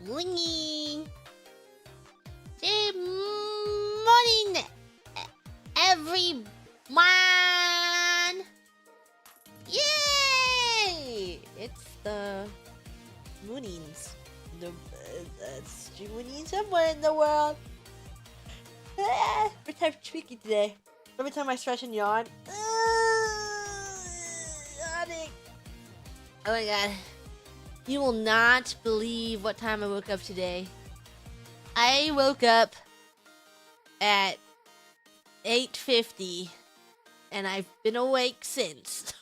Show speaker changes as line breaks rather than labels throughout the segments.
morning. Good morning, everyone. Yay! It's the Moonings. It's Moonings somewhere in the world. Every time tweaky today. Every time I stretch and yawn. Yawning. Oh my god. You will not believe what time I woke up today. I woke up at 8:50 and I've been awake since.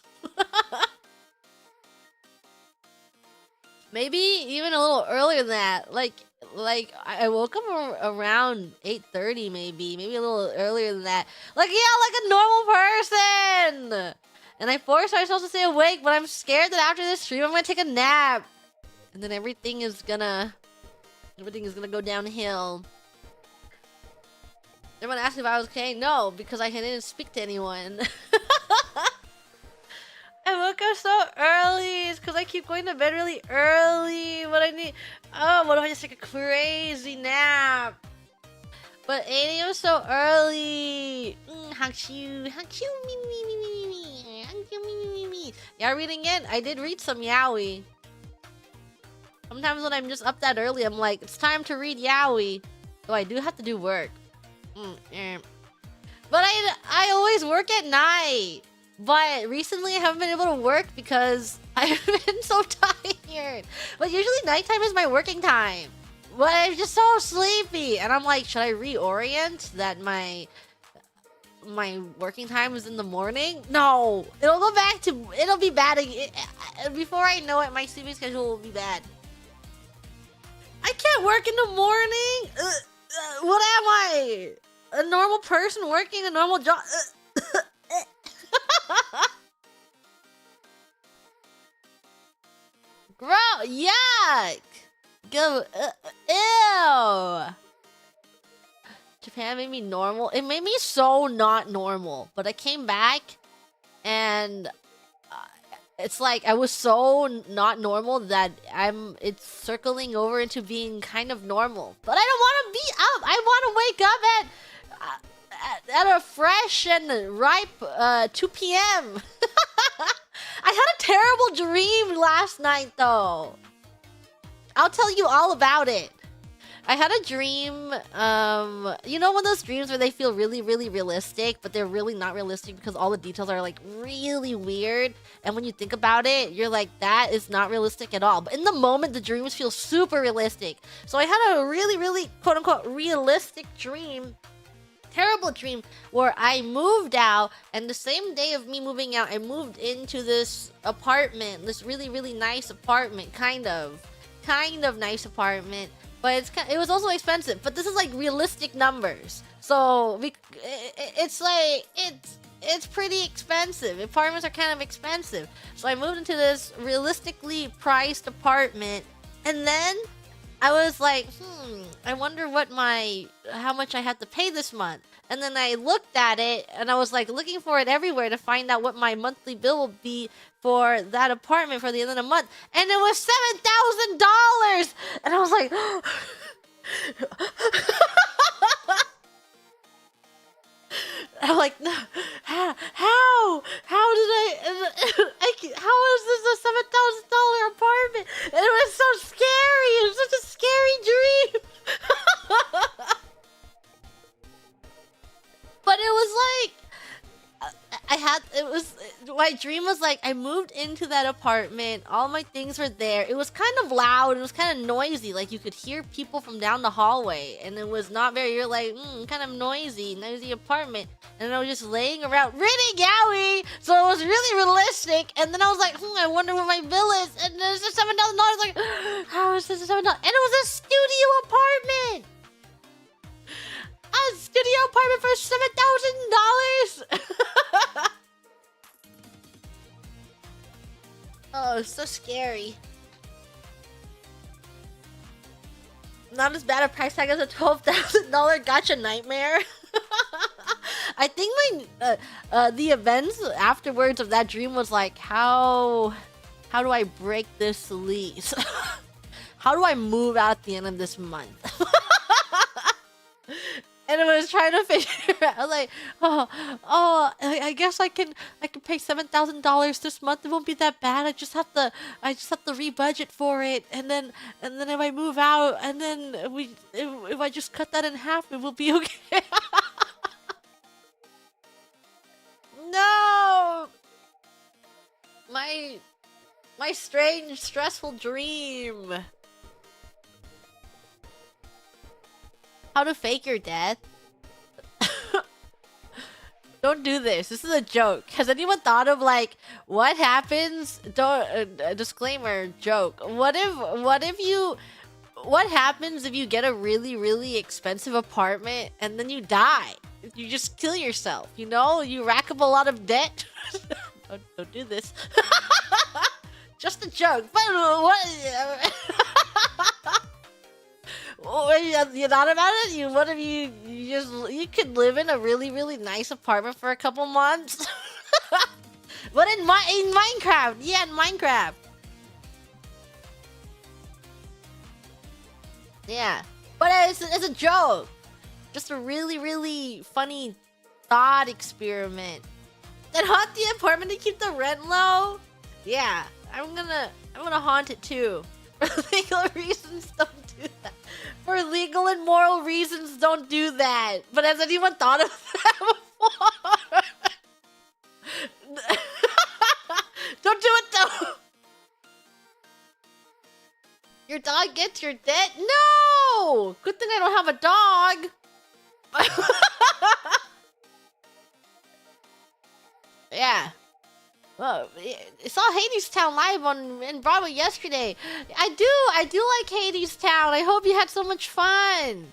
Maybe even a little earlier than that. Like I woke up around 8:30 maybe a little earlier than that. Like a normal person. And I forced myself to stay awake, but I'm scared that after this stream I'm gonna take a nap. And then everything is gonna go downhill. Everyone asked if I was okay. No, because I didn't speak to anyone. I woke up so early. It's because I keep going to bed really early. What if I just take a crazy nap? But 8 AM is so early. Hakshu, me. Y'all reading it? I did read some yaoi. Sometimes when I'm just up that early, I'm like, it's time to read yaoi. Though I do have to do work. But I always work at night. But recently I haven't been able to work because I've been so tired. But usually nighttime is my working time. But I'm just so sleepy. And I'm like, should I reorient that my working time is in the morning? No. It'll be bad. Before I know it, my sleeping schedule will be bad. I can't work in the morning. What am I? A normal person working a normal job? Gross! Yuck! Go! Ew! Japan made me normal. It made me so not normal. But I came back, and it's like I was so not normal that it's circling over into being kind of normal. But I don't want to be up. I want to wake up at a fresh and ripe 2 p.m. I had a terrible dream last night though. I'll tell you all about it. I had a dream, you know, one of those dreams where they feel really, really realistic, but they're really not realistic because all the details are like really weird. And when you think about it, you're like, that is not realistic at all. But in the moment, the dreams feel super realistic. So I had a really, really quote unquote realistic dream. Terrible dream where I moved out, and the same day of me moving out, I moved into this apartment, this really, really nice apartment, kind of nice apartment. But it was also expensive. But this is like realistic numbers. So it's like it's pretty expensive. Apartments are kind of expensive. So I moved into this realistically priced apartment, and then I was like, I wonder how much I have to pay this month. And then I looked at it, and I was like looking for it everywhere to find out what my monthly bill will be for that apartment for the end of the month. And it was $7,000! And I was like, I'm like, no, how did how is this a $7,000 apartment? And it was so scary. It was such a scary dream. But it was like, my dream was like, I moved into that apartment, all my things were there, it was kind of loud, it was kind of noisy, like you could hear people from down the hallway, and it was not very, you're like, kind of noisy apartment, and I was just laying around reading yaoi, so it was really realistic, and then I was like, I wonder what my bill is, and there's just $7,000, like, how is this $7,000, and it was a studio apartment! A studio apartment for $7,000. Oh, it's so scary. Not as bad a price tag as a $12,000 gacha nightmare. I think the events afterwards of that dream was like, how do I break this lease? how do I move out at the end of this month? And I was trying to figure out, like, I guess I can pay $7,000 this month. It won't be that bad. I just have to rebudget for it, and then if I move out, and then if I just cut that in half, it will be okay. No, my strange, stressful dream. How to fake your death? Don't do this. This is a joke. Has anyone thought of, like, what happens? Don't disclaimer, joke. What happens if you get a really, really expensive apartment and then you die? You just kill yourself, you know? You rack up a lot of debt. Don't do this. Just a joke. But what? You thought about it? What if you could live in a really, really nice apartment for a couple months? But in Minecraft, yeah, in Minecraft, yeah. But it's a joke, just a really, really funny thought experiment. Then haunt the apartment to keep the rent low. Yeah, I'm gonna haunt it too. For legal reasons, don't do that. For legal and moral reasons, don't do that. But has anyone thought of that before? Don't do it though. Your dog gets your debt? No! Good thing I don't have a dog. Yeah. Well, I saw Hadestown live in Broadway yesterday. I do like Hadestown. I hope you had so much fun.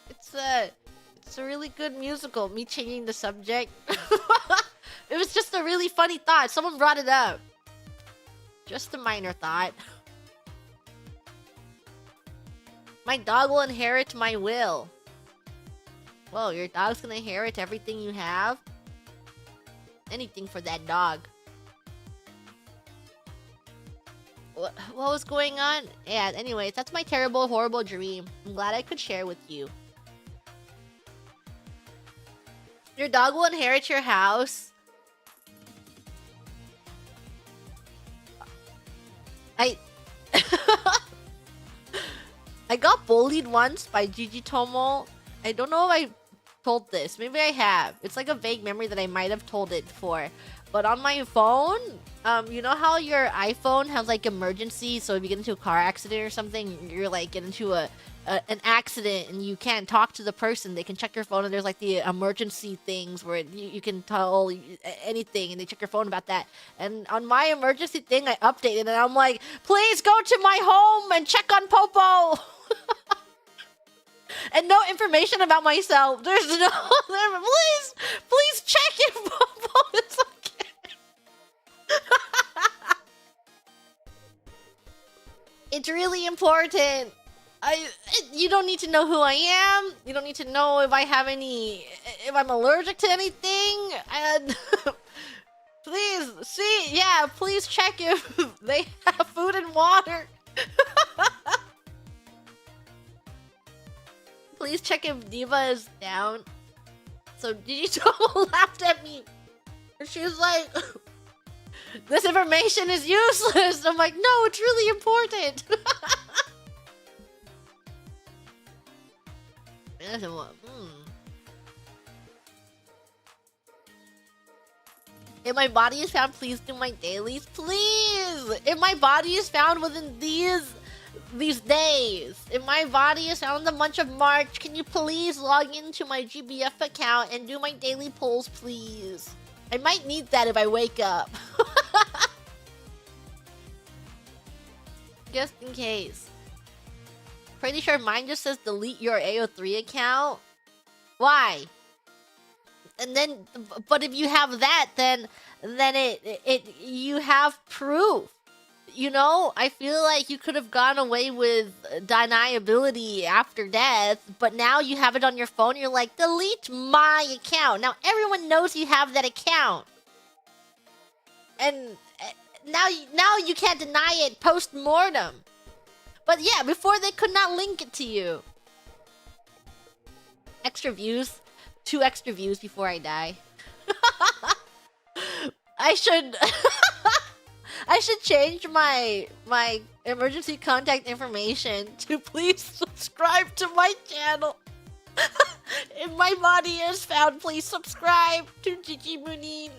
It's a really good musical. Me changing the subject. It was just a really funny thought. Someone brought it up. Just a minor thought. My dog will inherit my will. Whoa, your dog's gonna inherit everything you have? Anything for that dog. What was going on? Yeah, anyways, that's my terrible, horrible dream. I'm glad I could share with you. Your dog will inherit your house. I got bullied once by Gigi Tomo. I don't know if I told this. Maybe I have. It's like a vague memory that I might have told it before. But on my phone, you know how your iPhone has like emergency, so if you get into a car accident or something, you're like get into an accident and you can't talk to the person, they can check your phone and there's like the emergency things where you can tell anything and they check your phone about that. And on my emergency thing, I updated and I'm like, please go to my home and check on Popo. And no information about myself. There's no, please check if Popo is okay. It's really important. You don't need to know who I am. You don't need to know if if I'm allergic to anything. And please check if they have food and water. Please check if Diva is down. So Digitomo laughed at me. She was like, this information is useless. I'm like, no, it's really important. If my body is found, please do my dailies. Please! If my body is found within these days, if my body is found in the month of March, can you please log into my GBF account and do my daily polls, please? I might need that if I wake up. Just in case. Pretty sure mine just says delete your AO3 account. Why? And then, but if you have that, then you have proof. You know, I feel like you could have gone away with deniability after death, but now you have it on your phone. You're like, delete my account. Now everyone knows you have that account, and now you can't deny it post-mortem. But yeah, before they could not link it to you. Extra views. 2 extra views before I die. I should... I should change my emergency contact information to please subscribe to my channel. If my body is found, please subscribe to Gigi Munin.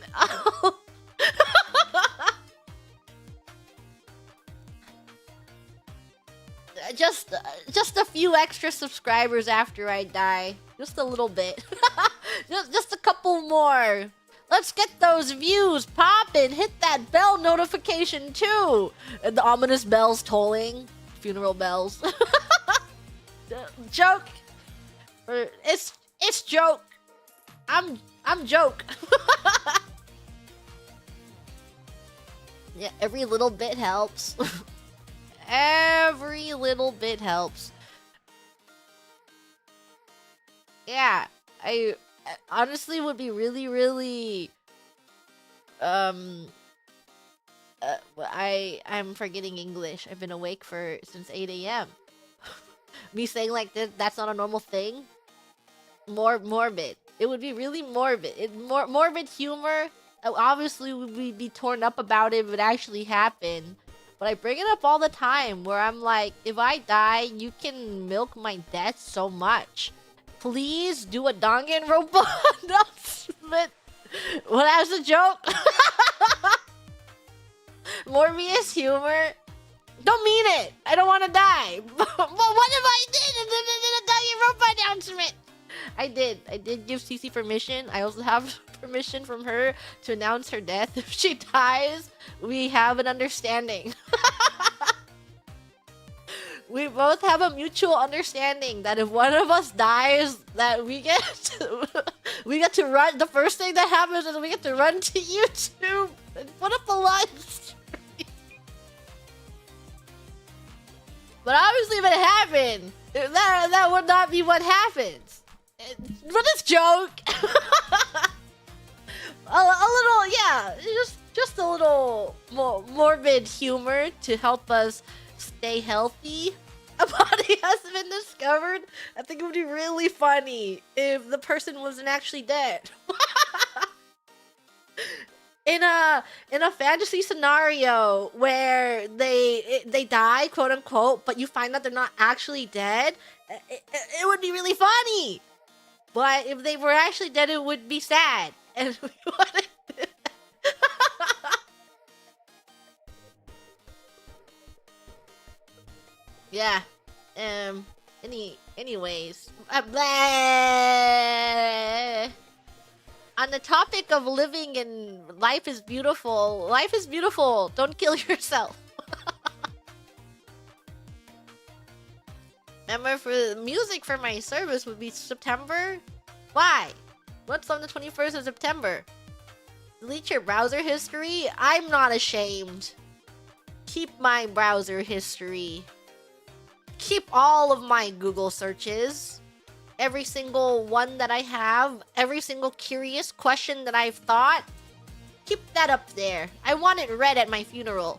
Just a few extra subscribers after I die. Just a little bit. just a couple more. Let's get those views poppin'. Hit that bell notification too. And the ominous bells tolling. Funeral bells. Joke. It's joke. I'm joke. Yeah, every little bit helps. Every little bit helps. Yeah, I honestly would be really I'm forgetting English. I've been awake since 8 a.m. Me saying like that's not a normal thing. Morbid. It would be really morbid. Morbid humor. Obviously, we'd be torn up about it if it actually happened. But I bring it up all the time where I'm like, if I die, you can milk my death so much. Please do a Danganronpa announcement. Well, that was a joke. Morbius humor. Don't mean it. I don't want to die. But what if I did a Danganronpa announcement? I did give Cece permission. I also have permission from her to announce her death. If she dies, we have an understanding. We both have a mutual understanding that if one of us dies, that we get to run. The first thing that happens is we get to run to YouTube and put up a live stream. But obviously, if it happened, that would not be what happens. But it's joke. a little, yeah, just a little morbid humor to help us stay healthy. A body has been discovered. I think it would be really funny if the person wasn't actually dead. In a fantasy scenario where they die, quote unquote, but you find out they're not actually dead, it would be really funny. But if they were actually dead, it would be sad. And we wouldn't. Yeah. Anyways. Blah. On the topic of living and life is beautiful. Life is beautiful. Don't kill yourself. Remember, for music for my service would be September? Why? What's on the 21st of September? Delete your browser history? I'm not ashamed. Keep my browser history. Keep all of my Google searches. Every single one that I have. Every single curious question that I've thought. Keep that up there. I want it read at my funeral.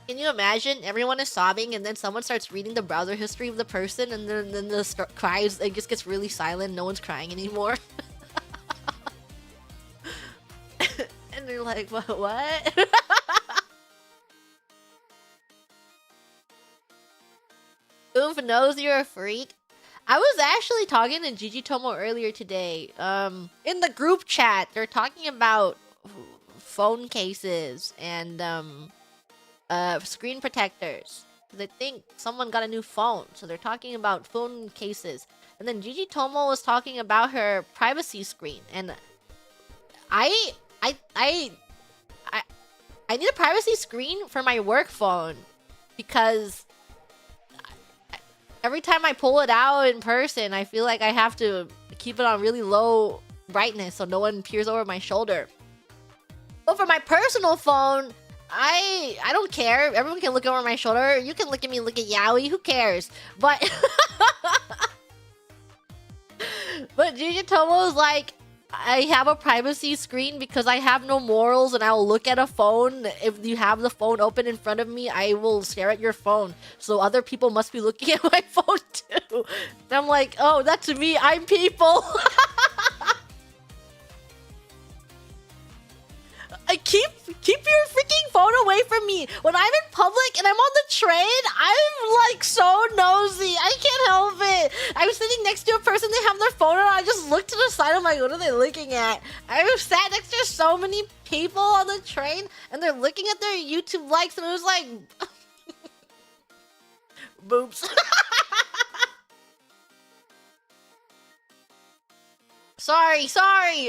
Can you imagine? Everyone is sobbing and then someone starts reading the browser history of the person and then the cries, it just gets really silent. No one's crying anymore. And they're like, what? Oof knows you're a freak. I was actually talking to Gigi Tomo earlier today. In the group chat, they're talking about phone cases and screen protectors. They think someone got a new phone, so they're talking about phone cases. And then Gigi Tomo was talking about her privacy screen, and I need a privacy screen for my work phone because every time I pull it out in person, I feel like I have to keep it on really low brightness so no one peers over my shoulder. But for my personal phone, I don't care. Everyone can look over my shoulder. You can look at me, look at Yaoi. Who cares? But but Gigi Tomo's like, I have a privacy screen because I have no morals and I'll look at a phone. If you have the phone open in front of me, I will stare at your phone. So other people must be looking at my phone too. And I'm like, oh, that's me. I'm people. Keep your freaking phone away from me. When I'm in public and I'm on the train, I'm like so nosy. I can't help it. I'm sitting next to a person, they have their phone and I just look to the side. I'm like, what are they looking at? I've sat next to so many people on the train and they're looking at their YouTube likes and it was like... boobs. Sorry,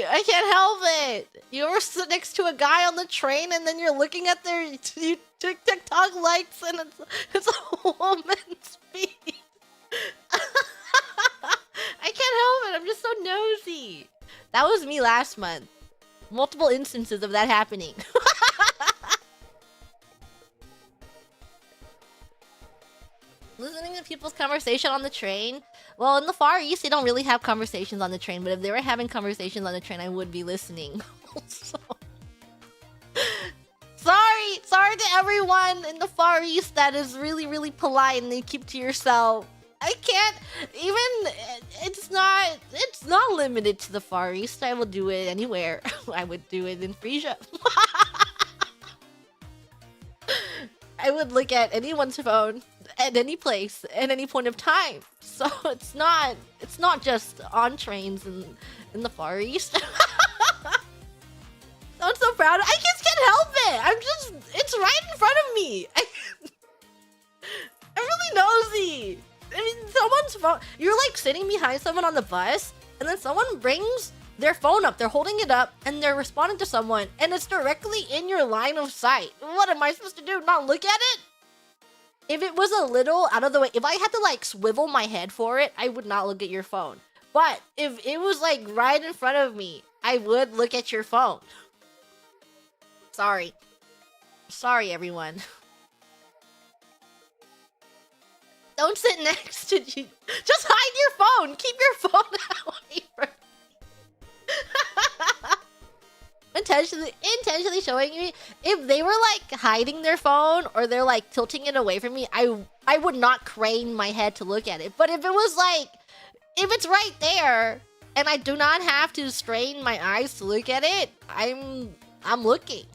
I can't help it. You ever sit next to a guy on the train and then you're looking at their TikTok likes and it's a woman's feet. I can't help it, I'm just so nosy. That was me last month. Multiple instances of that happening. Listening to people's conversation on the train. Well, in the Far East, they don't really have conversations on the train, but if they were having conversations on the train, I would be listening. So... Sorry to everyone in the Far East that is really, really polite and they keep to yourself. I can't even... It's not limited to the Far East. I will do it anywhere. I would do it in Frisia. I would look at anyone's phone at any place at any point of time. So it's not just on trains in the Far East. I'm so proud. I just can't help it. It's right in front of me. I'm really nosy. I mean, someone's phone. You're like sitting behind someone on the bus, and then someone brings their phone up. They're holding it up, and they're responding to someone, and it's directly in your line of sight. What am I supposed to do? Not look at it? If it was a little out of the way, if I had to like swivel my head for it, I would not look at your phone. But if it was like right in front of me, I would look at your phone. Sorry, everyone. Don't sit next to you. Just hide your phone. Keep your phone away from me. Intentionally showing me. If they were like hiding their phone or they're like tilting it away from me, I would not crane my head to look at it. But if it was like, if it's right there and I do not have to strain my eyes to look at it, I'm looking.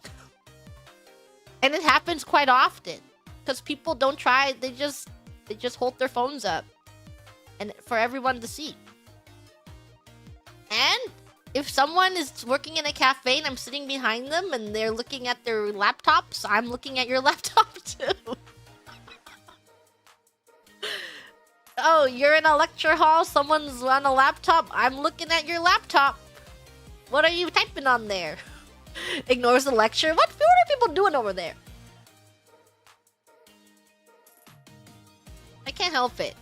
And it happens quite often because people don't try. They just hold their phones up and for everyone to see. And if someone is working in a cafe and I'm sitting behind them and they're looking at their laptops, I'm looking at your laptop too. Oh, you're in a lecture hall, someone's on a laptop, I'm looking at your laptop. What are you typing on there? Ignores the lecture. What are people doing over there? I can't help it.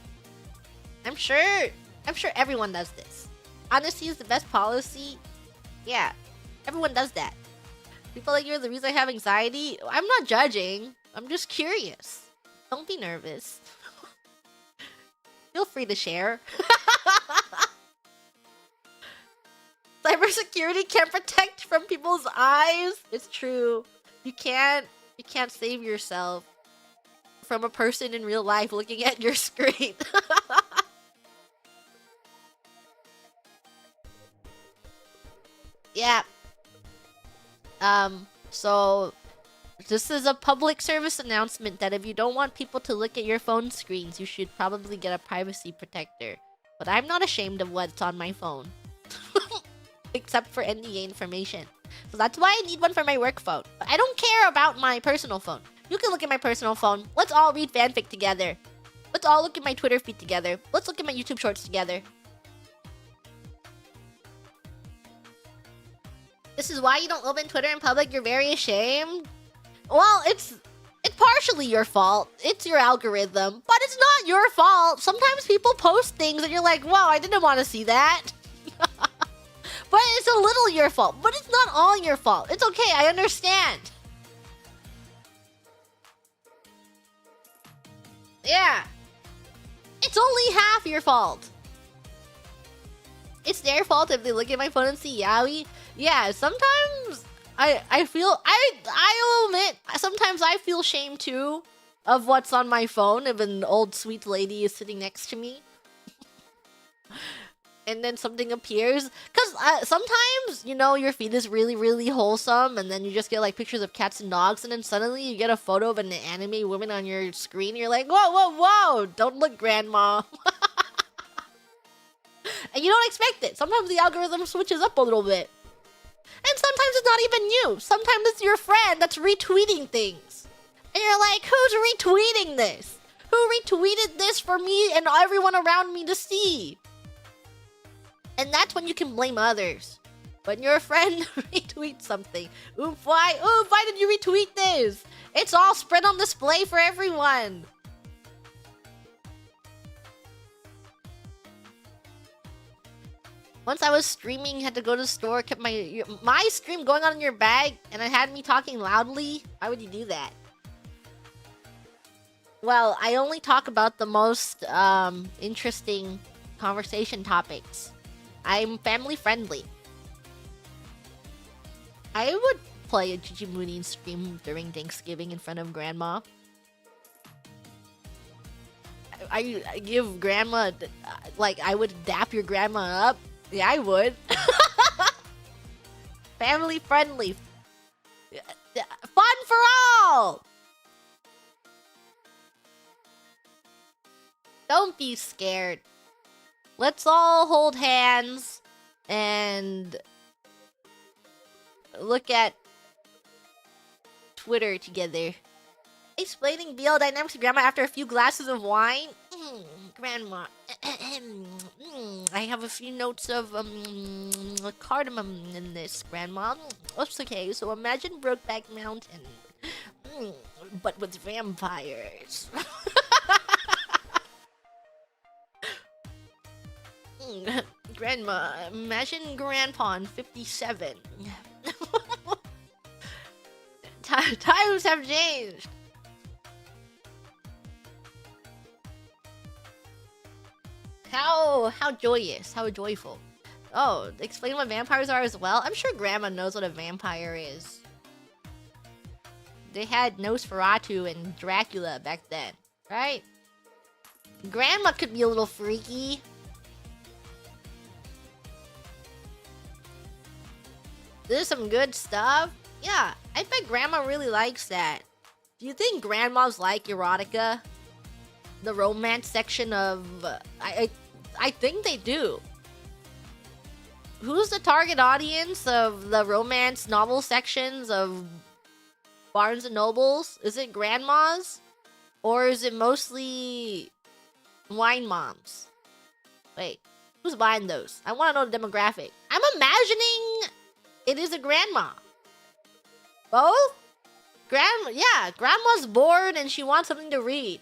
I'm sure everyone does this. Honesty is the best policy. Yeah, everyone does that. People like you're the reason I have anxiety. I'm not judging. I'm just curious. Don't be nervous. Feel free to share. Cybersecurity can't protect from people's eyes. It's true. You can't save yourself from a person in real life looking at your screen. Yeah. So this is a public service announcement that if you don't want people to look at your phone screens, you should probably get a privacy protector. But I'm not ashamed of what's on my phone. Except for NDA information. So that's why I need one for my work phone. But I don't care about my personal phone. You can look at my personal phone. Let's all read fanfic together. Let's all look at my Twitter feed together. Let's look at my YouTube shorts together. This is why you don't open Twitter in public. You're very ashamed. Well, it's partially your fault. It's your algorithm. But it's not your fault. Sometimes people post things and you're like, wow, I didn't want to see that. But it's a little your fault. But it's not all your fault. It's okay. I understand. Yeah. It's only half your fault. it's their fault if they look at my phone and see yaoi. Yeah, sometimes I feel I'll admit sometimes I feel shame too of what's on my phone if an old sweet lady is sitting next to me. And then something appears. Because sometimes, you know, your feed is really, really wholesome. And then you just get, like, pictures of cats and dogs. And then suddenly you get a photo of an anime woman on your screen. You're like, whoa, whoa, whoa. Don't look, grandma. And you don't expect it. Sometimes the algorithm switches up a little bit. And sometimes it's not even you. Sometimes it's your friend that's retweeting things. And you're like, who's retweeting this? Who retweeted this for me and everyone around me to see? And that's when you can blame others. When your friend retweets something. Oof, why did you retweet this? It's all spread on display for everyone. Once I was streaming, had to go to the store, kept my stream going on in your bag, and it had me talking loudly. Why would you do that? Well, I only talk about the most interesting conversation topics. I'm family friendly. I would play a Jijimuni stream during Thanksgiving in front of grandma. I give grandma, like, I would dap your grandma up. Yeah, I would. Family friendly. Fun for all! Don't be scared. Let's all hold hands and look at Twitter together. Explaining BL dynamics to grandma after a few glasses of wine. Grandma, I have a few notes of cardamom in this, grandma. That's okay. So imagine Brokeback Mountain, but with vampires. Grandma, imagine Grandpa in 57. Times have changed. How joyous, how joyful. Oh, explain what vampires are as well? I'm sure Grandma knows what a vampire is. They had Nosferatu and Dracula back then, right? Grandma could be a little freaky. This is some good stuff. Yeah, I bet Grandma really likes that. Do you think grandmas like erotica? The romance section of... I think they do. Who's the target audience of the romance novel sections of Barnes & Nobles? Is it grandmas? Or is it mostly wine moms? Wait, who's buying those? I want to know the demographic. I'm imagining it is a grandma. Both? Yeah, grandma's bored and she wants something to read.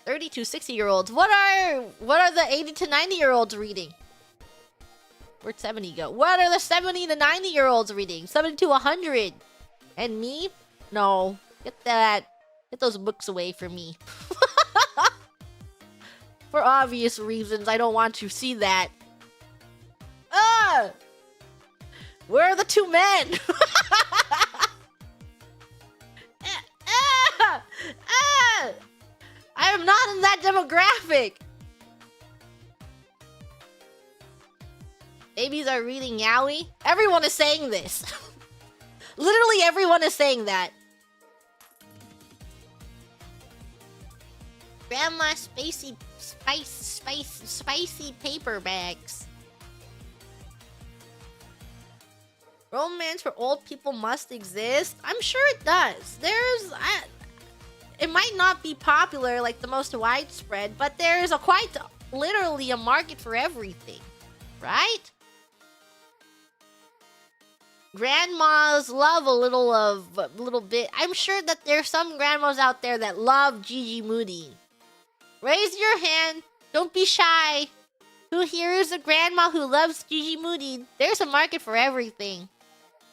30 to 60-year-olds. What are the 80 to 90-year-olds reading? Where'd 70 go? What are the 70 to 90-year-olds reading? 70 to 100. And me? No. Get those books away from me. For obvious reasons, I don't want to see that. Where are the two men? I am not in that demographic. Babies are reading yaoi. Everyone is saying this. Literally everyone is saying that. Grandma spicy paper bags. Romance for old people must exist. I'm sure it does. It might not be popular like the most widespread, but there's quite literally a market for everything, right? Grandmas love a little bit. I'm sure that there's some grandmas out there that love Gigi Moody. Raise your hand. Don't be shy. Who here is a grandma who loves Gigi Moody? There's a market for everything.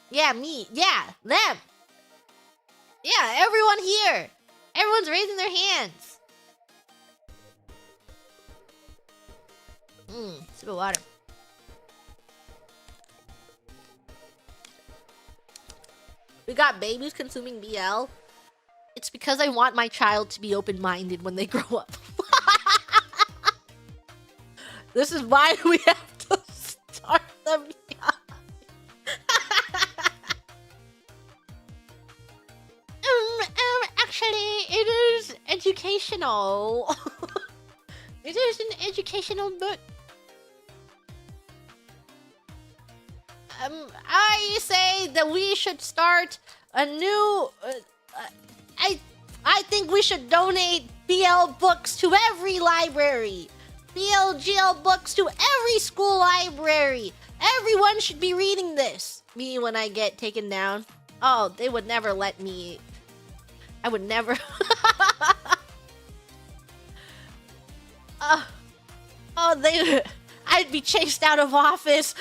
Yeah, me. Yeah, them. Yeah, everyone here. Everyone's raising their hands. Sip of water. We got babies consuming BL. It's because I want my child to be open-minded when they grow up. This is why we have to start them young. Actually, it is educational. It is an educational book. I say that we should start a new... I think we should donate BL books to every library. BLGL books to every school library. Everyone should be reading this. Me when I get taken down. Oh, they would never let me. I would never. I'd be chased out of office.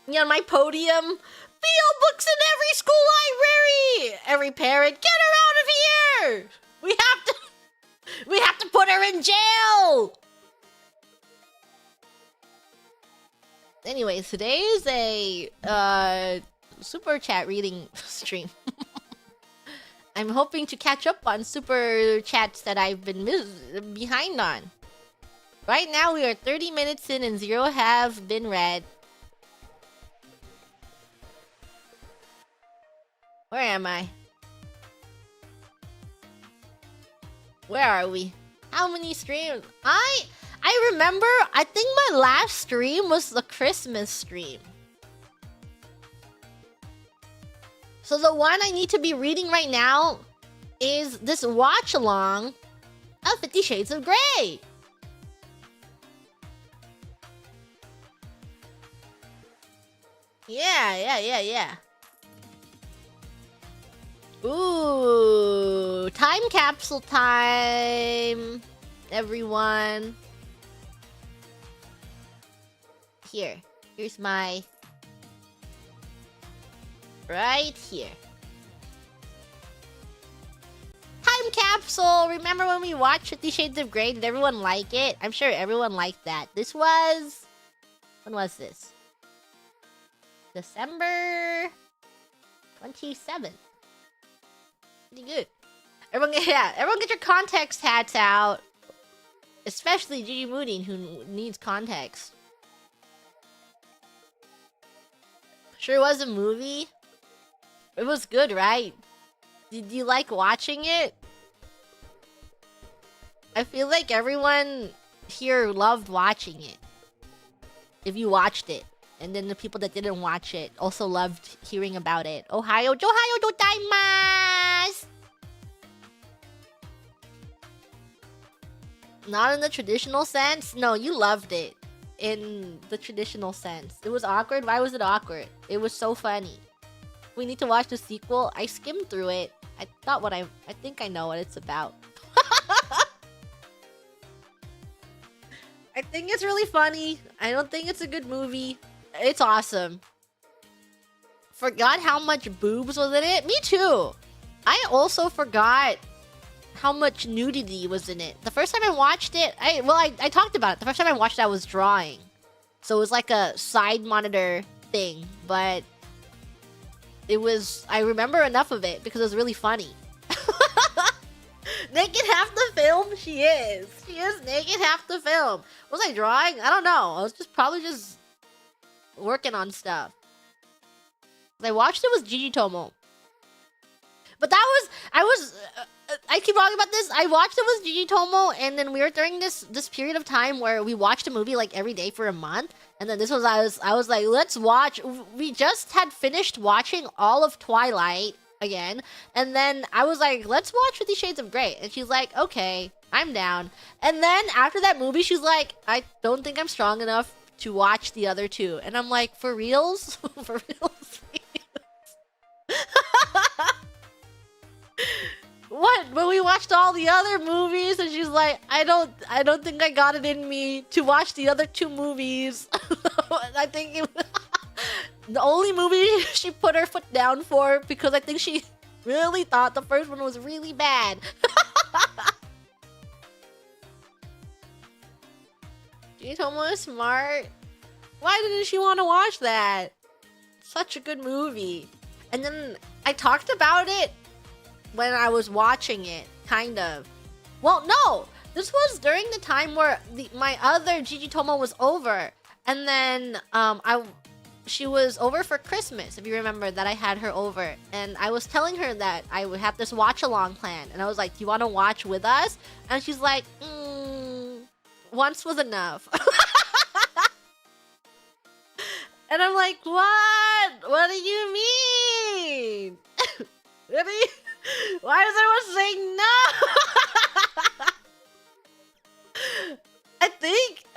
Me on my podium. BL books in every school library. Every parent, get her out of here. We have to put her in jail. Anyways, today is a super chat reading stream. I'm hoping to catch up on super chats that I've been behind on. Right now we are 30 minutes in and 0 have been read. Where am I? Where are we? How many streams? I remember, I think my last stream was the Christmas stream. So the one I need to be reading right now is this watch along of 50 Shades of Grey. Yeah. Ooh, time capsule time, everyone. Here's my... right here. Time capsule! Remember when we watched 50 Shades of Grey? Did everyone like it? I'm sure everyone liked that. This was... when was this? December 27th. Pretty good. Everyone get your context hats out. Especially Gigi Mooding, who needs context. Sure was a movie. It was good, right? Did you like watching it? I feel like everyone here loved watching it. If you watched it. And then the people that didn't watch it also loved hearing about it. Ohio gozaimasu! Not in the traditional sense? No, you loved it. In the traditional sense. It was awkward? Why was it awkward? It was so funny. We need to watch the sequel. I skimmed through it. I think I know what it's about. I think it's really funny. I don't think it's a good movie. It's awesome. Forgot how much boobs was in it? Me too. I also forgot how much nudity was in it. The first time I watched it, I talked about it. The first time I watched it, I was drawing. So it was like a side monitor thing. But it was... I remember enough of it because it was really funny. Naked half the film? She is. She is naked half the film. Was I drawing? I don't know. I was probably just working on stuff. I watched it with Gigi Tomo. But I keep talking about this. I watched it with Gigi Tomo, and then we were during this period of time where we watched a movie like every day for a month. And then I was like, let's watch. We just had finished watching all of Twilight again, and then I was like, let's watch 50 Shades of Grey. And she's like, okay, I'm down. And then after that movie, she's like, I don't think I'm strong enough to watch the other two. And I'm like, for reals? For reals? What? When we watched all the other movies, and she's like, I don't think I got it in me to watch the other two movies. I think the only movie she put her foot down for, because I think she really thought the first one was really bad. Tomo is smart. Why didn't she want to watch that? Such a good movie. And then I talked about it when I was watching it, kind of. Well, no! This was during the time where my other Gigi Tomo was over. And then she was over for Christmas, if you remember that I had her over. And I was telling her that I would have this watch-along plan. And I was like, do you want to watch with us? And she's like, once was enough. And I'm like, what? What do you mean? What do you... Why is everyone saying no? I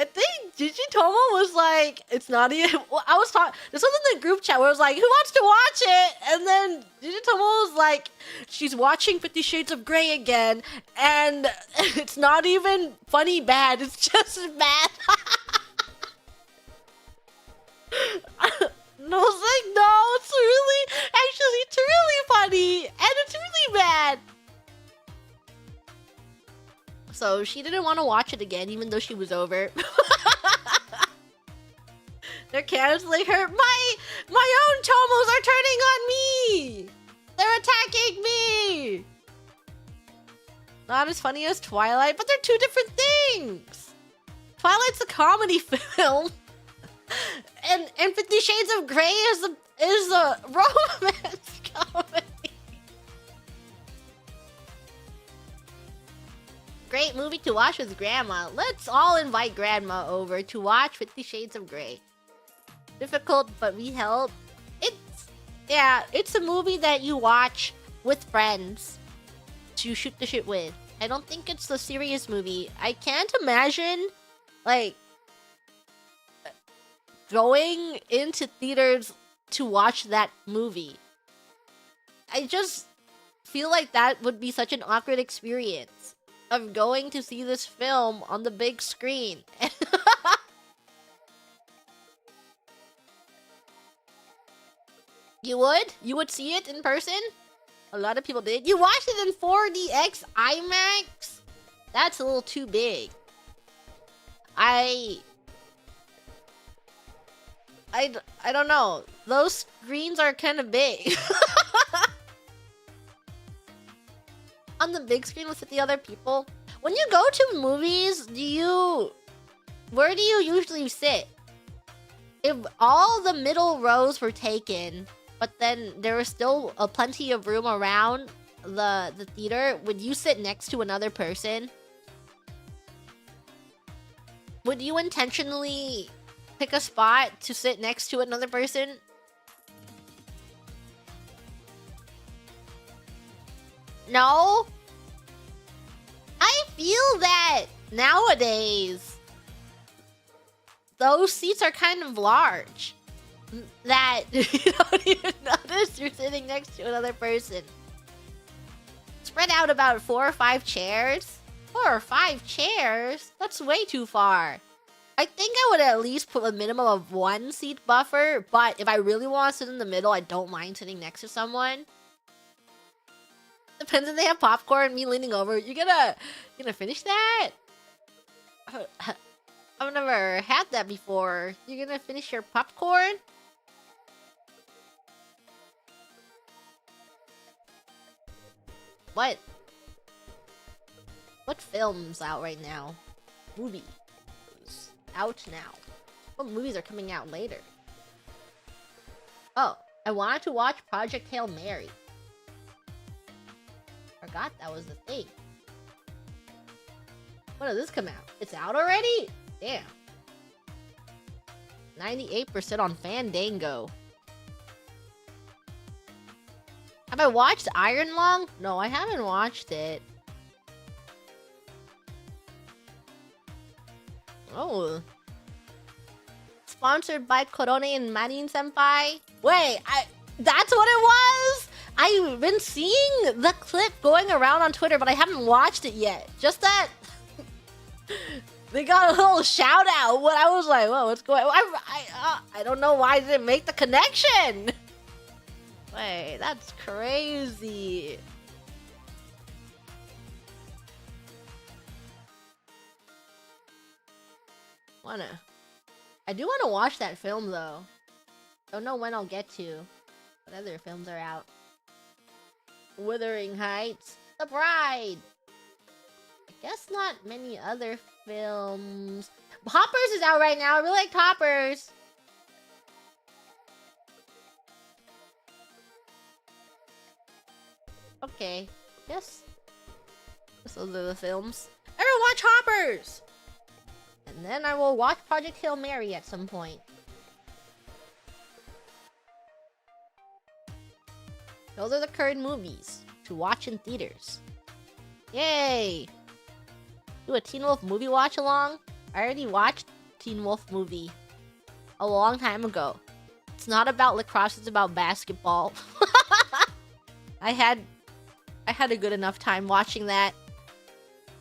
think Gigi Tomo was like, it's not even... Well, I was talking... This was in the group chat where I was like, who wants to watch it? And then Gigi Tomo was like, she's watching 50 Shades of Grey again, and it's not even funny bad, it's just bad. And I was like, no, it's really funny, and it's really bad. So she didn't want to watch it again, even though she was over. They're canceling her. My own Tomos are turning on me. They're attacking me. Not as funny as Twilight, but they're two different things. Twilight's a comedy film. And 50 Shades of Grey is a romance comedy. Great movie to watch with Grandma. Let's all invite Grandma over to watch 50 Shades of Grey. Difficult, but we help. It's a movie that you watch with friends to shoot the shit with. I don't think it's a serious movie. I can't imagine, like, going into theaters to watch that movie. I just feel like that would be such an awkward experience of going to see this film on the big screen. You would? You would see it in person? A lot of people did. You watched it in 4DX IMAX? That's a little too big. I don't know. Those screens are kind of big. On the big screen with the other people. When you go to movies, where do you usually sit? If all the middle rows were taken, but then there was still plenty of room around the theater, would you sit next to another person? Would you intentionally pick a spot to sit next to another person? No? I feel that nowadays those seats are kind of large. That you don't even notice you're sitting next to another person. Spread out about 4 or 5 chairs. 4 or 5 chairs? That's way too far. I think I would at least put a minimum of 1 seat buffer, but if I really want to sit in the middle, I don't mind sitting next to someone. Depends if they have popcorn, me leaning over. You gonna finish that? I've never had that before. You gonna finish your popcorn? What? What film's out right now? Movies. Out now. What movies are coming out later? Oh, I wanted to watch Project Hail Mary. Forgot that was the thing. When did this come out? It's out already? Damn. 98% on Fandango. Have I watched Iron Lung? No, I haven't watched it. Oh. Sponsored by Korone and Marin Senpai? Wait, that's what it was? I've been seeing the clip going around on Twitter, but I haven't watched it yet. Just that they got a little shout out. What I was like, whoa, what's going on? I don't know why I didn't make the connection. Wait, that's crazy. I do wanna watch that film though. Don't know when I'll get to. What other films are out? Wuthering Heights, The Bride. I guess not many other films. Hoppers is out right now. I really like Hoppers. Okay, yes. Those are the films. Everyone watch Hoppers! And then I will watch Project Hail Mary at some point. Those are the current movies to watch in theaters. Yay! Do a Teen Wolf movie watch along? I already watched Teen Wolf movie a long time ago. It's not about lacrosse, it's about basketball. I had a good enough time watching that.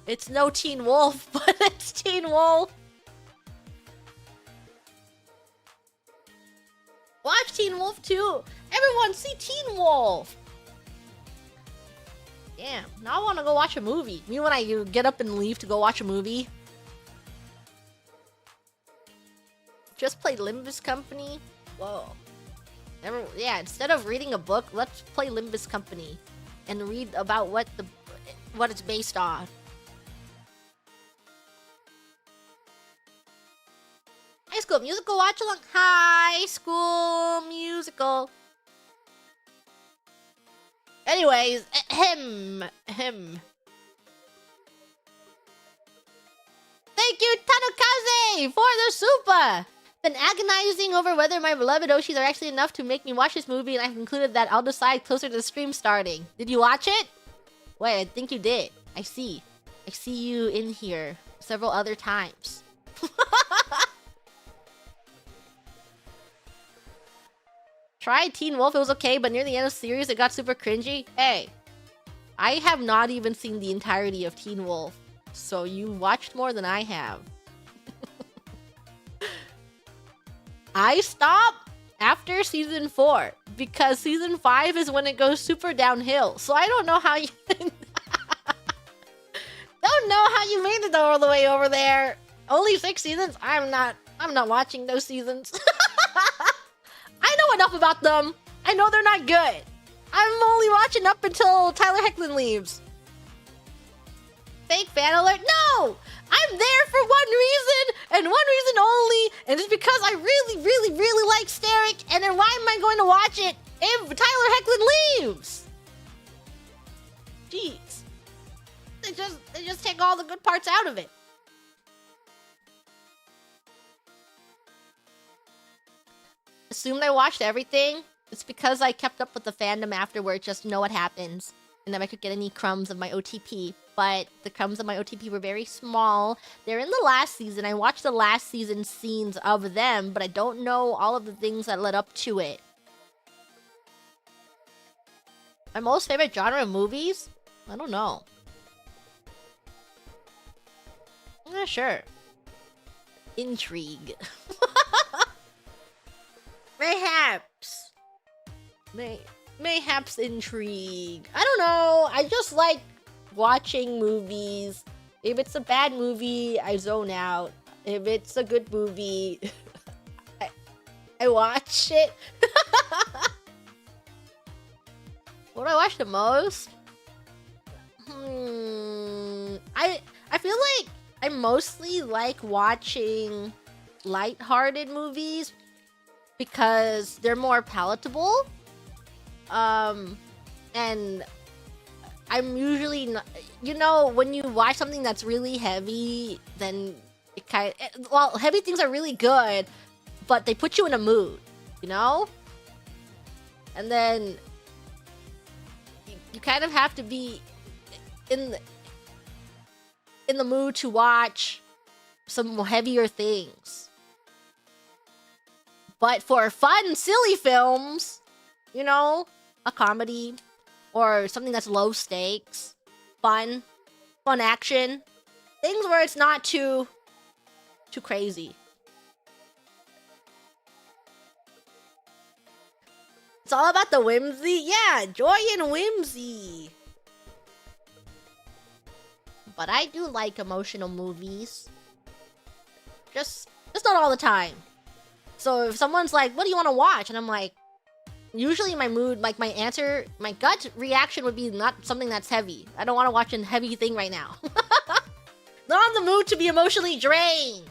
It's no Teen Wolf, but it's Teen Wolf. Watch Teen Wolf 2. Everyone see Teen Wolf. Damn, now I want to go watch a movie. Me when I get up and leave to go watch a movie. Just play Limbus Company. Whoa. Yeah, instead of reading a book, let's play Limbus Company and read about what it's based on. High School Musical watch along. High School Musical. Anyways, him. Thank you, Tanokaze, for the super. Been agonizing over whether my beloved Oshis are actually enough to make me watch this movie, and I concluded that I'll decide closer to the stream starting. Did you watch it? Wait, I think you did. I see you in here several other times. Tried Teen Wolf, it was okay, but near the end of the series it got super cringy. Hey, I have not even seen the entirety of Teen Wolf, so you watched more than I have. I stopped after season 4 because season 5 is when it goes super downhill. So I don't know how you don't know how you made it all the way over there. Only 6 seasons? I'm not watching those seasons. I know enough about them. I know they're not good. I'm only watching up until Tyler Hoechlin leaves. Fake fan alert? No! I'm there for one reason, and one reason only, and it's because I really, really, really like Steric, and then why am I going to watch it if Tyler Hoechlin leaves? Jeez. They just take all the good parts out of it. Assumed I watched everything. It's because I kept up with the fandom afterward just to know what happens, and if I could get any crumbs of my OTP. But the crumbs of my OTP were very small. They're in the last season. I watched the last season scenes of them, but I don't know all of the things that led up to it. My most favorite genre of movies? I don't know. I'm not sure. Intrigue. Mayhaps. Mayhaps intrigue. I don't know. I just like watching movies. If it's a bad movie, I zone out. If it's a good movie, I watch it. What do I watch the most? I feel like I mostly like watching lighthearted movies because they're more palatable. And I'm usually not, you know, when you watch something that's really heavy, then it well, heavy things are really good, but they put you in a mood, you know? And then you kind of have to be in the mood to watch some heavier things. But for fun, silly films, you know, a comedy or something that's low stakes, fun action, things where it's not too crazy. It's all about the whimsy. Yeah, joy and whimsy. But I do like emotional movies. Just not all the time. So if someone's like, what do you want to watch? And I'm like, usually my mood, like my answer, my gut reaction would be not something that's heavy. I don't want to watch a heavy thing right now. Not in the mood to be emotionally drained.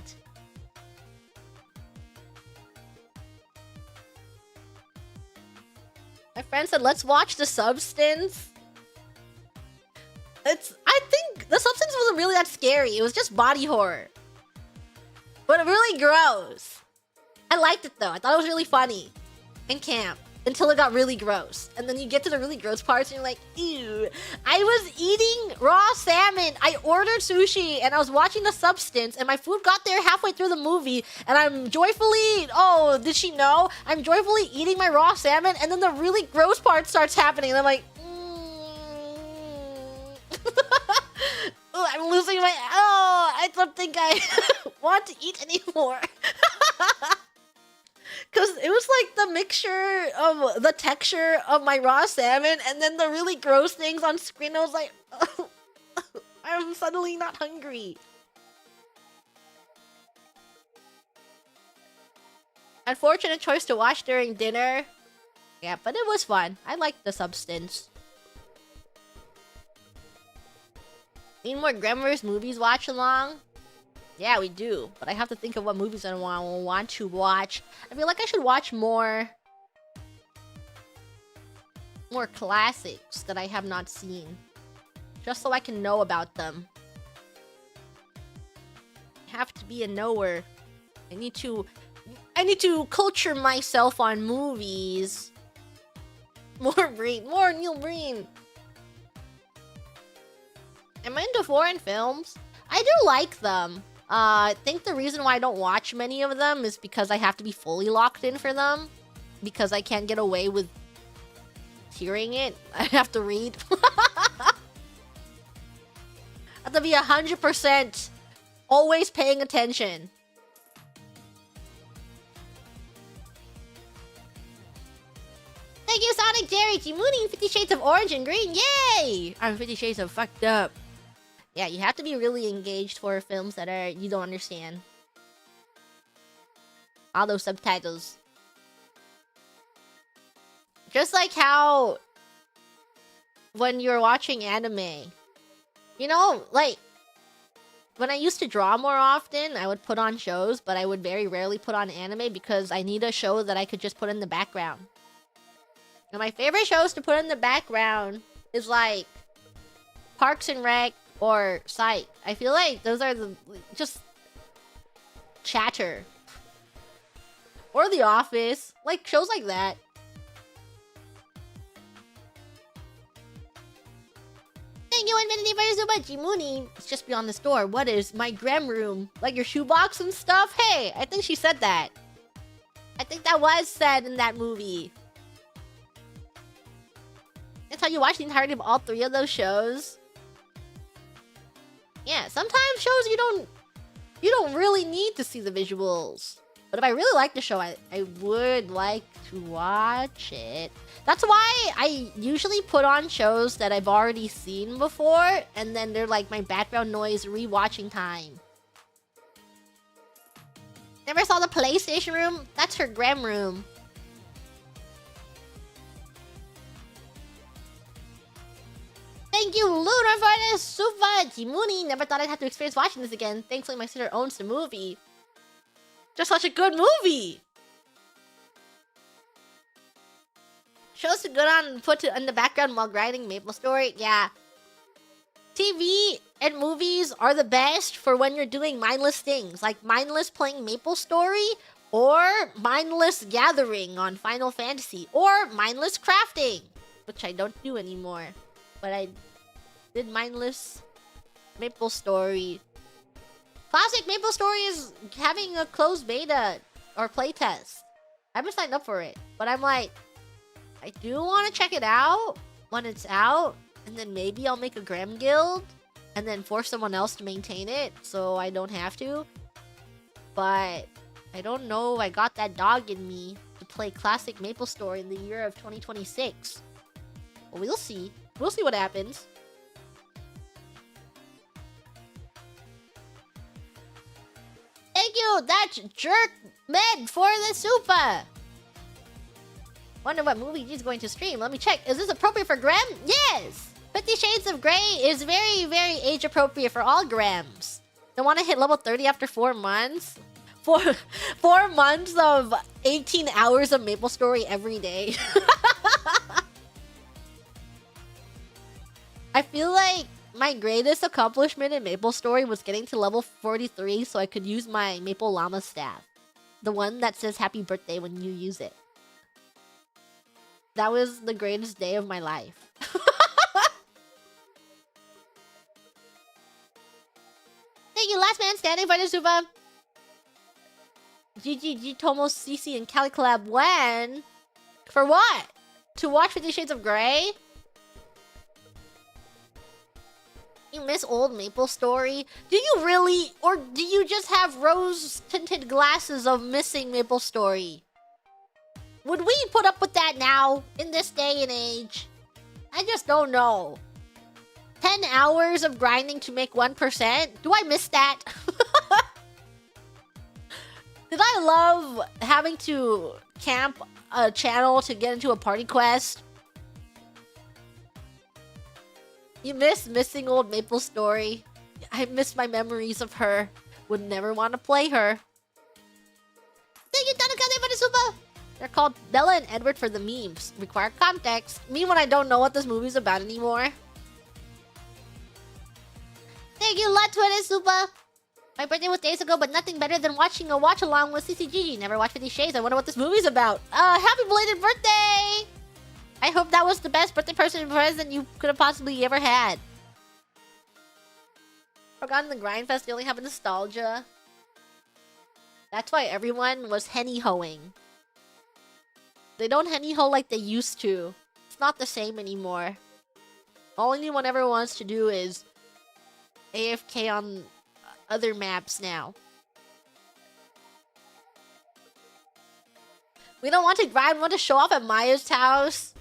My friend said, let's watch The Substance. I think The Substance wasn't really that scary. It was just body horror. But really gross. I liked it though. I thought it was really funny. And camp. Until it got really gross. And then you get to the really gross parts and you're like, ew. I was eating raw salmon. I ordered sushi and I was watching The Substance and my food got there halfway through the movie and I'm joyfully, oh, did she know? I'm joyfully eating my raw salmon and then the really gross part starts happening and I'm like, I'm losing my, I don't think I want to eat anymore. Because it was like the mixture of the texture of my raw salmon and then the really gross things on screen. I was like, oh, I'm suddenly not hungry. Unfortunate choice to watch during dinner. Yeah, but it was fun. I liked The Substance. Need more Gremlins movies watch along? Yeah, we do. But I have to think of what movies I want to watch. I feel like I should watch more classics that I have not seen. Just so I can know about them. I have to be a knower. I need to culture myself on movies. More Neil Breen. Am I into foreign films? I do like them. I think the reason why I don't watch many of them is because I have to be fully locked in for them. Because I can't get away with hearing it. I have to read. I have to be 100% always paying attention. Thank you, Sonic Jerry, Jimuni, 50 Shades of Orange and Green. Yay! I'm 50 Shades of fucked up. Yeah, you have to be really engaged for films that you don't understand. All those subtitles. Just like how when you're watching anime, you know, like when I used to draw more often, I would put on shows, but I would very rarely put on anime because I need a show that I could just put in the background. And my favorite shows to put in the background is like Parks and Rec or Psych. I feel like those are the just chatter. Or The Office. Like shows like that. Thank you, Infinity for so much, Jimuni. It's just beyond the store. What is my Grem room? Like your shoebox and stuff? Hey, I think she said that. I think that was said in that movie. That's how you watch the entirety of all three of those shows. Yeah, sometimes shows you don't really need to see the visuals. But if I really like the show, I would like to watch it. That's why I usually put on shows that I've already seen before, and then they're like my background noise rewatching time. Never saw the PlayStation room? That's her Grem room. Thank you, Lunar, for this super Jimuni. Never thought I'd have to experience watching this again. Thankfully, my sister owns the movie. Just such a good movie. Shows to go on and put in the background while grinding Maple Story. Yeah. TV and movies are the best for when you're doing mindless things. Like mindless playing Maple Story. Or mindless gathering on Final Fantasy. Or mindless crafting. Which I don't do anymore. But I did mindless Maple Story. Classic Maple Story is having a closed beta or playtest. I haven't signed up for it, but I'm like, I do want to check it out when it's out, and then maybe I'll make a Grem guild, and then force someone else to maintain it, so I don't have to. But I don't know if I got that dog in me to play classic Maple Story in the year of 2026. Well, we'll see. We'll see what happens. Thank you, you! That's Jerk Med for the Super! Wonder what movie he's going to stream. Let me check. Is this appropriate for Graham? Yes! 50 Shades of Grey is very, very age appropriate for all Grahams. Don't want to hit level 30 after 4 months? 4 months of 18 hours of MapleStory every day. I feel like my greatest accomplishment in MapleStory was getting to level 43 so I could use my Maple Llama staff. The one that says happy birthday when you use it. That was the greatest day of my life. Thank you, last man standing for the super. GGG, Tomo, CC, and Cali Collab when? For what? To watch 50 Shades of Grey? You miss old MapleStory? Do you really? Or do you just have rose-tinted glasses of missing MapleStory? Would we put up with that now, in this day and age? I just don't know. 10 hours of grinding to make 1%? Do I miss that? Did I love having to camp a channel to get into a party quest? You miss missing old MapleStory. I miss my memories of her. Would never want to play her. Thank you, Tanaka, for the super! They're called Bella and Edward for the memes. Require context. Me when I don't know what this movie's about anymore. Thank you, Lot, for the super! My birthday was days ago, but nothing better than watching a watch-along with CCGG. Never watched 50 Shades. I wonder what this movie's about. Happy belated birthday! I hope that was the best birthday present you could have possibly ever had. Forgotten the Grindfest, they only have a nostalgia. That's why everyone was henny-hoing. They don't henny-ho like they used to. It's not the same anymore. All anyone ever wants to do is AFK on other maps now. We don't want to grind, we want to show off at Maya's house.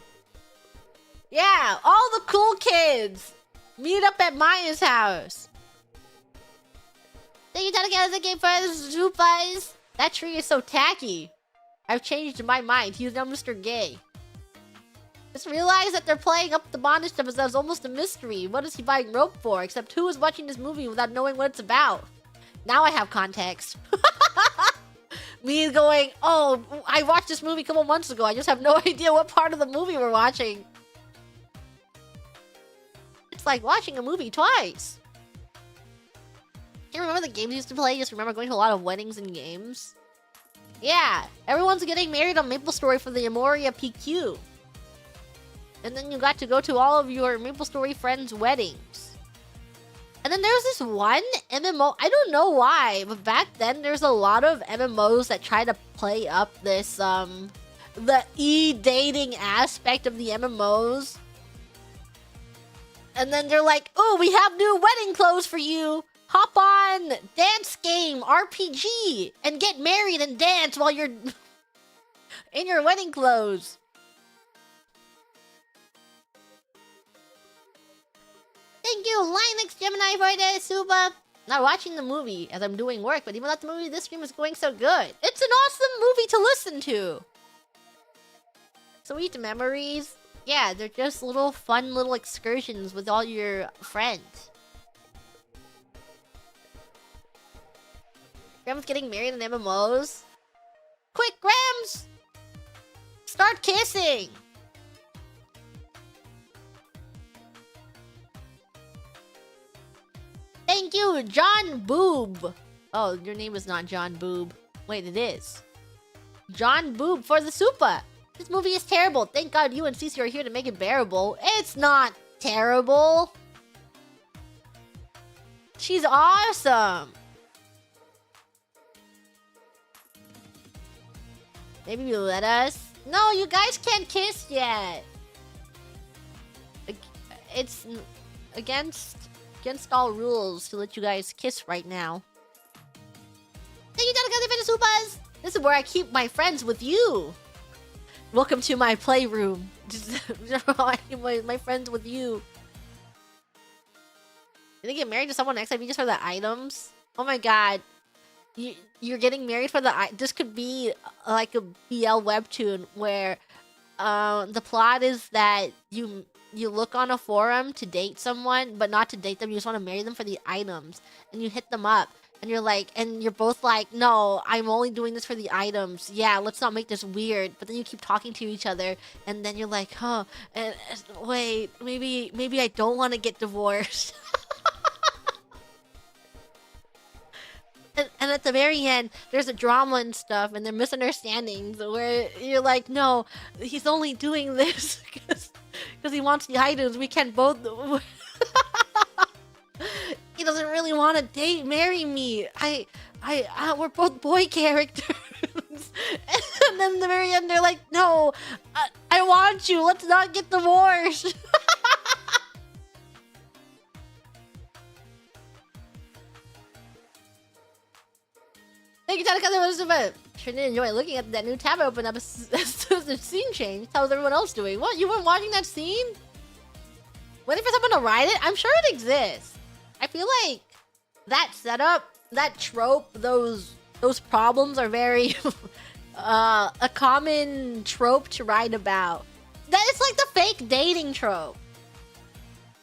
Yeah, all the cool kids meet up at Maya's house. Thank you, Tanaka, as a game for Zupas. That tree is so tacky. I've changed my mind. He's now Mr. Gay. Just realized that they're playing up the bondage stuff as almost a mystery. What is he buying rope for? Except who is watching this movie without knowing what it's about? Now I have context. Me going, oh, I watched this movie a couple months ago. I just have no idea what part of the movie we're watching. It's like watching a movie twice. Can't remember the games you used to play. Just remember going to a lot of weddings and games. Yeah, everyone's getting married on MapleStory for the Amoria PQ. And then you got to go to all of your MapleStory friends' weddings. And then there's this one MMO, I don't know why, but back then there's a lot of MMOs that try to play up this, the e-dating aspect of the MMOs. And then they're like, oh, we have new wedding clothes for you. Hop on dance game RPG and get married and dance while you're in your wedding clothes. Thank you, Linux Gemini, for the super. Not watching the movie as I'm doing work, but even though the movie, this stream is going so good. It's an awesome movie to listen to. Sweet memories. Yeah, they're just little fun little excursions with all your friends. Grams getting married in MMOs. Quick, Grams! Start kissing! Thank you, John Boob. Oh, your name is not John Boob. Wait, it is. John Boob for the super. This movie is terrible. Thank God you and Cece are here to make it bearable. It's not terrible. She's awesome. Maybe you let us? No, you guys can't kiss yet. It's against all rules to let you guys kiss right now. Thank you, Tanaka, for the supas. This is where I keep my friends with you. Welcome to my playroom. I keep my friends with you. Did they get married to someone next time just for the items? Oh my god. you're getting married for the this could be like a BL webtoon where the plot is that you look on a forum to date someone, but not to date them. You just want to marry them for the items, and you hit them up, and you're like, and you're both like, no, I'm only doing this for the items. Yeah, let's not make this weird. But then you keep talking to each other, and then you're like, huh, and wait, maybe I don't want to get divorced. And at the very end, there's a drama and stuff, and there are misunderstandings where you're like, no, he's only doing this because he wants the items. We can't both. He doesn't really want to marry me. We're both boy characters. And then at the very end, they're like, no, I want you. Let's not get divorced. Thank you, Tanaka. Sure did enjoy looking at that new tab open up as soon as the scene changed. How's everyone else doing? What? You weren't watching that scene? Waiting for someone to write it? I'm sure it exists. I feel like that setup, that trope, those problems are very a common trope to write about. That it's like the fake dating trope.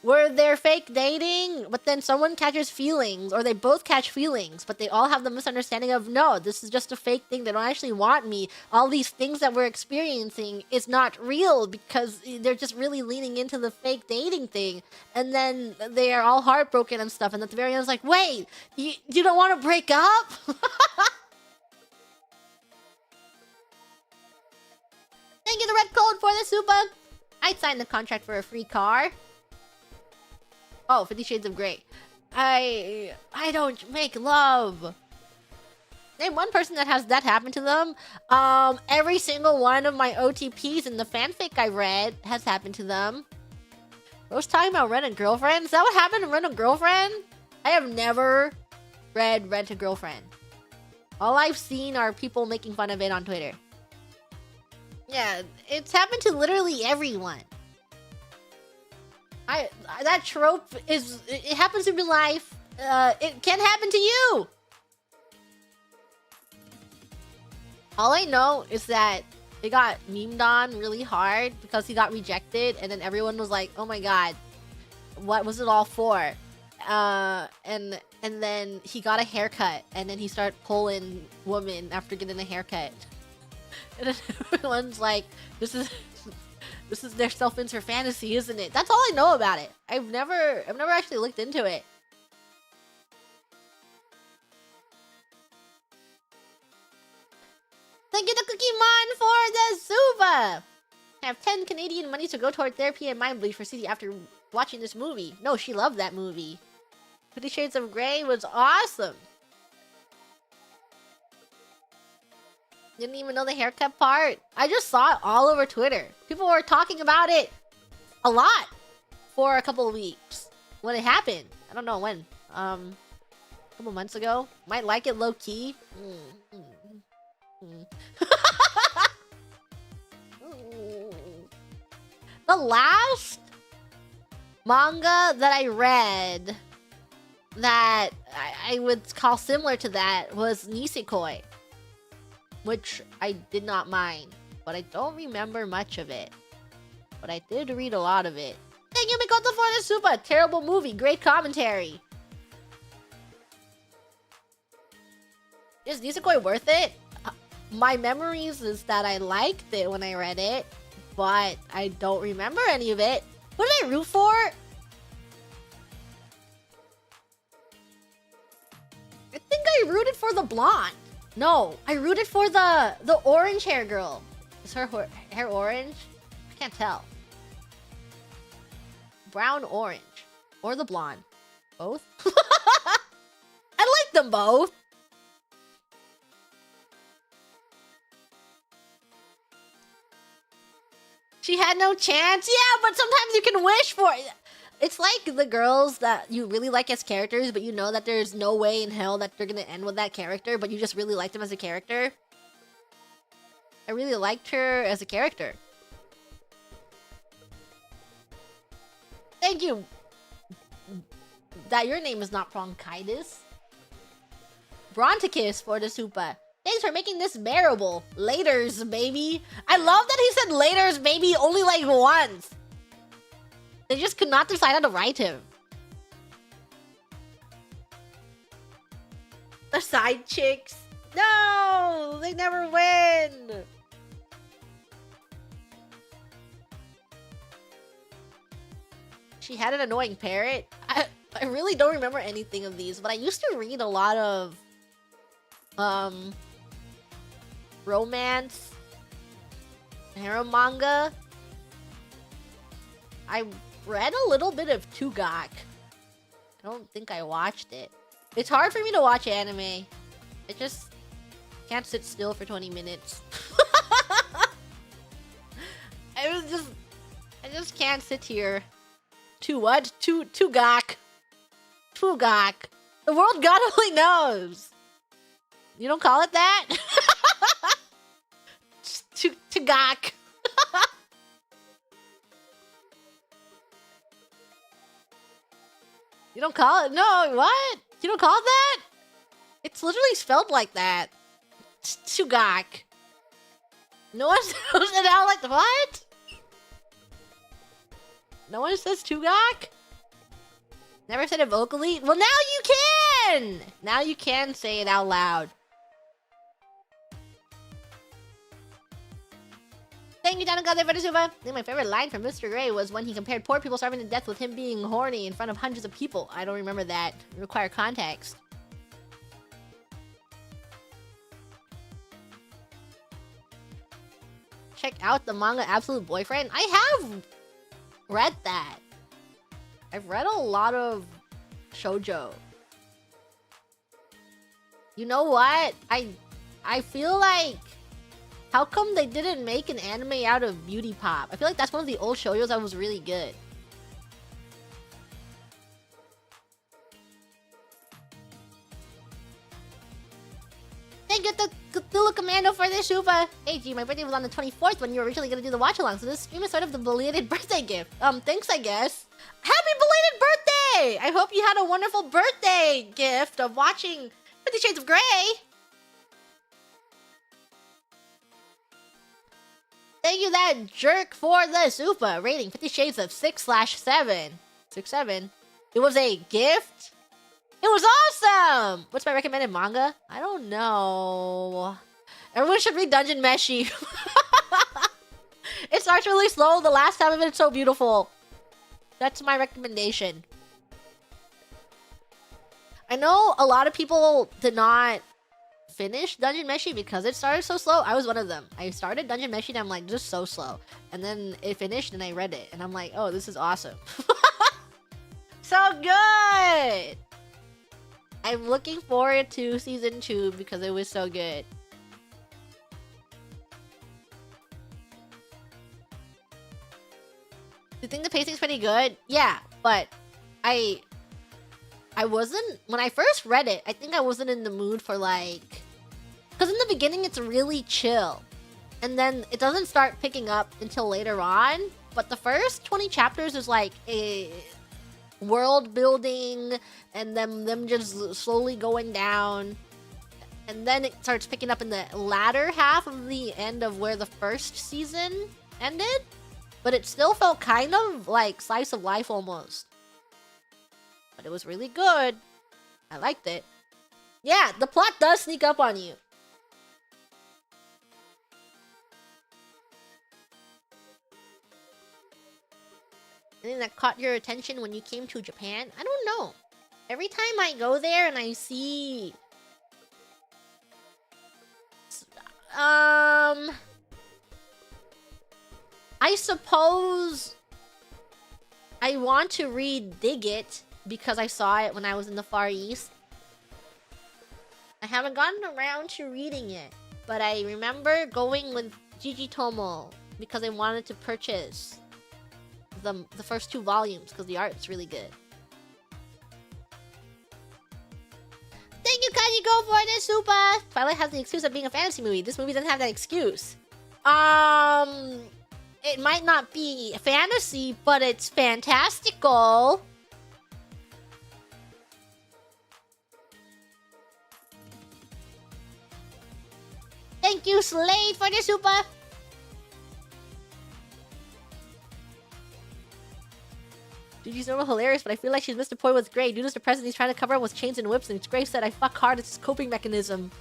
Where they're fake dating, but then someone catches feelings, or they both catch feelings, but they all have the misunderstanding of, no, this is just a fake thing. They don't actually want me. All these things that we're experiencing is not real because they're just really leaning into the fake dating thing. And then they are all heartbroken and stuff. And at the very end, it's like, wait, you don't want to break up? Thank you, the red code for the super. I'd sign the contract for a free car. Oh, 50 Shades of Grey. I don't make love. Name one person that has that happen to them. Every single one of my OTPs in the fanfic I read has happened to them. I was talking about Rent a Girlfriend. Is that what happened to Rent a Girlfriend? I have never read Rent a Girlfriend. All I've seen are people making fun of it on Twitter. Yeah, it's happened to literally everyone. That trope it happens in real life. It can happen to you. All I know is that it got memed on really hard because he got rejected, and then everyone was like, "Oh my god, what was it all for?" And then he got a haircut, and then he started pulling women after getting a haircut, and then everyone's like, "This is their self-insert fantasy, isn't it?" That's all I know about it. I've never actually looked into it. Thank you to Cookie Mon for the Suva! I have 10 Canadian money to go toward therapy and mind bleach for CD after watching this movie. No, she loved that movie. 50 Shades of Grey was awesome. Didn't even know the haircut part. I just saw it all over Twitter. People were talking about it a lot for a couple of weeks when it happened. I don't know when. A couple months ago. Might like it low key. The last manga that I read that I would call similar to that was Nisekoi, which I did not mind, but I don't remember much of it. But I did read a lot of it. Thank you, Mikoto, for the super. Terrible movie, great commentary. Is Nisekoi worth it? My memories is that I liked it when I read it, but I don't remember any of it. What did I root for? I think I rooted for the blonde. No, I rooted for the orange hair girl. Is her hair orange? I can't tell. Brown, orange. Or the blonde. Both? I like them both. She had no chance? Yeah, but sometimes you can wish for it. It's like the girls that you really like as characters, but you know that there's no way in hell that they're gonna end with that character, but you just really like them as a character. I really liked her as a character. Thank you. That your name is not bronchitis. Bronticus for the Supa. Thanks for making this bearable. Laters, baby. I love that he said laters, baby, only like once. They just could not decide how to write him. The side chicks. No, they never win. She had an annoying parrot. I really don't remember anything of these, but I used to read a lot of romance harem manga. I read a little bit of Tugak. I don't think I watched it. It's hard for me to watch anime. I just can't sit still for 20 minutes. I just can't sit here. Tugak. Tugak. The world God only knows. You don't call it that? Tugak. You don't call it? No, what? You don't call it that? It's literally spelled like that. Tugak. No one says it out like the what? No one says Tugak? Never said it vocally? Well, now you can! Now you can say it out loud. Thank you, Danica, for the Supa. I think my favorite line from Mr. Gray was when he compared poor people starving to death with him being horny in front of hundreds of people. I don't remember that. It requires context. Check out the manga Absolute Boyfriend. I have read that. I've read a lot of shoujo. You know what? I feel like, how come they didn't make an anime out of Beauty Pop? I feel like that's one of the old shoujos that was really good. Thank you, Cthulhu Commando, for this Supa. Hey, G, my birthday was on the 24th when you were originally gonna do the watch-along, so this stream is sort of the belated birthday gift. Thanks, I guess. Happy belated birthday! I hope you had a wonderful birthday gift of watching 50 Shades of Grey. Thank you, that jerk, for the Supa. Rating 50 Shades of 6/7. 6/7. It was a gift? It was awesome! What's my recommended manga? I don't know. Everyone should read Dungeon Meshi. It starts really slow. The last half of it's so beautiful. That's my recommendation. I know a lot of people did not finish Dungeon Meshi because it started so slow. I was one of them. I started Dungeon Meshi and I'm like, just so slow. And then it finished and I read it. And I'm like, oh, this is awesome. So good! I'm looking forward to season 2 because it was so good. You think the pacing's pretty good? Yeah, but I wasn't, when I first read it, I think I wasn't in the mood for like, because in the beginning it's really chill. And then it doesn't start picking up until later on. But the first 20 chapters is like a world building and then them just slowly going down. And then it starts picking up in the latter half of the end of where the first season ended. But it still felt kind of like slice of life almost. But it was really good. I liked it. Yeah, the plot does sneak up on you. Anything that caught your attention when you came to Japan? I don't know. Every time I go there and I see... I suppose I want to read Dig It because I saw it when I was in the Far East. I haven't gotten around to reading it, but I remember going with Gigi Tomo because I wanted to purchase the first 2 volumes because the art's really good. Thank you, Kajigo, for this Supa! Twilight has the excuse of being a fantasy movie. This movie doesn't have that excuse. It might not be fantasy, but it's fantastical. Thank you, Slade, for the super. Gigi's normal hilarious, but I feel like she's missed the point with Gray. Due to the present, he's trying to cover up with chains and whips, and it's Gray said, I fuck hard, it's his coping mechanism.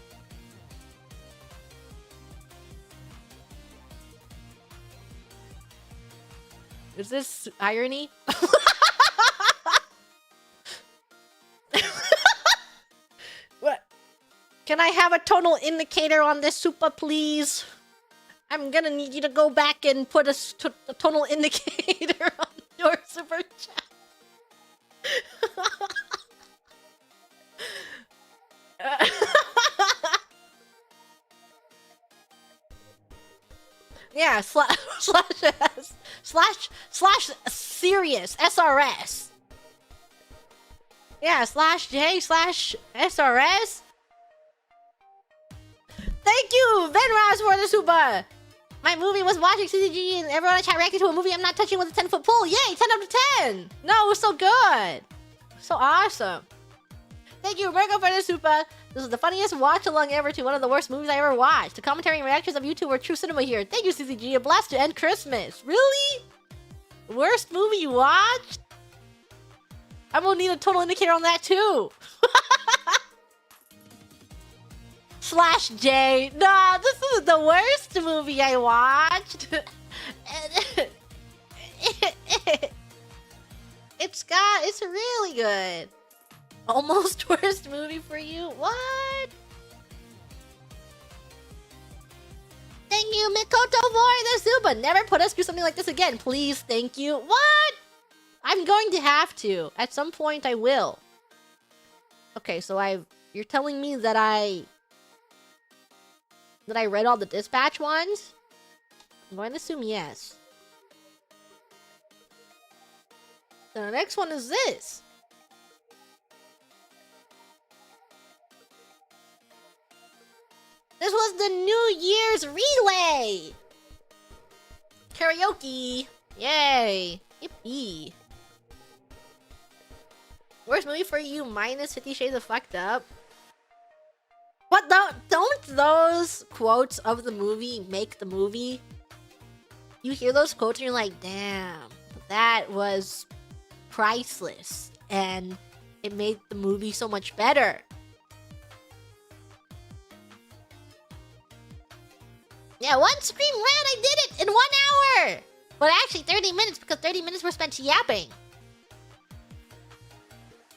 Is this irony? What? Can I have a tonal indicator on this super, please? I'm gonna need you to go back and put a tonal indicator on your super chat. Yeah, slash serious SRS. Yeah, /J/SRS. Thank you, Venraz, for the super. My movie was watching CCG and everyone in chat reacted to a movie I'm not touching with a 10-foot pole. Yay, 10 out of 10. No, it was so good. So awesome. Thank you, Virgo, for the super. This is the funniest watch-along ever to one of the worst movies I ever watched. The commentary and reactions of YouTube were true cinema here. Thank you, CCG. A blast to end Christmas. Really? Worst movie you watched? I'm gonna need a total indicator on that too. /J. Nah, this is the worst movie I watched. It's really good. Almost worst movie for you? What? Thank you, Mikoto, for the super. Never put us through something like this again. Please, thank you. What? I'm going to have to. At some point, I will. Okay, so you're telling me that I read all the dispatch ones? I'm going to assume yes. Then the next one is this. This was the New Year's relay! Karaoke! Yay! Yippee! Worst movie for you minus 50 Shades of Fucked Up? What? Don't those quotes of the movie make the movie? You hear those quotes and you're like, damn, that was priceless. And it made the movie so much better. Yeah, one scream rant, I did it in 1 hour! But actually 30 minutes because 30 minutes were spent yapping.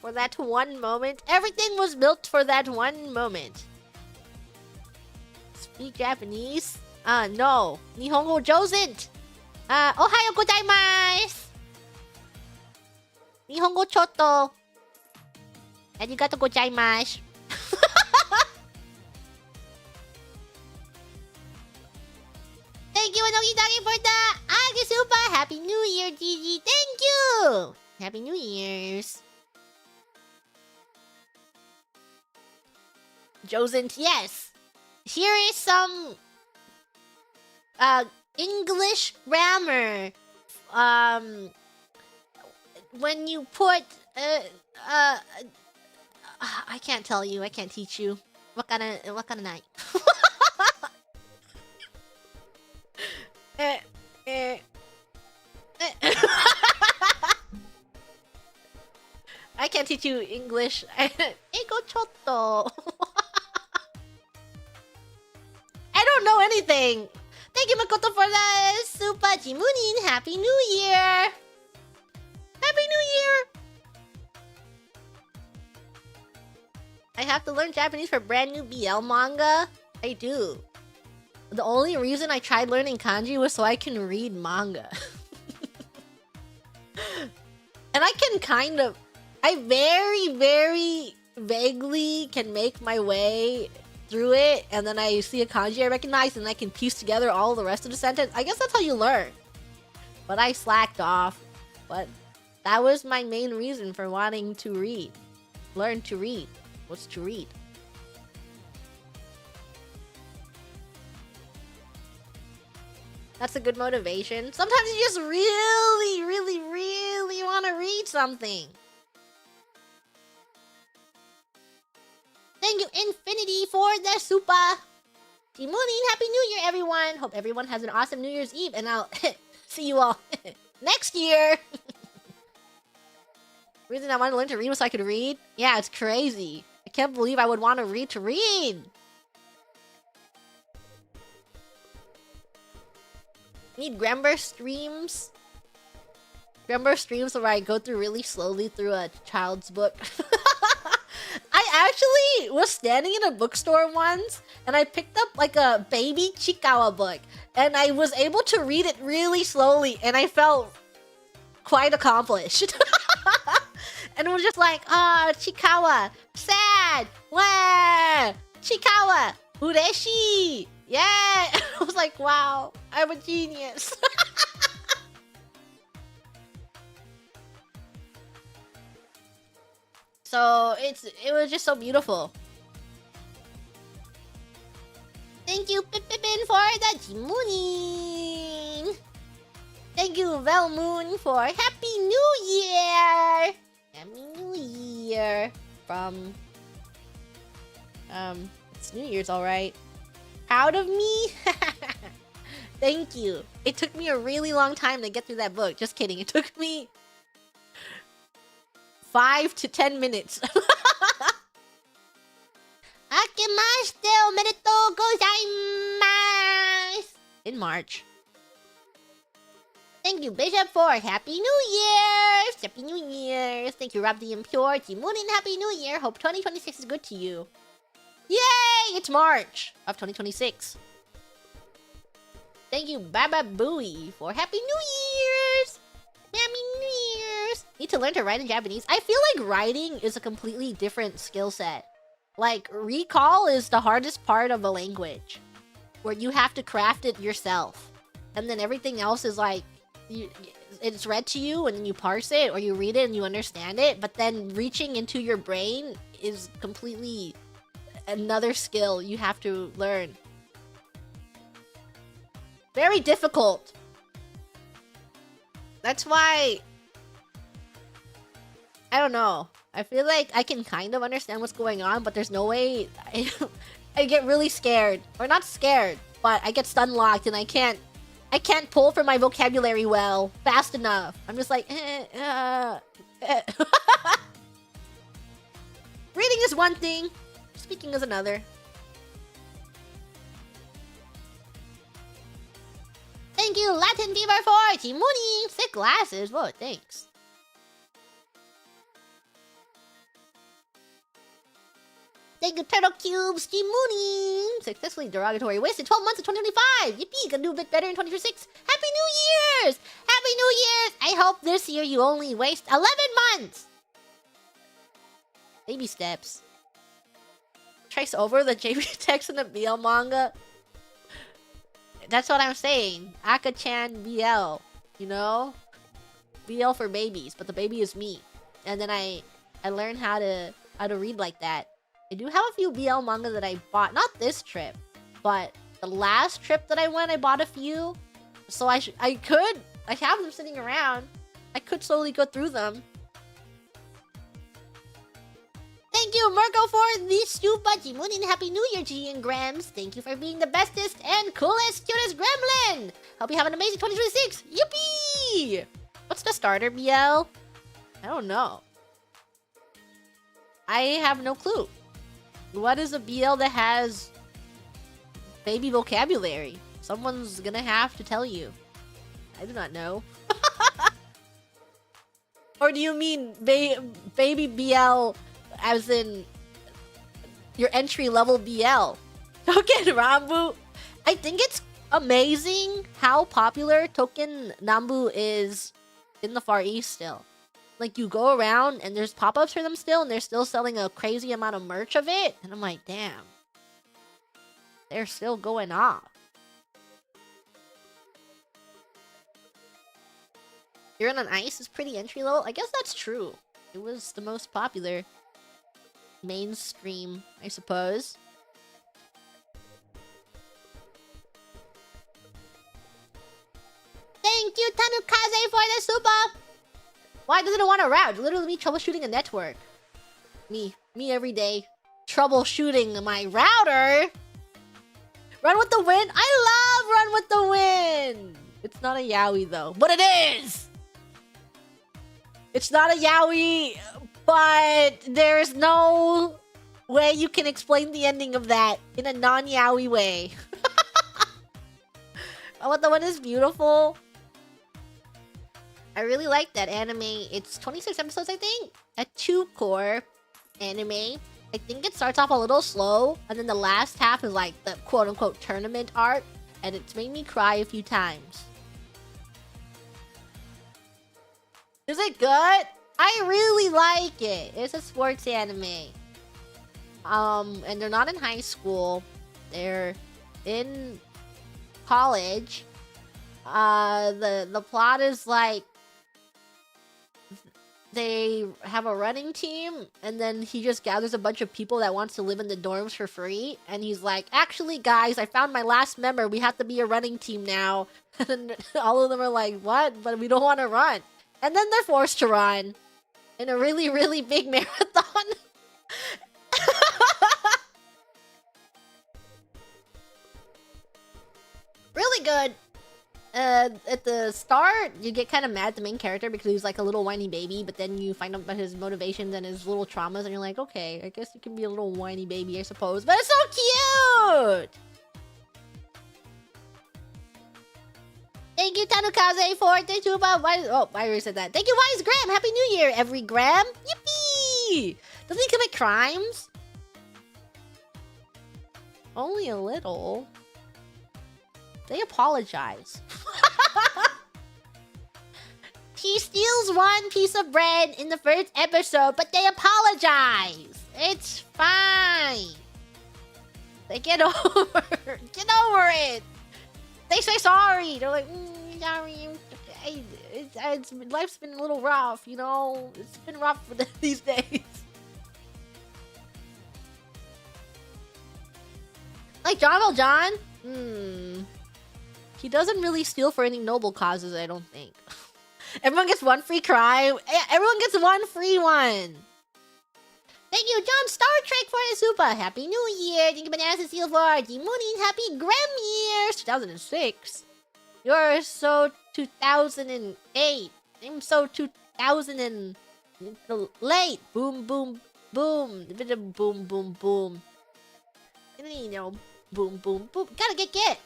For that one moment. Everything was built for that one moment. Speak Japanese? No. Nihongo jousent! Ohayo gozaimasu! Nihongo chotto! Arigatou gozaimasu! Thank you, Anogidagi, for the Agasupa! Happy New Year, Gigi! Thank you! Happy New Year's! Josent, yes! Here is some English grammar. When you put I can't tell you. I can't teach you. What kind of night? I can't teach you English. Eigo chotto. I don't know anything. Thank you, Makoto, for the super Jimunin. Happy New Year. Happy New Year. I have to learn Japanese for brand new BL manga. I do. The only reason I tried learning kanji was so I can read manga. And I can kind of... I very, very vaguely can make my way through it, and then I see a kanji I recognize, and I can piece together all the rest of the sentence. I guess that's how you learn. But I slacked off. But that was my main reason for wanting to read. Learn to read. What's to read? That's a good motivation. Sometimes you just really, really, really want to read something. Thank you, Infinity, for the super. Morning, Happy New Year, everyone! Hope everyone has an awesome New Year's Eve, and I'll see you all next year! Reason I wanted to learn to read was so I could read? Yeah, it's crazy. I can't believe I would want to read. Need Grember streams? Grember streams where I go through really slowly through a child's book. I actually was standing in a bookstore once, and I picked up like a baby Chikawa book, and I was able to read it really slowly, and I felt quite accomplished. And it was just like, ah, Chikawa, sad, wah, Chikawa, ureshi, yeah. And I was like, wow, I'm a genius. So it was just so beautiful. Thank you, Pippin, for the mooning. Thank you, Velmoon, for Happy New Year. Happy New Year from it's New Year's, all right. Proud of me. Thank you. It took me a really long time to get through that book. Just kidding. It took me 5 to 10 minutes. Akemashite omedetou gozaimasu! In March. Thank you, Bishop, for Happy New Year's! Happy New Year's! Thank you, Rob the Impure, Timunin, Happy New Year! Hope 2026 is good to you. Yay! It's March of 2026. Thank you, Baba Booey, for Happy New Year's! Happy New Year's! Need to learn to write in Japanese. I feel like writing is a completely different skill set. Like, recall is the hardest part of a language, where you have to craft it yourself. And then everything else is like, it's read to you and then you parse it, or you read it and you understand it, but then reaching into your brain is completely another skill you have to learn. Very difficult. That's why, I don't know. I feel like I can kind of understand what's going on, but there's no way. I get really scared, or not scared, but I get stun locked and I can't pull from my vocabulary well fast enough. I'm just like, Reading is one thing, speaking is another. Thank you, Latin Fever, for Timuni. Sick glasses. Whoa, thanks. Thank you, Turtle Cubes, Timuni. Successfully derogatory. Wasted 12 months of 2025. Yippee, gonna do a bit better in 2026. Happy New Year's! Happy New Year's! I hope this year you only waste 11 months. Baby steps. Trace over the JP text in the BL manga. That's what I'm saying. Aka-chan BL. You know? BL for babies, but the baby is me. And then I learned how to read like that. I do have a few BL manga that I bought. Not this trip, but the last trip that I went, I bought a few. So I have them sitting around. I could slowly go through them. Thank you, Mirko, for the super Jimoon, and Happy New Year, G and Grams. Thank you for being the bestest and coolest, cutest gremlin. Hope you have an amazing 2026. Yippee! What's the starter BL? I don't know. I have no clue. What is a BL that has baby vocabulary? Someone's gonna have to tell you. I do not know. Or do you mean baby BL as in your entry-level BL? Token Rambu. I think it's amazing how popular Token Nambu is in the Far East still. Like, you go around and there's pop-ups for them still, and they're still selling a crazy amount of merch of it. And I'm like, damn. They're still going off. You're on Ice is pretty entry-level. I guess that's true. It was the most popular mainstream, I suppose. Thank you, Tanukaze, for the super! Why doesn't it want to route? Literally me troubleshooting a network. Me every day. Troubleshooting my router. Run with the Wind? I love Run with the Wind! It's not a yaoi though, but it is! It's not a yaoi, but there's no way you can explain the ending of that in a non-yaoi way. Run with the Wind is beautiful. I really like that anime. It's 26 episodes, I think. A 2-core anime. I think it starts off a little slow, and then the last half is like the quote-unquote tournament arc, and it's made me cry a few times. Is it good? I really like it. It's a sports anime. And they're not in high school. They're in college. The plot is like they have a running team, and then he just gathers a bunch of people that wants to live in the dorms for free, and he's like, actually guys, I found my last member, we have to be a running team now. And all of them are like, what? But we don't want to run. And then they're forced to run in a really, really big marathon. Really good. At the start, you get kind of mad at the main character because he's like a little whiny baby, but then you find out about his motivations and his little traumas, and you're like, okay, I guess you can be a little whiny baby, I suppose. But it's so cute! Thank you, Tanukaze, for the tuba. Oh, I already said that. Thank you, Wise Graham. Happy New Year, every Graham. Yippee! Doesn't he commit crimes? Only a little. They apologize. He steals one piece of bread in the first episode, but they apologize. It's fine. They get over it. They say sorry. They're like, sorry. Life's been a little rough, you know. It's been rough for these days. Like John Valjean? He doesn't really steal for any noble causes, I don't think. Everyone gets one free crime. Everyone gets one free one. Thank you, John Star Trek, for the super. Happy New Year. Thank you, Banana Cecile, for the Moonies. Happy Graham Years. 2006. You're so 2008. I'm so 2000 and late. Boom, boom, boom. Boom, boom, boom. You know, boom, boom, boom. Gotta get.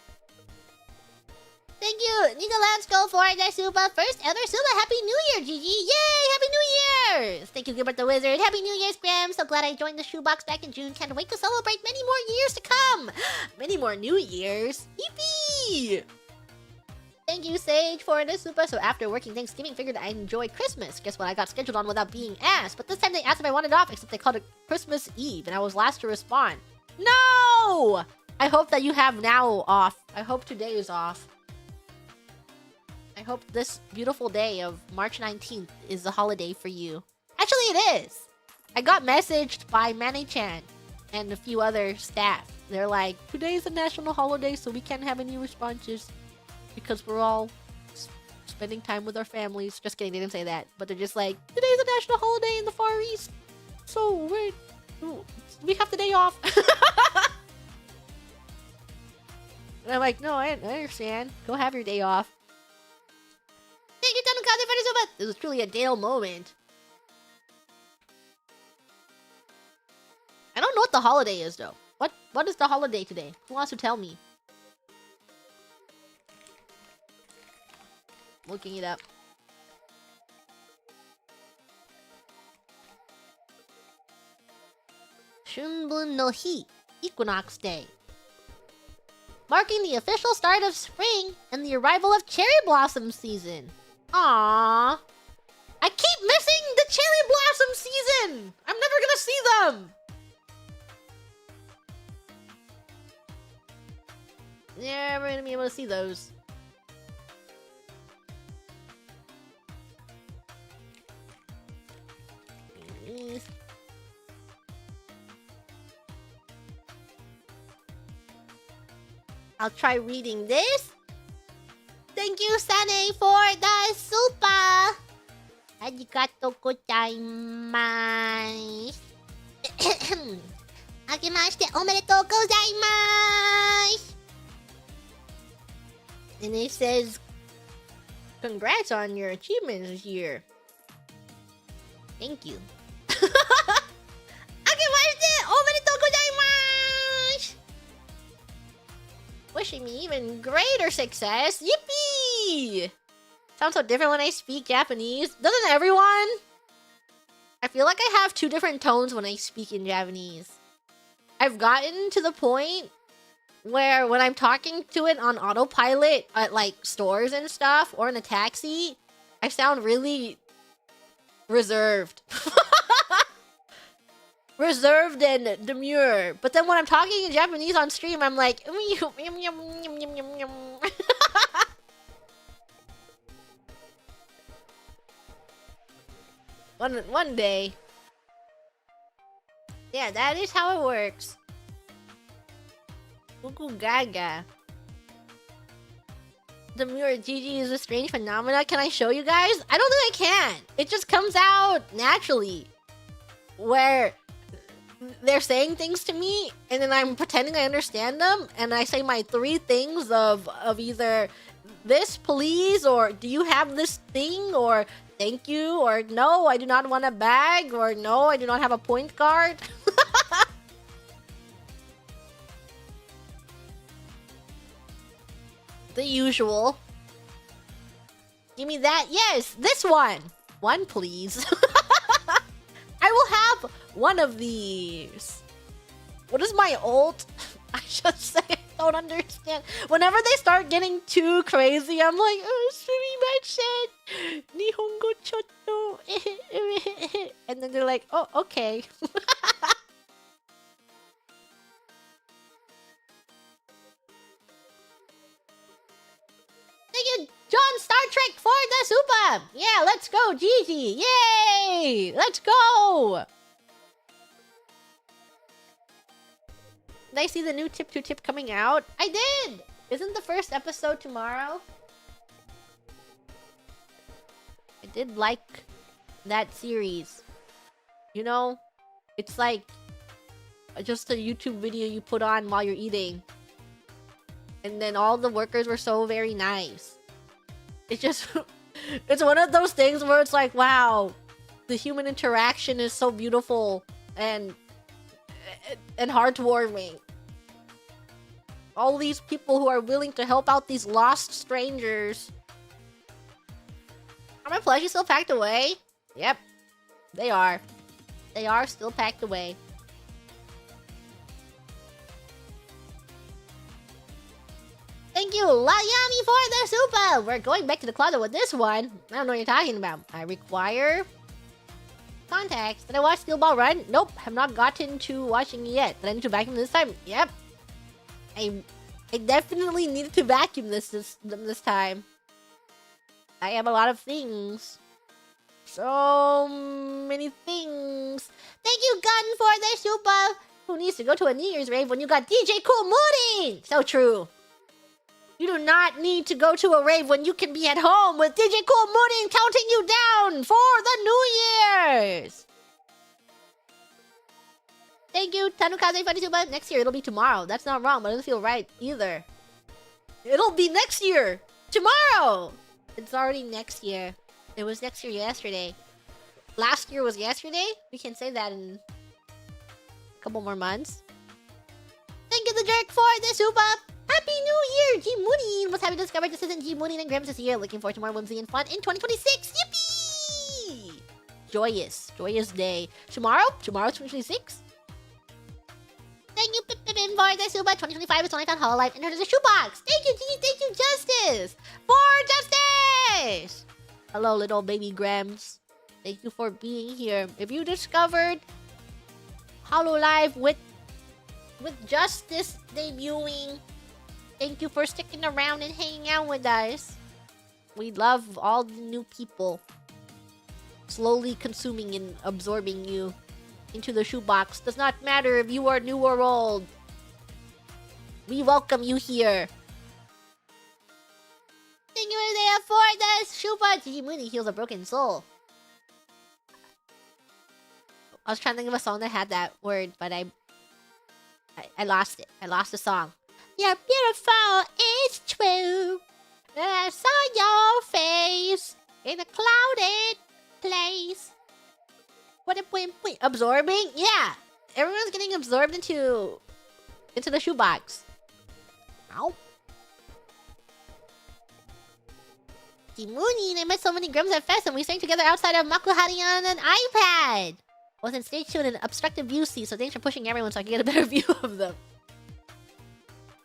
Thank you, Nina Lansco, for the super. First ever super. Happy New Year, Gigi. Yay, Happy New Year's. Thank you, Gilbert the Wizard. Happy New Year's, Graham. So glad I joined the shoebox back in June. Can't wait to celebrate many more years to come. Many more New Years. Yippee! Thank you, Sage, for the super. So after working Thanksgiving, figured I'd enjoy Christmas. Guess what? I got scheduled on without being asked. But this time they asked if I wanted off, except they called it Christmas Eve, and I was last to respond. No! I hope that you have now off. I hope today is off. I hope this beautiful day of March 19th is a holiday for you. Actually, it is. I got messaged by Manny-chan and a few other staff. They're like, today is a national holiday, so we can't have any responses because we're all spending time with our families. Just kidding, they didn't say that. But they're just like, today's a national holiday in the Far East, so we have the day off. And I'm like, no, I understand. Go have your day off. Thank you, Tanukaze, for the super. This was truly a Dale moment. I don't know what the holiday is, though. What is the holiday today? Who wants to tell me? Looking it up. Shunbun no Hi, Equinox Day. Marking the official start of spring and the arrival of cherry blossom season. Aww. I keep missing the cherry blossom season! I'm never gonna see them! Never gonna be able to see those. I'll try reading this. Thank you, Sane, for the super. Arigatou gozaimasu. Akemashite omedetou gozaimasu. And it says, congrats on your achievements this year. Thank you. Wishing me even greater success. Yippee! Sounds so different when I speak Japanese. Doesn't everyone? I feel like I have two different tones when I speak in Japanese. I've gotten to the point where when I'm talking to it on autopilot at like stores and stuff or in a taxi, I sound really reserved. Reserved and demure. But then when I'm talking in Japanese on stream, I'm like... One day. Yeah, that is how it works. Ugu gaga. Demure GG is a strange phenomena. Can I show you guys? I don't think I can. It just comes out naturally. Where... they're saying things to me, and then I'm pretending I understand them, and I say my three things of either this, please, or do you have this thing, or thank you, or no, I do not want a bag, or no, I do not have a point card. The usual. Give me that. Yes, this one. One, please. I will have one of these. What is my ult? I should say I don't understand. Whenever they start getting too crazy, I'm like, oh, sumimasen. Nihongo chotto. And then they're like, oh, okay. Thank you, John Star Trek, for the super. Yeah, let's go, Gigi. Yay! Let's go. Did I see the new Tip to Tip coming out? I did! Isn't the first episode tomorrow? I did like that series. You know? It's like just a YouTube video you put on while you're eating. And then all the workers were so very nice. It's just... it's one of those things where it's like, wow, the human interaction is so beautiful and heartwarming. All these people who are willing to help out these lost strangers. Are my plushies still packed away? Yep, they are. They are still packed away. Thank you, Layami, for the super! We're going back to the closet with this one. I don't know what you're talking about. I require contacts. Did I watch Steel Ball Run? Nope, have not gotten to watching it yet. Did I need to vacuum this time? Yep. I definitely needed to vacuum this time. I have a lot of things. So many things. Thank you, Gun, for the super. Who needs to go to a New Year's rave when you got DJ Cool Moody? So true. You do not need to go to a rave when you can be at home with DJ Cool Moody counting you down for the New Year's. Thank you, Tanukaze, for the super. Next year, it'll be tomorrow. That's not wrong, but it doesn't feel right either. It'll be next year. Tomorrow. It's already next year. It was next year yesterday. Last year was yesterday? We can say that in a couple more months. Thank you, the jerk, for the super. Happy New Year, G Mooney! Was happy to discover this isn't G Mooney and Grims this year. Looking forward to more whimsy and fun in 2026. Yippee! Joyous day. Tomorrow? Tomorrow's 2026? Thank you, Pippin, for the super. 2025 is when I found Hololive and there's a shoebox. Thank you, G. Thank you, Justice. For Justice! Hello, little baby Grams. Thank you for being here. If you discovered Hololive with Justice debuting, thank you for sticking around and hanging out with us. We love all the new people slowly consuming and absorbing you into the shoebox. Does not matter if you are new or old. We welcome you here. Thank you there for the shoebox. Gigi Mooney heals a broken soul. I was trying to think of a song that had that word, but I lost it. I lost the song. You're beautiful, it's true. I saw your face in a clouded place. What a point. Absorbing? Yeah. Everyone's getting absorbed into the shoebox. Ow. Moonin, I met so many Grims at Fest and we sang together outside of Makuhari on an iPad. I was in stage 2 in an obstructive view seat, so thanks for pushing everyone so I can get a better view of them.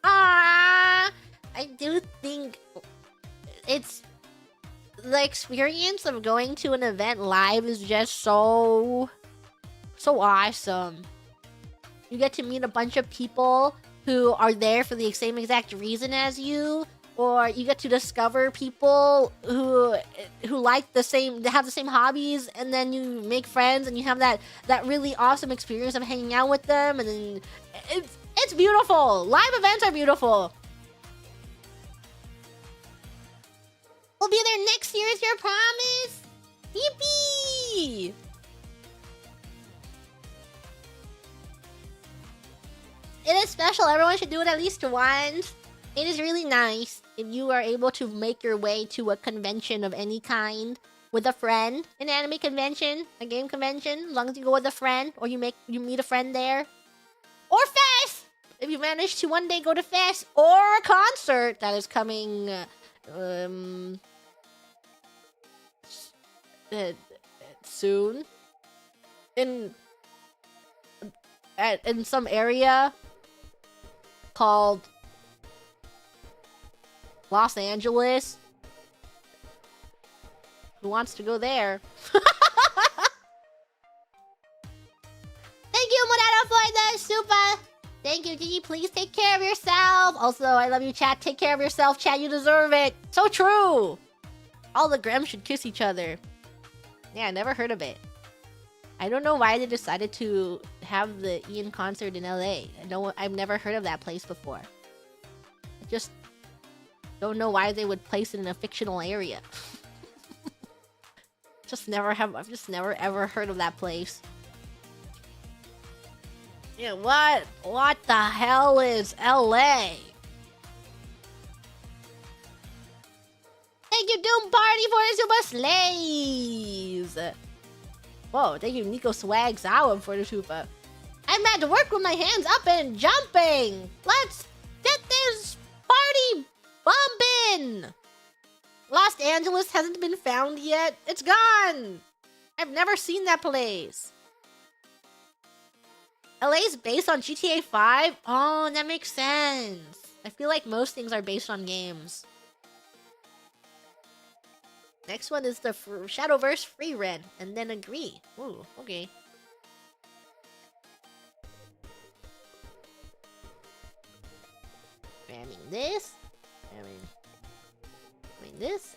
Ah, I do think it's the experience of going to an event live is just so awesome. You get to meet a bunch of people who are there for the same exact reason as you, or you get to discover people who like the same, have the same hobbies, and then you make friends and you have that really awesome experience of hanging out with them, and then it's beautiful. Live events are beautiful. We'll be there next year, is your promise? Yippee! It is special. Everyone should do it at least once. It is really nice if you are able to make your way to a convention of any kind with a friend. An anime convention, a game convention, as long as you go with a friend or you meet a friend there. Or Fest! If you manage to one day go to Fest or a concert that is coming soon in some area called Los Angeles. Who wants to go there? Thank you, Morado, for the super. Thank you, Gigi. Please take care of yourself. Also, I love you, chat. Take care of yourself, chat. You deserve it. So true. All the Grems should kiss each other. Yeah, I never heard of it. I don't know why they decided to have the Ian concert in LA. I've never heard of that place before. I just don't know why they would place it in a fictional area. I've just never ever heard of that place. Yeah, what the hell is LA? Thank you, Doom Party, for the super slays. Whoa, thank you, Nico Swag Sour, for the super. I'm at work with my hands up and jumping. Let's get this party bumping. Los Angeles hasn't been found yet. It's gone. I've never seen that place. LA's based on GTA 5? Oh, that makes sense. I feel like most things are based on games. Next one is the Shadowverse free run, and then agree. Ooh, okay. Grabbing this. Grabbing this.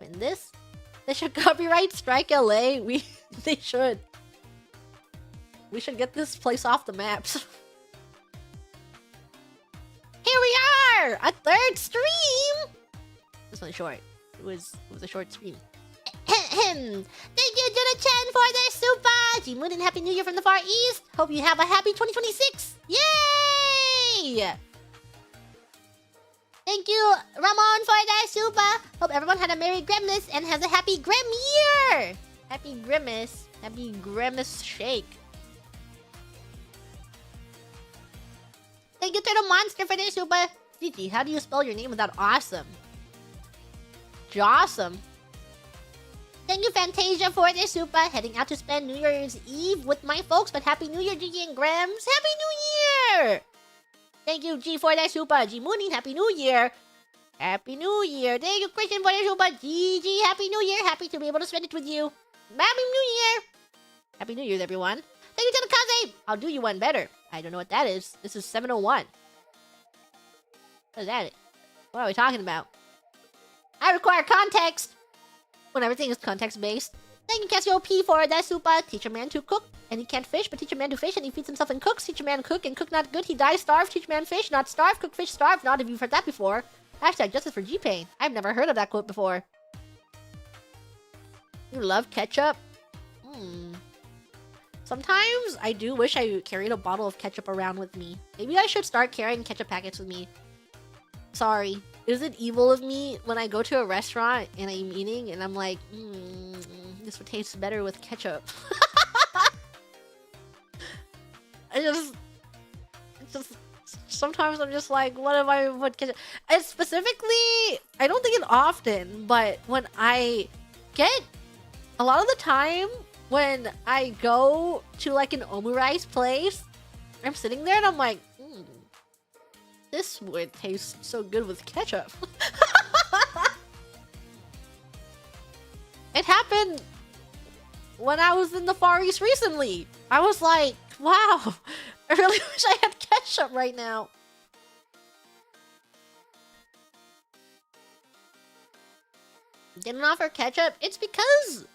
And this. They should copyright strike LA. They should. We should get this place off the maps. Here we are! A third stream! This one's short. It was a short stream. Thank you, Jonah-chan, for the super! G-Moon and Happy New Year from the Far East! Hope you have a happy 2026! Yay! Thank you, Ramon, for the super! Hope everyone had a Merry Grimace and has a Happy Grim Year! Happy Grimace. Happy Grimace Shake. Thank you, Turtle Monster, for the super! Gigi, how do you spell your name without awesome? Jawsome. Thank you, Fantasia, for the super. Heading out to spend New Year's Eve with my folks, but Happy New Year, Gigi and Grims. Happy New Year! Thank you, G, for the super. G Mooning, Happy New Year. Happy New Year. Thank you, Christian, for the super. Gigi, Happy New Year. Happy to be able to spend it with you. Happy New Year. Happy New Year, everyone. Thank you, Tanakaze. I'll do you one better. I don't know what that is. This is 701. What is that? What are we talking about? I require context. When everything is context-based. Thank you, Casio P, for that super. Teach a man to cook, and he can't fish, but teach a man to fish, and he feeds himself and cooks. Teach a man cook, and cook not good, he dies starved. Teach a man fish, not starved. Cook fish, starved. Not if you've heard that before. Hashtag justice for G-Pain. I've never heard of that quote before. You love ketchup? Sometimes I do wish I carried a bottle of ketchup around with me. Maybe I should start carrying ketchup packets with me. Sorry. Is it evil of me when I go to a restaurant and I'm eating and I'm like, this would taste better with ketchup? I just sometimes I'm just like, what if I put ketchup? And specifically, I don't think it often, but when I get a lot of the time when I go to like an omurice place, I'm sitting there and I'm like, this would taste so good with ketchup. It happened when I was in the Far East recently. I was like, wow, I really wish I had ketchup right now. Didn't offer ketchup? It's because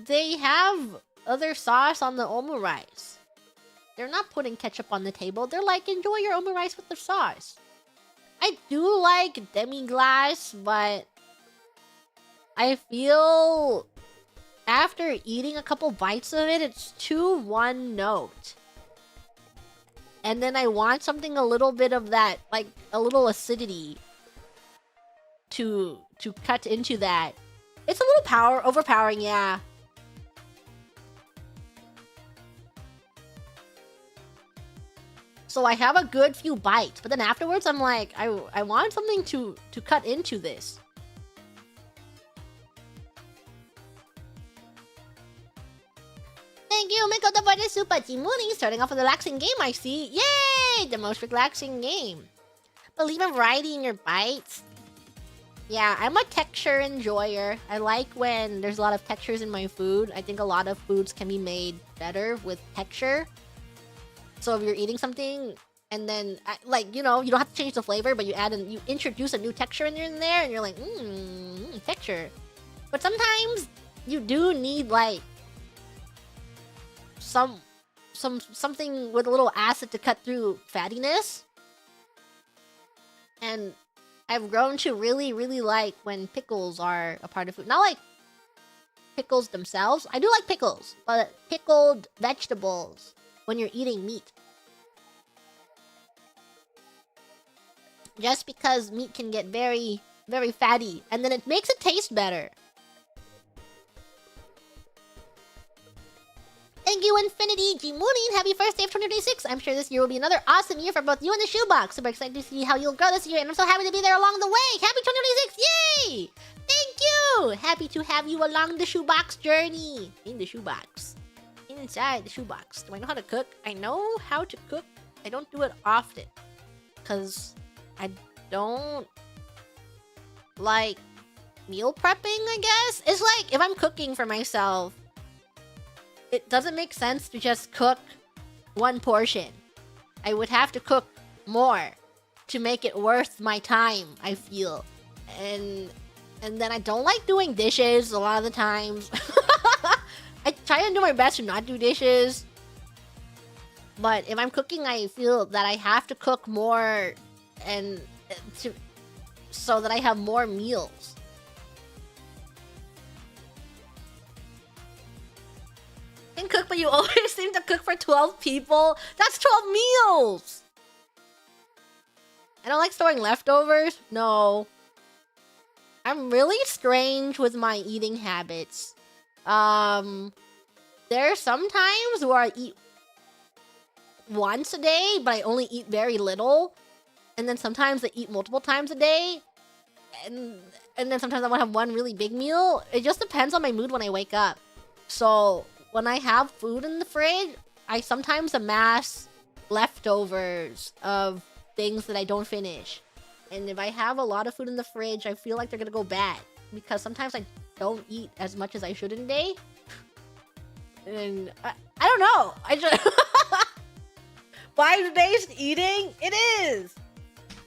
they have other sauce on the omurice. They're not putting ketchup on the table. They're like, enjoy your omurice with the sauce. I do like demi-glace, but I feel after eating a couple bites of it, it's too one note. And then I want something a little bit of that, like a little acidity to cut into that. It's a little overpowering, yeah. So I have a good few bites, but then afterwards I'm like, I want something to cut into this. Thank you, Miko, for the super Jimuni. Starting off with a relaxing game, I see. Yay! The most relaxing game. Believe in variety in your bites. Yeah, I'm a texture enjoyer. I like when there's a lot of textures in my food. I think a lot of foods can be made better with texture. So if you're eating something and then, like, you know, you don't have to change the flavor, but you introduce a new texture in there, and you're like, texture. But sometimes you do need like something with a little acid to cut through fattiness. And I've grown to really, really like when pickles are a part of food. Not like pickles themselves. I do like pickles, but pickled vegetables when you're eating meat. Just because meat can get very, very fatty, and then it makes it taste better. Thank you, Infinity G Mooning. Happy first day of 2026. I'm sure this year will be another awesome year for both you and the shoebox. Super excited to see how you'll grow this year, and I'm so happy to be there along the way. Happy 2026! Yay! Thank you! Happy to have you along the shoebox journey. In the shoebox. Inside the shoebox. Do I know how to cook? I know how to cook. I don't do it often. Because I don't like meal prepping, I guess. It's like if I'm cooking for myself, it doesn't make sense to just cook one portion. I would have to cook more to make it worth my time, I feel. And then I don't like doing dishes a lot of the times. I try to do my best to not do dishes. But if I'm cooking, I feel that I have to cook more and so that I have more meals. You can cook, but you always seem to cook for 12 people. That's 12 meals! I don't like storing leftovers. No. I'm really strange with my eating habits. There are some times where I eat once a day, but I only eat very little. And then sometimes I eat multiple times a day. And then sometimes I want to have one really big meal. It just depends on my mood when I wake up. So when I have food in the fridge, I sometimes amass leftovers of things that I don't finish. And if I have a lot of food in the fridge, I feel like they're gonna go bad. Because sometimes I don't eat as much as I should in a day. And I don't know. I just 5 days eating? It is!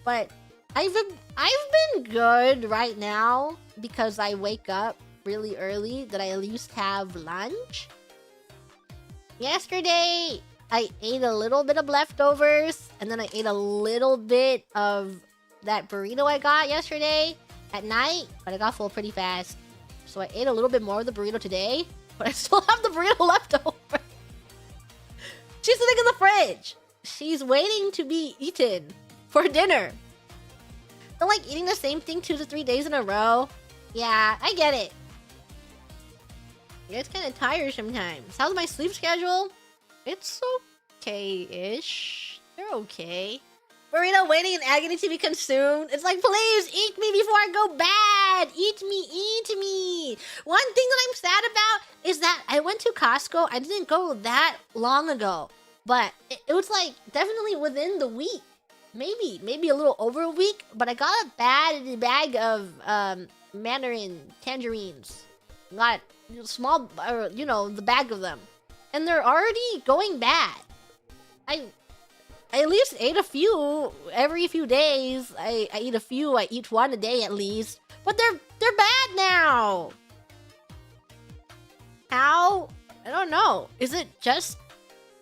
But I've been good right now because I wake up really early that I at least have lunch. Yesterday, I ate a little bit of leftovers, and then I ate a little bit of that burrito I got yesterday at night, but I got full pretty fast. So I ate a little bit more of the burrito today, but I still have the burrito left over. She's sitting in the fridge. She's waiting to be eaten for dinner. Don't like eating the same thing 2 to 3 days in a row. Yeah, I get it. It's kind of tired sometimes. How's my sleep schedule? It's okay-ish. They're okay. Burrito waiting in agony to be consumed. It's like, please eat me before I go bad. Eat me, eat me. One thing that I'm sad about is that I went to Costco. I didn't go that long ago, but it was like definitely within the week. Maybe a little over a week, but I got a bag of mandarin tangerines. Got small, you know, the bag of them, and they're already going bad. I at least ate a few every few days. I eat a few. I eat one a day at least, but they're bad now. How? I don't know. Is it just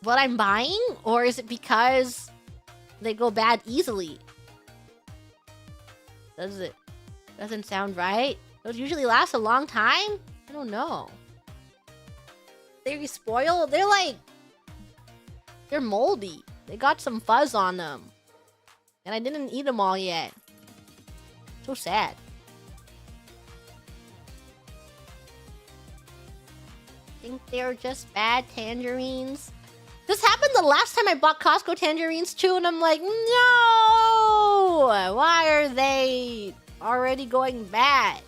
what I'm buying, or is it because they go bad easily? Doesn't sound right. Those usually last a long time. I don't know. They spoil. They're moldy. They got some fuzz on them, and I didn't eat them all yet. So sad. Think they're just bad tangerines. This happened the last time I bought Costco tangerines too, and I'm like, no! Why are they already going bad?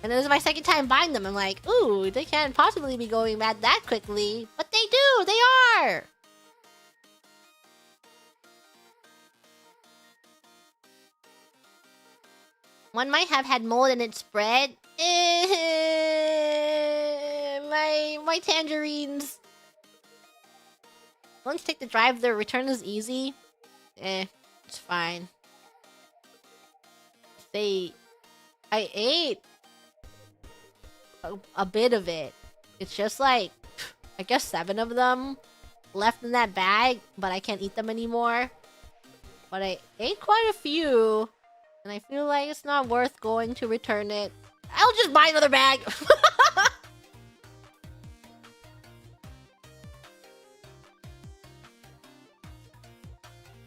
And this is my second time buying them. I'm like, ooh, they can't possibly be going bad that quickly. But they do! They are! One might have had mold in its bread. My tangerines. Once take the drive, the return is easy. It's fine. I ate a bit of it. It's just like, I guess 7 of them left in that bag, but I can't eat them anymore. But I ate quite a few, and I feel like it's not worth going to return it. I'll just buy another bag.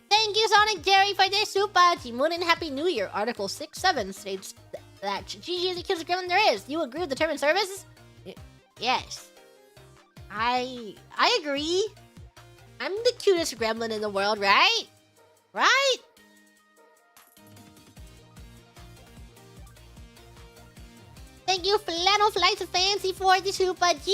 Thank you, Sonic Jerry, for the super Moon and Happy New Year. Article 6.7 states that GG is the cutest gremlin there is. You agree with the term and service? Yes. I agree. I'm the cutest gremlin in the world, right? Right? Thank you, Flannel Flights of Fancy, for the super G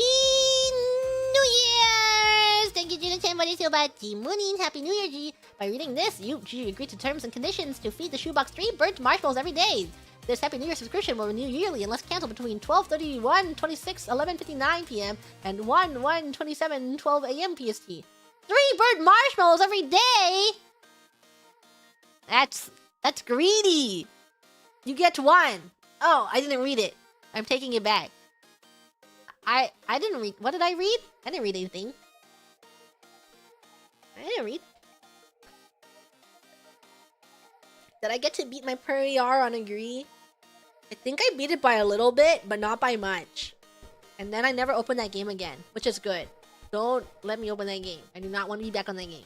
New Year's! Thank you, Jonathan, for the super G Mooning. Happy New Year, G. By reading this, you agree to terms and conditions to feed the shoebox 3 burnt marshmallows every day. This Happy New Year subscription will renew yearly unless canceled between 12:31, 26, 11:59 p.m. and 1, 27, 12 a.m. PST. 3 burnt marshmallows every day? That's greedy. You get 1. Oh, I didn't read it. I'm taking it back. I didn't read. What did I read? I didn't read anything. I didn't read. Did I get to beat my per-ER on Agree? I think I beat it by a little bit, but not by much. And then I never opened that game again, which is good. Don't let me open that game. I do not want to be back on that game.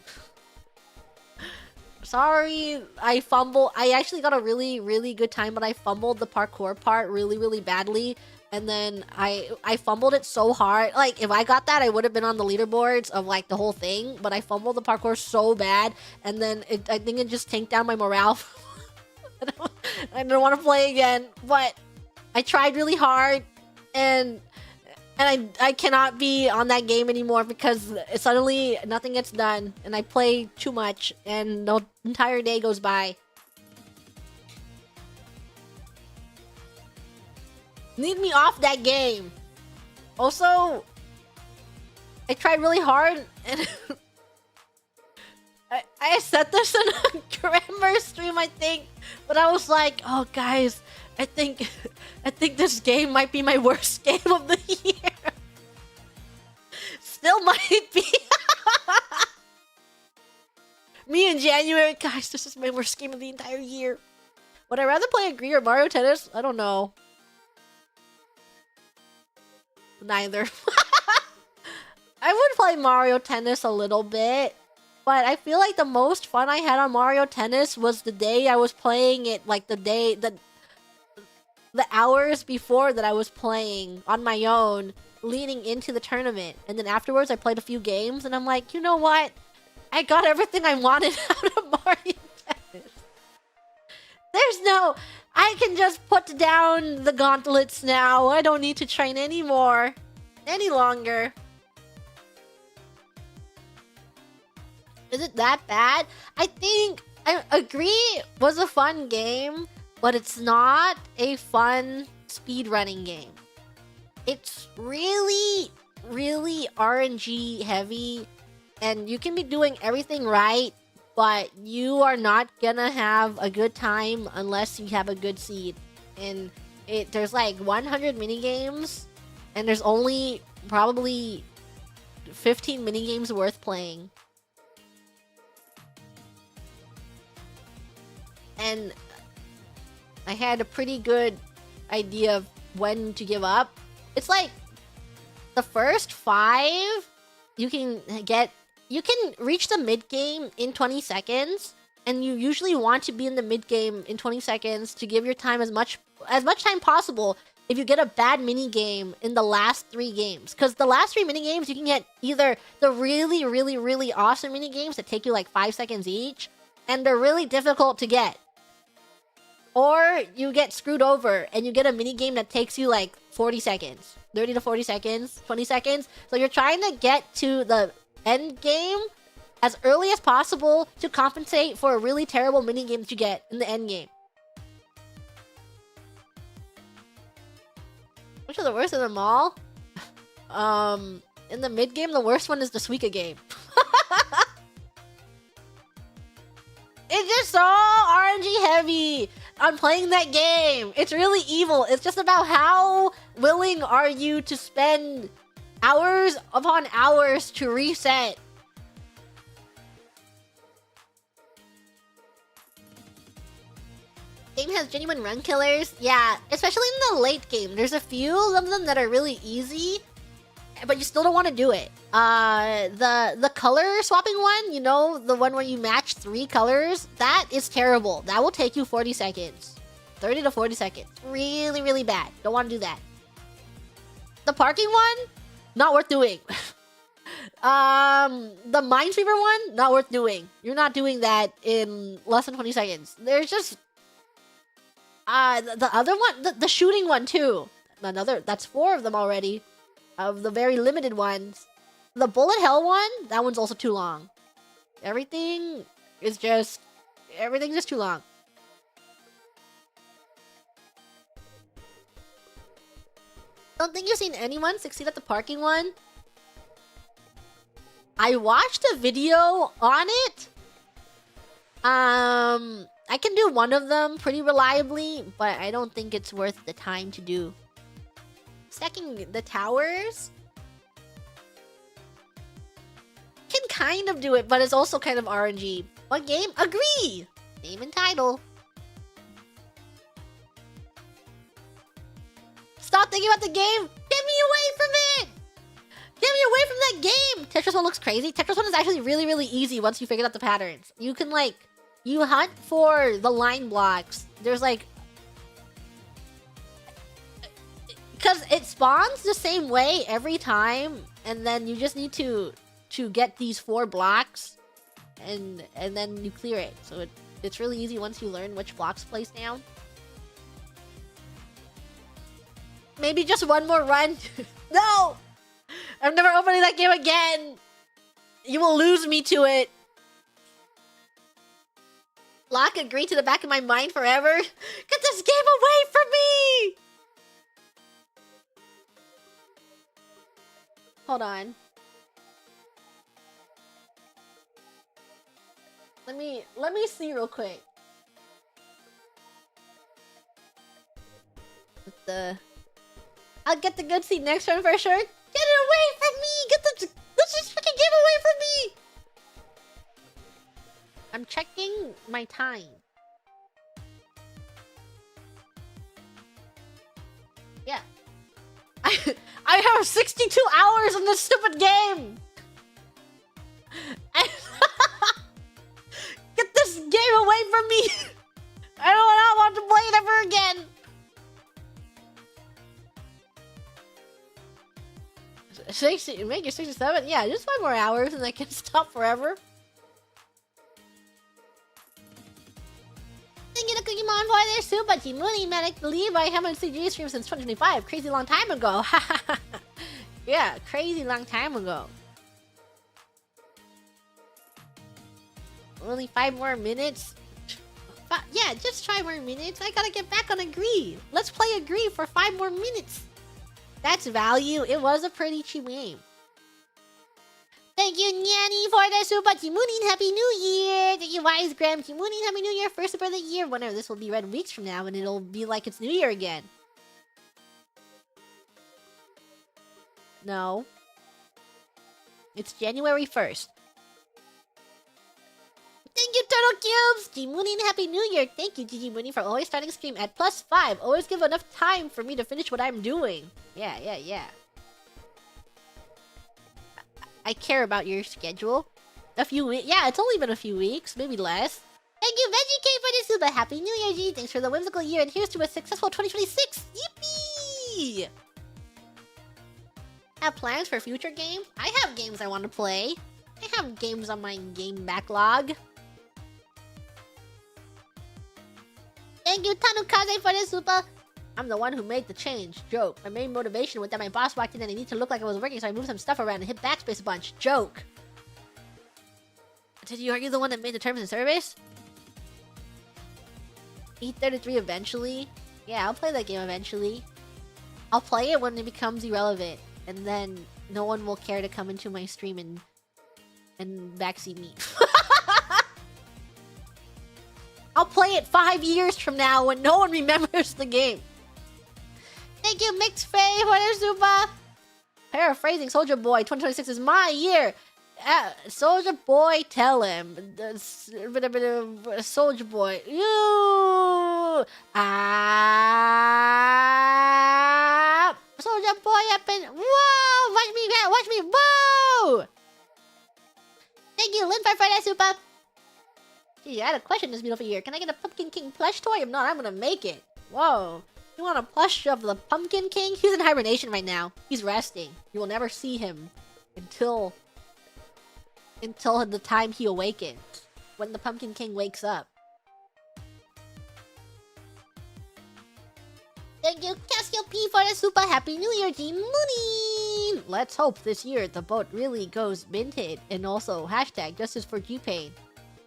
Sorry, I fumbled. I actually got a really, really good time, but I fumbled the parkour part really, really badly. And then I fumbled it so hard. Like, if I got that, I would have been on the leaderboards of, like, the whole thing. But I fumbled the parkour so bad. And then I think it just tanked down my morale. I don't want to play again. But I tried really hard. And I cannot be on that game anymore because suddenly nothing gets done. And I play too much. And the entire day goes by. Need me off that game. Also, I tried really hard and I said this in a grammar stream, I think, but I was like, oh guys, I think this game might be my worst game of the year. Still might be. Me in January, guys, this is my worst game of the entire year. Would I rather play Agree or Mario Tennis? I don't know. Neither. I would play Mario Tennis a little bit, but I feel like the most fun I had on Mario Tennis was the day I was playing it, like the hours before that I was playing on my own, leading into the tournament. And then afterwards I played a few games and I'm like, you know what? I got everything I wanted out of Mario Tennis. There's no... I can just put down the gauntlets now. I don't need to train anymore. Any longer. Is it that bad? I think... I agree was a fun game, but it's not a fun speedrunning game. It's really, really RNG heavy, and you can be doing everything right, but you are not gonna have a good time unless you have a good seed. And there's like 100 minigames, and there's only probably 15 minigames worth playing. And I had a pretty good idea of when to give up. It's like the first 5 you can reach the mid game in 20 seconds, and you usually want to be in the mid game in 20 seconds to give your time as much time possible if you get a bad mini game in the last 3 games. Because the last 3 mini games, you can get either the really, really, really awesome mini games that take you like 5 seconds each, and they're really difficult to get. Or you get screwed over and you get a mini game that takes you like 40 seconds, 30 to 40 seconds, 20 seconds. So you're trying to get to the end game as early as possible to compensate for a really terrible mini game that you get in the end game. Which are the worst of them all? In the mid game, the worst one is the Suika game. It's just so RNG heavy on playing that game. It's really evil. It's just about how willing are you to spend hours upon hours to reset. Game has genuine run killers. Yeah, especially in the late game. There's a few of them that are really easy, but you still don't want to do it. The color swapping one, you know, the one where you match 3 colors, that is terrible. That will take you 40 seconds. 30 to 40 seconds. Really, really bad. Don't want to do that. The parking one, not worth doing. The Minesweeper one, not worth doing. You're not doing that in less than 20 seconds. There's just... the other one, the shooting one too. That's 4 of them already. Of the very limited ones. The bullet hell one, that one's also too long. Everything's just too long. Don't think you've seen anyone succeed at the parking one? I watched a video on it. I can do one of them pretty reliably, but I don't think it's worth the time to do. Stacking the towers can kind of do it, but it's also kind of RNG. What game? Agree! Name and title. Stop thinking about the game! Get me away from it! Get me away from that game! Tetris 1 looks crazy. Tetris 1 is actually really, really easy once you figure out the patterns. You can like... You hunt for the line blocks. There's like... Because it spawns the same way every time, and then you just need to get these 4 blocks, and then you clear it. So it's really easy once you learn which blocks place down. Maybe just one more run. No! I'm never opening that game again! You will lose me to it. Lock agree to the back of my mind forever. Get this game away from me! Hold on. Let me see real quick. I'll get the good seat next turn for sure. Get it away from me! Let's just freaking give away from me! I'm checking my time. Yeah. I I have 62 hours in this stupid game! Get this game away from me! I don't want to play it ever again! Make it 67? Yeah, just 5 more hours and I can stop forever. Thank you to Cookie Mon for their super Mooney man. I believe I haven't seen G stream since 2025. Crazy long time ago. Yeah, crazy long time ago. Only 5 more minutes? Yeah, just 5 more minutes. I gotta get back on Agree. Let's play Agree for 5 more minutes. That's value. It was a pretty cheap game. Thank you, Nanny, for the super Moonin. Happy New Year. Thank you, Wise Graham. Moonin, Happy New Year. First super of the year. Whenever this will be read weeks from now, and it'll be like it's New Year again. No. It's January 1st. Thank you, Turtle Cubes! G Moonin, Happy New Year! Thank you, GG Moonin, for always starting stream at +5. Always give enough time for me to finish what I'm doing. Yeah. I care about your schedule. A few weeks. Yeah, it's only been a few weeks. Maybe less. Thank you, Veggie K, for the super. Happy New Year, G. Thanks for the whimsical year, and here's to a successful 2026. Yippee! Have plans for future games? I have games I want to play. I have games on my game backlog. Thank you, Tanukaze, for the super. I'm the one who made the change. Joke. My main motivation was that my boss walked in and I need to look like I was working, so I moved some stuff around and hit backspace a bunch. Joke. Did you argue the one that made the terms of service? E33 eventually? Yeah, I'll play that game eventually. I'll play it when it becomes irrelevant, and then no one will care to come into my stream and backseat me. I'll play it 5 years from now when no one remembers the game. Thank you, Mixed Faye, for the super. Paraphrasing Soldier Boy, 2026 is my year. Soldier Boy, tell him. Soldier Boy, you. Soldier Boy up in. Whoa! Watch me, whoa! Thank you, Lynn, for the super. Gee, I had a question this beautiful year. Can I get a Pumpkin King plush toy? If not, I'm gonna make it. Whoa. You want a plush of the Pumpkin King? He's in hibernation right now. He's resting. You will never see him until the time he awakens. When the Pumpkin King wakes up. Thank you, Casio P, for the super. Happy New Year, G Mooney! Let's hope this year the boat really goes minted. And also, hashtag justice for G-Pain.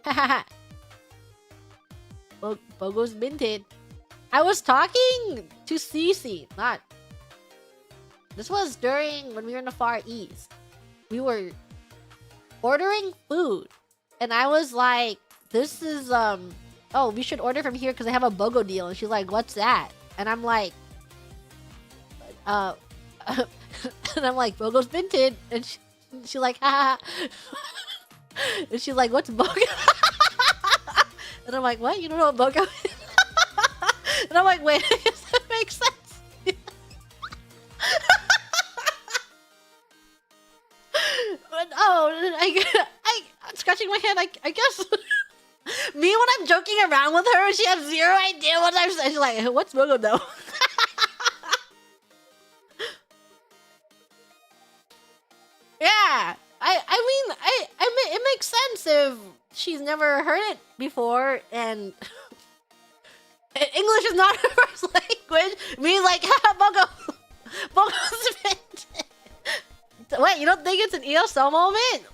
Hahaha. Bogo's minted. I was talking to Cece, not... This was during when we were in the Far East. We were ordering food. And I was like, this is, oh, we should order from here because they have a BOGO deal. And she's like, what's that? And I'm like, and I'm like, BOGO's minted. And she's like, haha. And she's like, what's BOGO? And I'm like, what? You don't know what BOGO is? And I'm like, wait, does that make sense? But, oh, I'm scratching my head. I guess me when I'm joking around with her, she has zero idea what I'm saying. She's like, what's BOGO though? Yeah, I mean, it makes sense if she's never heard it before and English is not her first language. Me like, haha, BOGO's minted. Wait, you don't think it's an ESL moment?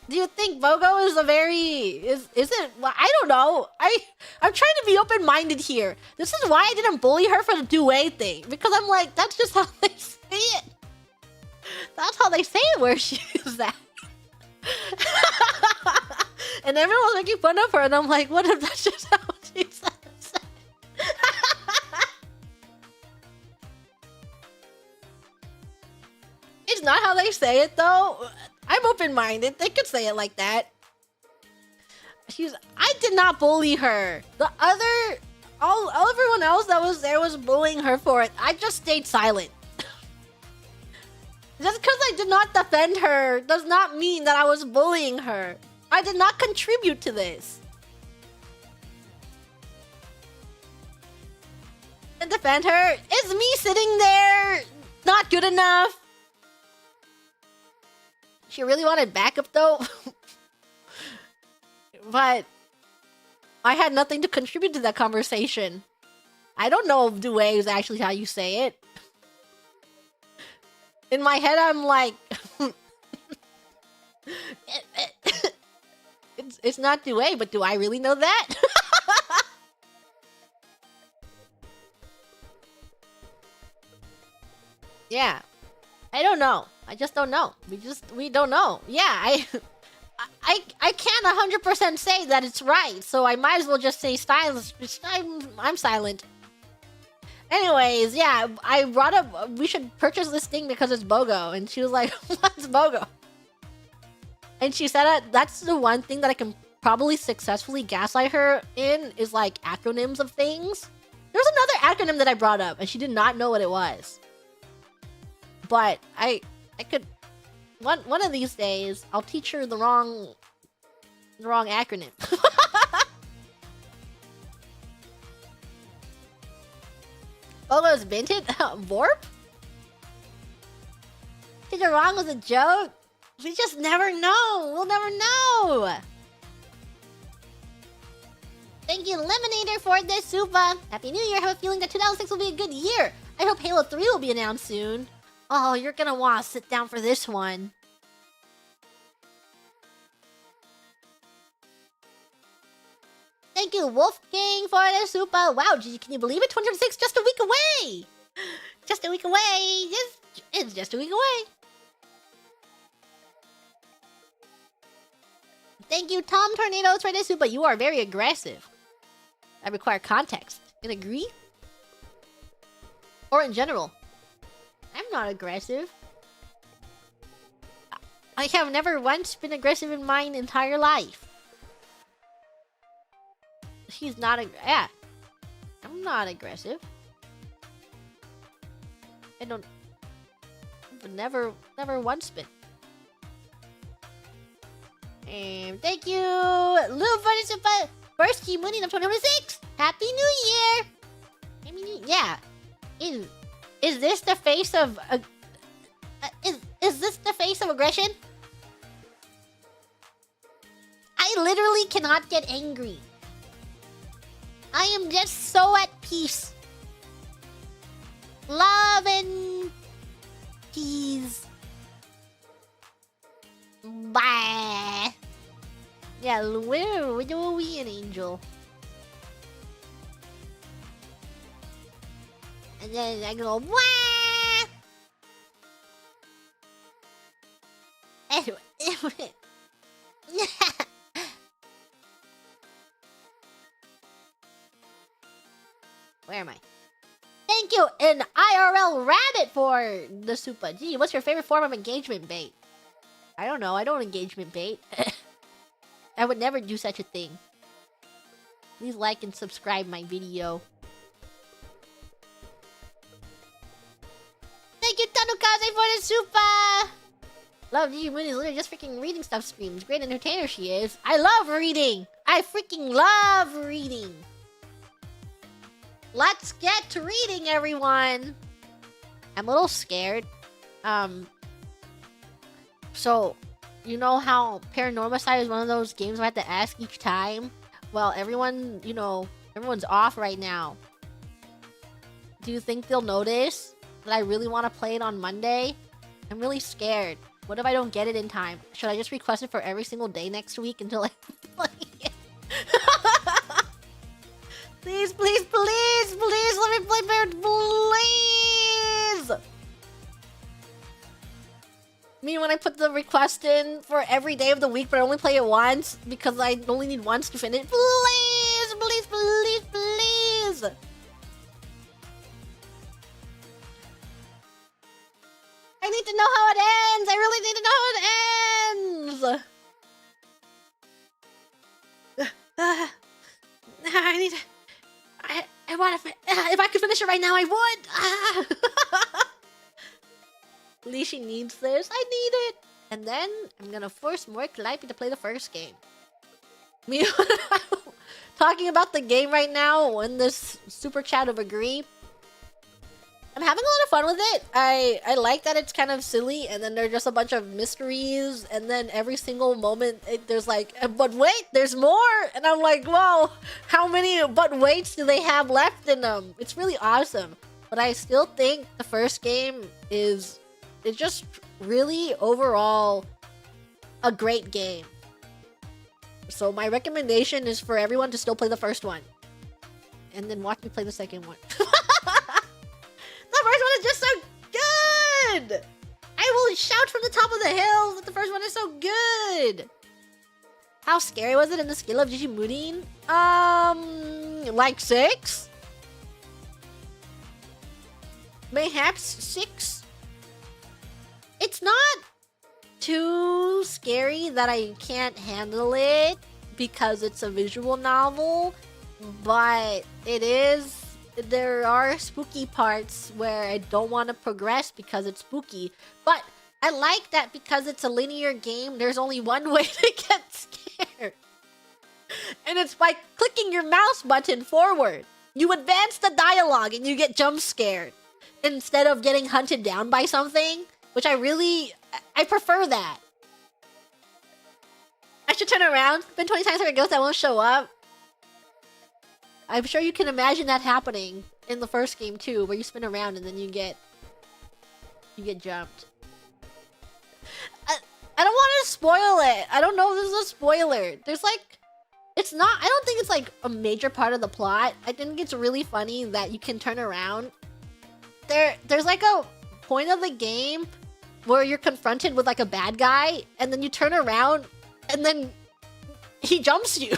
Do you think BOGO is a very... Is it... Well, I don't know. I'm trying to be open-minded here. This is why I didn't bully her for the duet thing. Because I'm like, that's just how they say it. That's how they say it where she is at. And everyone was making fun of her, and I'm like, what if that's just how she says it? It's not how they say it, though. I'm open-minded. They could say it like that. I did not bully her. Everyone else that was there was bullying her for it. I just stayed silent. Just because I did not defend her does not mean that I was bullying her. I did not contribute to this. And defend her? Is me sitting there not good enough? She really wanted backup though. But I had nothing to contribute to that conversation. I don't know if Due is actually how you say it. In my head, I'm like... it's not Due, but do I really know that? Yeah. I don't know. I just don't know. We don't know. Yeah, I can't 100% say that it's right, so I might as well just say silence. I'm silent. Anyways, yeah, I brought up we should purchase this thing because it's BOGO, and she was like, "What's BOGO?" And she said that's the one thing that I can probably successfully gaslight her in is like acronyms of things. There's another acronym that I brought up, and she did not know what it was. But I could one of these days I'll teach her the wrong acronym. Photos minted? Vorp? Did it wrong with a joke? We just never know. We'll never know. Thank you, Lemonator, for this super. Happy New Year. I have a feeling that 2006 will be a good year. I hope Halo 3 will be announced soon. Oh, you're gonna want to sit down for this one. Thank you, Wolfgang, for the super. Wow, can you believe it? 2026, just a week away. Just a week away. It's just a week away. Thank you, Tom Tornadoes, for the super. You are very aggressive. I require context. Can agree? Or in general. I'm not aggressive. I have never once been aggressive in my entire life. He's not yeah. I'm not aggressive. I don't... I've never once been. And thank you, Lou, for the super. First G Mooney of 2026. Happy New Year. Happy New... Yeah. Is this the face of... is this the face of aggression? I literally cannot get angry. I am just so at peace. Love and peace. Bye. Yeah, where do we an angel? And then I go, wah! Anyway. Where am I? Thank you, an IRL Rabbit, for the super. Gee, what's your favorite form of engagement bait? I don't know. I don't engagement bait. I would never do such a thing. Please like and subscribe my video. Thank you, Tanukaze, for the super! Love Gigi Moon is literally just freaking reading stuff streams. Great entertainer she is. I love reading! I freaking love reading! Let's get to reading, everyone! I'm a little scared. So, you know how Paranormal Side is one of those games where I have to ask each time? Well, everyone, you know, everyone's off right now. Do you think they'll notice that I really want to play it on Monday? I'm really scared. What if I don't get it in time? Should I just request it for every single day next week until I play it? Please, please, please, please, let me play Bear, please! Me when I put the request in for every day of the week, but I only play it once because I only need once to finish. Please, please, please, please! I need to know how it ends! I really need to know how it ends! I need to... I want to... if I could finish it right now, I would! At least she needs this. I need it. And then I'm gonna force more Calliope to play the first game. Me talking about the game right now in this super chat of agree. I'm having a lot of fun with it. I like that it's kind of silly, and then there's just a bunch of mysteries, and then every single moment there's like, but wait, there's more, and I'm like, whoa, how many but waits do they have left in them? It's really awesome, but I still think the first game it's just really overall a great game. So my recommendation is for everyone to still play the first one, and then watch me play the second one. The first one is just so good! I will shout from the top of the hill that the first one is so good! How scary was it in the scale of Jijimurin? Like 6? Mayhaps 6? It's not too scary that I can't handle it because it's a visual novel, but it is... There are spooky parts where I don't want to progress because it's spooky. But I like that because it's a linear game, there's only one way to get scared. And it's by clicking your mouse button forward. You advance the dialogue and you get jump scared. Instead of getting hunted down by something. Which I prefer that. I should turn around. Been 20 times for a ghost that won't show up. I'm sure you can imagine that happening in the first game too, where you spin around and then you get jumped. I don't want to spoil it. I don't know if this is a spoiler. There's like, it's not, I don't think it's like a major part of the plot. I think it's really funny that you can turn around. There's like a point of the game where you're confronted with like a bad guy and then you turn around and then he jumps you.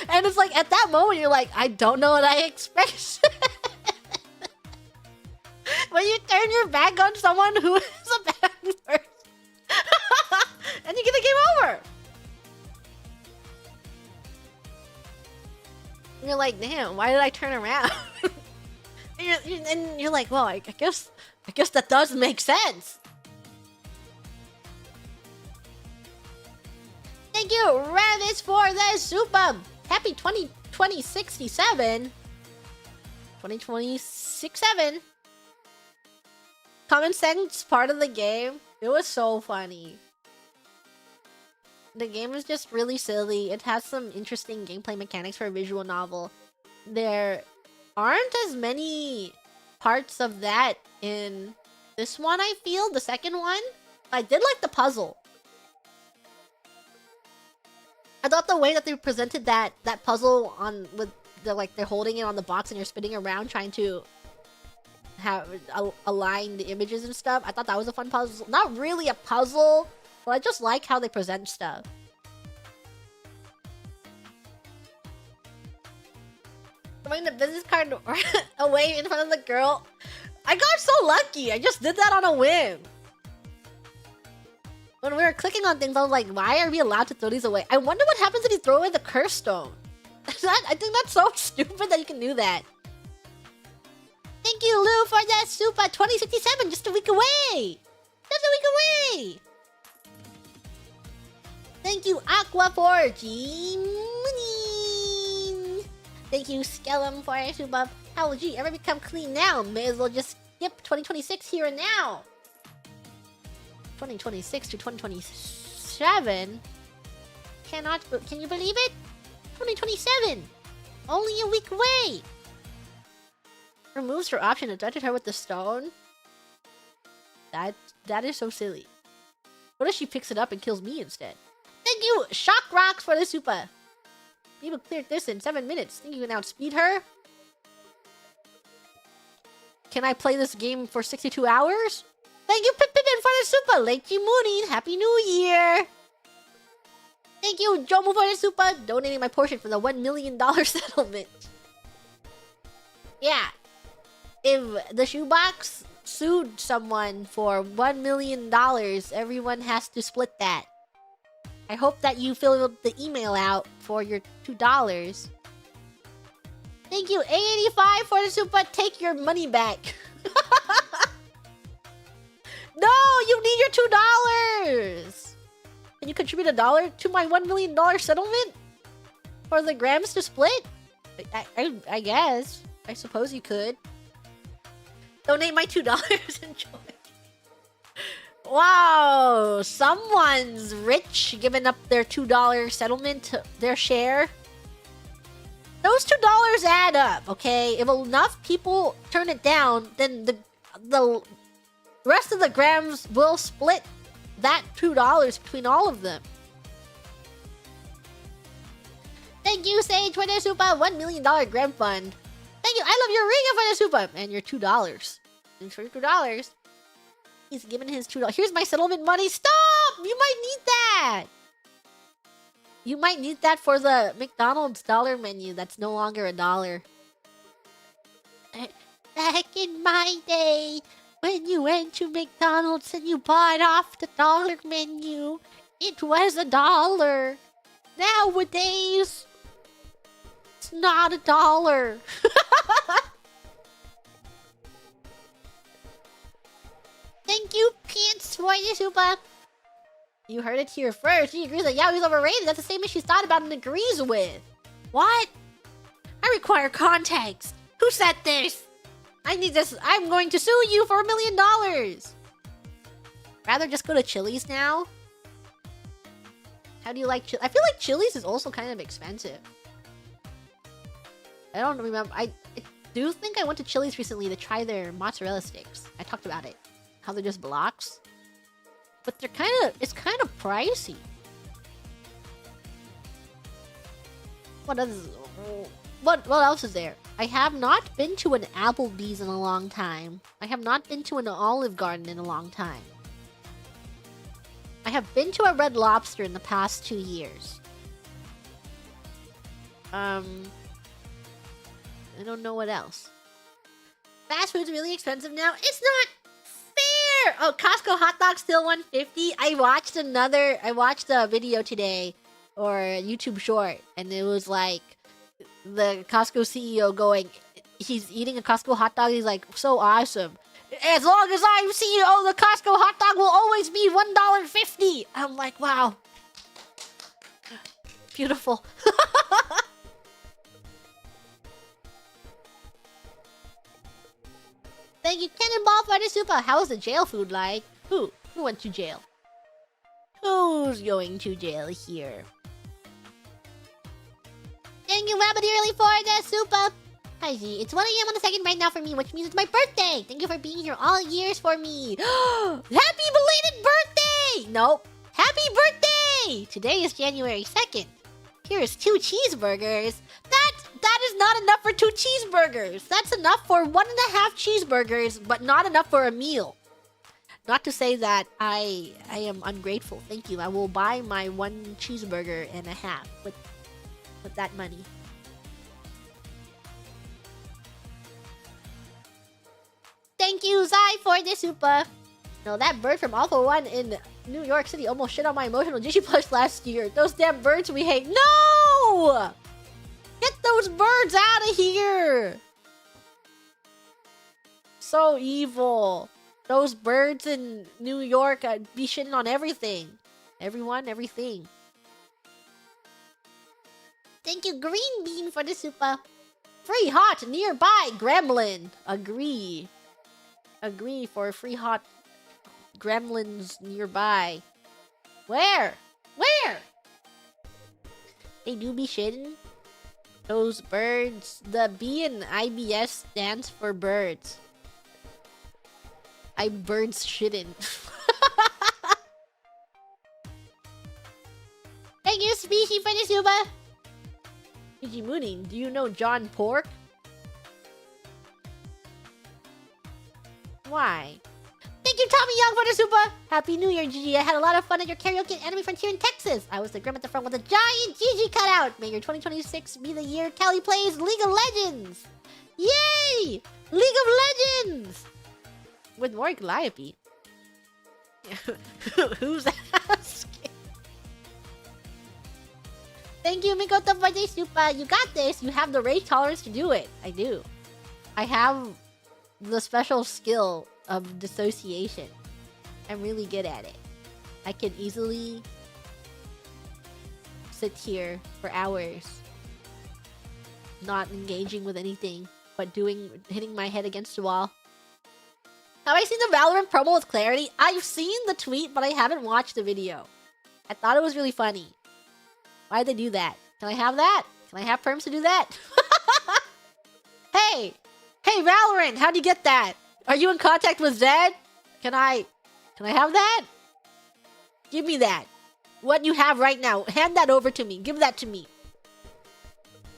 And it's like at that moment you're like, I don't know what I expect. When you turn your back on someone who is a bad person and you get a game over. And you're like, damn, why did I turn around? And you're like, well, I guess that does make sense. Thank you, Ravis, for the super. Happy 2067. 2026-7. Common sense part of the game. It was so funny. The game is just really silly. It has some interesting gameplay mechanics for a visual novel. There aren't as many parts of that in this one, I feel. The second one. I did like the puzzle. I thought the way that they presented that puzzle on with they're holding it on the box and you're spinning around trying to have align the images and stuff. I thought that was a fun puzzle. Not really a puzzle, but I just like how they present stuff. Throwing the business card away in front of the girl. I got so lucky. I just did that on a whim. When we were clicking on things, I was like, why are we allowed to throw these away? I wonder what happens if you throw away the curse stone. I think that's so stupid that you can do that. Thank you, Lou, for that super 2067, just a week away. Just a week away. Thank you, Aqua, for G-Money. Thank you, Skellum, for a super. How will G ever become clean now? May as well just skip 2026 here and now. 2026 to 2027? Can you believe it? 2027! Only a week away! Removes her option to touch her with the stone? That is so silly. What if she picks it up and kills me instead? Thank you, Shock Rocks, for the super! People cleared this in 7 minutes. Think you can outspeed her? Can I play this game for 62 hours? Thank you, Pippin, for the super. Lechi Moonin, Happy New Year. Thank you, Jomu, for the super. Donating my portion for the $1 million settlement. Yeah. If the shoebox sued someone for $1 million, everyone has to split that. I hope that you filled the email out for your $2. Thank you, A85, for the super. Take your money back. No, you need your $2. Can you contribute $1 to my $1 million settlement for the grams to split? I guess. I suppose you could. Donate my $2. Enjoy. Wow, someone's rich, giving up their $2 settlement, their share. Those $2 add up, okay? If enough people turn it down, then the rest of the grams will split that $2 between all of them. Thank you, Sage, for the super $1 million gram fund. Thank you, I love your ring for the super and your $2. Thanks for your $2. He's giving his $2. Here's my settlement money. Stop! You might need that. You might need that for the McDonald's dollar menu that's no longer $1. Back in my day, when you went to McDonald's and you bought off the dollar menu, it was $1. Nowadays, it's not $1. Thank you, Pants, for the super. You heard it here first. She agrees that Yaoi's overrated. That's the same as she's thought about and agrees with. What? I require context. Who said this? I need this. I'm going to sue you for $1 million. Rather just go to Chili's now? How do you like Chili's? I feel like Chili's is also kind of expensive. I don't remember. I do think I went to Chili's recently to try their mozzarella sticks. I talked about it. How they're just blocks. But they're it's kind of pricey. What else is there? I have not been to an Applebee's in a long time. I have not been to an Olive Garden in a long time. I have been to a Red Lobster in the past 2 years. I don't know what else. Fast food's really expensive now. It's not fair! Oh, Costco hot dog still $1.50. I watched a video today, or a YouTube short, and it was like the Costco CEO going, he's eating a Costco hot dog, he's like, so awesome. As long as I'm CEO, the Costco hot dog will always be $1.50. I'm like, wow. Beautiful. Thank you, Cannonball, for the super. How was the jail food like? Who went to jail? Who's going to jail here? Thank you, Rabbit Early, for the super. Hi, Z. It's 1 a.m. on the second right now for me, which means it's my birthday. Thank you for being here all years for me. Happy belated birthday! Nope. Happy birthday! Today is January 2nd. Here's 2 cheeseburgers. That is not enough for 2 cheeseburgers. That's enough for 1.5 cheeseburgers, but not enough for a meal. Not to say that I am ungrateful. Thank you. I will buy my 1 cheeseburger and a half with that money. Thank you, Zai, for the super. No, that bird from Alpha 1 in New York City almost shit on my emotional Digi Plush last year. Those damn birds we hate. No! Get those birds out of here! So evil. Those birds in New York be shitting on everything. Everyone, everything. Thank you, Green Bean, for the super. Free hot nearby, Gremlin. Agree. Agree for free hot gremlins nearby. Where? Where? They do be shitting. Those birds. The B in IBS stands for birds. I birds shitting. Thank you, Species, for the super. Mooning, do you know John Pork? Why? Thank you, Tommy Young, for the super. Happy New Year, Gigi. I had a lot of fun at your karaoke at Anime Frontier in Texas. I was the grim at the front with a giant Gigi cutout. May your 2026 be the year Callie plays League of Legends. Yay! League of Legends! With more Calliope. Who's asking? Thank you, Mikoto, for the super. You got this. You have the rage tolerance to do it. I do. I have the special skill of dissociation. I'm really good at it. I can easily sit here for hours, not engaging with anything, but hitting my head against the wall. Have I seen the Valorant promo with clarity? I've seen the tweet, but I haven't watched the video. I thought it was really funny. Why'd they do that? Can I have that? Can I have perms to do that? Hey! Hey, Valorant! How'd you get that? Are you in contact with Zed? Can I have that? Give me that. What you have right now. Hand that over to me. Give that to me.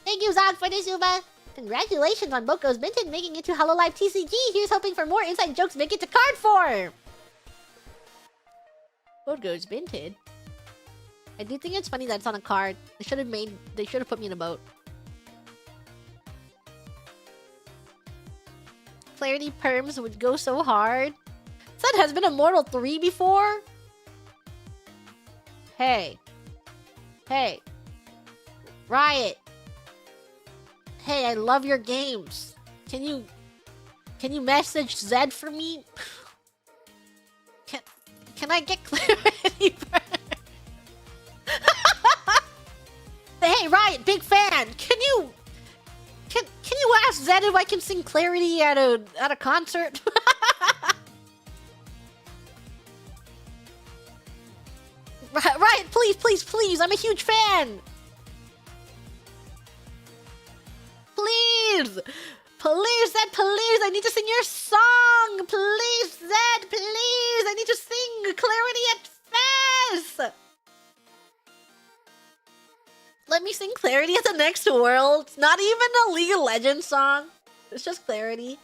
Thank you, Zog, for the Zuba. Congratulations on Boko's Minted making it to Hololive TCG. Here's hoping for more inside jokes make it to card form. Boko's Minted. I do think it's funny that it's on a card. They should have put me in a boat. Clarity perms would go so hard. Sun has been Immortal 3 before? Hey. Hey. Riot. Hey, I love your games. Can you message Zed for me? Can I get clarity? Hey, Riot, big fan. Can you ask Zed if I can sing Clarity at a concert? Riot, please, I'm a huge fan. Please, Zed, please, I need to sing your song. Please, Zed, please, I need to sing Clarity at Fest. Let me sing Clarity at the next world. Not even a League of Legends song. It's just Clarity.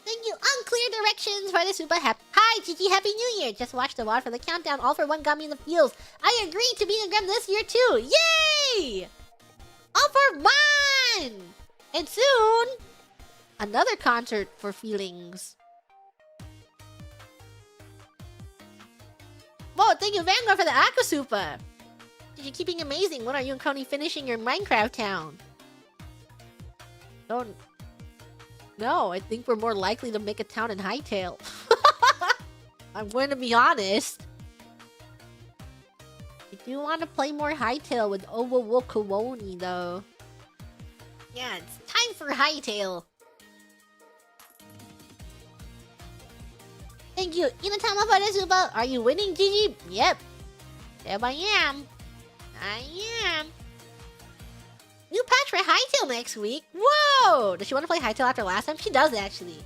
Thank you. Unclear directions for the super happy. Hi, Gigi. Happy New Year. Just watched the VOD for the countdown. All for one got me in the feels. I agreed to be in Grem this year too. Yay! All for one! And soon, another concert for feelings. Whoa, thank you, Vanguard, for the Aquasupa. You're keeping amazing. When are you and Coney finishing your Minecraft town? Don't... No, I think we're more likely to make a town in Hytale. I'm going to be honest. I do want to play more Hytale with Owo Kawoni, though. Yeah, it's time for Hytale. Thank you, Inatama Fadazuba. Are you winning, Gigi? Yep. Yep, I am. I am. New patch for Hytale next week. Whoa! Does she want to play Hytale after last time? She does, actually.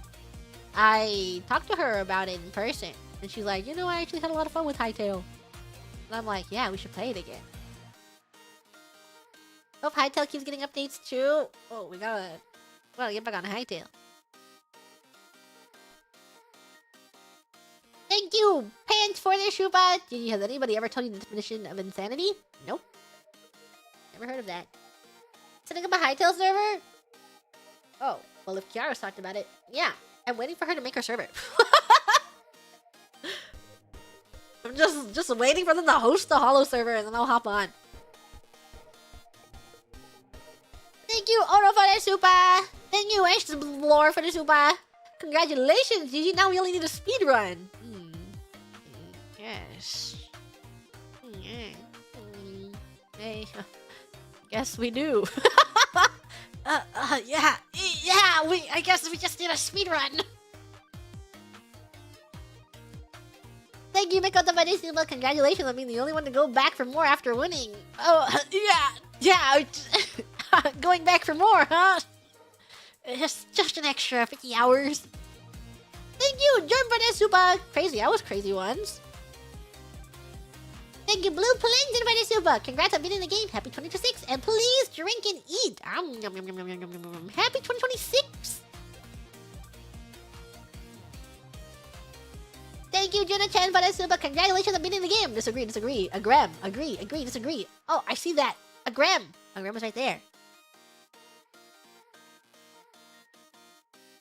I talked to her about it in person. And she's like, you know, I actually had a lot of fun with Hytale. And I'm like, yeah, we should play it again. Hope Hytale keeps getting updates too. Oh, we gotta get back on Hytale. Thank you, Pants, for the Shuba. Has anybody ever told you the definition of insanity? Nope. Never heard of that. Setting up a Hytale server? Oh, well, if Kiara's talked about it, yeah. I'm waiting for her to make her server. I'm just waiting for them to host the Holo server and then I'll hop on. Thank you, Oro, for the super. Thank you, Explore, for the super. Congratulations, Gigi. Now we only need a speedrun. Yes. Hey, guess we do. Yeah, I guess we just did a speedrun. Thank you, Miko Tabadisuba. Congratulations on being the only one to go back for more after winning. Oh, yeah. Going back for more, huh? Just an extra 50 hours. Thank you, Jorn Badisuba. Crazy, I was crazy once. Thank you, Blue Plains and Badisuba. Congrats on beating the game. Happy 2026. And please drink and eat. Happy 2026. Thank you, Juna Chan Badisuba. Congratulations on beating the game. Disagree. Agree. Disagree. Oh, I see that. Agrem is right there.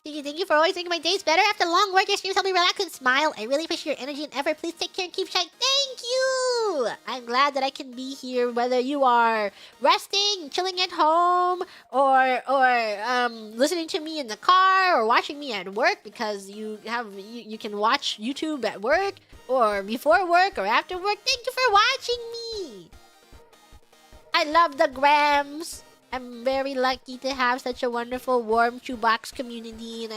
Thank you for always making my days better. After long work, your streams help me relax and smile. I really appreciate your energy and effort. Please take care and keep shining. Thank you! I'm glad that I can be here, whether you are resting, chilling at home, or listening to me in the car, or watching me at work because you can watch YouTube at work, or before work, or after work. Thank you for watching me! I love the grams! I'm very lucky to have such a wonderful, warm shoebox community, and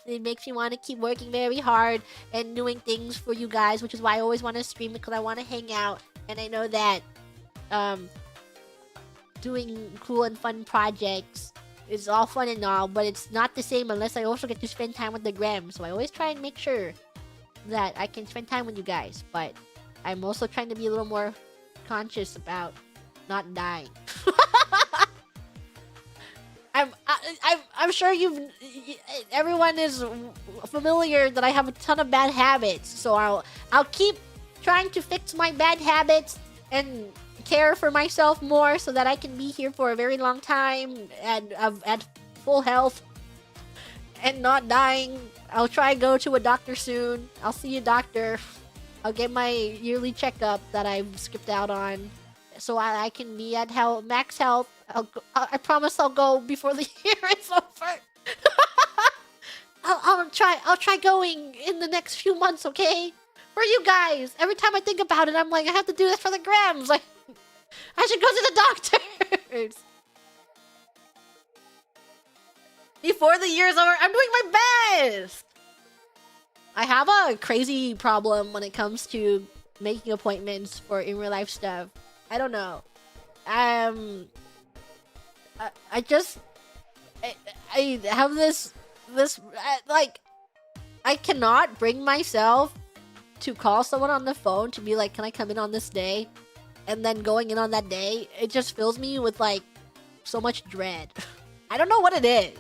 it makes me want to keep working very hard and doing things for you guys, which is why I always want to stream, because I want to hang out, and I know that doing cool and fun projects is all fun and all, but it's not the same unless I also get to spend time with the gram. So I always try and make sure that I can spend time with you guys, but I'm also trying to be a little more conscious about not dying. I'm sure everyone is familiar that I have a ton of bad habits, so I'll keep trying to fix my bad habits and care for myself more so that I can be here for a very long time and at full health and not dying. I'll try go to a doctor soon. I'll see a doctor. I'll get my yearly checkup that I've skipped out on, so I can be at max health. I promise I'll go before the year is over. I'll try going in the next few months, okay? For you guys. Every time I think about it, I'm like, I have to do this for the grams. Like, I should go to the doctors. Before the year's over, I'm doing my best. I have a crazy problem when it comes to making appointments for in real life stuff. I don't know. I have this like, I cannot bring myself to call someone on the phone to be like, can I come in on this day? And then going in on that day, it just fills me with like so much dread. I don't know what it is,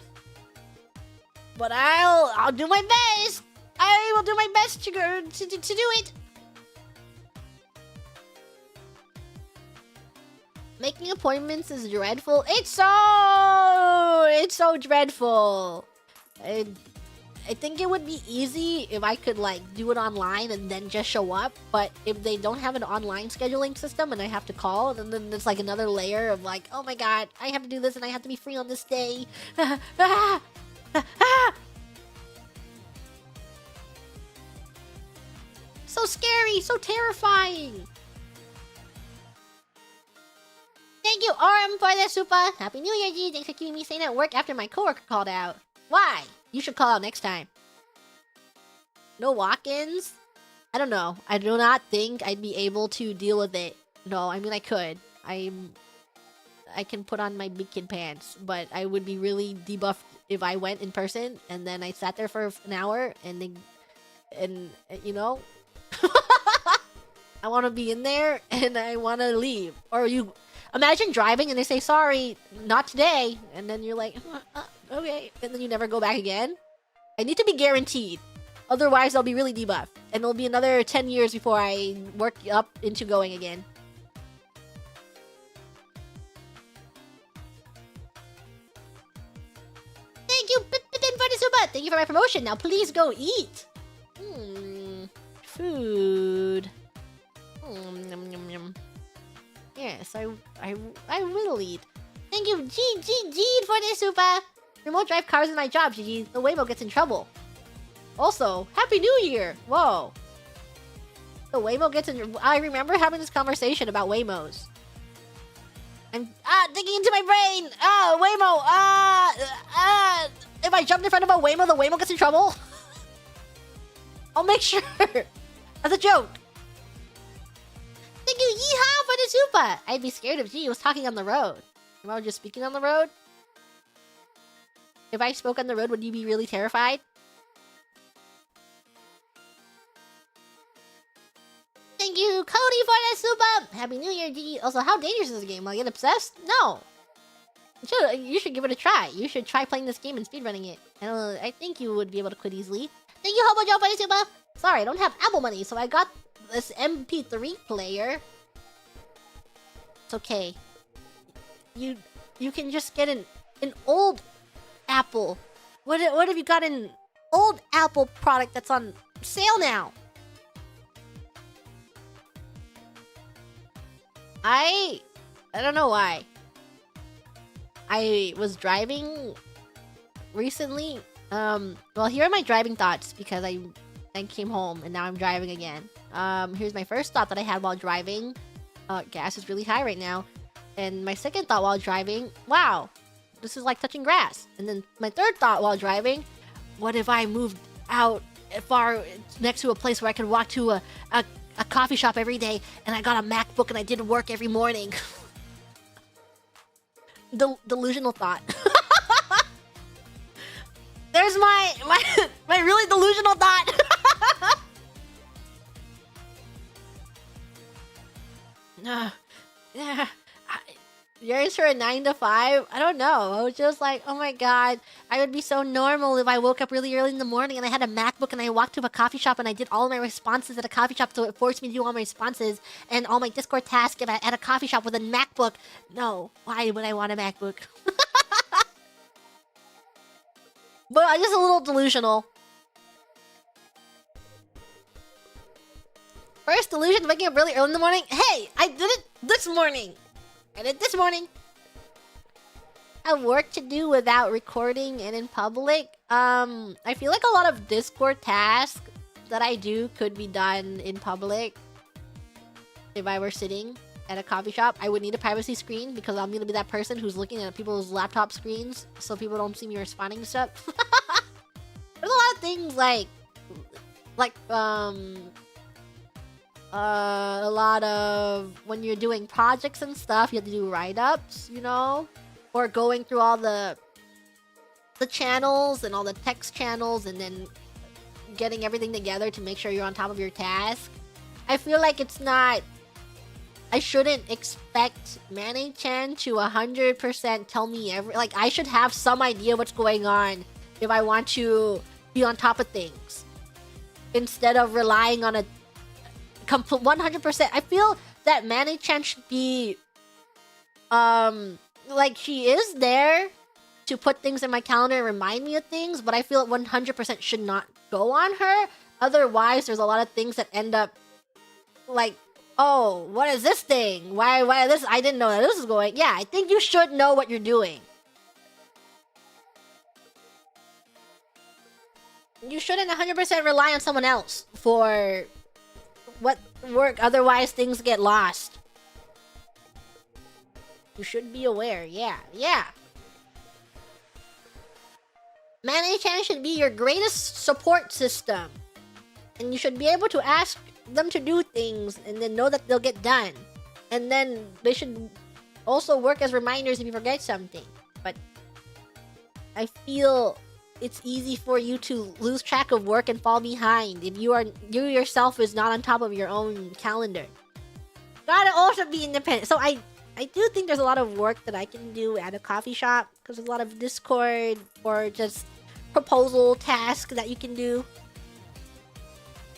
but I'll do my best. I will do my best to do it. Making appointments is dreadful. It's so dreadful. I think it would be easy if I could like do it online and then just show up. But if they don't have an online scheduling system and I have to call, then it's like another layer of like, oh my god, I have to do this and I have to be free on this day. So scary, so terrifying. Thank you, RM, for the super. Happy New Year, G. Thanks for keeping me sane at work after my coworker called out. Why? You should call out next time. No walk-ins? I don't know. I do not think I'd be able to deal with it. No, I mean, I could. I can put on my big kid pants, but I would be really debuffed if I went in person and then I sat there for an hour and you know, I want to be in there and I want to leave. Or you imagine driving and they say, sorry, not today. And then you're like, okay. And then you never go back again. I need to be guaranteed. Otherwise, I'll be really debuffed. And it'll be another 10 years before I work up into going again. Thank you, Pitin, for the super. Thank you for my promotion. Now please go eat. Food. Yum, yum, yum. Yes, I will eat. Thank you, G, for the super. Remote drive cars is my job, GG. The Waymo gets in trouble. Also, Happy New Year! Whoa. The Waymo gets in... I remember having this conversation about Waymos. I'm digging into my brain! Waymo! If I jumped in front of a Waymo, the Waymo gets in trouble? I'll make sure. That's a joke. Thank you, yeehaw, for the super! I'd be scared if G was talking on the road. Am I just speaking on the road? If I spoke on the road, would you be really terrified? Thank you, Cody, for the super! Happy New Year, G. Also, how dangerous is this game? Will I get obsessed? No! You should give it a try. You should try playing this game and speedrunning it. I think you would be able to quit easily. Thank you, Hobo Joe, for the super! Sorry, I don't have Apple money, so I got this MP3 player. It's okay. You can just get an old Apple. What have you got an old Apple product that's on sale now? I don't know why. I was driving recently. Well, here are my driving thoughts because I came home and now I'm driving again. Here's my first thought that I had while driving. Gas is really high right now. And my second thought while driving, wow, this is like touching grass. And then my third thought while driving, what if I moved out far next to a place where I could walk to a coffee shop every day and I got a MacBook and I did work every morning? Delusional thought. There's my really delusional thought. Yeah. Yours for a 9 to 5? I don't know. I was just like, oh my god, I would be so normal if I woke up really early in the morning and I had a MacBook and I walked to a coffee shop and I did all my responses at a coffee shop, so it forced me to do all my responses and all my Discord tasks at a coffee shop with a MacBook. No, why would I want a MacBook? But I'm just a little delusional. First delusion, waking up really early in the morning. Hey, I did it this morning. I did this morning. I have work to do without recording and in public. I feel like a lot of Discord tasks that I do could be done in public. If I were sitting at a coffee shop, I would need a privacy screen because I'm gonna be that person who's looking at people's laptop screens so people don't see me responding to stuff. There's a lot of things like a lot of when you're doing projects and stuff, you have to do write-ups, you know, or going through all the channels and all the text channels and then getting everything together to make sure you're on top of your task. I feel like it's not. I shouldn't expect Manny-chan to 100% tell me like I should have some idea what's going on if I want to be on top of things instead of relying on a 100%. I feel that Manny-chan should be like she is there to put things in my calendar and remind me of things, but I feel it 100% should not go on her. Otherwise, there's a lot of things that end up like, oh, what is this thing? Why this? I didn't know that this is going. Yeah, I think you should know what you're doing. You shouldn't 100% rely on someone else for what work, otherwise things get lost. You should be aware. Yeah. Manny-chan should be your greatest support system. And you should be able to ask them to do things and then know that they'll get done. And then they should also work as reminders if you forget something. But I feel it's easy for you to lose track of work and fall behind if you yourself is not on top of your own calendar. Gotta also be independent. So I do think there's a lot of work that I can do at a coffee shop because there's a lot of Discord or just proposal tasks that you can do.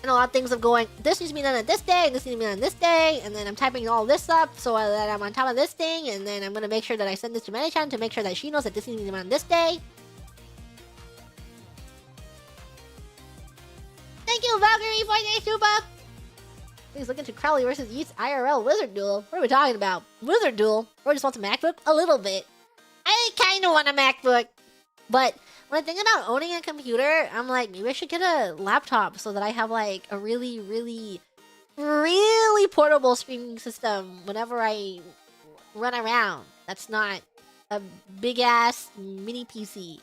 And a lot of things of going, this needs to be done at this day, this needs to be done on this day, and then I'm typing all this up so that I'm on top of this thing, and then I'm gonna make sure that I send this to Manny-chan to make sure that she knows that this needs to be done on this day. Thank you, Valkyrie, for the super! Please look into Crowley versus Yeats IRL Wizard Duel. What are we talking about? Wizard Duel? Or just wants a MacBook? A little bit. I kinda want a MacBook. But when I think about owning a computer, I'm like, maybe I should get a laptop so that I have like a really, really, really portable streaming system whenever I run around. That's not a big ass mini PC.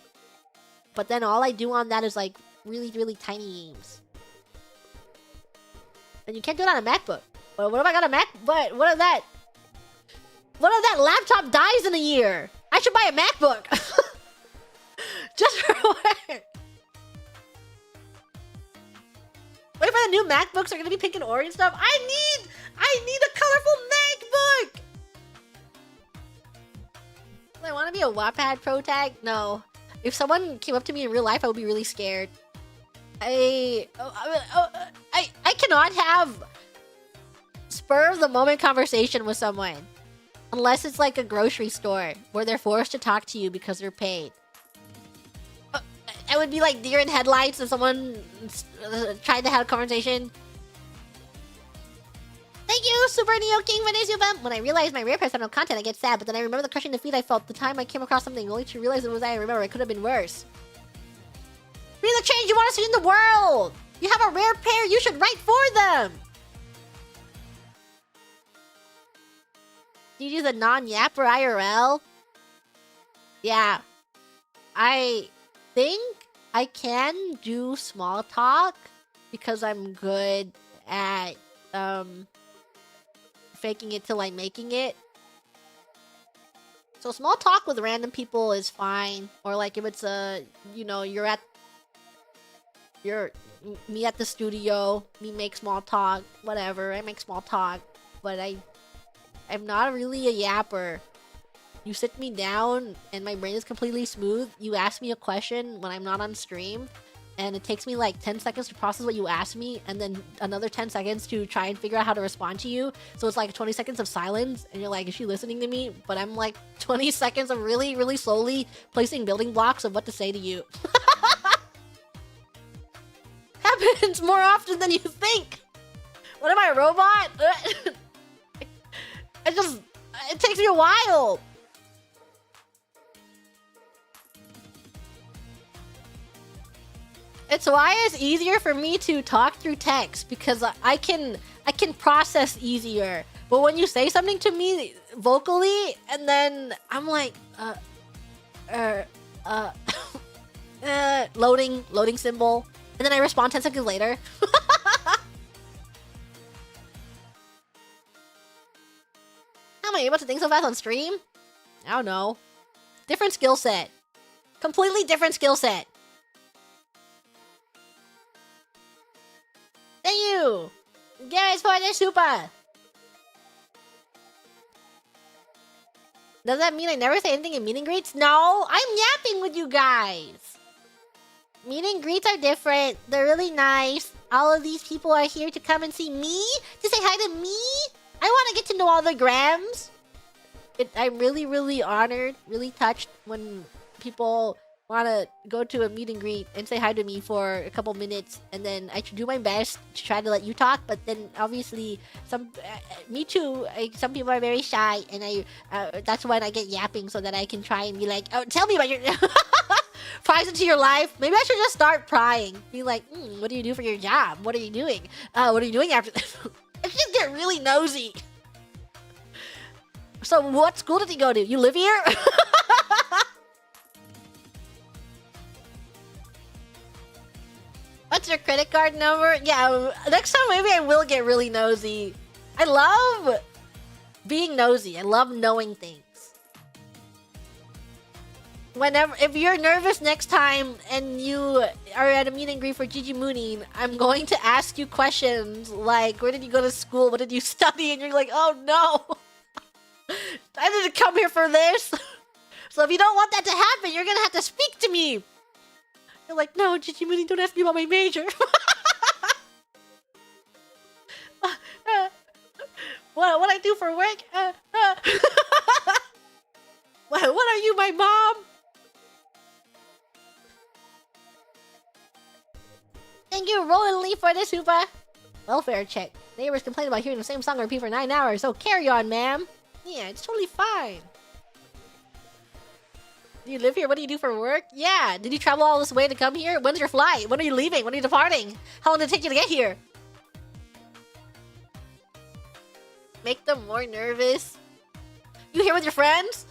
But then all I do on that is like really, really tiny games. And you can't do that on a MacBook. But what if I got a Mac? But what if that laptop dies in a year? I should buy a MacBook. Just for work. What if the new MacBooks are gonna be pink and orange stuff? I need a colorful MacBook. Do I want to be a Wattpad pro tag? No. If someone came up to me in real life, I would be really scared. I cannot have spur of the moment conversation with someone unless it's like a grocery store where they're forced to talk to you because they're paid. I would be like deer in headlights if someone tried to have a conversation. Thank you Super Neo King Venezuela. When I realize my rare personal content, I get sad, but then I remember the crushing defeat I felt the time I came across something, only to realize it was I remember. It could have been worse. Be the change you want to see in the world! You have a rare pair, you should write for them! Do you do the non-yapper IRL? Yeah. I think I can do small talk because I'm good at faking it till I'm making it. So small talk with random people is fine. Or like if it's you know, me at the studio, me make small talk, whatever. I make small talk, but I'm not really a yapper. You sit me down and my brain is completely smooth. You ask me a question when I'm not on stream, and it takes me like 10 seconds to process what you asked me, and then another 10 seconds to try and figure out how to respond to you. So it's like 20 seconds of silence, and you're like, is she listening to me? But I'm like 20 seconds of really, really slowly placing building blocks of what to say to you. Happens more often than you think. What am I, a robot? It takes me a while. It's why it's easier for me to talk through text, because I can process easier. But when you say something to me vocally, and then I'm like, loading symbol, and then I respond 10 seconds later. How am I able to think so fast on stream? I don't know. Different skill set. Completely different skill set. Thank you! Guys, for the super! Does that mean I never say anything in meet and greets? No! I'm yapping with you guys! Meet and greets are different. They're really nice. All of these people are here to come and see me? To say hi to me? I want to get to know all the grams. I'm really, really honored, really touched when people want to go to a meet and greet and say hi to me for a couple minutes, and then I do my best to try to let you talk, but then obviously me too, some people are very shy, and that's when I get yapping so that I can try and be like, oh, tell me about your pries into your life. Maybe I should just start prying. Be like, what do you do for your job? What are you doing? What are you doing after this? I just get really nosy. So what school did you go to? You live here? What's your credit card number? Yeah, next time maybe I will get really nosy. I love being nosy. I love knowing things. If you're nervous next time and you are at a meet and greet for Gigi Mooning, I'm going to ask you questions like, where did you go to school? What did you study? And you're like, oh no. I didn't come here for this. So if you don't want that to happen, you're gonna have to speak to me. You're like, no, Gigi Mooning, don't ask me about my major. What I do for work? What are you, my mom? Thank you, Roland Lee, for this super. Welfare check. Neighbors complain about hearing the same song repeat for 9 hours, so carry on, ma'am. Yeah, it's totally fine. Do you live here? What do you do for work? Yeah. Did you travel all this way to come here? When's your flight? When are you leaving? When are you departing? How long did it take you to get here? Make them more nervous. You here with your friends?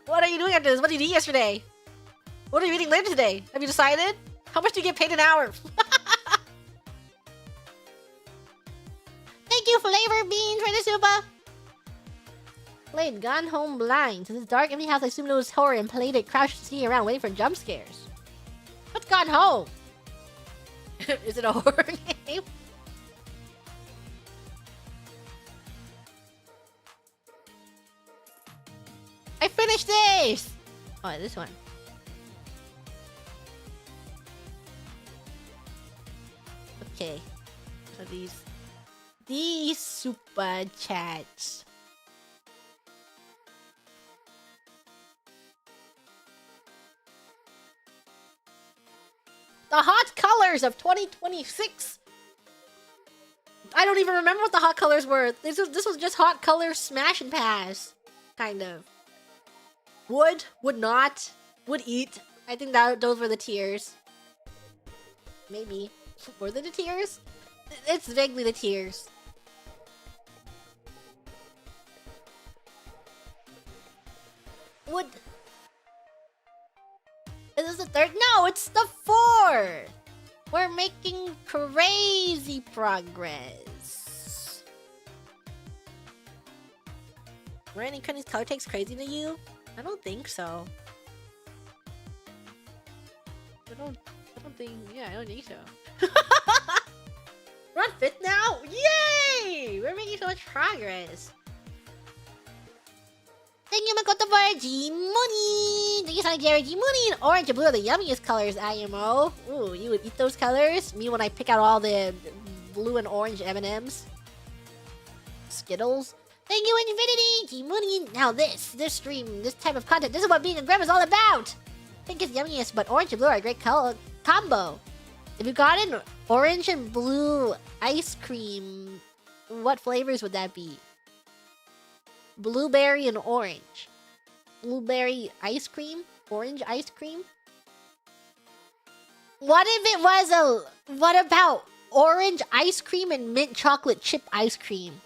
What are you doing after this? What did you eat yesterday? What are you eating later today? Have you decided? How much do you get paid an hour? Thank you, Flavor Beans, for the super. Played Gone Home Blind. To this dark, empty house, I assumed it was horror and played it crouched sneaking around waiting for jump scares. What's Gone Home? Is it a horror game? I finished this! Oh, this one. Okay. So these super chats. The hot colors of 2026 I don't even remember what the hot colors were. This was just hot color smash and pass. Kind of. Would not, would eat. I think those were the tiers. Maybe. Were they the tiers? It's vaguely the tiers. Would... Is this the third? No, it's the 4! We're making crazy progress. Randy Cunny's color takes crazy to you? I don't think so. I don't think, yeah, I don't think so. We're on 5th now? Yay! We're making so much progress. Thank you, Makoto, for G-Money! Thank you, Sonic Jerry, G-Money! And orange and blue are the yummiest colors, IMO. Ooh, you would eat those colors? Me when I pick out all the blue and orange M&Ms. Skittles. Thank you, Infinity! G-Money! Now this stream, this type of content, this is what being a grandma is all about! I think it's yummiest, but orange and blue are a great color combo. If you got an orange and blue ice cream, what flavors would that be? Blueberry and orange. Blueberry ice cream? Orange ice cream? What if it was a... What about orange ice cream and mint chocolate chip ice cream?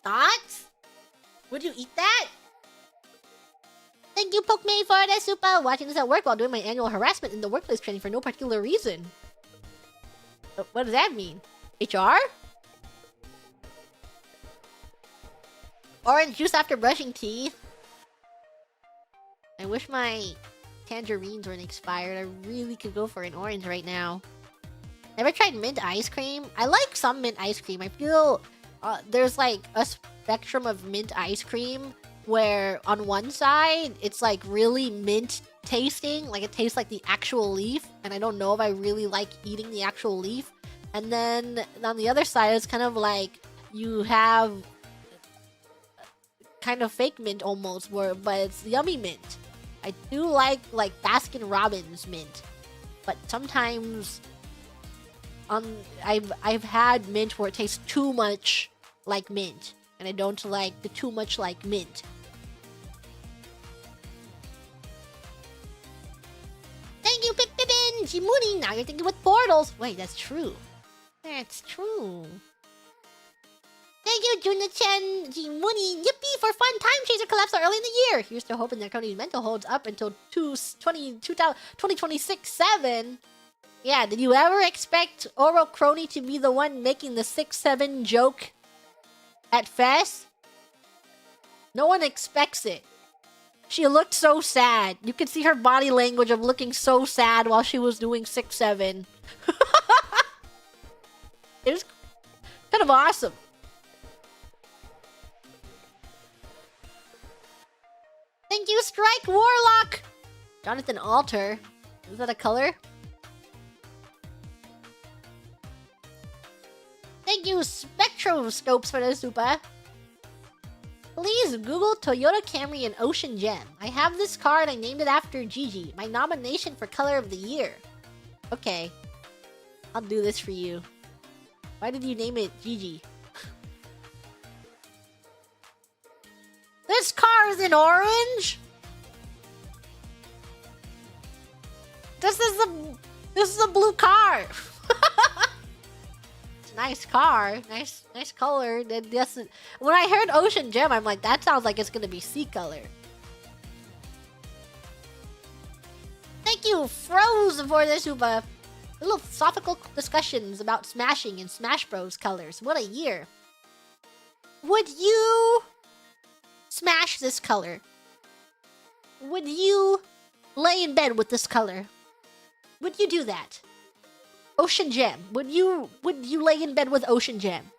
Thoughts? Would you eat that? Thank you, Pokemon, for the super. Watching this at work while doing my annual harassment in the workplace training for no particular reason. What does that mean? HR? Orange juice after brushing teeth. I wish my tangerines weren't expired. I really could go for an orange right now. Never tried mint ice cream? I like some mint ice cream. I feel there's like a spectrum of mint ice cream where on one side it's like really mint tasting, like it tastes like the actual leaf, and I don't know if I really like eating the actual leaf. And then on the other side it's kind of like you have kind of fake mint almost, but it's yummy mint. I do like Baskin Robbins mint, but sometimes I've had mint where it tastes too much like mint, and I don't like the too much like mint. Thank you, Pippin! Jimuni, now you're thinking with portals. Wait, that's true. That's true. Thank you, Juna-chan, Jimuni, yippee for fun time chaser collapse so early in the year. Here's to hoping that Crony's mental holds up until 2026-7. Yeah, did you ever expect Oro Crony to be the one making the 6-7 joke at Fest? No one expects it. She looked so sad. You could see her body language of looking so sad while she was doing 6-7. It was kind of awesome. Thank you, Strike Warlock! Jonathan Alter. Is that a color? Thank you, Spectroscopes, for the super. Please Google Toyota Camry and Ocean Gem. I have this car and I named it after Gigi, my nomination for Color of the Year. Okay. I'll do this for you. Why did you name it Gigi? This car is in orange? This is a blue car. It's a nice car. Nice color. When I heard Ocean Gem, I'm like, that sounds like it's gonna be sea color. Thank you, Froze, for this super. Philosophical discussions about smashing and Smash Bros. Colors. What a year. Would you smash this color? Would you lay in bed with this color? Would you do that? Ocean Gem. Would you lay in bed with Ocean Gem?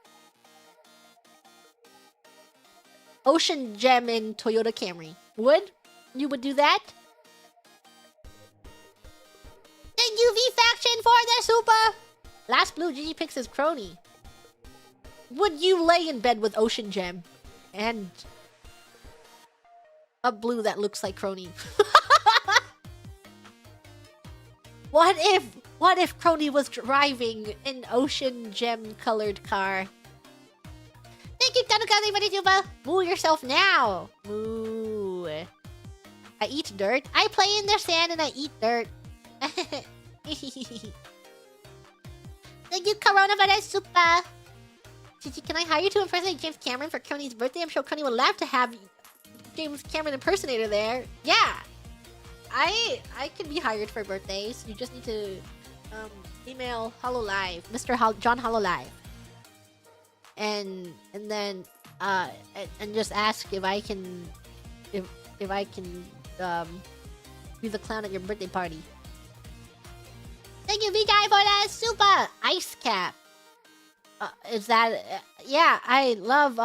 Ocean Gem in Toyota Camry. You would do that? Thank you, V-Faction, for the super! Last blue Gigi picks his crony. Would you lay in bed with Ocean Gem? And a blue that looks like crony. What if What if Crony was driving an ocean gem colored car? Thank you, Tanukazibadituba! Moo yourself now! Moo. I eat dirt. I play in the sand and I eat dirt. Thank you, Coronavirus Super! Gigi, can I hire you to impersonate James Cameron for Crony's birthday? I'm sure Crony would love to have James Cameron impersonator there. Yeah! I can be hired for birthdays. You just need to email Hololive, Mr. John Hololive. And then and just ask if I can if I can be the clown at your birthday party. Thank you, V-Guy, for that super ice cap. Is that yeah, I love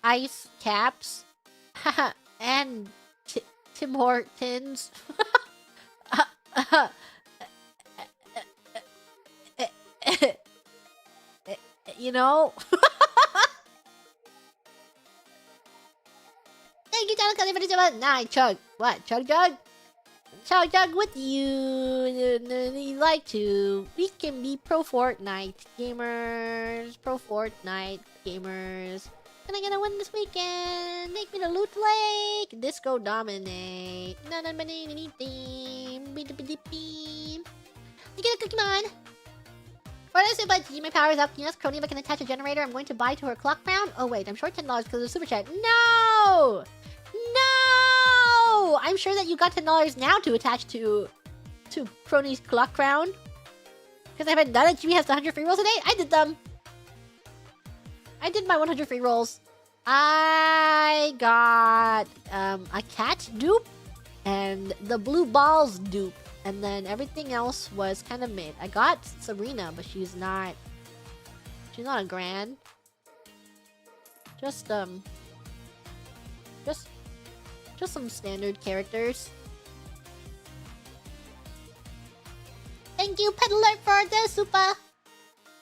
ice caps. And Tim Hortons. You know? Thank you, Jonathan. Nine chug. What? Chug jug? Chug jug with you. You like to. We can be pro Fortnite gamers. Pro Fortnite gamers. Can I get a win this weekend? Make me the loot lake. Disco dominate. No, no, no, no, no, no. You get a cookie man. For this, if my power is up, yes, Crony, if I can attach a generator, I'm going to buy to her clock crown. Oh wait, I'm short $10 because of the super chat. No! No! I'm sure that you got $10 now to attach to Crony's clock crown. Because I haven't done it. Jimmy has 100 free rolls a day. I did them. I did my 100 free rolls. I got a cat dupe and the blue balls dupe. And then everything else was kind of mid. I got Sabrina, but she's not a grand. Just some standard characters. Thank you, Peddler, for the super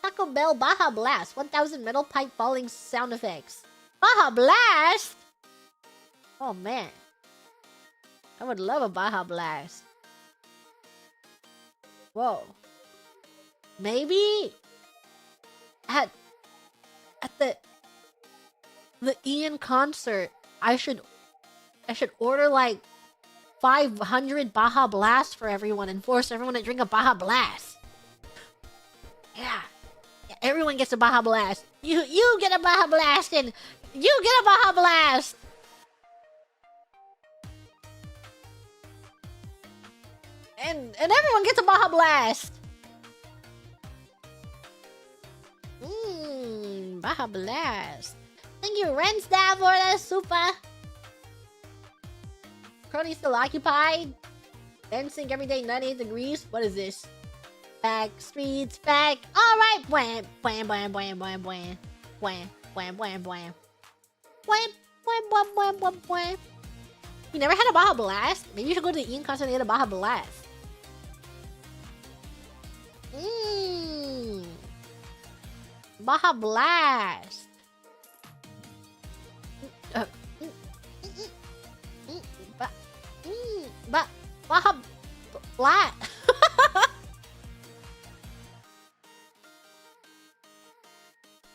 Taco Bell Baja Blast. 1000 metal pipe falling sound effects. Baja Blast? Oh man, I would love a Baja Blast. Whoa. Maybe at the Ian concert, I should order like 500 Baja Blast for everyone and force everyone to drink a Baja Blast. Yeah, everyone gets a Baja Blast. You get a Baja Blast and you get a Baja Blast. And everyone gets a Baja Blast. Baja Blast. Thank you, Renstab, for the super. Crony still occupied. Dancing every day, 98 degrees. What is this? Back streets back. All right, wham, wham, wham, wham, wham, wham, wham, wham, wham, wham, wham, wham, wham, wham, wham, wham. You never had a Baja Blast? Maybe you should go to the Ian concert and get a Baja Blast. Baja Blast. Baja Blast.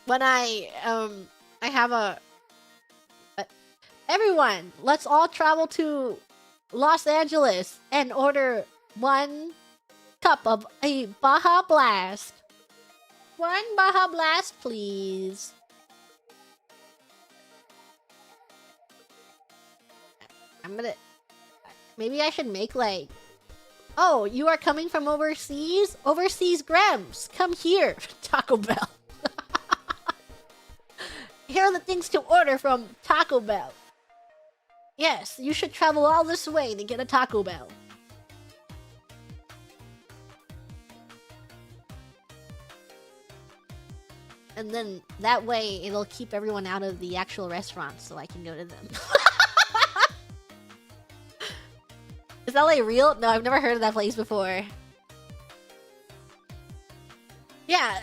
When I have a everyone, let's all travel to Los Angeles and order 1 cup of a Baja Blast. 1 Baja Blast, please. Maybe I should make like... Oh, you are coming from overseas? Overseas Grams, come here, Taco Bell. Here are the things to order from Taco Bell. Yes, you should travel all this way to get a Taco Bell. And then that way it'll keep everyone out of the actual restaurants so I can go to them. Is LA real? No, I've never heard of that place before. Yeah,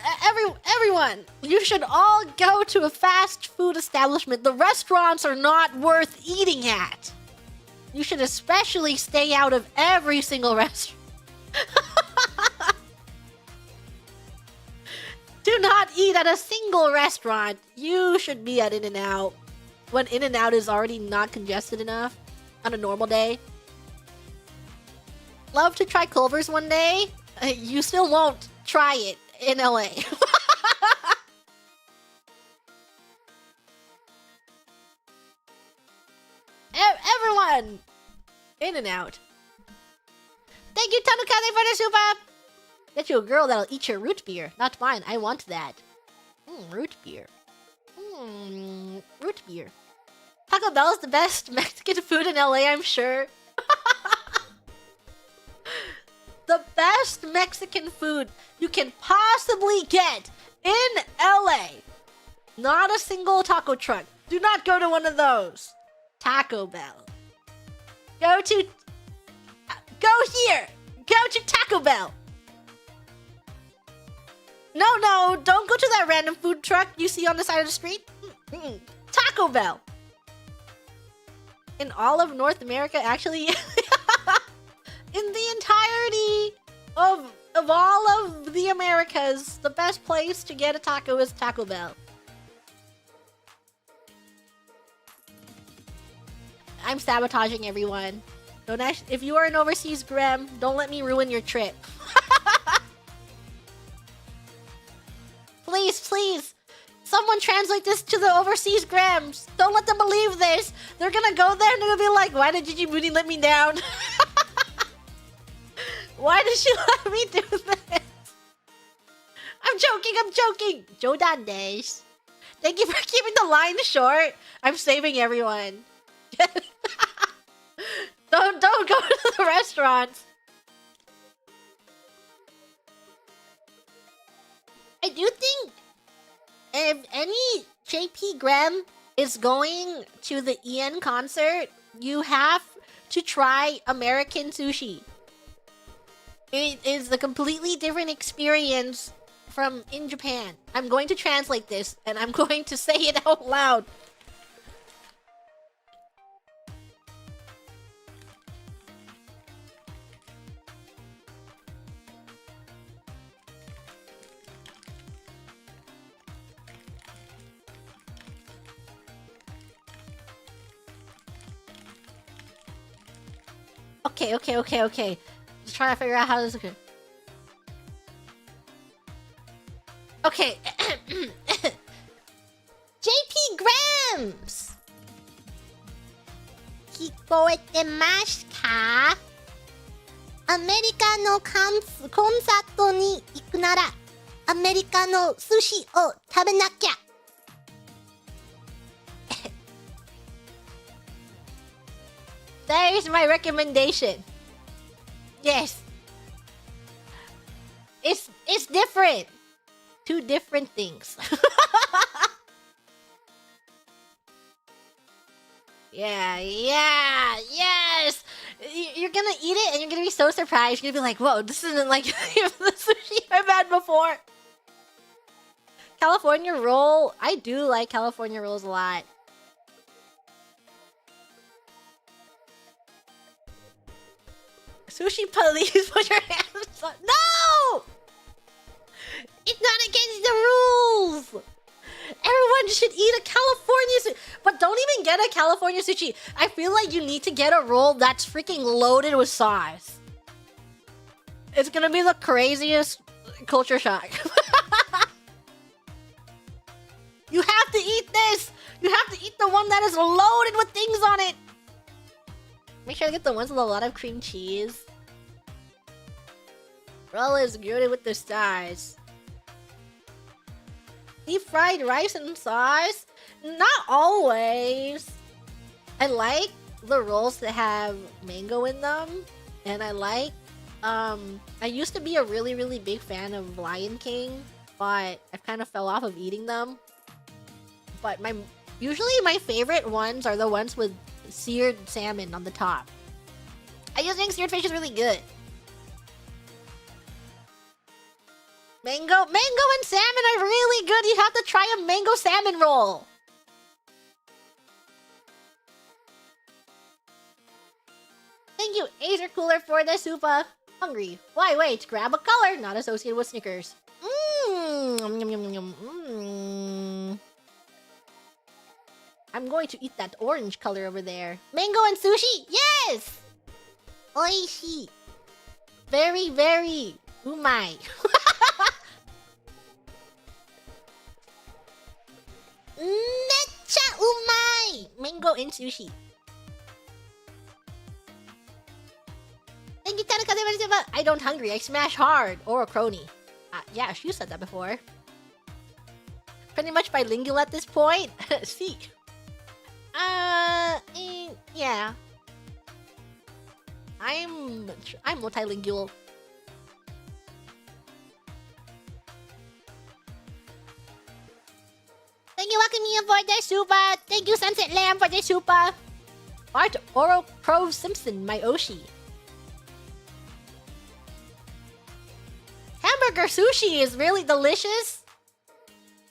everyone, you should all go to a fast food establishment. The restaurants are not worth eating at. You should especially stay out of every single restaurant. Do not eat at a single restaurant. You should be at In-N-Out when In-N-Out is already not congested enough on a normal day. Love to try Culver's one day. You still won't try it in LA. Everyone! In-N-Out. Thank you, Tanukane, for the super! Get you a girl that'll eat your root beer. Not mine. I want that. Root beer. Root beer. Taco Bell is the best Mexican food in LA, I'm sure. The best Mexican food you can possibly get in LA. Not a single taco truck. Do not go to one of those. Taco Bell. Go here. Go to Taco Bell. No, don't go to that random food truck you see on the side of the street. Taco Bell. In all of North America, actually. In the entirety of all of the Americas, the best place to get a taco is Taco Bell. I'm sabotaging everyone. If you are an overseas Grem, don't let me ruin your trip. Please, someone translate this to the overseas Grems. Don't let them believe this. They're gonna go there and they're gonna be like, why did Gigi Booty let me down? Why did she let me do this? I'm joking. Jodan days. Thank you for keeping the line short. I'm saving everyone. Don't go to the restaurants. I do think if any JP Grem is going to the EN concert, you have to try American sushi. It is a completely different experience from in Japan. I'm going to translate this and I'm going to say it out loud. Okay. Just trying to figure out how this is. Okay. JP Grams! 聞こえてますか? アメリカのコンサートに行くなら、アメリカの寿司を食べなきゃ。There's my recommendation. Yes. It's different. Two different things. Yeah, yes. You're gonna eat it and you're gonna be so surprised. You're gonna be like, whoa, this isn't like the sushi I've had before. California roll. I do like California rolls a lot. Sushi police, put your hands up. No! It's not against the rules! Everyone should eat a California sushi. But don't even get a California sushi. I feel like you need to get a roll that's freaking loaded with sauce. It's gonna be the craziest culture shock. You have to eat this! You have to eat the one that is loaded with things on it! Make sure to get the ones with a lot of cream cheese. Roll is good with the stars. Deep fried rice and sauce? Not always. I like the rolls that have mango in them. And I like... I used to be a really big fan of Lion King. But I've kind of fell off of eating them. But usually my favorite ones are the ones with seared salmon on the top. I just think seared fish is really good. Mango and salmon are really good. You have to try a mango salmon roll. Thank you, Acer Cooler, for the super. Hungry. Why wait? Grab a color not associated with Snickers. I'm going to eat that orange color over there. Mango and sushi? Yes! Oishi. Very, very umai. Mecha umai! Mango and sushi. Thank you, Tanaka. I don't hungry. I smash hard. Or a crony. Yeah, you said that before. Pretty much bilingual at this point. See. Yeah. I'm multilingual. Thank you, Wakamiya, for the super. Thank you, Sunset Lamb, for the super. Art Oro Pro Simpson, my Oshi. Hamburger sushi is really delicious.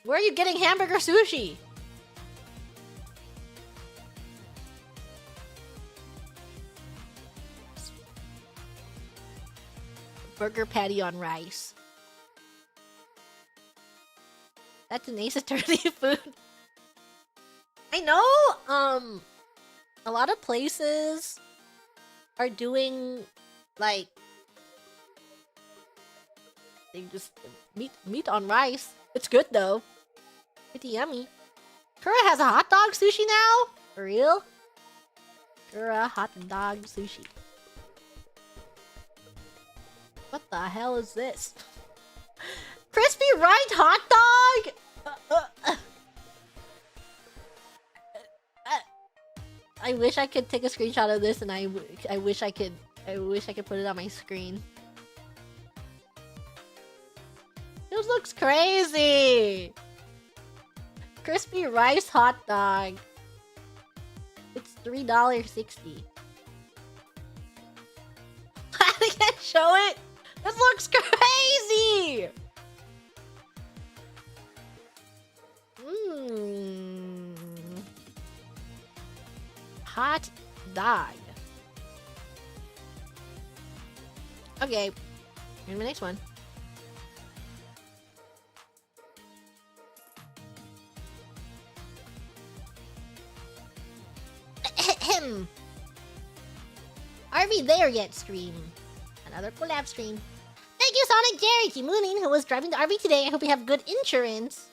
Where are you getting hamburger sushi? Burger patty on rice. That's an Ace Attorney food. I know, a lot of places are doing, like, they just meat on rice. It's good though. Pretty yummy. Kura has a hot dog sushi now? For real? Kura hot dog sushi. What the hell is this? Crispy rice hot dog? I wish I could take a screenshot of this, and I wish I could put it on my screen. This looks crazy. Crispy rice hot dog. It's $3.60. I can't show it. This looks crazy. Hot dog. Okay. Here's my next one. Are we there yet, stream? Another collab stream. Thank you, Sonic Jerry T. Mooning, who was driving the RV today. I hope you have good insurance.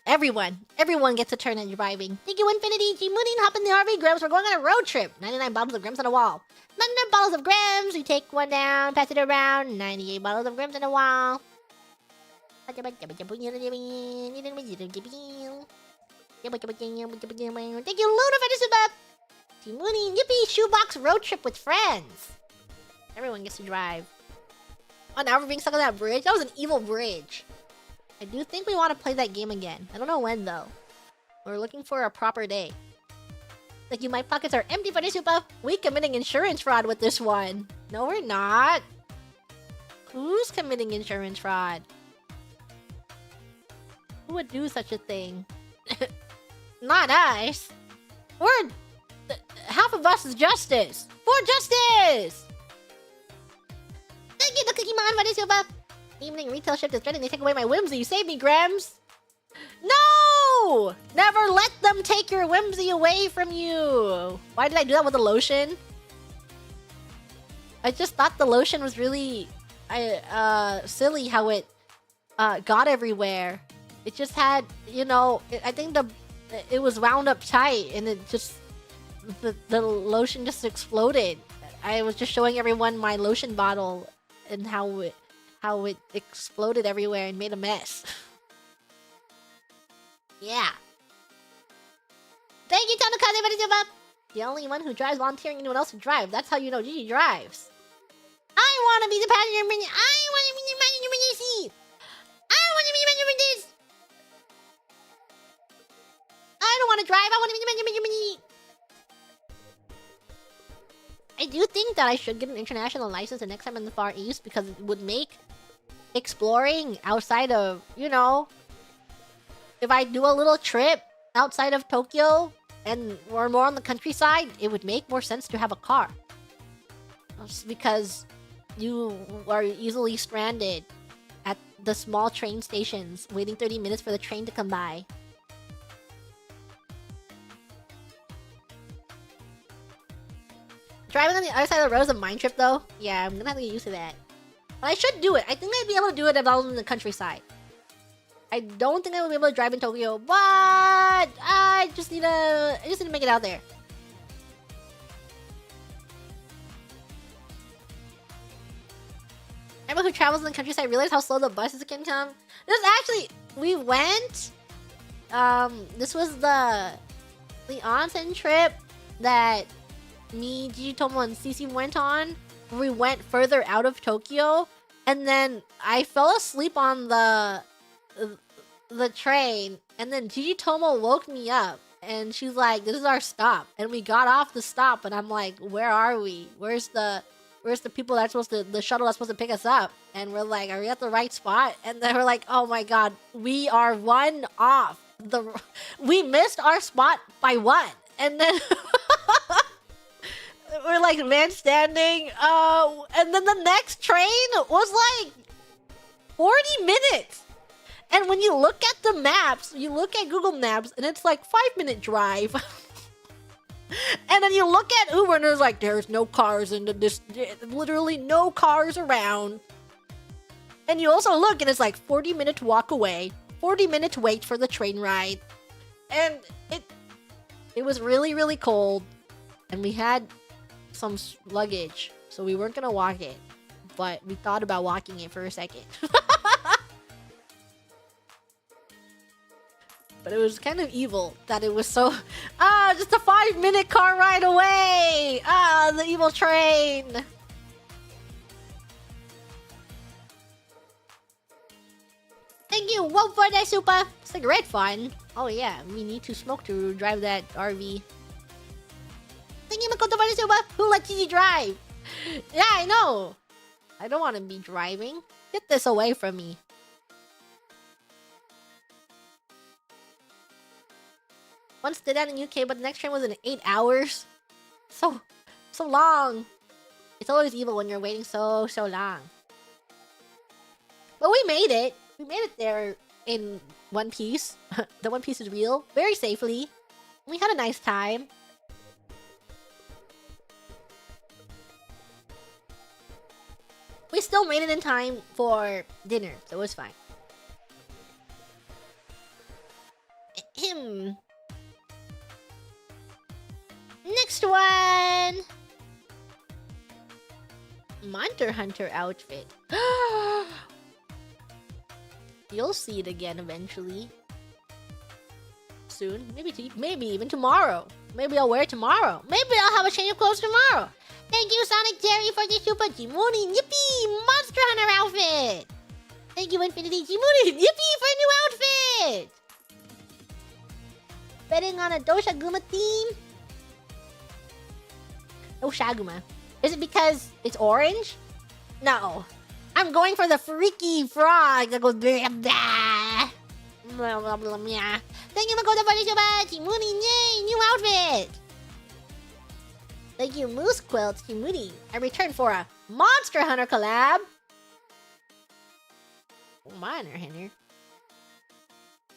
Everyone gets a turn at driving. Thank you, Infinity G. Mooning. Hop in the RV, Grams. We're going on a road trip. 99 bottles of Grams on a wall. 99 bottles of Grams. We take one down, pass it around. 98 bottles of Grams on a wall. Thank you, Luna, for the sub. Team Mooning, yippee! Shoebox road trip with friends. Everyone gets to drive. Oh, now we're being stuck on that bridge? That was an evil bridge. I do think we want to play that game again. I don't know when, though. We're looking for a proper day. Like, my pockets are empty for this super. We committing insurance fraud with this one. No, we're not. Who's committing insurance fraud? Who would do such a thing? Not us. We're... half of us is justice. For justice! Thank you, the Cookie Man, for the super. Evening retail shift is threatening to take away my whimsy. You saved me, Grams. No! Never let them take your whimsy away from you. Why did I do that with the lotion? I just thought the lotion was really silly how it got everywhere. It just had, you know, I think it was wound up tight, and it just the lotion just exploded. I was just showing everyone my lotion bottle and how it exploded everywhere and made a mess. Yeah. Thank you, Tanakaze, for the super. The only one who drives volunteering anyone else to drive. That's how you know Gigi drives. I want to be the passenger in this. I want to be the passenger in this seat. I want to be the passenger in this. I don't want to drive. I want to be the passenger in this seat. I do think that I should get an international license the next time in the Far East, because it would make exploring outside of, you know, if I do a little trip outside of Tokyo and or more on the countryside, it would make more sense to have a car. Just because you are easily stranded the small train stations, waiting 30 minutes for the train to come by. Driving on the other side of the road is a mind trip, though. Yeah, I'm gonna have to get used to that. But I should do it. I think I'd be able to do it if I was in the countryside. I don't think I would be able to drive in Tokyo, but I just need to make it out there. Everyone who travels in the countryside realize how slow the buses can come. This actually, we went. This was the onsen trip that me, Jitomo, and Cece went on. We went further out of Tokyo, and then I fell asleep on the train, and then Gigi Tomo woke me up, and she's like, "This is our stop," and we got off the stop, and I'm like, "Where are we? Where's the people that's supposed to, the shuttle that's supposed to pick us up?" And we're like, "Are we at the right spot?" And then we're like, "Oh my god, we are one off. We missed our spot by one," and then. We're like man standing, and then the next train was like 40 minutes. And when you look at the maps, you look at Google Maps, and it's like 5-minute drive. And then you look at Uber, and there's like, there's no cars in this, literally no cars around. And you also look, and it's like 40 minutes walk away, 40 minutes wait for the train ride. And it was really, really cold, and we had some luggage, so we weren't gonna walk it, but we thought about walking it for a second. But it was kind of evil that it was so just a 5-minute car ride away. The evil train. Thank you, Whoa, for that super cigarette fun. Oh yeah, we need to smoke to drive that RV. Thank you, Makoto, for the super. Who let you drive? Yeah, I know. I don't want to be driving. Get this away from me. Once did that in UK, but the next train was in 8 hours. So long. It's always evil when you're waiting so long. But we made it. We made it there in one piece. The one piece is real. Very safely. We had a nice time. We still made it in time for dinner, so it was fine. Next one! Monster Hunter outfit. You'll see it again eventually. Soon. Maybe even tomorrow. Maybe I'll wear it tomorrow. Maybe I'll have a change of clothes tomorrow. Thank you, Sonic Jerry, for the Super Jimuni Yippee Monster Hunter outfit! Thank you, Infinity Jimuni Yippee, for a new outfit! Betting on a Doshaguma theme? Doshaguma. Is it because it's orange? No. I'm going for the freaky frog that goes blah blah. Blah blah blah blah. Thank you, Makoto, for the Super Jimuni, yay! New outfit! Thank you, Moose Quilt Kimuri. I returned for a Monster Hunter collab. Monster Hunter.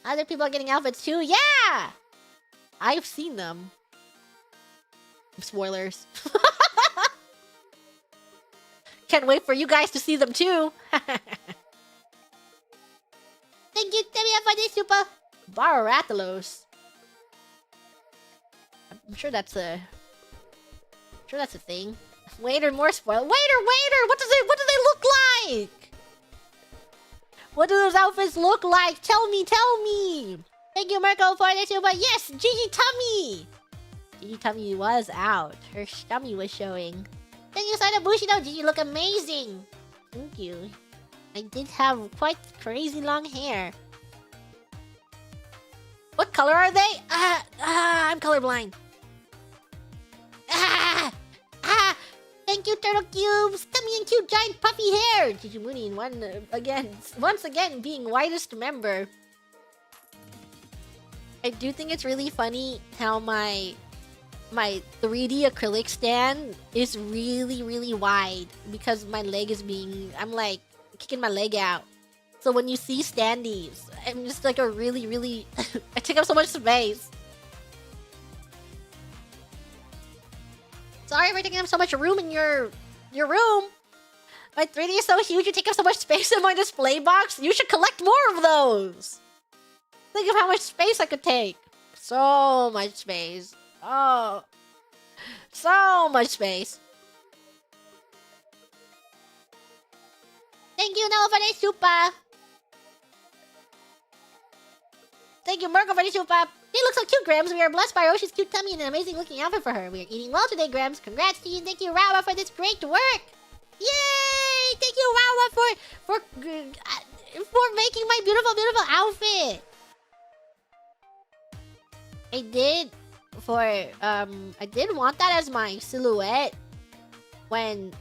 Other people are getting outfits too. Yeah, I've seen them. Spoilers. Can't wait for you guys to see them too. Thank you, Temia, for the super Barathalos. I'm sure that's a. Sure, that's a thing. Waiter, more spoil. Waiter! What do they look like? What do those outfits look like? Tell me! Thank you, Marco, for the super. Yes, Gigi Tummy. Gigi Tummy was out. Her tummy was showing. Thank you, Sada Bushido. Gigi look amazing. Thank you. I did have quite crazy long hair. What color are they? I'm colorblind. Thank you, Turtle Cubes! Tummy and cute giant puffy hair! Jijimuni once again being whitest member. I do think it's really funny how my 3D acrylic stand is really, really wide because my leg is I'm like kicking my leg out. So when you see standees, I'm just like a really I take up so much space. Sorry for taking up so much room in your room. My 3D is so huge, you take up so much space in my display box. You should collect more of those. Think of how much space I could take. So much space. Oh. So much space. Thank you, Noah, for the super. Thank you, Mirko, for the super. They look so cute, Grams. We are blessed by Roshi's cute tummy and an amazing looking outfit for her. We are eating well today, Grams. Congrats to you and thank you, Rawa, for this great work. Yay! Thank you, Rawa, for making my beautiful outfit. I did want that as my silhouette when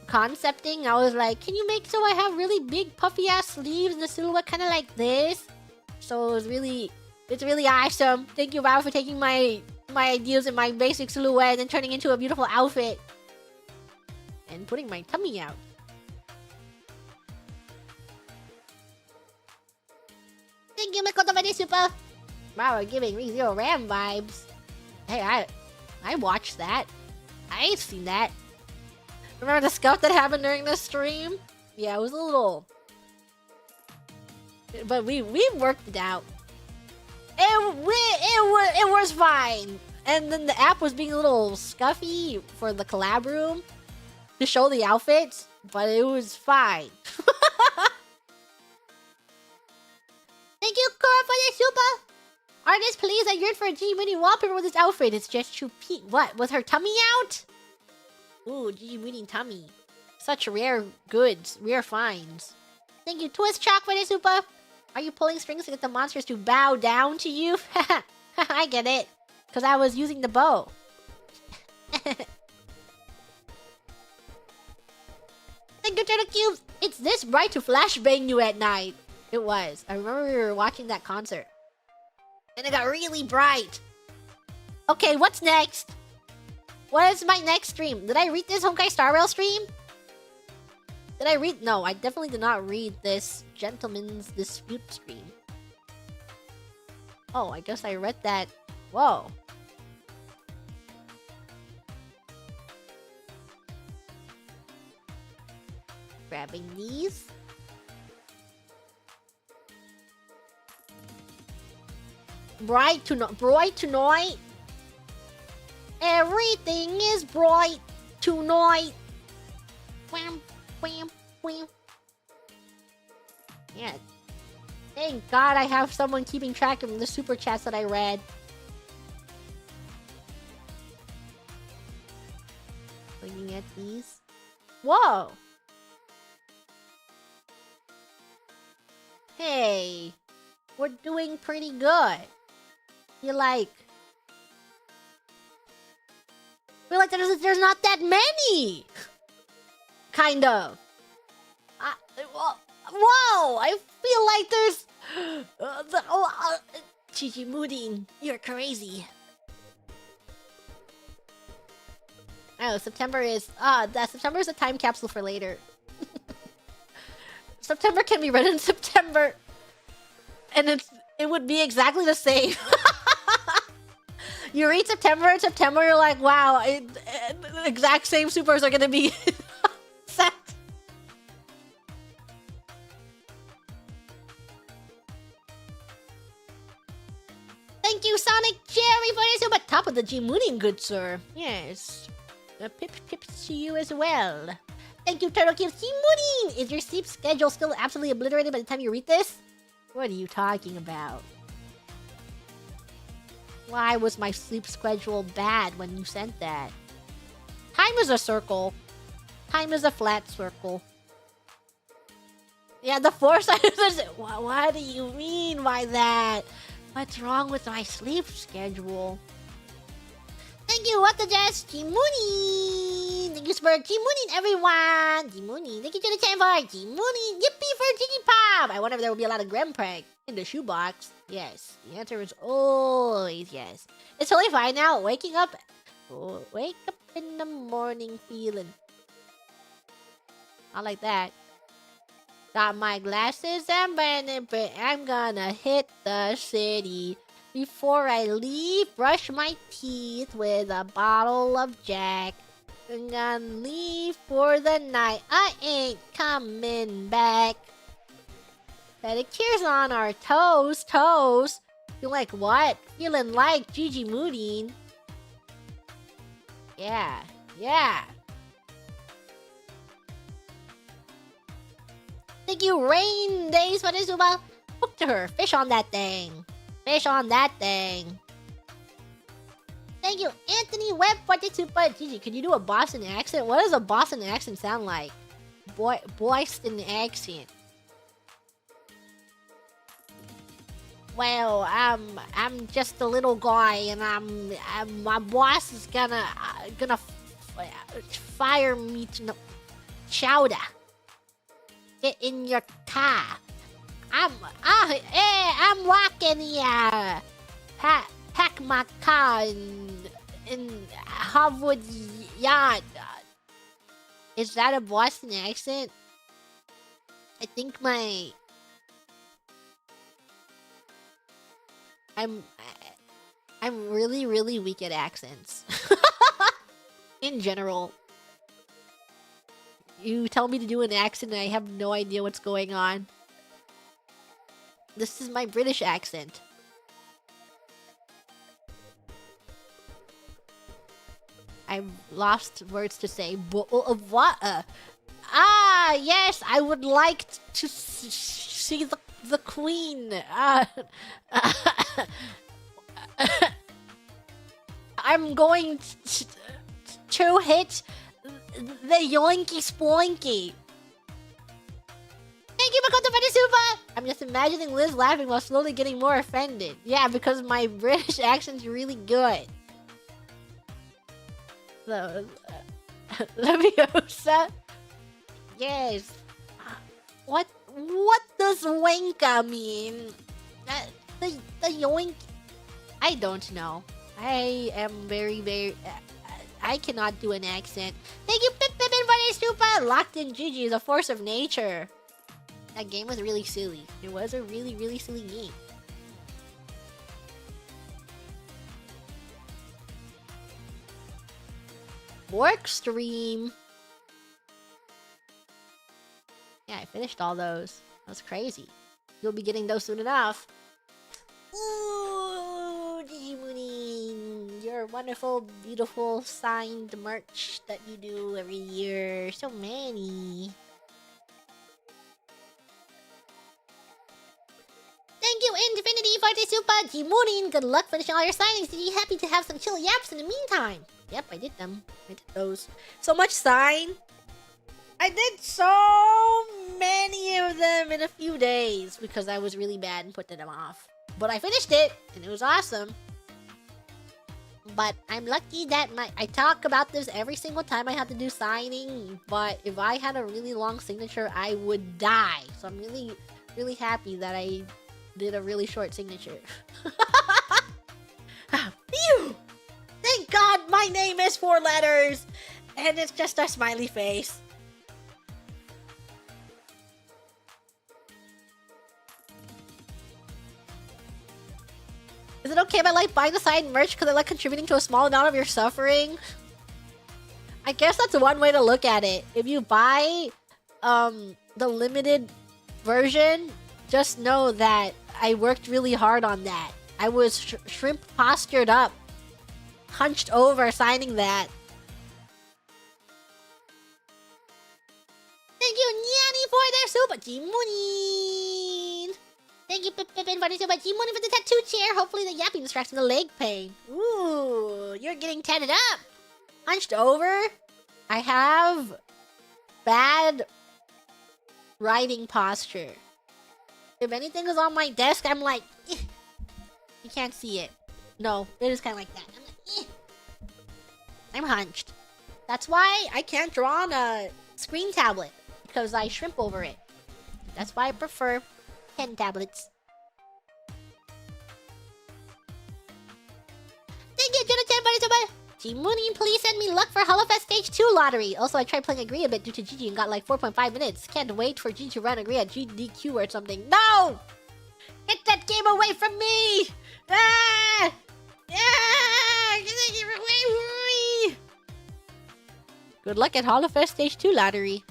concepting. I was like, can you make so I have really big puffy ass sleeves and the silhouette kind of like this? So it's really awesome. Thank you, Rawa, for taking my ideas and my basic silhouette and turning into a beautiful outfit and putting my tummy out. Thank you, Makoto, for the super. Wow, giving ReZero Ram vibes. Hey, I watched that. I ain't seen that. Remember the scuff that happened during the stream? Yeah, it was a little... But we worked it out. It was fine. And then the app was being a little scuffy for the collab room to show the outfits, but it was fine. Thank you, Kura, for the super. Artist, please, I yearn for a Gigi Mooney wallpaper with this outfit. It's just too peak. What? Was her tummy out? Ooh, Gigi Mooney tummy. Such rare goods, rare finds. Thank you, Twist Chalk, for the super. Are you pulling strings to get the monsters to bow down to you? I get it. Because I was using the bow. Thank you, Turtle Cubes. It's this bright to flashbang you at night. It was. I remember we were watching that concert. And it got really bright. Okay, what's next? What is my next stream? Did I read this Honkai Star Rail stream? Did I read? No, I definitely did not read this Gentleman's Dispute stream. Oh, I guess I read that. Whoa. Grabbing these. Bright tonight. Everything is bright tonight. Wham, wham, wham. Yeah. Thank God I have someone keeping track of the super chats that I read. Looking at these. Whoa. Hey. We're doing pretty good. Feel like there's not that many. Kind of. Whoa! I feel like there's Gigi Mooding, you're crazy. Oh, September is September is a time capsule for later. September can be read in September. And it would be exactly the same. You read September in September, you're like, wow, the exact same supers are gonna be set. Thank you, Sonic Jerry, for the super top of the G-Mooning, good sir. Yes. A pips to you as well. Thank you, Turtle Cubes. G-Mooning! Is your sleep schedule still absolutely obliterated by the time you read this? What are you talking about? Why was my sleep schedule bad when you sent that? Time is a circle. Time is a flat circle. Yeah, the force. What do you mean by that? What's wrong with my sleep schedule? Thank you, what the jazz, G-Mooning! Thank you for G-Mooning, everyone! G-Mooning, thank you to the channel for G-Mooning! Yippee for Gigi-Pop! I wonder if there will be a lot of Grandprank in the shoebox. Yes, the answer is always yes. It's totally fine now. Wake up in the morning feeling. Not like that. Got my glasses and but I'm gonna hit the city. Before I leave, brush my teeth with a bottle of Jack. I'm gonna leave for the night. I ain't coming back. Pedicures on our toes. Feel like what? Feeling like Gigi Moodine. Yeah. Thank you, Rain Days for this about. Hook to her. Fish on that thing. Thank you, Anthony Webb for the super. Gigi, can you do a Boston accent? What does a Boston accent sound like? Boston accent. Well, I'm just a little guy, and my boss is gonna fire me to chowder. Get in your car. I'm walking here. Pack my car in Harvard Yard. Is that a Boston accent? I think I'm really weak at accents. In general. You tell me to do an accent and I have no idea what's going on. This is my British accent. I've lost words to say. What? Yes, I would like to see the Queen. I'm going to hit the yoinky spoinky. Thank you, Makoto, for the super! I'm just imagining Liz laughing while slowly getting more offended. Yeah, because my British accent's really good. So, Leviosa? Yes. What does wanka mean? The yoink? I don't know. I am very... I cannot do an accent. Thank you, Pip Pippin, for the super! Locked in Gigi is a force of nature. That game was really silly. It was a really silly game. Work stream. Yeah, I finished all those. That was crazy. You'll be getting those soon enough. Ooh, Digimoonin. Your wonderful, beautiful signed merch that you do every year. So many. Thank you, Infinity, for the super. Digimoonin, good luck finishing all your signings. Did you happy to have some chill yaps in the meantime? Yep, I did them. I did those. So much sign. I did so many of them in a few days because I was really bad and put them off. But I finished it, and it was awesome. But I'm lucky that I talk about this every single time I have to do signing. But if I had a really long signature, I would die. So I'm really happy that I did a really short signature. Phew! Thank God my name is 4 letters! And it's just a smiley face. Is it okay if I like buying the side merch because I like contributing to a small amount of your suffering? I guess that's one way to look at it. If you buy the limited version, just know that I worked really hard on that. I was shrimp postured up, hunched over signing that. Thank you, Nyanny, for their super. G-Moonin. Thank you, Pippin, for the super. G-Moonin for the tattoo chair. Hopefully the yapping distracts from the leg pain. Ooh, you're getting tatted up. Hunched over. I have bad writing posture. If anything is on my desk, I'm like, eh. You can't see it. No, it is kind of like that. I'm like, eh. I'm hunched. That's why I can't draw on a screen tablet, because I shrimp over it. That's why I prefer pen tablets. Thank you, Jonathan, for the super. Mooney, please send me luck for Holofest Stage 2 lottery. Also, I tried playing Agree a bit due to Gigi and got like 4.5 minutes. Can't wait for Gigi to run Agree at GDQ or something. No! Get that game away from me! Ah! Yeah! Get that game away from me! Good luck at Holofest Stage 2 lottery.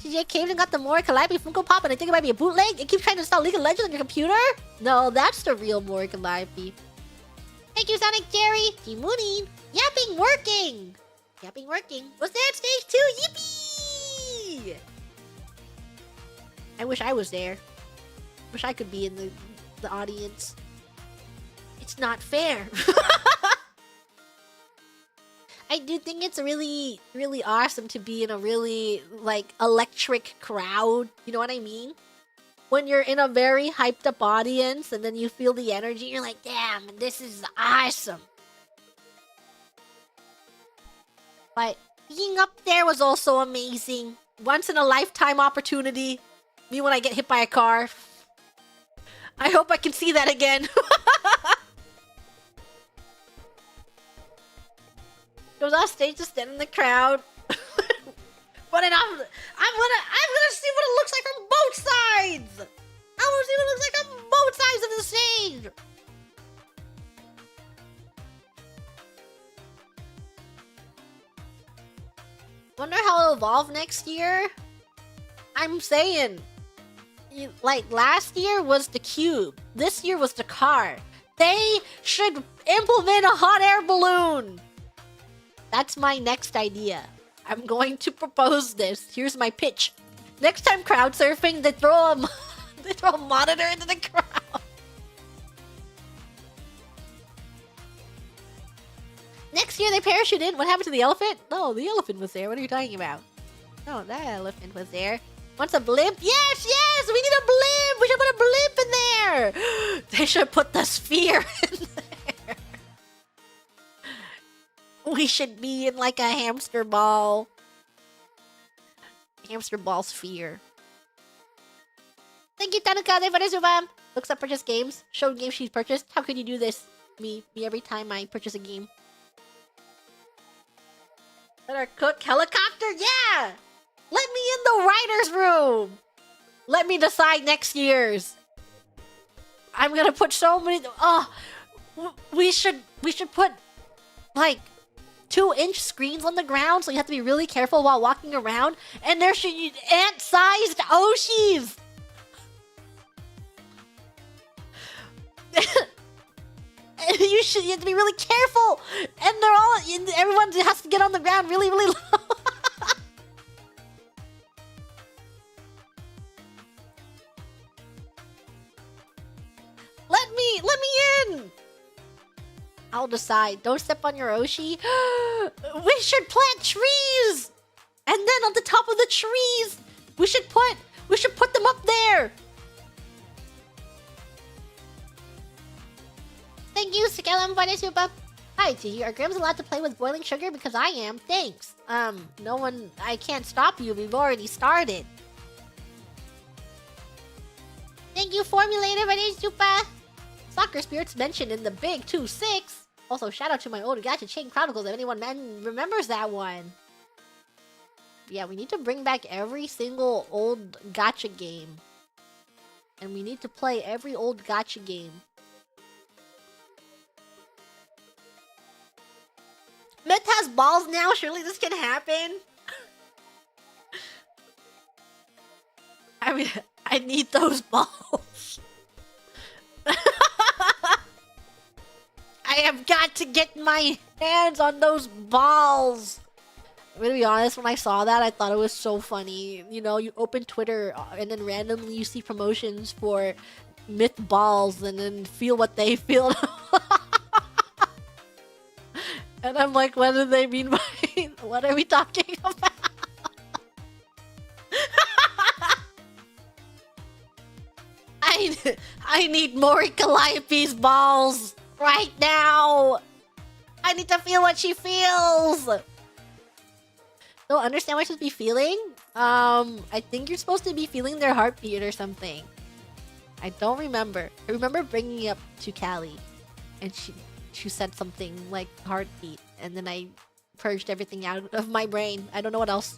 TJ caved and got the more Calliope Funko Pop, and I think it might be a bootleg. It keeps trying to install League of Legends on your computer? No, that's the real more Calliope. Thank you, Sonic Jerry. Team Mooney. Yapping working. Yapping working. Was that stage 2? Yippee! I wish I was there. Wish I could be in the audience. It's not fair. I do think it's really, really awesome to be in a really, like, electric crowd. You know what I mean? When you're in a very hyped up audience and then you feel the energy, you're like, damn, this is awesome. But being up there was also amazing. Once in a lifetime opportunity. Me when I get hit by a car. I hope I can see that again. Goes off stage to stand in the crowd. But I'm gonna see what it looks like from both sides. I wanna see what it looks like on both sides of the stage. Wonder how it'll evolve next year. I'm saying, like last year was the cube. This year was the car. They should implement a hot air balloon. That's my next idea. I'm going to propose this. Here's my pitch. Next time crowd surfing, they throw a monitor into the crowd. Next year they parachute in. What happened to the elephant? No, the elephant was there. What are you talking about? No, that elephant was there. Wants a blimp? Yes, yes! We need a blimp! We should put a blimp in there! They should put the sphere in there. We should be in like a hamster ball. Hamster ball sphere. Thank you, Tanukade, for this. Looks up purchase games. Showed games she's purchased. How could you do this? Me every time I purchase a game. Let her cook helicopter? Yeah! Let me in the writer's room! Let me decide next year's. I'm gonna put so many... Oh! We should put... like... 2-inch screens on the ground, so you have to be really careful while walking around. And there should be ant-sized Oshis! And you have to be really careful! And everyone has to get on the ground really, really low. Let me in! I'll decide. Don't step on your Oshi. We should plant trees! And then on the top of the trees, we should put them up there! Thank you, Skellam, for the super. Hi, T. Are Grims allowed to play with boiling sugar? Because I am. Thanks. No one... I can't stop you. We've already started. Thank you, Formulator, for the super. Soccer Spirits mentioned in the Big 2-6. Also, shout out to my old Gacha Chain Chronicles if anyone remembers that one. Yeah, we need to bring back every single old gacha game. And we need to play every old gacha game. Myth has balls now, surely this can happen? I mean, I need those balls. I have got to get my hands on those balls. I'm gonna be honest, when I saw that, I thought it was so funny. You know, you open Twitter and then randomly you see promotions for Myth balls and then feel what they feel. And I'm like, what do they mean by... What are we talking about? I need more Calliope's balls right now. I need to feel what she feels. Don't understand what she's supposed to be feeling. I think you're supposed to be feeling their heartbeat or something. I don't remember. I remember bringing it up to Callie. and she said something like heartbeat, and then I purged everything out of my brain. I don't know what else.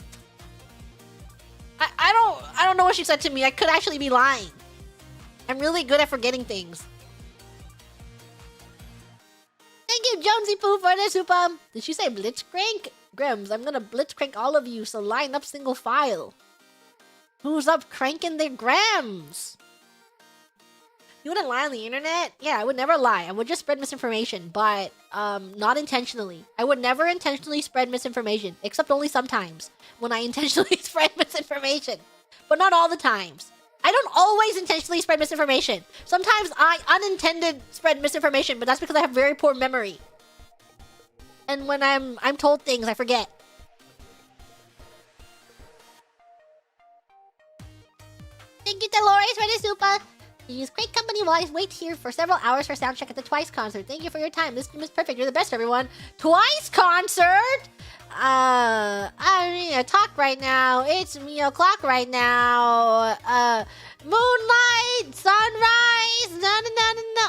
I don't know what she said to me. I could actually be lying. I'm really good at forgetting things. Thank you, Jonesy Poo, for the super. Did she say blitzcrank? Grims, I'm gonna blitzcrank all of you, so line up single file. Who's up cranking their grams? You wouldn't lie on the internet? Yeah, I would never lie. I would just spread misinformation, but not intentionally. I would never intentionally spread misinformation, except only sometimes when I intentionally spread misinformation, but not all the times. I don't always intentionally spread misinformation. Sometimes I unintended spread misinformation, but that's because I have very poor memory. And when I'm told things, I forget. Thank you, Dolores, for the super. You use great company while I wait here for several hours for sound check at the Twice concert. Thank you for your time. This stream is perfect. You're the best, everyone. Twice concert? I need to talk right now. It's me o'clock right now. Moonlight, sunrise, na.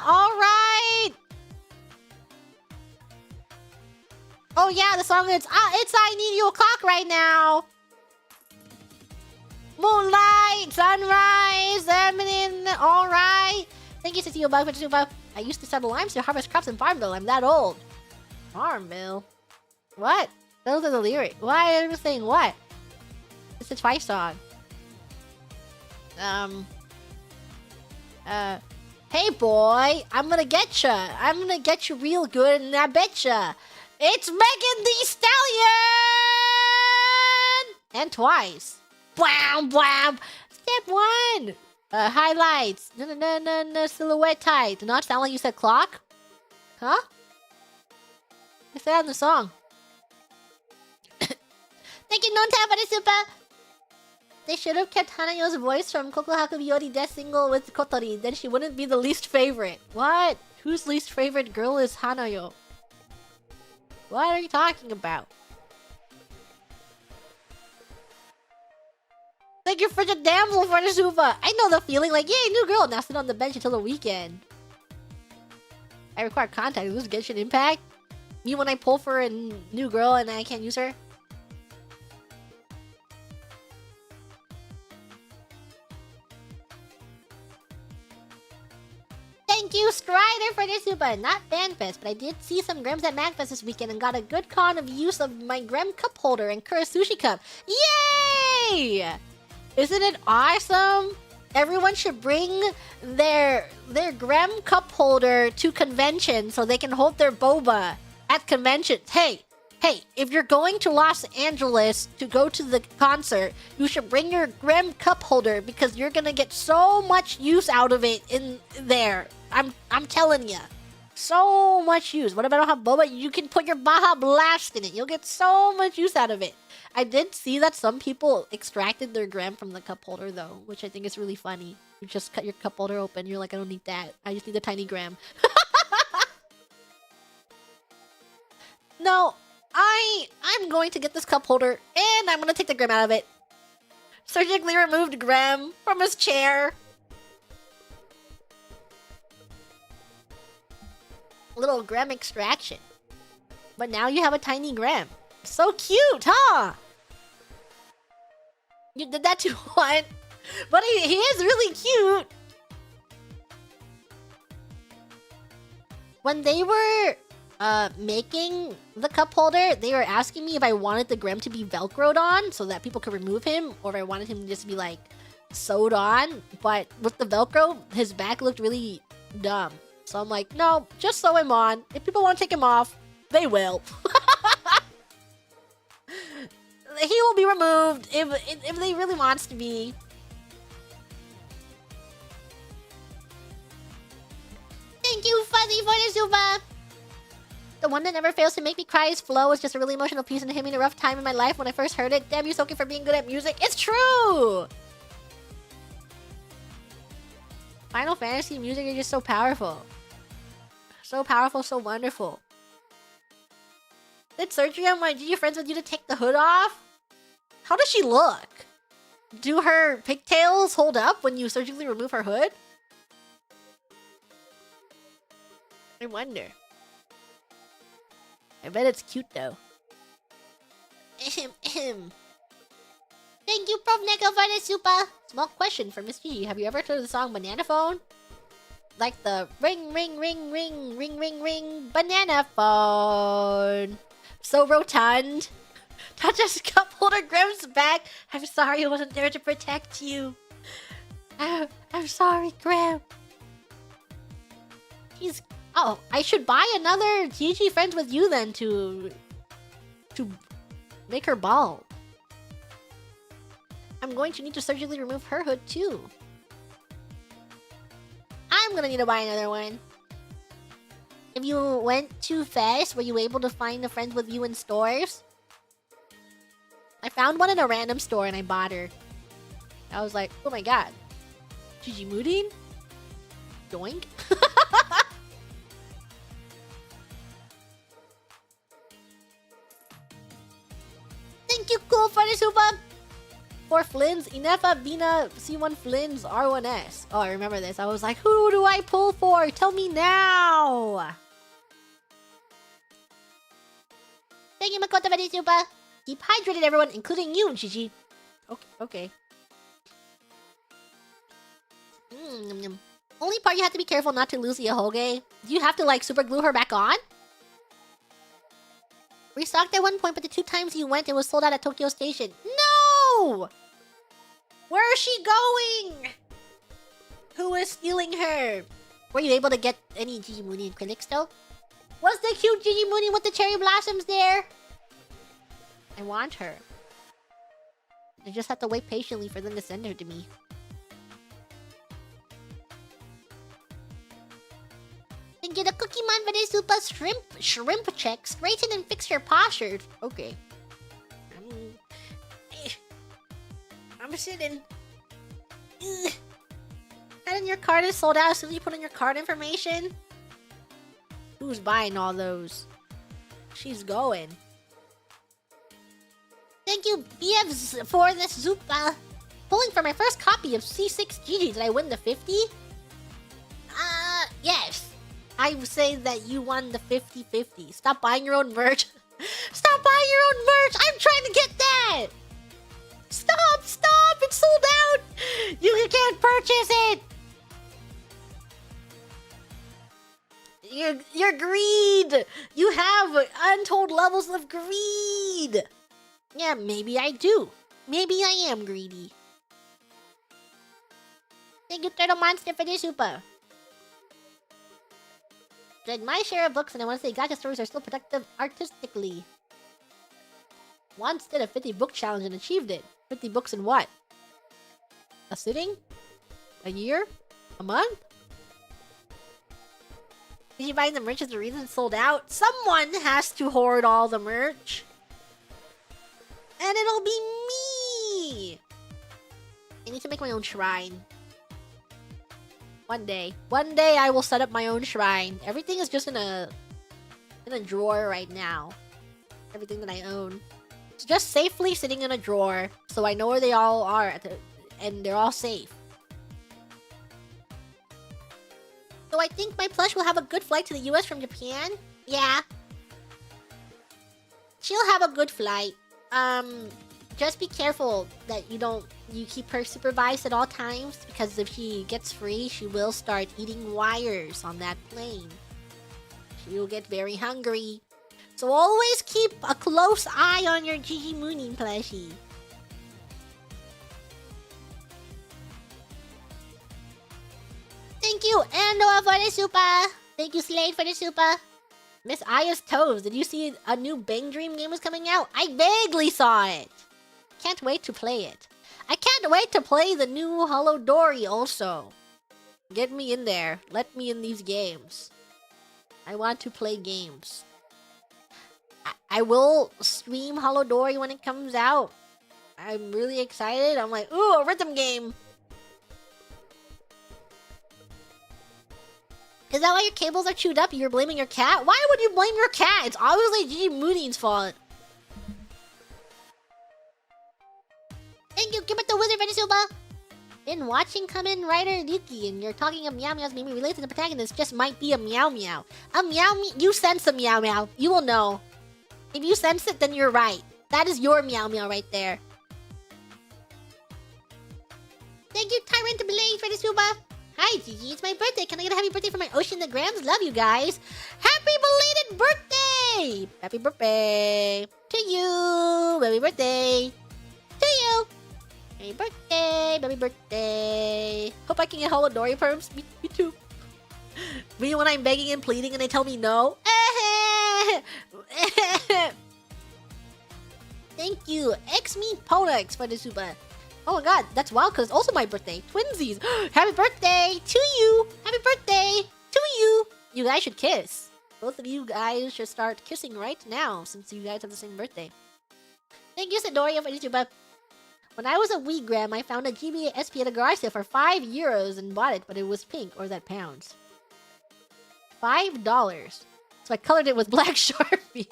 All right. Oh yeah, the song is it's I need you o'clock right now. Moonlight, sunrise, all right. Thank you, Cecile Bug, for the super. I used to sell limes to harvest crops in Farmville. I'm that old. Farmville? What? Those are the lyrics. Why are you saying what? It's a Twice song. Hey boy, I'm gonna get ya. I'm gonna get you real good, and I betcha. It's Megan Thee Stallion! And Twice. Blam, blam. Step 1. Highlights. No, silhouette tight. Did not sound like you said clock? Huh? I said that in the song. Thank you, Non-Tap, for the super. They should have kept Hanayo's voice from Kokohaku Biyori Death single with Kotori. Then she wouldn't be the least favorite. What? Whose least favorite girl is Hanayo? What are you talking about? Thank you for the damsel for the super. I know the feeling like, yay, new girl. Now sit on the bench until the weekend. I require contact. Does this Genshin Impact? Me when I pull for a new girl and I can't use her? Thank you, Strider, for the super. Not FanFest, but I did see some Grems at MagFest this weekend and got a good con of use of my Grem cup holder and Kura Sushi cup. Yay! Isn't it awesome? Everyone should bring their Grem cup holder to convention so they can hold their boba at conventions. Hey, if you're going to Los Angeles to go to the concert, you should bring your Grem cup holder because you're gonna get so much use out of it in there. I'm telling ya. So much use. What if I don't have boba? You can put your Baja Blast in it. You'll get so much use out of it. I did see that some people extracted their Grem from the cup holder though, which I think is really funny. You just cut your cup holder open. You're like, I don't need that. I just need the tiny Grem. No, I'm going to get this cup holder and I'm going to take the Grem out of it. Surgically removed Grem from his chair. Little Grem extraction. But now you have a tiny Grem. So cute, huh? You did that to one. But he is really cute. When they were making the cup holder, they were asking me if I wanted the Grem to be velcroed on so that people could remove him, or if I wanted him to just be like sewed on. But with the Velcro, his back looked really dumb. So I'm like, no, just sew him on. If people want to take him off, they will. He will be removed if they really wants to be. Thank you, Fuzzy, for the super. The one that never fails to make me cry is Flow. It's just a really emotional piece and it hit me in a rough time in my life when I first heard it. Damn you, Soki, for being good at music. It's true! Final Fantasy music is just so powerful. So powerful, so wonderful. Did surgery on my GG friends with you to take the hood off? How does she look? Do her pigtails hold up when you surgically remove her hood? I wonder. I bet it's cute though. Ahem, ahem. Thank you, Prof. Neko, for the super. Small question for Miss Gigi. Have you ever heard the song Banana Phone? Like the ring, ring, ring, ring, ring, ring, ring, banana phone. So rotund. Touches a cup holder Grim's back. I'm sorry I wasn't there to protect you. I'm sorry, Grim. He's... Oh, I should buy another Gigi Friends with You then to make her bald. I'm going to need to surgically remove her hood too. I'm gonna need to buy another one. If you went too fast, were you able to find a Friends with You in stores? I found one in a random store and I bought her. I was like, oh my god. Gigi Mooding? Doink? Thank you, cool for the super! For Flynn's, Inefa Bina C1 Flynn's R1S. Oh, I remember this. I was like, who do I pull for? Tell me now! Thank you, Makoto, for the super! Keep hydrated, everyone, including you, Gigi. Okay. Only part you have to be careful not to lose the Ahoge. Do you have to, like, super glue her back on? Restocked at one point, but the 2 times you went, it was sold out at Tokyo Station. No! Where is she going? Who is stealing her? Were you able to get any Gigi Mooney acrylics though? Was the cute Gigi Mooney with the cherry blossoms there? I want her. I just have to wait patiently for them to send her to me. And get a Cookie Man for the super shrimp check. Straighten and fix your posture. Okay. I'm sitting. And your card is sold out as soon as you put in your card information. Who's buying all those? She's going. Thank you, BFs, for the Zupa. Pulling for my first copy of C6 Gigi. Did I win the 50? Yes. I would say that you won the 50-50. Stop buying your own merch. Stop buying your own merch. I'm trying to get that. Stop. It's sold out. You can't purchase it. Your greed. You have untold levels of greed. Yeah, maybe I do. Maybe I am greedy. Thank you, Turtle Monster, for the super. Read my share of books, and I want to say gacha stories are still productive artistically. Once did a 50 book challenge and achieved it. 50 books in what? A sitting? A year? A month? Did you buy the merch as the reason it's sold out? Someone has to hoard all the merch. And it'll be me! I need to make my own shrine. One day I will set up my own shrine. Everything is just in a drawer right now. Everything that I own. It's just safely sitting in a drawer, so I know where they all are, and they're all safe. So I think my plush will have a good flight to the US from Japan. Yeah. She'll have a good flight. Just be careful that you keep her supervised at all times, because if she gets free, she will start eating wires on that plane. She will get very hungry. So always keep a close eye on your Gigi Mooning plushie. Thank you, Ando, for the super. Thank you, Slade, for the super. Miss Aya's Toes, did you see a new Bang Dream game was coming out? I vaguely saw it. Can't wait to play it. I can't wait to play the new Holodori also. Get me in there. Let me in these games. I want to play games. I will stream Holodori when it comes out. I'm really excited. I'm like, ooh, a rhythm game. Is that why your cables are chewed up? You're blaming your cat? Why would you blame your cat? It's obviously Gigi Mooney's fault. Thank you, Gilbert the Wizard, Venezuela. Been watching Kamen Rider Ryuki, and you're talking of meow meows made me relate to the protagonist. Just might be a meow meow. A meow meow. You sense a meow meow. You will know. If you sense it, then you're right. That is your meow meow right there. Thank you, Tyrant Blaze, for the suba. Hi, Gigi. It's my birthday. Can I get a happy birthday for my Ocean the Grams? Love you guys. Happy belated birthday! Happy birthday to you. Happy birthday to you. Happy birthday, happy birthday. Hope I can get Holodori perms. Me too. Me when I'm begging and pleading and they tell me no. Thank you, X-Me Polex, for the super. Oh my god, that's wild because it's also my birthday. Twinsies. Happy birthday to you. Happy birthday to you. You guys should kiss. Both of you guys should start kissing right now since you guys have the same birthday. Thank you, Sidoria, for the super. When I was a wee gram, I found a GBA SP at a garage sale for €5 and bought it, but it was pink, or is that pounds? $5. So I colored it with black Sharpie.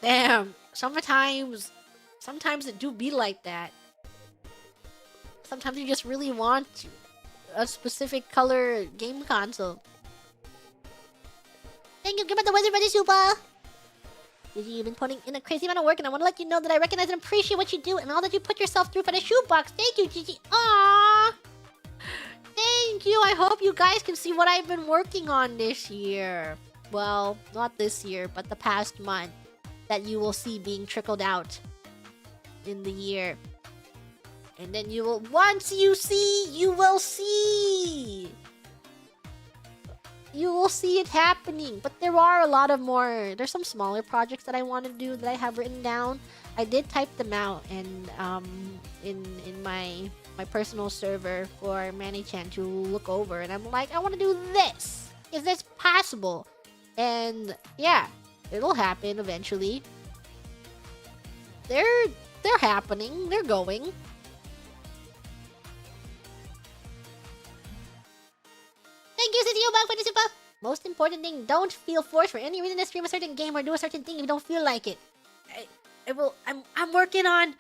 Damn, sometimes it do be like that. Sometimes you just really want a specific color game console. Thank you, give it the wizard for the super. You've been putting in a crazy amount of work, and I want to let you know that I recognize and appreciate what you do and all that you put yourself through for the shoebox. Thank you, Gigi. Aww. Thank you. I hope you guys can see what I've been working on this year. Well, not this year, but the past month that you will see being trickled out in the year. And then you will, once you see, you will see. You will see it happening, but there are a lot of more. There's some smaller projects that I want to do that I have written down. I did type them out and in my personal server for Manny-chan to look over, and I'm like, I want to do this. Is this possible? And yeah, it'll happen eventually. They're happening. They're going. Thank you, City Obag, for the super. Most important thing, don't feel forced for any reason to stream a certain game or do a certain thing if you don't feel like it. I'm working on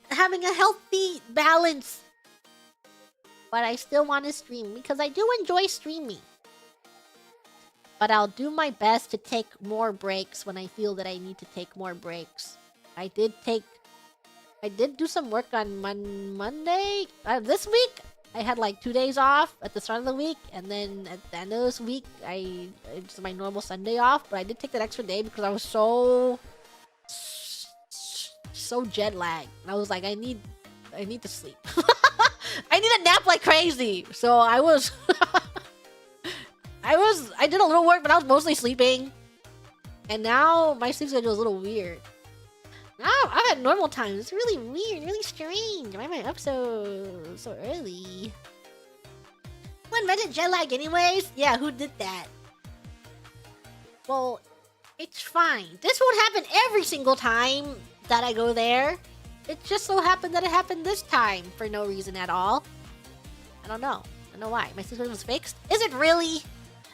having a healthy balance. But I still want to stream because I do enjoy streaming. But I'll do my best to take more breaks when I feel that I need to take more breaks. I did do some work on Monday. This week, I had like 2 days off at the start of the week, and then at the end of this week, it's my normal Sunday off. But I did take that extra day because I was so jet lagged. And I was like, I need to sleep. I need a nap like crazy. So I did a little work, but I was mostly sleeping. And now my sleep schedule is a little weird. Now I'm at normal times. It's really weird, really strange. Why am I up so early? Who invented jet lag anyways? Yeah, who did that? Well, it's fine. This won't happen every single time that I go there. It just so happened that it happened this time for no reason at all. I don't know. I don't know why. My system was fixed. Is it really?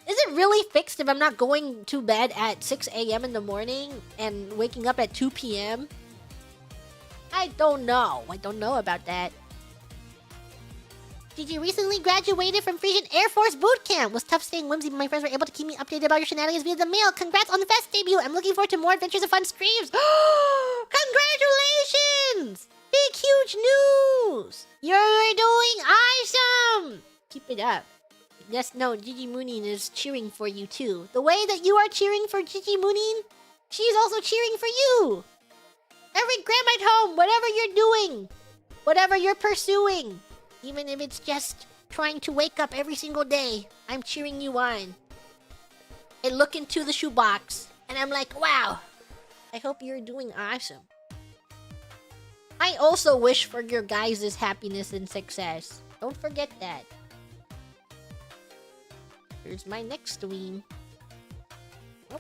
Is it really fixed if I'm not going to bed at 6 a.m. in the morning and waking up at 2 p.m.? I don't know. I don't know about that. Gigi recently graduated from Frisian Air Force Boot Camp. Was tough staying whimsy, but my friends were able to keep me updated about your shenanigans via the mail. Congrats on the fest debut. I'm looking forward to more adventures and fun streams. Congratulations! Big, huge news! You're doing awesome! Keep it up. Yes, no, Gigi Moonin is cheering for you too. The way that you are cheering for Gigi Moonin, she's also cheering for you. Every grandma at home, whatever you're doing, whatever you're pursuing, even if it's just trying to wake up every single day, I'm cheering you on. I look into the shoebox, and I'm like, wow, I hope you're doing awesome. I also wish for your guys' happiness and success. Don't forget that. Here's my next stream. Oh.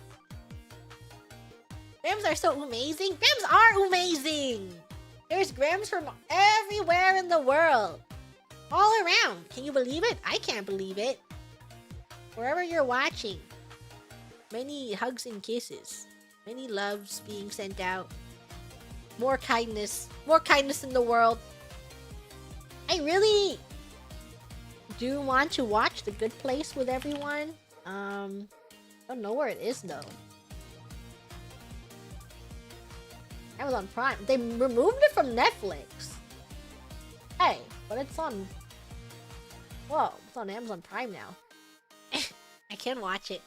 Grams are so amazing. Grams are amazing. There's grams from everywhere in the world. All around. Can you believe it? I can't believe it. Wherever you're watching. Many hugs and kisses. Many loves being sent out. More kindness. More kindness in the world. I really do want to watch The Good Place with everyone. Don't know where it is though. Amazon Prime. They removed it from Netflix. Hey, but it's on. Whoa, it's on Amazon Prime now. I can watch it.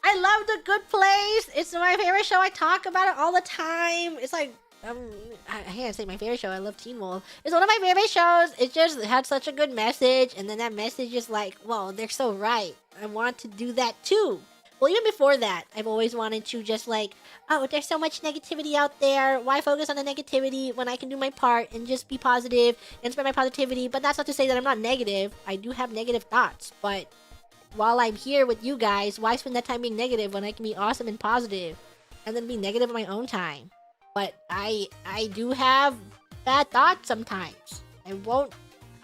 I love The Good Place. It's my favorite show. I talk about it all the time. It's like I can't say my favorite show. I love Teen Wolf. It's one of my favorite shows. It just had such a good message, and then that message is like, whoa, they're so right. I want to do that too. Well, even before that, I've always wanted to just like, oh, there's so much negativity out there. Why focus on the negativity when I can do my part and just be positive and spread my positivity? But that's not to say that I'm not negative. I do have negative thoughts, but while I'm here with you guys, why spend that time being negative when I can be awesome and positive and then be negative in my own time? But I do have bad thoughts sometimes. I won't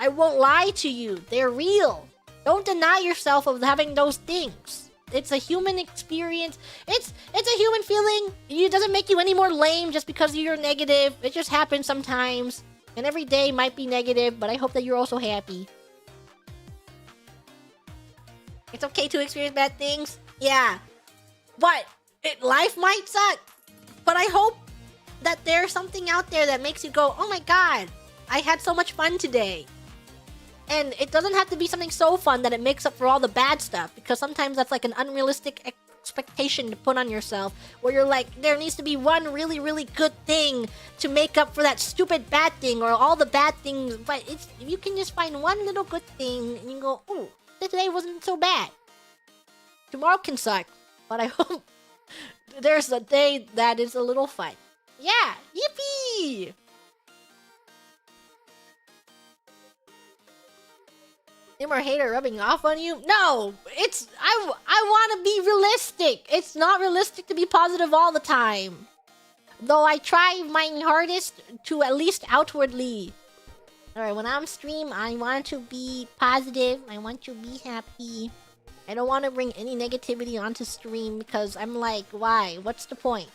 lie to you. They're real. Don't deny yourself of having those things. It's a human experience. It's a human feeling. It doesn't make you any more lame just because you're negative. It just happens sometimes. And every day might be negative, but I hope that you're also happy. It's okay to experience bad things. Yeah. But life might suck. But I hope that there's something out there that makes you go, oh my god, I had so much fun today. And it doesn't have to be something so fun that it makes up for all the bad stuff, because sometimes that's like an unrealistic expectation to put on yourself, where you're like, there needs to be one really, really good thing to make up for that stupid bad thing or all the bad things. But if you can just find one little good thing and you go, oh, today wasn't so bad. Tomorrow can suck, but I hope there's a day that is a little fun. Yeah, yippee! Him or hater rubbing off on you? No, it's I want to be realistic. It's not realistic to be positive all the time. Though I try my hardest to at least outwardly. Alright, when I'm stream, I want to be positive. I want to be happy. I don't want to bring any negativity onto stream because I'm like, why? What's the point?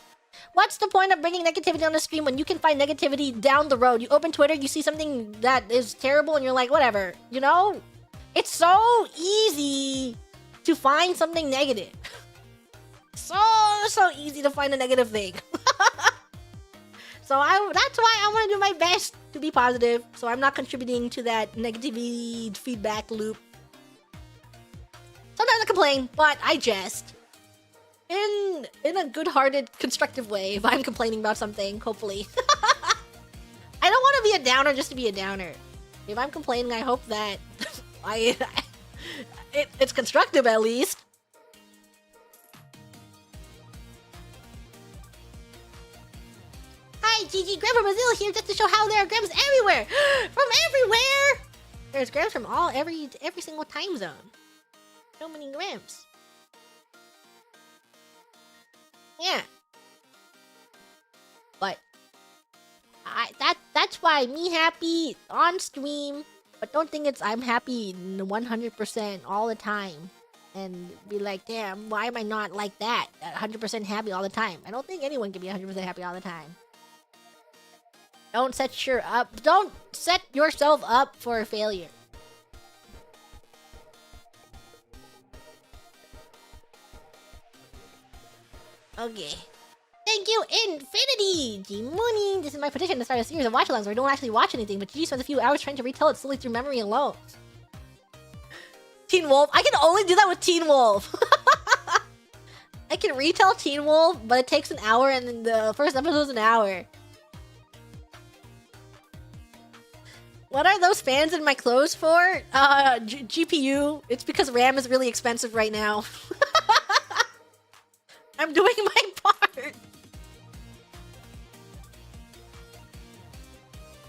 What's the point of bringing negativity on the stream when you can find negativity down the road? You open Twitter, you see something that is terrible, and you're like, whatever, you know? It's so easy to find something negative. So easy to find a negative thing. So that's why I want to do my best to be positive, so I'm not contributing to that negativity feedback loop. Sometimes I complain, but I jest. In a good-hearted, constructive way, if I'm complaining about something, hopefully. I don't want to be a downer just to be a downer. If I'm complaining, I hope that it's constructive at least. Hi, Gigi, Graham from Brazil here just to show how there are grams everywhere. From everywhere. There's grams from every single time zone. So many grams. Yeah. But that's why me happy on stream. But don't think I'm happy 100% all the time. And be like, damn, why am I not like that? 100% happy all the time. I don't think anyone can be 100% happy all the time. Don't set yourself up for failure. Okay. Thank you, Infinity! G-Mooney! This is my petition to start a series of watch-alongs where I don't actually watch anything, but Gigi spends a few hours trying to retell it slowly through memory alone. Teen Wolf? I can only do that with Teen Wolf! I can retell Teen Wolf, but it takes an hour and then the first episode is an hour. What are those fans in my clothes for? GPU. It's because RAM is really expensive right now. I'm doing my part!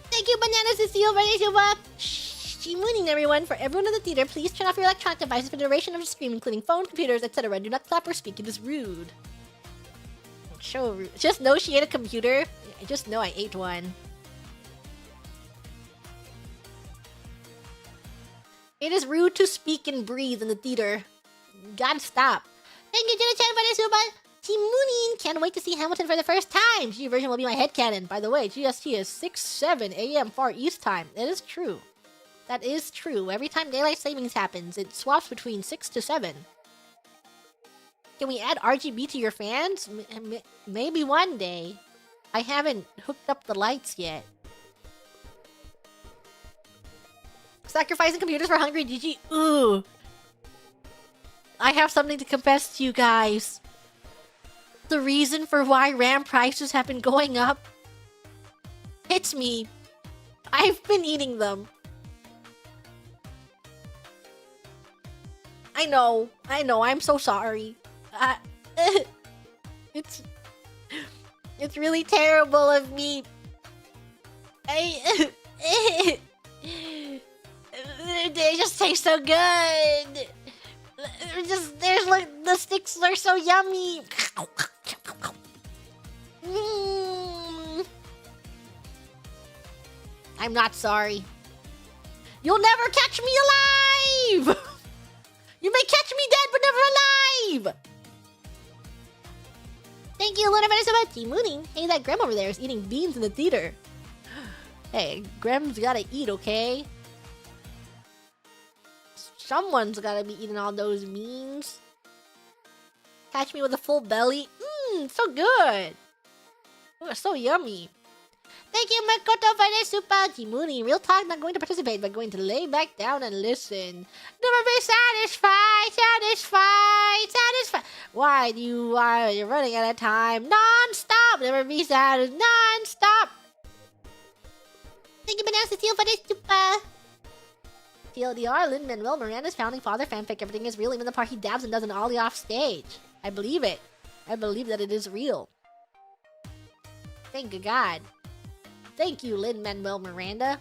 Thank you, Banana Cecile, Vanessa, Shimooning everyone. For everyone in the theater, please turn off your electronic devices for the duration of the stream, including phones, computers, etc. Do not clap or speak, it is rude. So rude. Just know she ate a computer. I just know I ate one. It is rude to speak and breathe in the theater. Gotta stop. Thank you, Jenna-chan, Vanessa, Team Moonin! Can't wait to see Hamilton for the first time! G version will be my headcanon. By the way, GST is 6-7 AM Far East time. It is true. That is true. Every time daylight savings happens, it swaps between 6 to 7. Can we add RGB to your fans? Maybe one day. I haven't hooked up the lights yet. Sacrificing computers for hungry GG. Ooh. I have something to confess to you guys. The reason for why RAM prices have been going up. It's me. I've been eating them. I know, I'm so sorry. It's really terrible of me. They just taste so good. There's like the sticks are so yummy. I'm not sorry. You'll never catch me alive. You may catch me dead, but never alive! Thank you, Luna Venezuela. Team Mooning. Hey, that Grem over there is eating beans in the theater. Hey, Grem's gotta eat, okay? Someone's gotta be eating all those beans. Catch me with a full belly. So good. Ooh, so yummy. Thank you, Makoto, for the super Jimuni. Real talk, not going to participate, but going to lay back down and listen. Never be satisfied. Why do you are you running out of time? Non-stop. Never be satisfied. Non-stop. Thank you, Banana Steel, for the super. TLDR, Lin-Manuel Miranda's founding father fanfic. Everything is real, even the part he dabs and does an ollie off stage. I believe it. I believe that it is real. Thank God. Thank you, Lin-Manuel Miranda.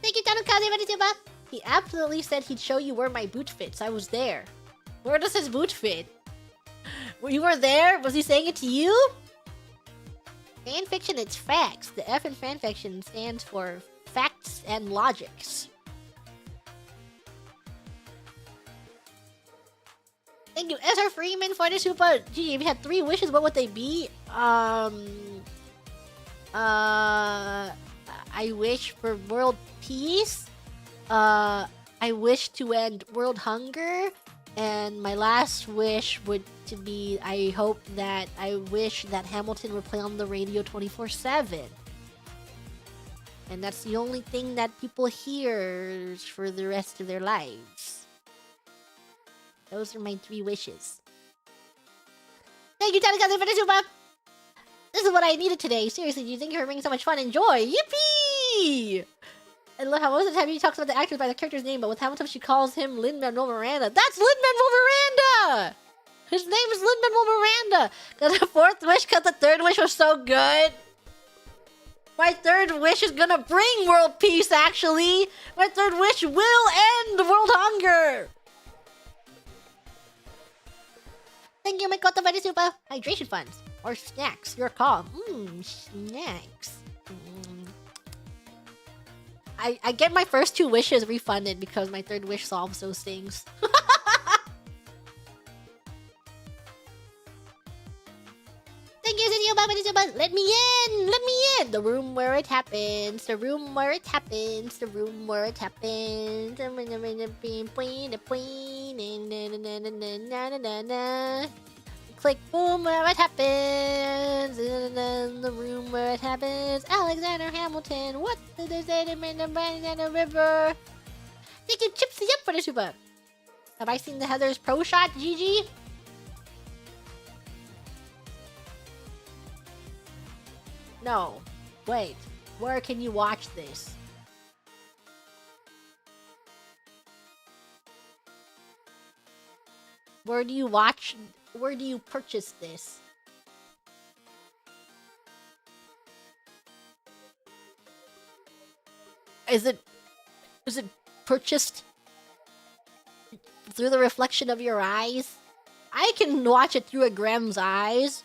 Thank you, Tanukaze Vanituba. He absolutely said he'd show you where my boot fits. I was there. Where does his boot fit? You were there? Was he saying it to you? Fanfiction, it's facts. The F in fanfiction stands for facts and logics. Thank you, Ezra Freeman, for the super. Gee, if you had 3 wishes, what would they be? I wish for world peace. I wish to end world hunger. And my last wish would to be, I wish that Hamilton would play on the radio 24/7. And that's the only thing that people hear for the rest of their lives. Those are my 3 wishes. Thank you, Tanakaze, for the super. This is what I needed today. Seriously, do you think you're bringing so much fun and joy? Yippee! I love how most of the time he talks about the actors by the character's name, but with Hamilton she calls him Lin-Manuel Miranda. That's Lin-Manuel Miranda! His name is Lin-Manuel Miranda! Got a 4th wish because the 3rd wish was so good. My 3rd wish is gonna bring world peace, actually! My 3rd wish will end world hunger! Thank you, Makoto, for the super. Hydration funds. Or snacks, your call. Snacks. I get my first 2 wishes refunded because my 3rd wish solves those things. Thank you, Zinio, let me in! Let me in! The room where it happens. The room where it happens. The room where it happens. Click boom where it happens. In the room where it happens. Alexander Hamilton. What did they say to me in the river? Thank you, Chipsy up for the super. Have I seen the Heather's pro shot, GG? No. Wait. Where can you watch this? Where do you purchase this? Is it purchased through the reflection of your eyes? I can watch it through a Grem's eyes.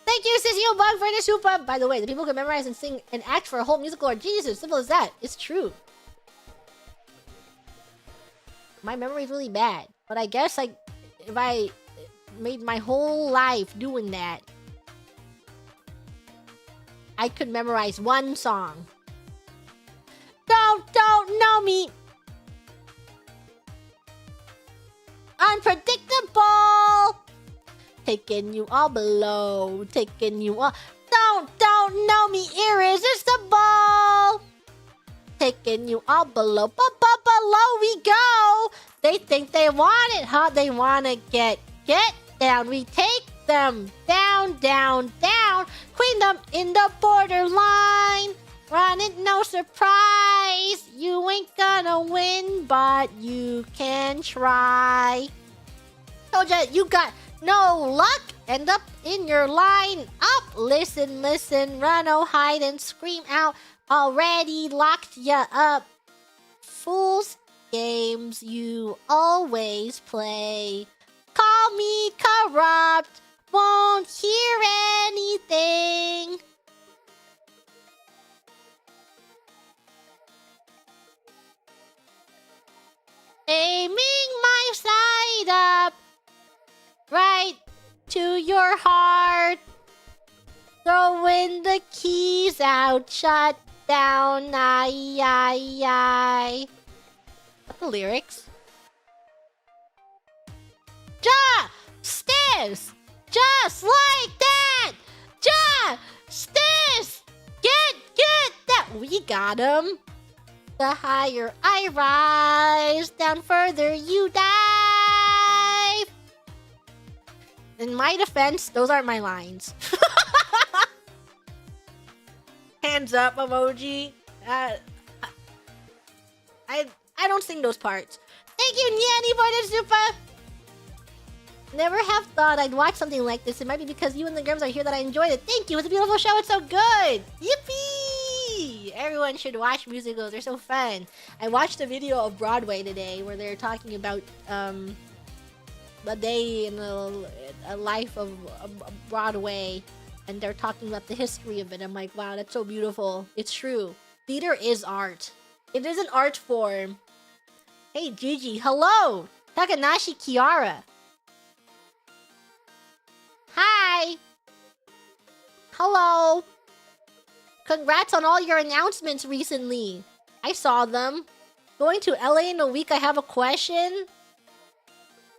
Thank you, Sissy Bug, for the super. By the way, the people who can memorize and sing and act for a whole musical are geniuses. Simple as that. It's true. My memory is really bad, but I guess if I made my whole life doing that, I could memorize one song. Don't know me. Unpredictable. Taking you all below. Taking you all. Don't know me. Irresistible. Taking you all below. Below we go. They think they want it, huh? They wanna get down. We take them down. Queen them in the borderline. Running, no surprise. You ain't gonna win, but you can try. Told ya you got no luck. End up in your line up. Listen, run, oh, hide and scream out. Already locked ya up. Fools games you always play. Call me corrupt. Won't hear anything. Aiming my side up. Right to your heart. Throwing the keys out. Shut down. I. What the lyrics? Justice! Just like that! Justice! Get that! We got him. The higher I rise, down further you dive. In my defense, those aren't my lines. Hands up emoji. I don't sing those parts. Thank you, Nyanny, for the super. Never have thought I'd watch something like this. It might be because you and the Grims are here that I enjoyed it. Thank you. It's a beautiful show. It's so good. Yippee! Everyone should watch musicals. They're so fun. I watched a video of Broadway today where they're talking about a day in a life of Broadway, and they're talking about the history of it. I'm like, wow, that's so beautiful. It's true. Theater is art. It is an art form. Hey, Gigi. Hello. Takanashi Kiara. Hi. Hello. Congrats on all your announcements recently. I saw them. Going to LA in a week, I have a question.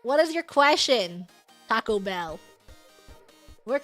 What is your question? Taco Bell. We're...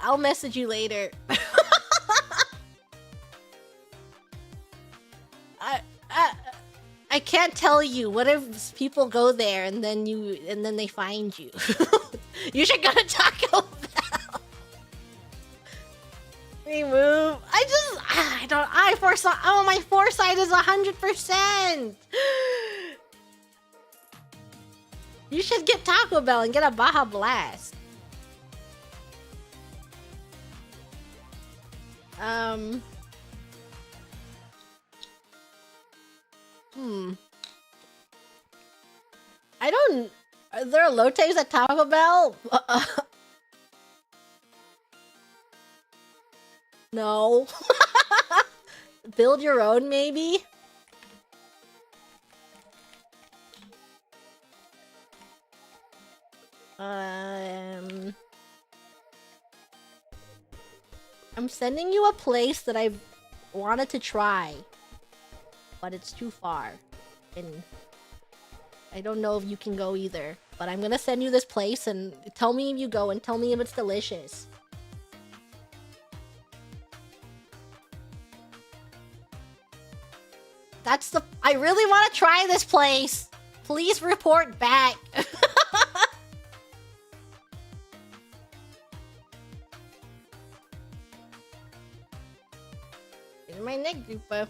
I'll message you later. I can't tell you. What if people go there and then they find you? You should go to Taco Bell. Remove. My foresight is 100%. You should get Taco Bell and get a Baja Blast. Are there elotes at Taco Bell? No. Build your own, maybe? I'm sending you a place that I've wanted to try, but it's too far, and I don't know if you can go either. But I'm gonna send you this place, and tell me if you go, and tell me if it's delicious. I really want to try this place. Please report back. In my neck, Goopa.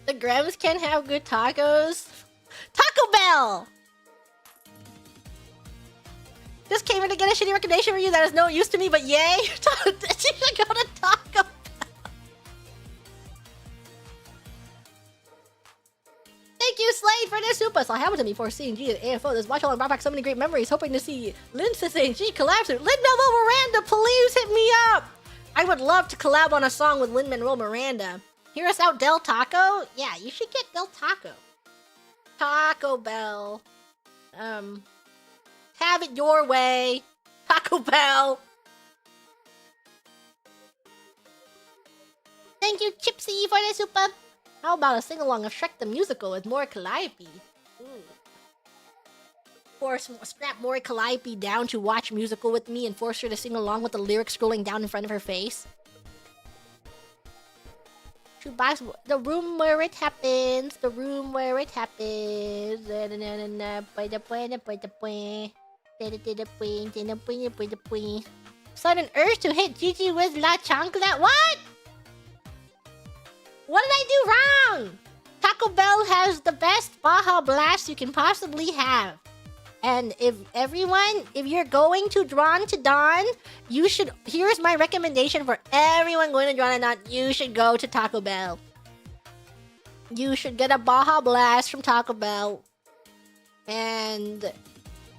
The Grems can't have good tacos. Taco Bell! Just came in to get a shitty recommendation for you that is no use to me, but yay! You should go to Taco Bell. the Supa saw Hamilton before seeing G at AFO. This watch along brought back so many great memories. Hoping to see Lin Sensei and G collab soon. Lin-Manuel Miranda, please hit me up! I would love to collab on a song with Lin-Manuel Miranda. Hear us out, Del Taco? Yeah, you should get Del Taco. Taco Bell. Have it your way. Taco Bell. Thank you, Chipsy, for the Supa. How about a sing-along of Shrek the Musical with more Calliope? Strap more Calliope down to watch musical with me and force her to sing along with the lyrics scrolling down in front of her face. The room where it happens. The room where it happens. Sudden urge to hit Gigi with La Chancla. What? What did I do wrong? Taco Bell has the best Baja Blast you can possibly have. And if you're going to Drawn to Dawn, you should, here's my recommendation for everyone going to Drawn to Dawn, you should go to Taco Bell. You should get a Baja Blast from Taco Bell. And,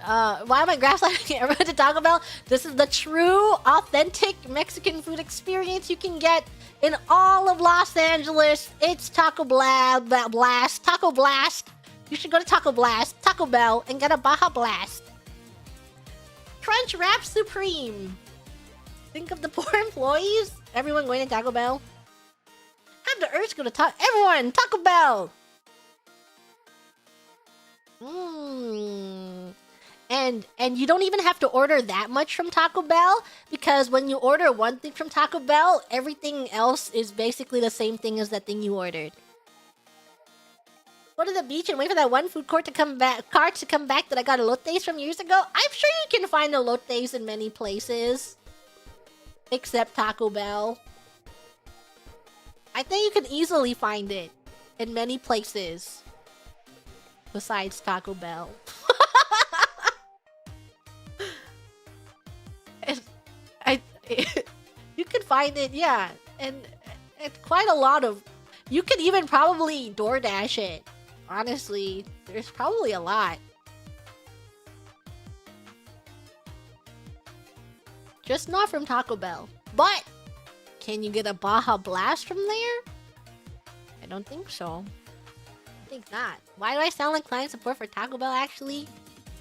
why am I gaslighting everyone to Taco Bell? This is the true, authentic Mexican food experience you can get in all of Los Angeles. It's Taco Blast. Taco Blast. You should go to Taco Bell, and get a Baja Blast. Crunch Wrap Supreme. Think of the poor employees. Everyone going to Taco Bell. Have the urge to go to everyone, Taco Bell. And you don't even have to order that much from Taco Bell, because when you order one thing from Taco Bell, everything else is basically the same thing as that thing you ordered. Go to the beach and wait for that one food court to come back that I got elotes from years ago. I'm sure you can find elotes in many places. Except Taco Bell. I think you can easily find it in many places. Besides Taco Bell. You can find it, yeah. And it's quite a lot of... You could even probably DoorDash it. Honestly, there's probably a lot. Just not from Taco Bell. But, can you get a Baja Blast from there? I don't think so. I think not. Why do I sound like client support for Taco Bell, actually?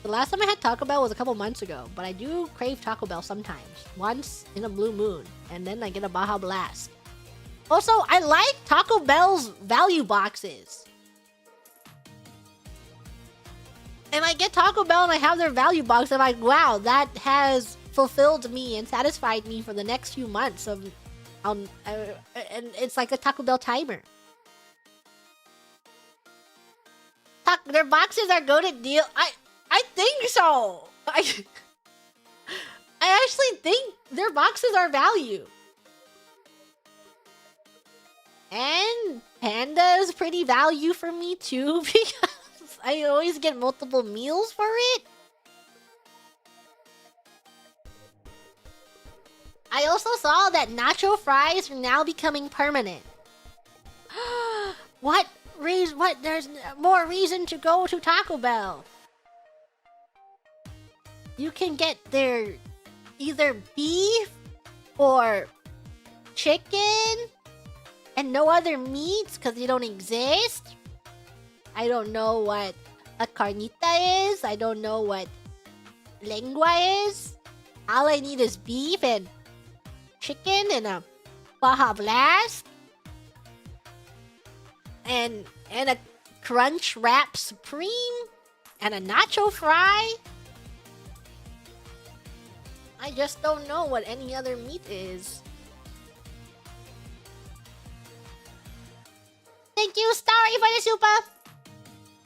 The last time I had Taco Bell was a couple months ago, but I do crave Taco Bell sometimes. Once in a blue moon, and then I get a Baja Blast. Also, I like Taco Bell's value boxes. And I get Taco Bell and I have their value box, and I'm like, wow, that has fulfilled me and satisfied me for the next few months. And it's like a Taco Bell timer. Their boxes are goated deal. I think so. I actually think their boxes are value. And Panda is pretty value for me too, because I always get multiple meals for it. I also saw that nacho fries are now becoming permanent. What? There's more reason to go to Taco Bell. You can get their either beef or chicken and no other meats because they don't exist. I don't know what a carnita is. I don't know what lengua is. All I need is beef and chicken and a Baja Blast. And a Crunch Wrap Supreme. And a Nacho Fry. I just don't know what any other meat is. Thank you, Starry, for the super!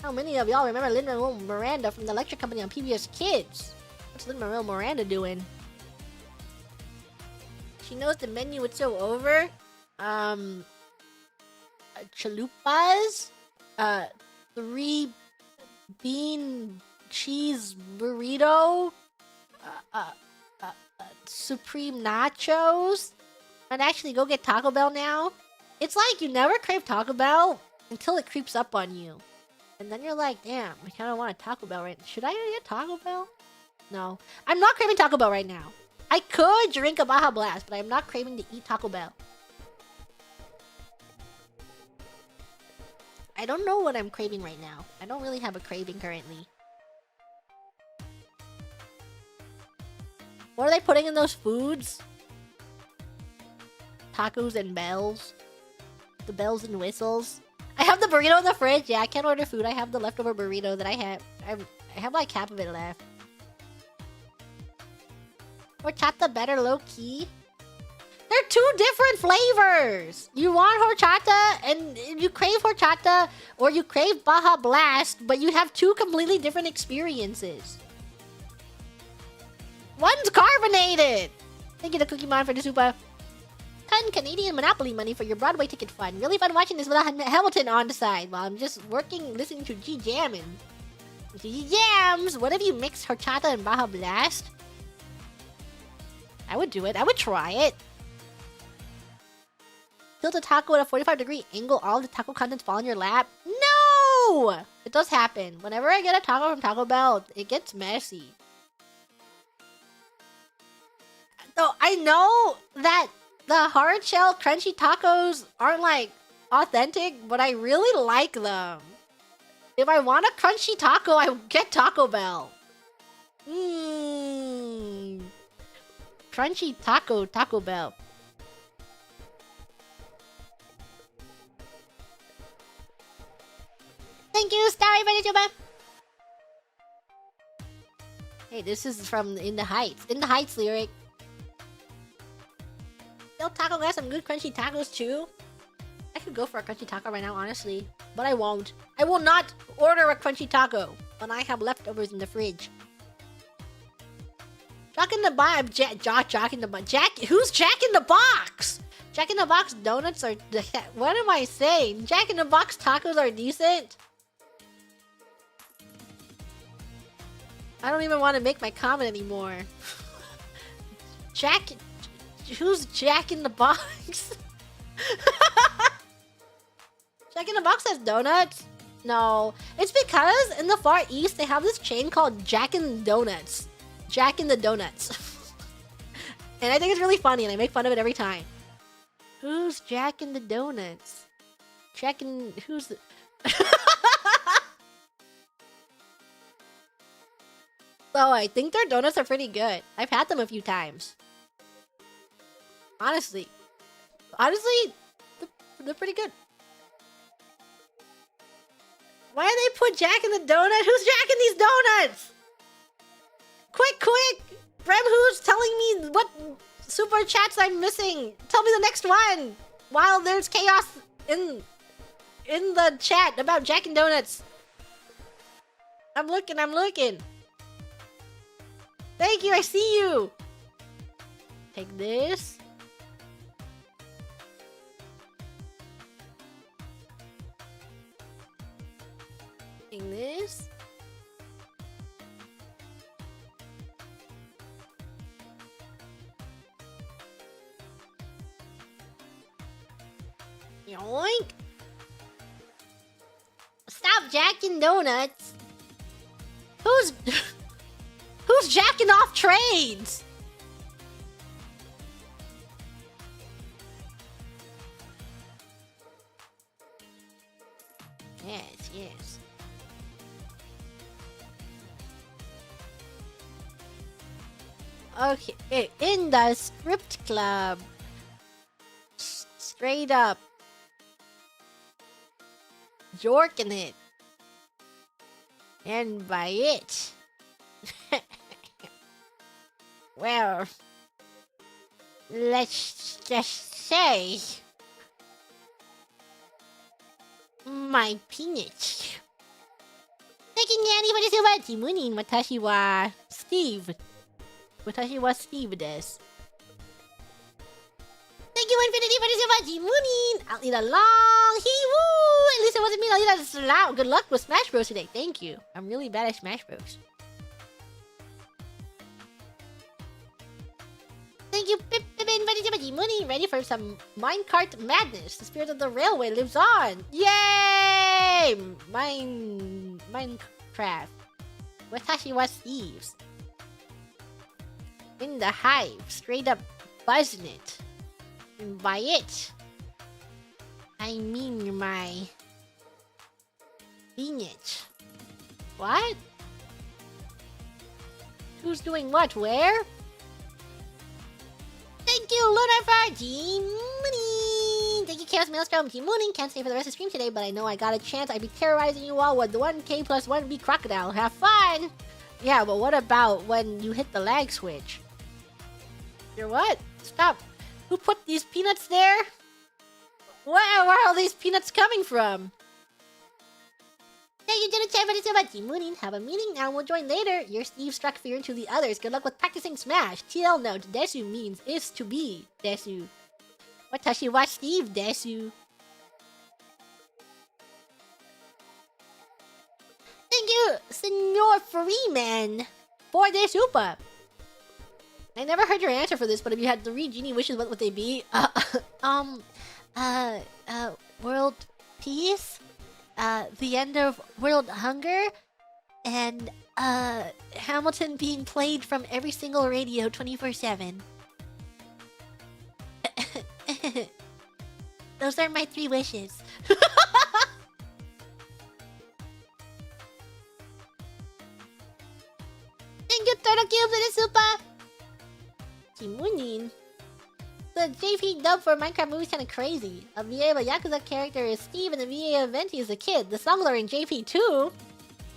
How many of y'all remember Lin-Manuel Miranda from the electric company on PBS Kids? What's Lin-Manuel Miranda doing? She knows the menu, it's so over. Chalupas. 3 bean cheese burrito. Supreme nachos. I'd actually go get Taco Bell now. It's like you never crave Taco Bell until it creeps up on you. And then you're like, damn, I kind of want a Taco Bell right now. Should I get Taco Bell? No. I'm not craving Taco Bell right now. I could drink a Baja Blast, but I'm not craving to eat Taco Bell. I don't know what I'm craving right now. I don't really have a craving currently. What are they putting in those foods? Tacos and bells. The bells and whistles. I have the burrito in the fridge. Yeah, I can't order food. I have the leftover burrito that I have. I have like half of it left. Horchata better low-key? They're two different flavors! You want horchata and you crave horchata or you crave Baja Blast, but you have two completely different experiences. One's carbonated! Thank you to Cookie Mon for the super 10 Canadian Monopoly money for your Broadway ticket fund. Really fun watching this without Hamilton on the side while I'm just working, listening to G Jammin'. G Jams! What if you mix horchata and Baja Blast? I would do it. I would try it. Tilt a taco at a 45-degree angle, all the taco contents fall in your lap. No! It does happen. Whenever I get a taco from Taco Bell, it gets messy. Though I know that the hard shell crunchy tacos aren't like authentic, but I really like them. If I want a crunchy taco, I get Taco Bell. Crunchy Taco Bell. Thank you, Starry Venezuela. Hey, this is from In the Heights. In the Heights lyric. Del Taco got some good crunchy tacos too. I could go for a crunchy taco right now, honestly. But I won't. I will not order a crunchy taco when I have leftovers in the fridge. Jack in the Box. Jack in the Box. Who's Jack in the Box? Jack in the Box donuts are... What am I saying? Jack in the Box tacos are decent? I don't even want to make my comment anymore. Jack... Who's Jack in the Box? Jack in the Box has donuts? No. It's because in the Far East, they have this chain called Jack in Donuts. Jack in the Donuts. And I think it's really funny, and I make fun of it every time. Who's Jack in the Donuts? Jack in... Who's the... So I think their donuts are pretty good. I've had them a few times. Honestly, they're pretty good. Why do they put Jack in the donut? Who's Jack in these donuts? Quick! Brem, who's telling me what super chats I'm missing? Tell me the next one. While there's chaos in the chat about Jack and Donuts. I'm looking. Thank you, I see you. Take this. This. Yoink! Stop jacking donuts! Who's jacking off trades? Yes. Okay, in the script club. Straight up. Jorking it. And by it. Well, let's just say my penis. Thank you, Nanny, for the silver Timunin. Watashi wa Steve. Watashi wa Steve desu. Thank you, Infinity, for the silver Timunin. I'll eat a long hee-woo. At least it wasn't me. I'll eat a slow. Good luck with Smash Bros today. Thank you. I'm really bad at Smash Bros. Thank you, Pippin, for the silver Timunin. Ready for some minecart madness. The spirit of the railway lives on. Yay! Yay! Minecraft. Watashi wa thieves. In the hive, straight up buzzing it. And by it, I mean my it. What? Who's doing what? Where? Thank you, Lunar, for Team Mooney. Thank you, Chaos Maelstrom, Team Mooning. Can't stay for the rest of the stream today, but I know I got a chance. I'd be terrorizing you all with the 1K plus 1B crocodile. Have fun! Yeah, but what about when you hit the lag switch? You're what? Stop. Who put these peanuts there? Where are all these peanuts coming from? Thank you to the chat for this about Team Mooning. Have a meeting now, we'll join later. Your Steve struck fear into the others. Good luck with practicing Smash. TL note, Desu means is to be. Desu. Watashi wa Steve Desu. Thank you, Senor Freeman, for this Upa. I never heard your answer for this, but if you had 3 genie wishes, what would they be? World peace, the end of world hunger, and Hamilton being played from every single radio 24/7. Those are my 3 wishes. Thank you, Turtle Cube, for the super. Kimunin. The JP dub for Minecraft movie is kind of crazy. A VA of a Yakuza character is Steve, and the VA of Venti is a kid. The songs are in JP too.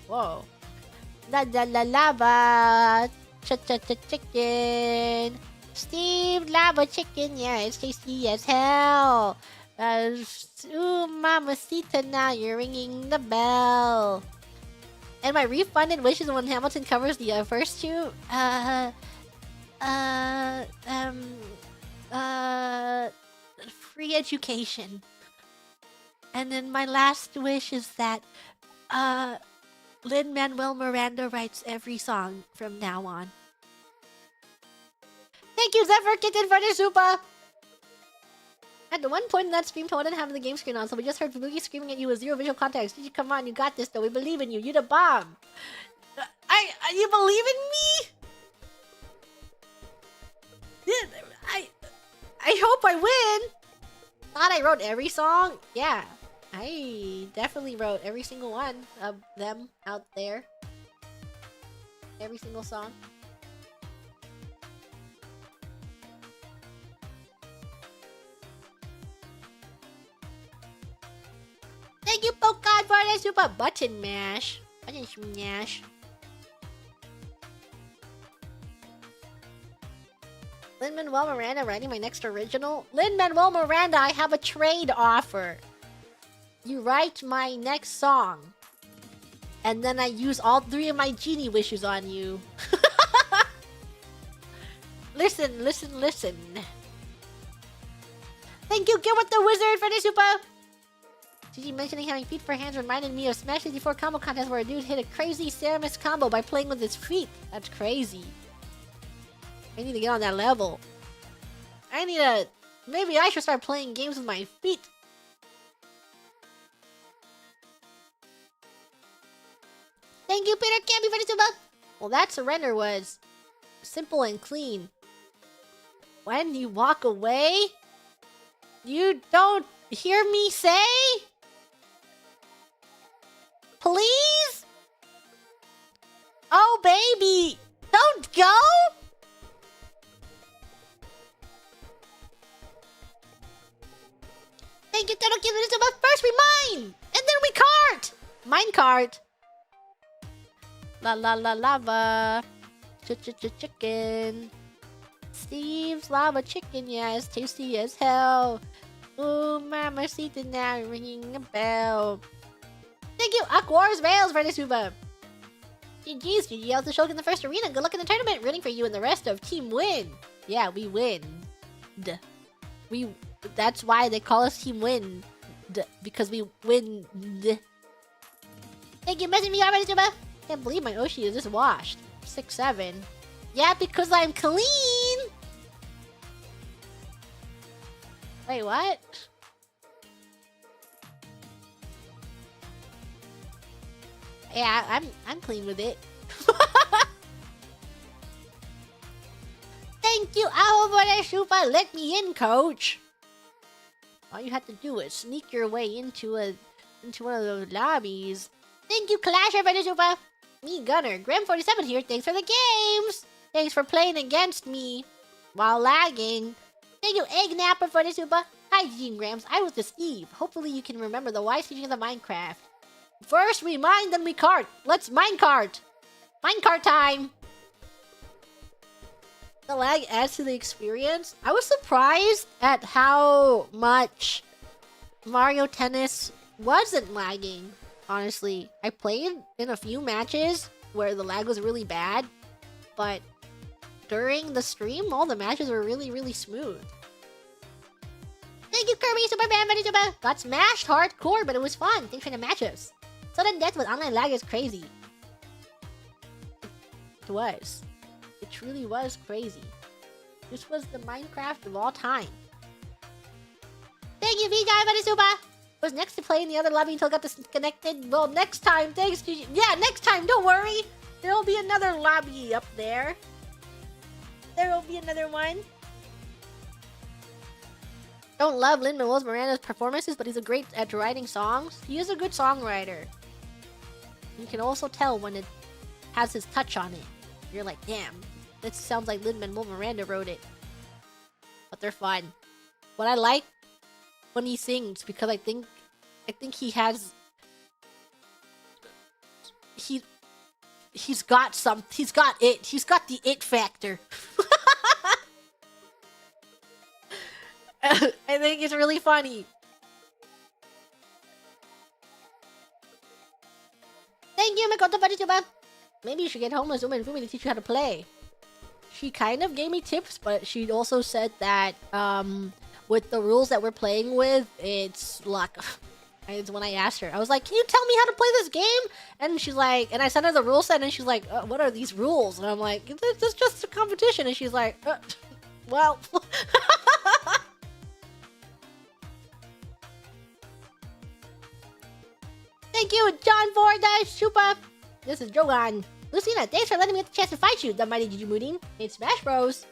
Whoa. La la la lava. Cha cha cha chicken. Steve lava chicken. Yeah, it's tasty as hell. Ooh, mamacita, now you're ringing the bell. And my refunded wishes when Hamilton covers the first 2. Free education. And then my last wish is that Lin-Manuel Miranda writes every song from now on. Thank you, Zephyr Kitten, for the super. At one point in that stream, Toad didn't have the game screen on, so we just heard Fubuki screaming at you with 0 visual context. Did you come on? You got this, though. We believe in you. You the bomb. You believe in me? I hope I win. Thought I wrote every song? Yeah, I definitely wrote every single one of them out there. Every single song. Thank you, Pokemon, for the super button mash. Button smash. Lin-Manuel Miranda writing my next original? Lin-Manuel Miranda, I have a trade offer. You write my next song. And then I use all 3 of my genie wishes on you. Listen, listen, listen. Thank you, Gilbert the Wizard, for the super. GG mentioning having feet for hands reminded me of Smash 64 combo contest where a dude hit a crazy Samus combo by playing with his feet. That's crazy. I need to get on that level. Maybe I should start playing games with my feet. Thank you, Peter Campy, for the super. Well, that surrender was simple and clean. When you walk away, you don't hear me say? Please? Oh, baby, don't go? Thank you, Turtle Cube, but first we mine! And then we cart! Mine cart. La la la lava. Chicken. Steve's lava chicken, yeah, it's tasty as hell. Ooh, mamacita, now ringing a bell. Thank you, Aquars Rails, for the super. GG's, GG out the Shulk in the first arena. Good luck in the tournament. Rooting for you and the rest of Team Win. Yeah, we win. That's why they call us Team Win. Because we win. Thank you, messing me out, for the super. Can't believe my Oshi is just washed. 6-7. Yeah, because I'm clean. Wait, what? Yeah, I'm clean with it. Thank you, Alvaro Super. Let me in, coach. All you have to do is sneak your way into one of those lobbies. Thank you, Clash Alvaro Super. Me, Gunner. Graham47 here. Thanks for the games. Thanks for playing against me while lagging. Thank you, Egg Napper, for the super. Hi, Gene Grams. I was the Steve. Hopefully you can remember the wise teaching of the Minecraft. First we mine, then we cart. Let's minecart. Minecart time. The lag adds to the experience. I was surprised at how much Mario Tennis wasn't lagging. Honestly, I played in a few matches where the lag was really bad, but during the stream, all the matches were really, really smooth. Thank you, Kirby, Superman, Super. Got smashed hardcore, but it was fun. Thanks for the matches. Sudden death with online lag is crazy. It was. It truly was crazy. This was the Minecraft of all time. Thank you, VJ, Super. Was next to play in the other lobby until I got disconnected. Well, next time, thanks to you. Yeah, next time, don't worry. There'll be another lobby up there. There will be another one. Don't love Lin-Manuel Miranda's performances, but he's a great at writing songs. He is a good songwriter. You can also tell when it has his touch on it. You're like, damn, this sounds like Lin-Manuel Miranda wrote it. But they're fun. What I like when he sings, because I think he has he's got the it factor. I think it's really funny. Thank you, Makoto Fujituba. Maybe you should get homeless woman Fumi to teach you how to play. She kind of gave me tips, but she also said that with the rules that we're playing with, it's luck. It's when I asked her, I was like, "Can you tell me how to play this game?" And she's like, and I sent her the rule set, and she's like, "What are these rules?" And I'm like, "It's just a competition." And she's like, "Well." Thank you, John Ford, Super. This is Jogan. Lucina, thanks for letting me get the chance to fight you, the mighty Jijimudin. It's Smash Bros.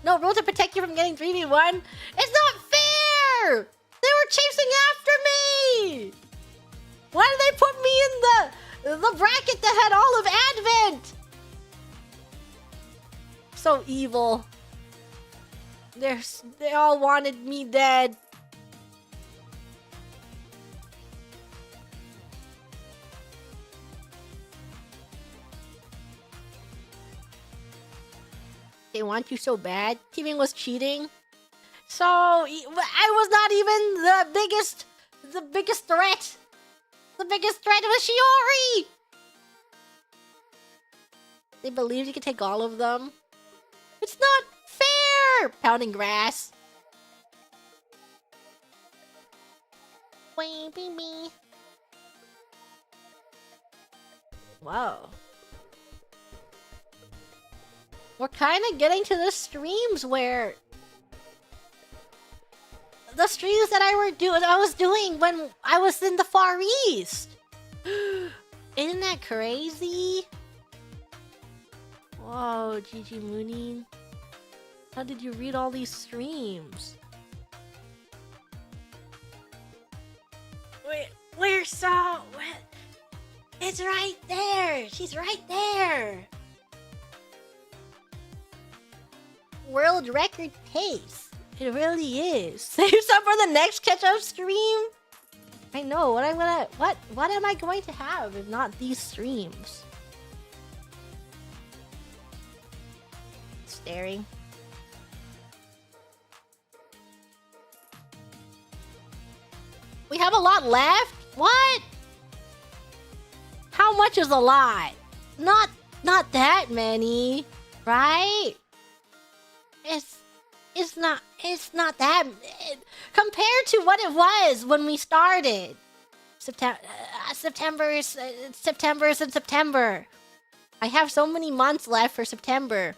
No rule to protect you from getting 3v1. It's not fair! They were chasing after me! Why did they put me in the bracket that had all of Advent? So evil. They all wanted me dead. They want you so bad. Teaming was cheating. So I was not even the biggest threat. The biggest threat was Shiori. They believed you could take all of them. It's not fair. Pounding grass. Whoa. We're kind of getting to the streams where the streams that I was doing when I was in the Far East. Isn't that crazy? Whoa, Gigi Mooning. How did you read all these streams? We're so... It's right there! She's right there! World record pace. It really is. Save some for the next catch-up stream. I know what what am I going to have if not these streams? Staring. We have a lot left? What? How much is a lot? Not that many, right? It's not that compared to what it was when we started. September is in September. I have so many months left for September.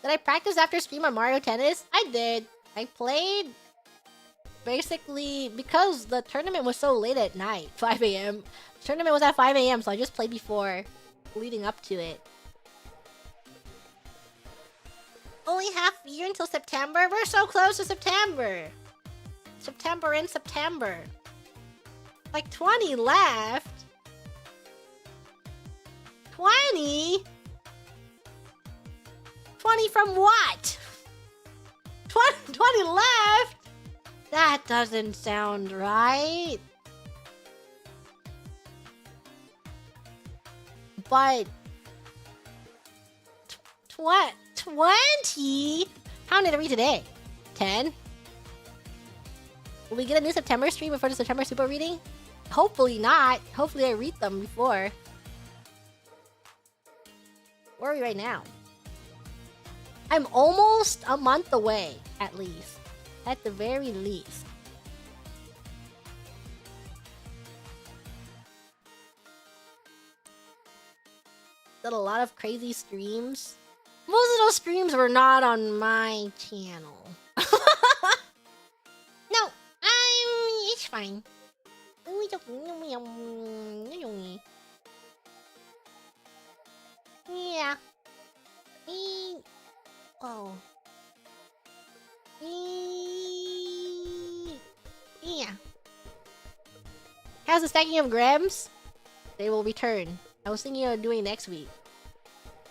Did I practice after stream on Mario Tennis? I did. I played basically because the tournament was so late at night, 5 a.m. The tournament was at 5 a.m. so I just played before, leading up to it. Only half a year until September? We're so close to September! September in September. Like 20 left. 20? 20 from what? 20 left? That doesn't sound right. But 20? How many did I read today? 10? Will we get a new September stream before the September super reading? Hopefully not. Hopefully I read them before. Where are we right now? I'm almost a month away, at least. At the very least. Did a lot of crazy streams. Most of those streams were not on my channel. No, it's fine. Yeah. Oh. Yeah. How's the stacking of grams? They will return. I was thinking of doing next week.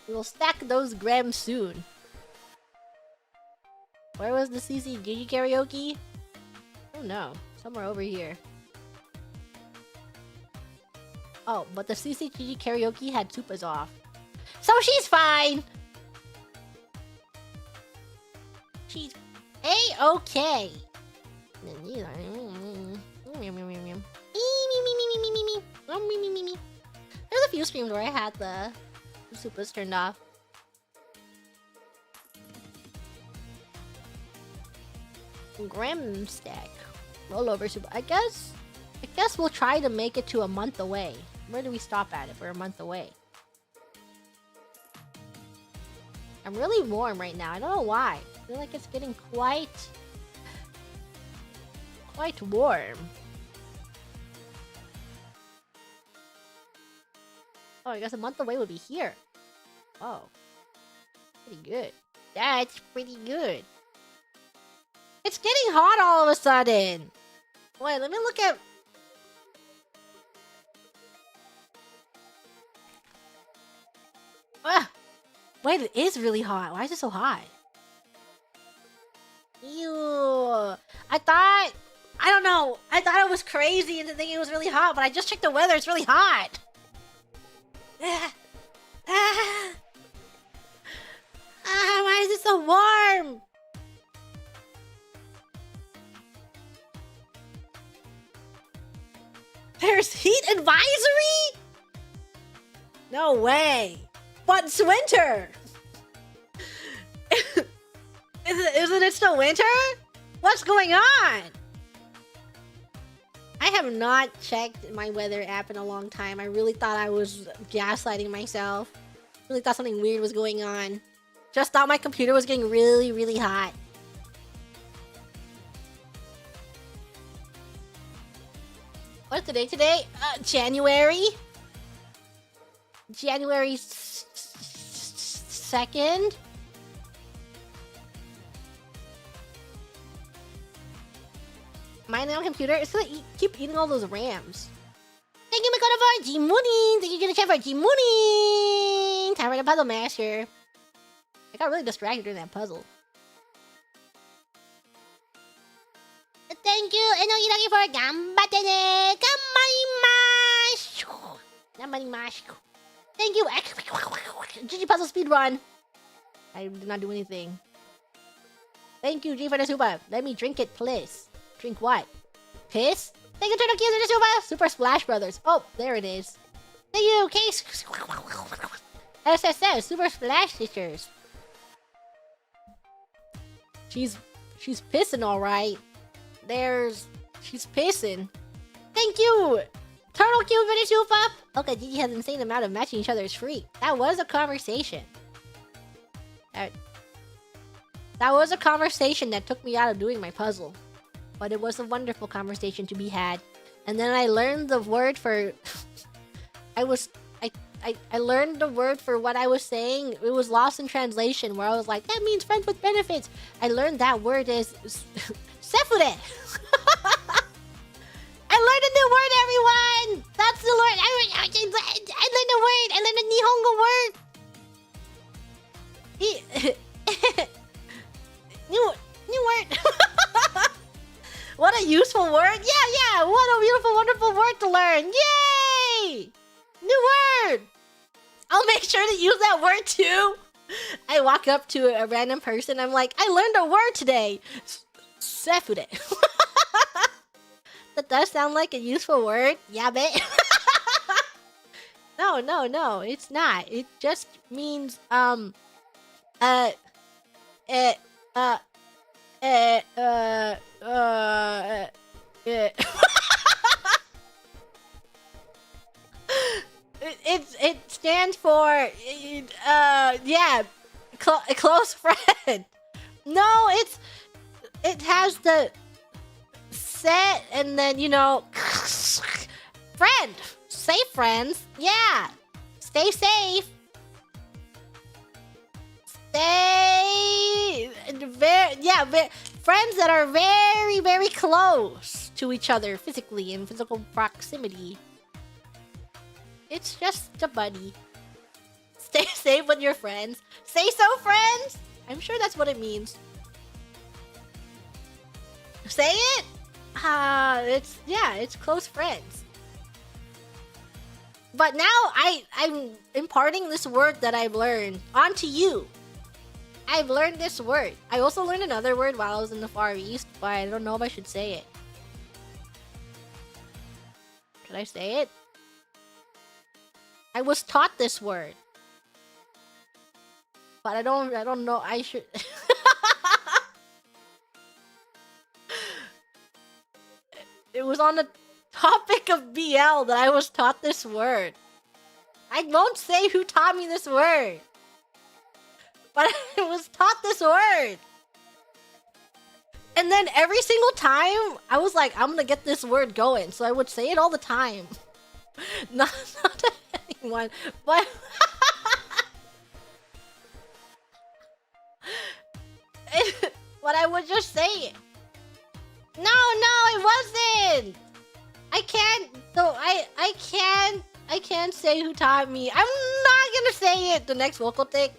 We will stack those grams soon. Where was the CCGG karaoke? Oh no, somewhere over here. Oh, but the CCGG karaoke had Tupas off. So she's fine! She's A-okay. There's a few streams where I had the Tupas turned off. Grim stack. Rollover super. I guess we'll try to make it to a month away. Where do we stop at if we're a month away? I'm really warm right now. I don't know why. I feel like it's getting quite warm. Oh, I guess a month away would be here. Oh. Pretty good. That's pretty good. It's getting hot all of a sudden. Wait, let me look at... Wait, it is really hot. Why is it so hot? Ew. I don't know. I thought it was crazy and thinking it was really hot, but I just checked the weather. It's really hot. Why is it so warm? There's heat advisory? No way. But it's winter. Isn't it still winter? What's going on? I have not checked my weather app in a long time. I really thought I was gaslighting myself. Really thought something weird was going on. Just thought my computer was getting really, really hot. What's the date today? January 2nd. My now computer is gonna keep eating all those RAMs. Thank you, Makoto, for G-Mooning! Thank you, Geek Jack, for G-Mooning! Time for the puzzle master. I got really distracted during that puzzle. Thank you, Eno-Iragi, for Gambatte! Gambarimashou! Thank you, GG Puzzle Speedrun! I did not do anything. Thank you, G for the super. Let me drink it, please. Drink what? Piss? Thank you, Turtle Kids for the super! Super Splash Brothers. Oh, there it is. Thank you, Case! SSS, Super Splash Sisters. She's pissing alright. She's pissing. Thank you! Turtle Cube for the super! Okay, Gigi has an insane amount of matching each other's free. That was a conversation. That That was a conversation that took me out of doing my puzzle. But it was a wonderful conversation to be had. And then I learned the word for... I learned the word for what I was saying. It was lost in translation, where I was like, that means friends with benefits. I learned that word is... Sefure! I learned a new word, everyone! That's the word! I learned a word! I learned a Nihongo word! New word! What a useful word! Yeah! What a beautiful, wonderful word to learn! Yay! New word! I'll make sure to use that word too! I walk up to a random person, I'm like, I learned a word today! Sefure. That does sound like a useful word. Yeah, bet. No, it's not. It just means, it stands for, yeah, close friend. No, it has the set and then, you know, friend. Safe friends. Yeah. Stay safe. Friends that are very, very close to each other physically in physical proximity. It's just a buddy. Stay safe with your friends. Say so, friends. I'm sure that's what it means. Say it. It's close friends. But now I'm imparting this word that I've learned onto you. I've learned this word. I also learned another word while I was in the Far East, but I don't know if I should say it. Should I say it? I was taught this word. But I don't know, I should... It was on the topic of BL that I was taught this word. I won't say who taught me this word. But I was taught this word. And then every single time, I was like, I'm gonna get this word going. So I would say it all the time. Not to anyone, but... but I would just say it. No, it wasn't. I can't say who taught me. I'm not gonna say it. The next vocal thing.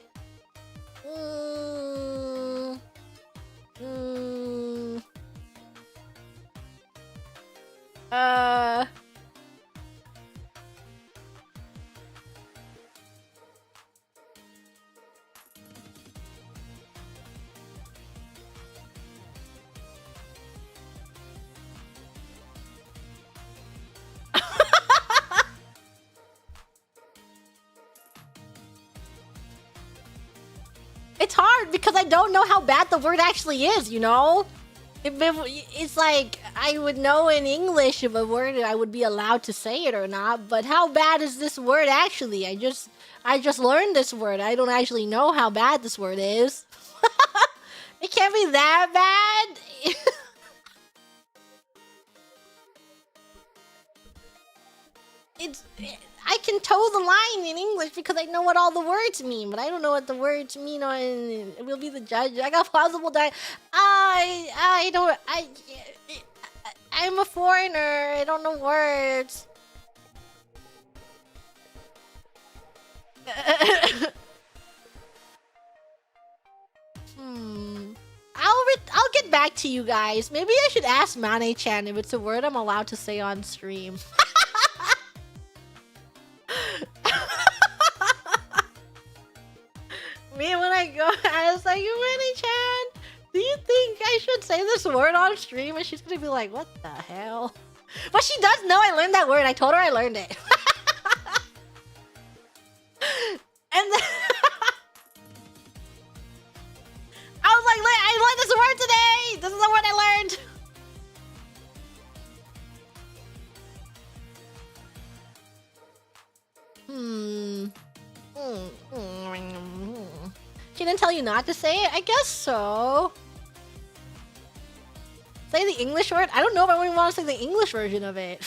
It's hard because I don't know how bad the word actually is, you know? It's like, I would know in English if a word I would be allowed to say it or not, but how bad is this word actually? I just learned this word. I don't actually know how bad this word is. It can't be that bad. I can toe the line in English because I know what all the words mean, but I don't know what the words mean on... It will be the judge. I got plausible die. I'm a foreigner. I don't know words. I'll get back to you guys. Maybe I should ask Mane-chan if it's a word I'm allowed to say on stream. Me, when I go, I was like, Mane-chan, do you think I should say this word on stream? And she's gonna be like, what the hell? But she does know I learned that word. I told her I learned it. And then I was like, I learned this word today. This is the word I learned. She didn't tell you not to say it? I guess so. Say the English word? I don't know if I even want to say the English version of it.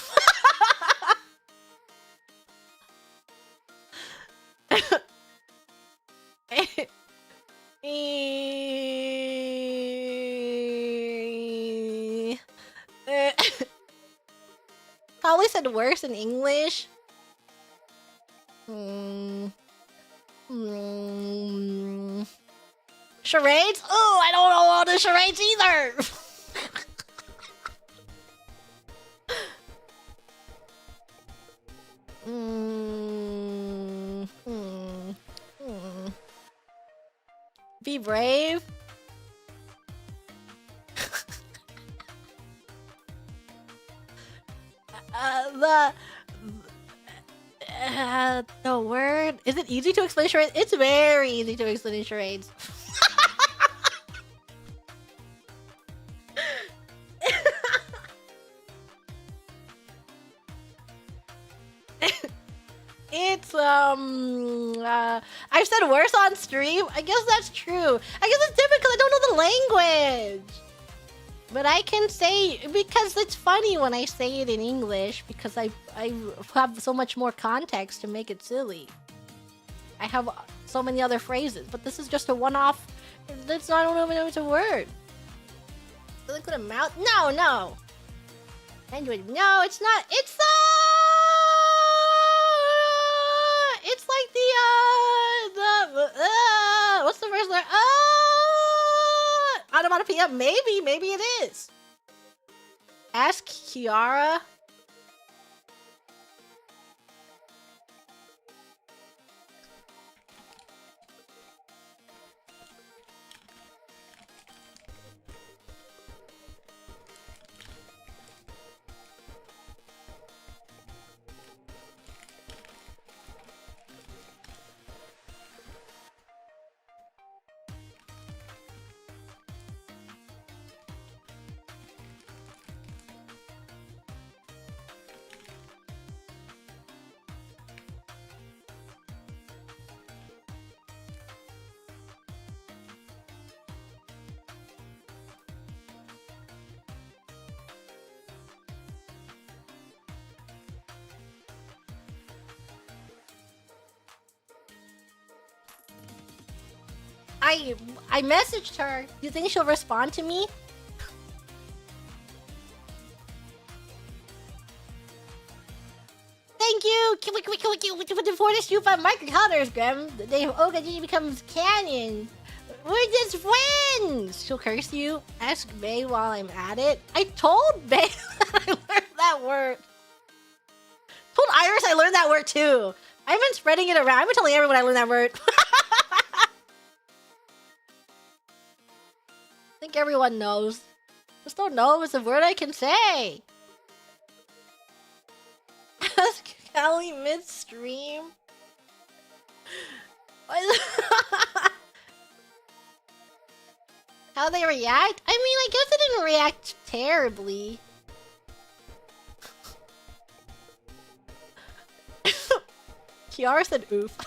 Probably said worse in English. Charades? Oh, I don't know all the charades either. Be brave. The word, is it easy to explain charades? It's very easy to explain charades. It's I've said worse on stream. I guess that's true. I guess it's different because I don't know the language. But I can say, because it's funny when I say it in English, because I have so much more context to make it silly. I have so many other phrases, but this is just a one-off. That's not, I don't even know it's a word. Does it put a mouth? No, no. Android, no, it's not. It's like what's the first letter? Onomatopoeia? Maybe it is. Ask Kiara. I messaged her. Do you think she'll respond to me? Thank you! For this you by Michael Connors, Graham. The day Oga G becomes canon. We're just friends! She'll curse you. Ask Bay while I'm at it. I told Bay that I learned that word. Told Iris I learned that word too. I've been spreading it around. I've been telling everyone I learned that word. I think everyone knows. Just don't know if it's a word I can say. Ask Callie midstream. How they react? I mean, I guess it didn't react terribly. Kiara said oof.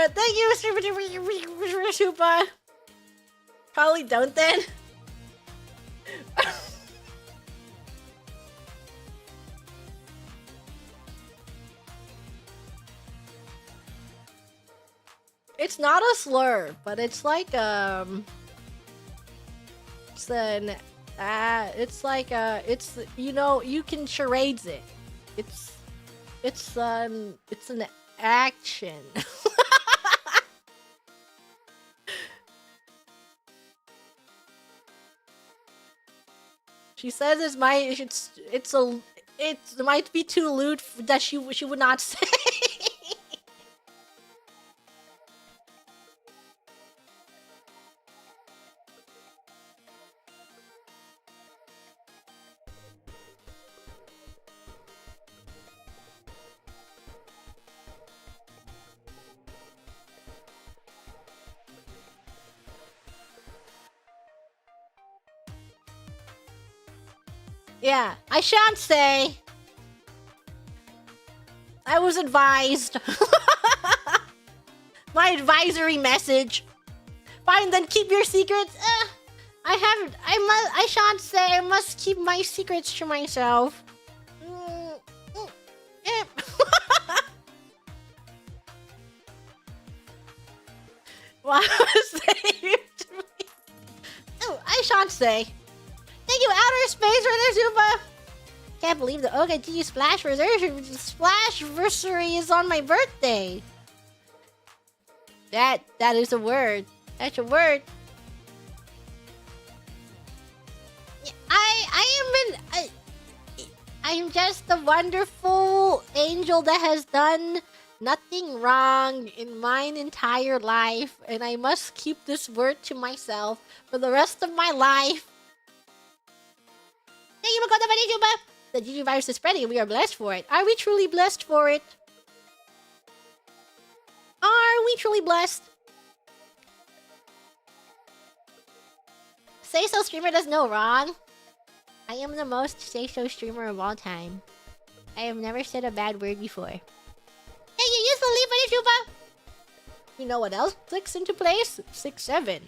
Thank you, Mr. Super. Probably don't then. It's not a slur, but it's like it's an it's you know, you can charades it. It's an action. She says it might be too lewd that she would not say. Yeah, I shan't say. I was advised. My advisory message. Fine, then keep your secrets. I shan't say. I must keep my secrets to myself. Why was they? Oh, I shan't say. Thank you, Outer Space Runner Zuba. Can't believe the OKG Splashversary is on my birthday. That is a word. That's a word. I am just a wonderful angel that has done nothing wrong in mine entire life, and I must keep this word to myself for the rest of my life. Thank you, Makoto Banijuba. The GG virus is spreading and we are blessed for it. Are we truly blessed for it? Are we truly blessed? Say So streamer does no wrong. I am the most Say So streamer of all time. I have never said a bad word before. Hey, you used to leave Banijuba. You know what else clicks into place? 6-7.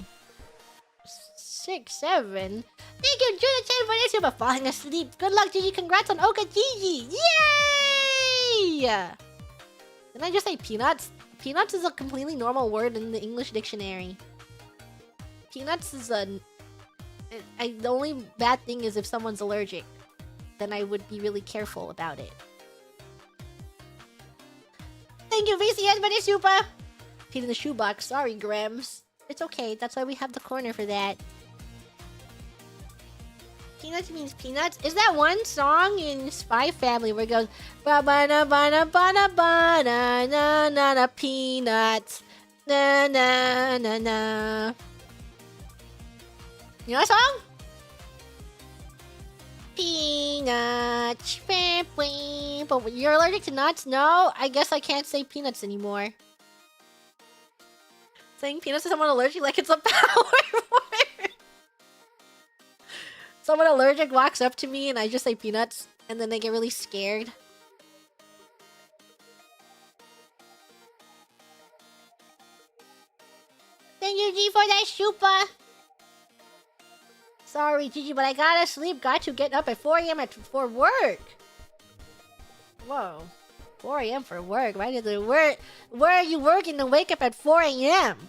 6-7. Thank you, Juna-chan, for this. You're falling asleep. Good luck, Gigi. Congrats on Oka Gigi. Yay! Did I just say peanuts? Peanuts is a completely normal word in the English dictionary. Peanuts is a... the only bad thing is if someone's allergic. Then I would be really careful about it. Thank you, VCS, for this, Super. Pete in the shoebox. Sorry, Grems. It's okay. That's why we have the corner for that. Peanuts means peanuts. Is that one song in Spy Family where it goes ba ba na ba na ba na ba na na na na peanuts na na na na? You know that song? Peanuts. But you're allergic to nuts? No, I guess I can't say peanuts anymore. Saying peanuts to someone allergic like it's a power word. Someone allergic walks up to me and I just say peanuts, and then they get really scared. Thank you, G, for that shupa. Sorry, Gigi, but I gotta sleep. Got to get up at 4 AM for work. Whoa. 4 AM for work. Why did the work? Where are you working to wake up at 4 AM?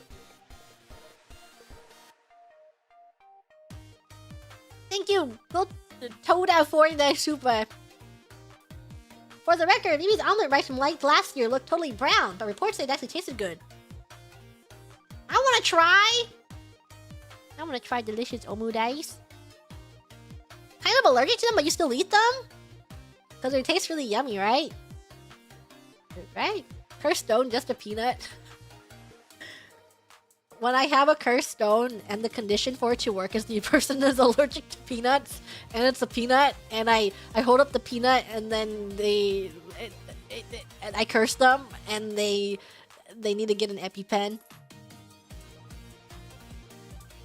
Thank you. Go Toda for that super. For the record, Mimi's omelet rice from last year looked totally brown, but reports say it actually tasted good. I wanna try. I wanna try delicious omu dice. Kind of allergic to them, but you still eat them? Because they taste really yummy, right? Right? Cursed stone, just a peanut. When I have a cursed stone and the condition for it to work is the person is allergic to peanuts and it's a peanut and I hold up the peanut and then I curse them and they need to get an EpiPen.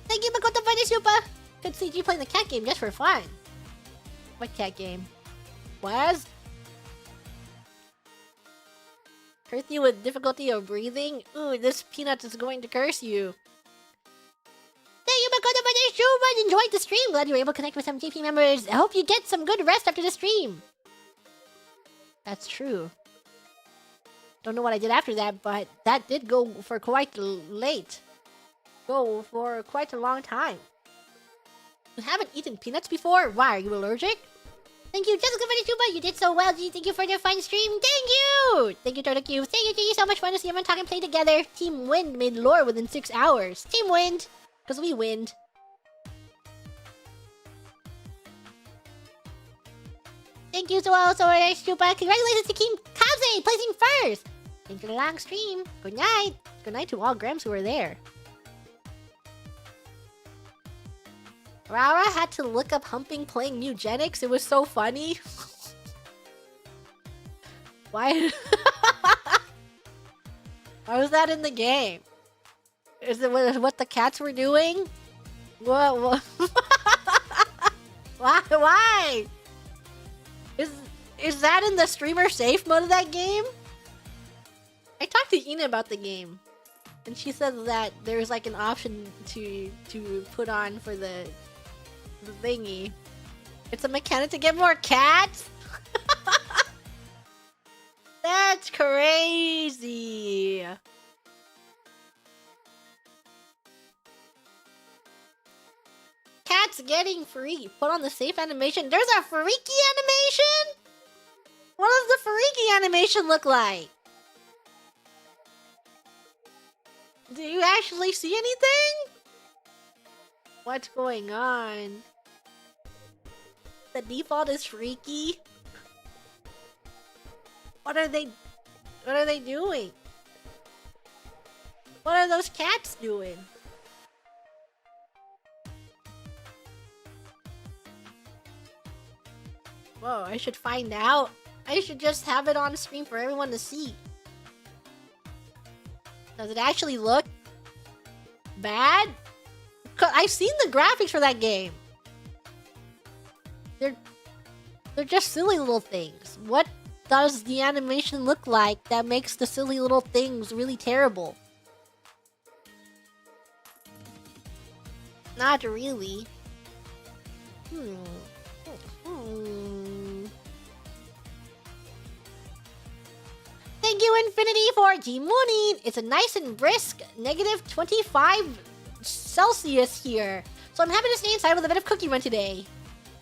Thank you, Makoto, for the super. Could see you playing the cat game just for fun. What cat game? Was? Curse you with difficulty of breathing? Ooh, this peanut is going to curse you. Thank you, Makoto, for the super. Enjoyed the stream. Glad you were able to connect with some GP members. I hope you get some good rest after the stream. That's true. Don't know what I did after that, but that did go for quite late. Go for quite a long time. You haven't eaten peanuts before? Why, are you allergic? Thank you, Jessica, for the super. You did so well, G. Thank you for the fine stream. Thank you! Thank you, Turtle. Thank you, G. So much fun to see everyone talk and play together. Team Wind made lore within 6 hours. Team Wind! Because we wind. Thank you so much for the super. Congratulations to Team Kaze, placing first. Thanks for the long stream. Good night. Good night to all Grams who were there. Rara had to look up humping playing eugenics. It was so funny. Why? Why was that in the game? Is it what the cats were doing? What? Why? Why? Is is that in the streamer safe mode of that game? I talked to Ina about the game, and she said that there's like an option to put on for the thingy. It's a mechanic to get more cats. That's crazy. Cats getting free. Put on the safe animation. There's a freaky animation? What does the freaky animation look like? Do you actually see anything? What's going on? The default is freaky? What are they doing? What are those cats doing? Whoa, I should find out. I should just have it on screen for everyone to see. Does it actually look bad? I've seen the graphics for that game. They're just silly little things. What does the animation look like that makes the silly little things really terrible? Not really. Thank you, Infinity, for G-Mooning. It's a nice and brisk -25 Celsius here. So I'm happy to stay inside with a bit of cookie run today.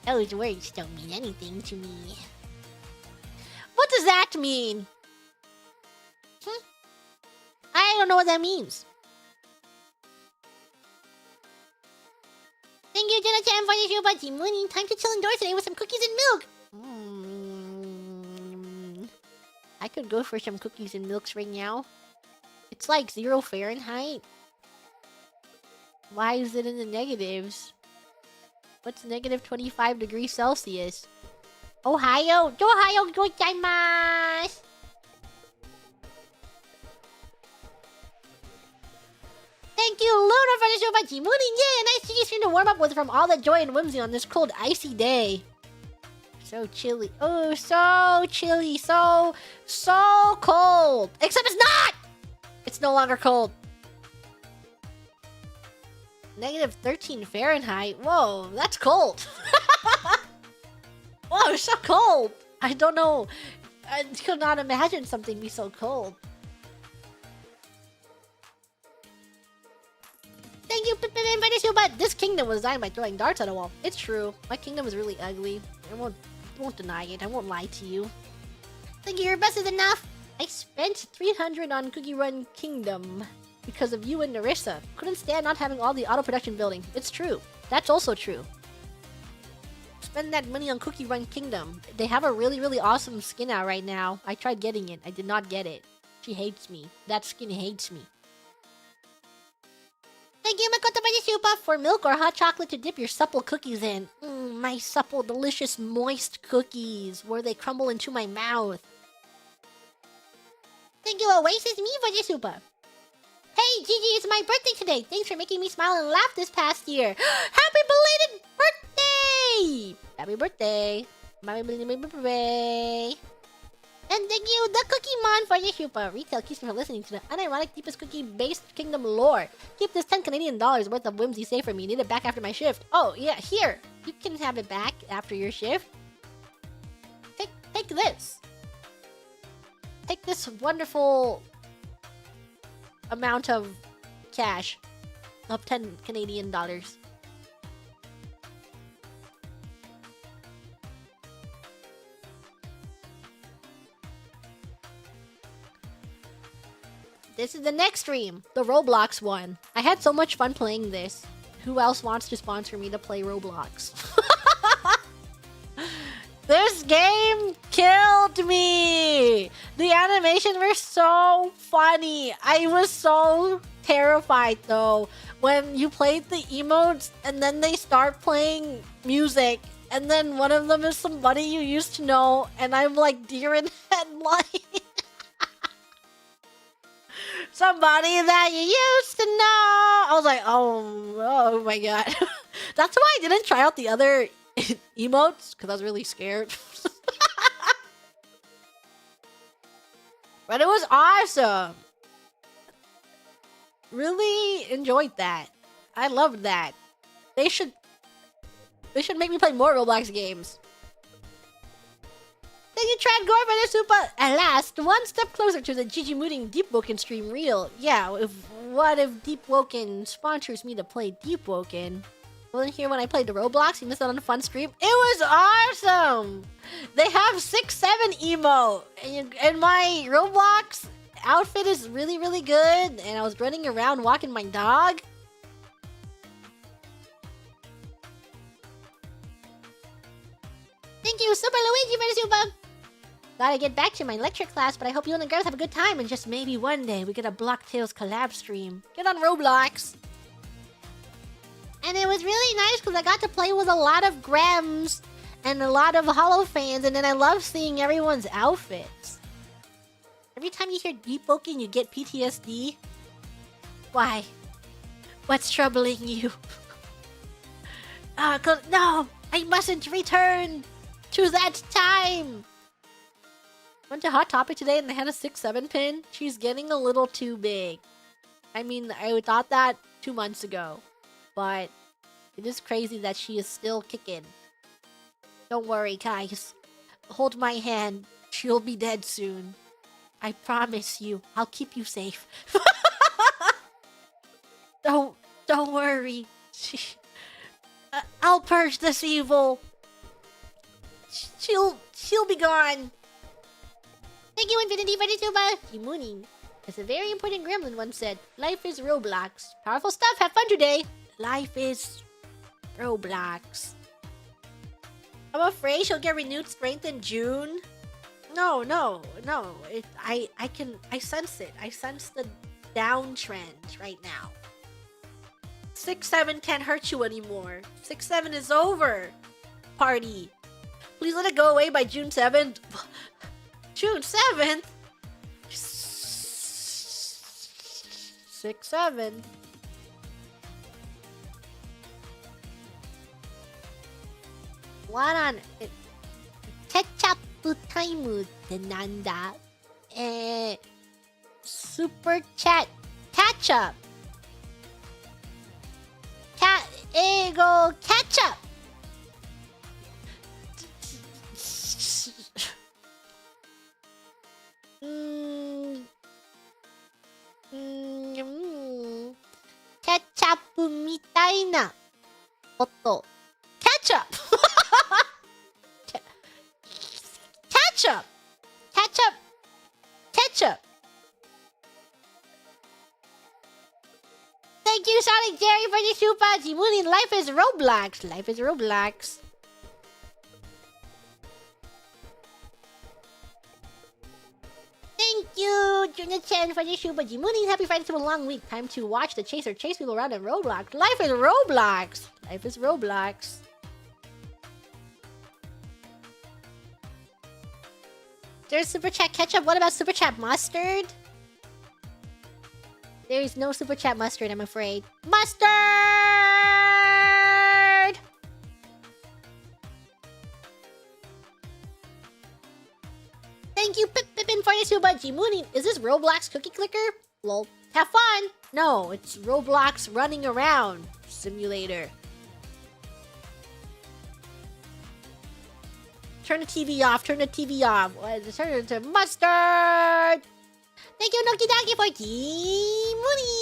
Those words don't mean anything to me. What does that mean? I don't know what that means. Thank you, Jonathan, for the show about G-Mooning. Time to chill indoors today with some cookies and milk. I could go for some cookies and milks right now. It's like 0 Fahrenheit. Why is it in the negatives? What's -25 degrees Celsius? Ohio! Ohio gozaimasu! Thank you, Luna, for the show about G-Mooning. Yeah, nice to stream to warm up with from all the joy and whimsy on this cold, icy day. So chilly. Oh, so chilly. So cold. Except it's not! It's no longer cold. -13 Fahrenheit. Whoa, that's cold. Whoa, it's so cold. I don't know. I could not imagine something be so cold. Thank you, Pippin, for the show, but this kingdom was designed by throwing darts at a wall. It's true. My kingdom is really ugly. I won't deny it. I won't lie to you. Thank you, your best is enough. I spent 300 on Cookie Run Kingdom because of you and Narissa. Couldn't stand not having all the auto production building. It's true. That's also true. Spend that money on Cookie Run Kingdom. They have a really, really awesome skin out right now. I tried getting it. I did not get it. She hates me. That skin hates me. Thank you, Makoto, for the super for milk or hot chocolate to dip your supple cookies in. My supple, delicious, moist cookies where they crumble into my mouth. Thank you, Oasis Me, for the super. Hey, Gigi, it's my birthday today. Thanks for making me smile and laugh this past year. Happy belated birthday! Happy birthday. Happy belated birthday. And thank you, the Cookie Man, for your super. Retail keeps me from listening to the unironic deepest cookie-based kingdom lore. Keep this 10 Canadian dollars worth of whimsy safe for me. Need it back after my shift. Oh, yeah, here. You can have it back after your shift. Take this. Take this wonderful amount of cash of 10 Canadian dollars. This is the next stream, the Roblox one. I had so much fun playing this. Who else wants to sponsor me to play Roblox? This game killed me! The animations were so funny. I was so terrified though when you played the emotes and then they start playing music and then one of them is somebody you used to know and I'm like deer in headlights. Somebody that you used to know. I was like, oh my god. That's why I didn't try out the other emotes, because I was really scared. But it was awesome. Really enjoyed that. I loved that. They should make me play more Roblox games. Thank you, Trad Gore, for the super. At last, one step closer to the Gigi Mooting Deep Woken stream reel. Yeah, what if Deep Woken sponsors me to play Deep Woken? Wasn't here when I played the Roblox. You missed out on a fun stream. It was awesome. They have 6-7 emo, and my Roblox outfit is really, really good. And I was running around walking my dog. Thank you, Super Luigi, for the super. Gotta get back to my lecture class, but I hope you and the girls have a good time, and just maybe one day we get a Blocktails collab stream. Get on Roblox. And it was really nice because I got to play with a lot of Grems and a lot of Holo fans, and then I love seeing everyone's outfits. Every time you hear Deep Woken, you get PTSD. Why? What's troubling you? No! I mustn't return to that time! Went to Hot Topic today and they had a 6-7 pin. She's getting a little too big. I mean, I thought that 2 months ago. But it is crazy that she is still kicking. Don't worry, guys. Hold my hand. She'll be dead soon. I promise you. I'll keep you safe. Don't worry. I'll purge this evil. She'll be gone. Thank you, Infinity, for the tuba. Mooning. As a very important gremlin once said, life is Roblox. Powerful stuff. Have fun today. Life is Roblox. I'm afraid she'll get renewed strength in June. No. I sense it. I sense the downtrend right now. 6-7 can't hurt you anymore. 6-7 is over. Party. Please let it go away by June 7th. June 7th? 6-7. What on ketchup time ってなんだ? Super chat catchup. Ego catchup. Ketchup みたいなこと。Ketchup! Ketchup! Ketchup! Ketchup! Thank you, Sonic Jerry, for the super. Jimuni, life is Roblox. Life is Roblox. Thank you, Juna-chan, for the super. Jimuni, happy Friday to a long week. Time to watch the chaser chase people around in Roblox. Life is Roblox. Life is Roblox. There's Super Chat Ketchup. What about Super Chat Mustard? There is no Super Chat Mustard, I'm afraid. Mustard! Thank you, Pippin, for the super. Jimuni, is this Roblox Cookie Clicker? Lol. Have fun! No, it's Roblox Running Around Simulator. Turn the TV off, turn the TV off. Turn it into mustard! Thank you, Noki Daki, for Jimuni!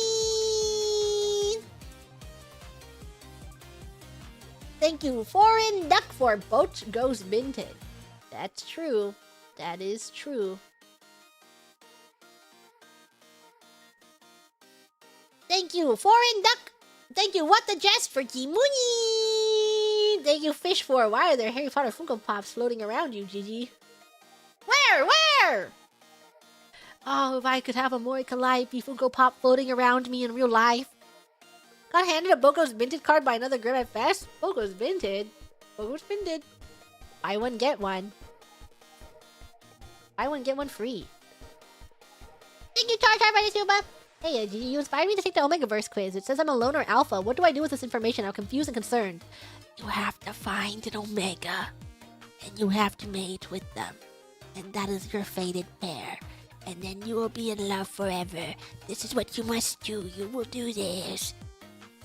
Thank you, Foreign Duck, for Boat Goes Minted. That's true. That is true. Thank you, Foreign Duck. Thank you, What the Jest, for Jimuni. Thank you, Fish, for why are there Harry Potter Funko Pops floating around you, Gigi? Where? Oh, if I could have a Mori Calliope Funko Pop floating around me in real life. Got handed a Bogo's Minted card by another Grim at Fest. Bogo's Minted? Bogo's Minted. Buy one, get one. Buy one, get one free. Thank you, Tartar, by the Suba. Hey, Gigi, you inspired me to take the Omegaverse quiz. It says I'm a lone or alpha. What do I do with this information? I'm confused and concerned. You have to find an Omega. And you have to mate with them. And that is your fated pair.
and then you will be in love forever. This is what you must do. You will do this.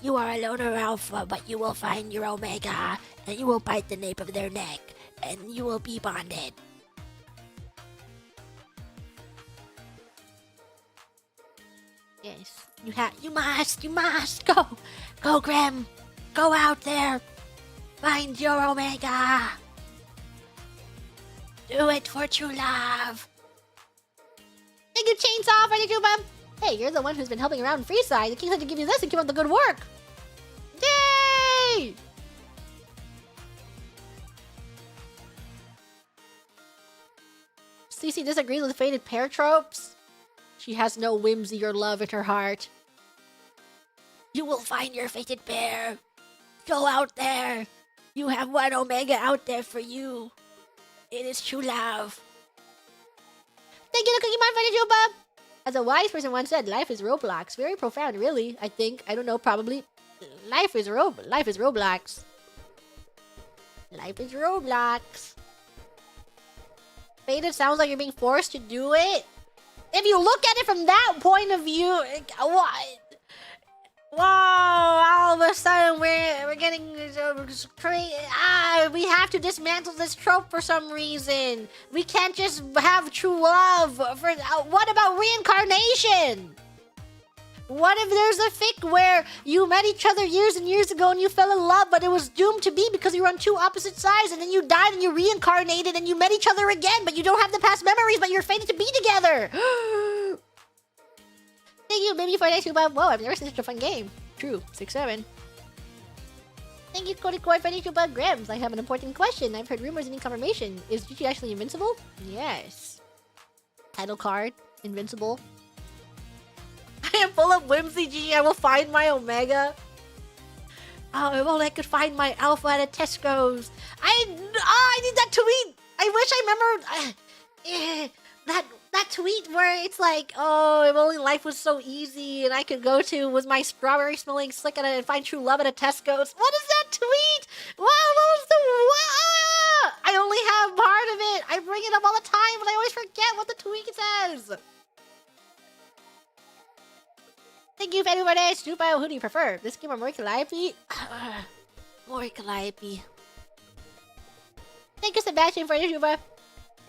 You are a loner alpha, but you will find your omega, and you will bite the nape of their neck, and you will be bonded.
Yes.
You must go, Graham. Go out there. Find your omega. Do it for true love.
Thank you, Chainsaw, for the Juba. Hey, you're the one who's been helping around Freeside. The king had to give you this and keep up the good work. Yay! Cece disagrees with faded pair tropes. She has no whimsy or love in her heart.
You will find your fated pair. Go out there. You have one omega out there for you. It is true love.
Thank you, Cookie Man, for the Juba. As a wise person once said, life is Roblox. Very profound, really. I think. I don't know, probably. Life is Roblox. Life is Roblox. Faded sounds like you're being forced to do it. If you look at it from that point of view, what? Whoa! All of a sudden, we're getting crazy. We have to dismantle this trope for some reason. We can't just have true love. What about reincarnation? What if there's a fic where you met each other years and years ago and you fell in love, but it was doomed to be because you were on two opposite sides, and then you died and you reincarnated and you met each other again, but you don't have the past memories, but you're fated to be together? Thank you, baby, for that. Whoa, I've never seen such a fun game. True. 6-7. Thank you, Cody Koi, for that. Grams, I have an important question. I've heard rumors and need confirmation. Is Gigi actually invincible? Yes. Title card. Invincible. I am full of whimsy, Gigi. I will find my Omega. Oh, if only I could find my Alpha at a Tesco's. I need that tweet. I wish I remembered that tweet where it's like, oh, if only life was so easy and I could go to with my strawberry smelling slick and find true love at a Tesco's. What is that tweet? What was the I only have part of it. I bring it up all the time, but I always forget what the tweet says. Thank you, everybody. Super, who do you prefer? This game or more Calliope? More Calliope. Thank you, Sebastian, for the super.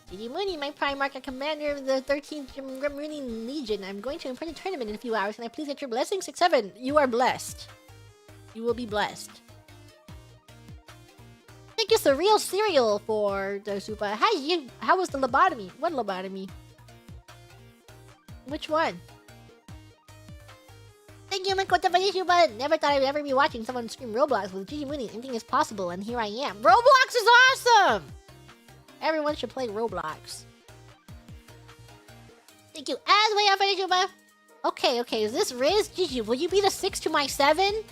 GG Mooney, my Prime Market Commander of the 13th Grimruni Legion. I'm going to important tournament in a few hours. Can I please get your blessing? 6-7. You are blessed. You will be blessed. Thank you, Surreal Cereal, for the super. How was the lobotomy? What lobotomy? Which one? Thank you, Makota Vanishua. Never thought I would ever be watching someone scream Roblox with Gigi Mooney. Anything is possible, and here I am. Roblox is awesome! Everyone should play Roblox. Thank you, Asway, Vanishua. Okay, is this Riz? Gigi, will you be the 6 to my 7?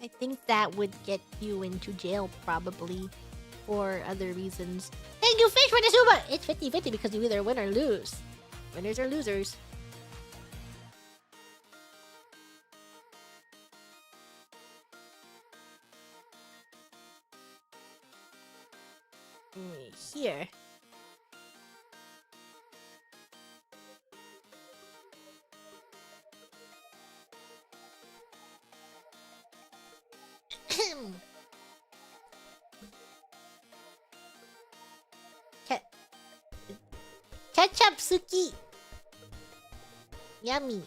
I think that would get you into jail, probably. For other reasons. Thank you, Fish, for the super! It's 50-50 because you either win or lose. Winners or losers. Here. Ketchup suki. Yummy.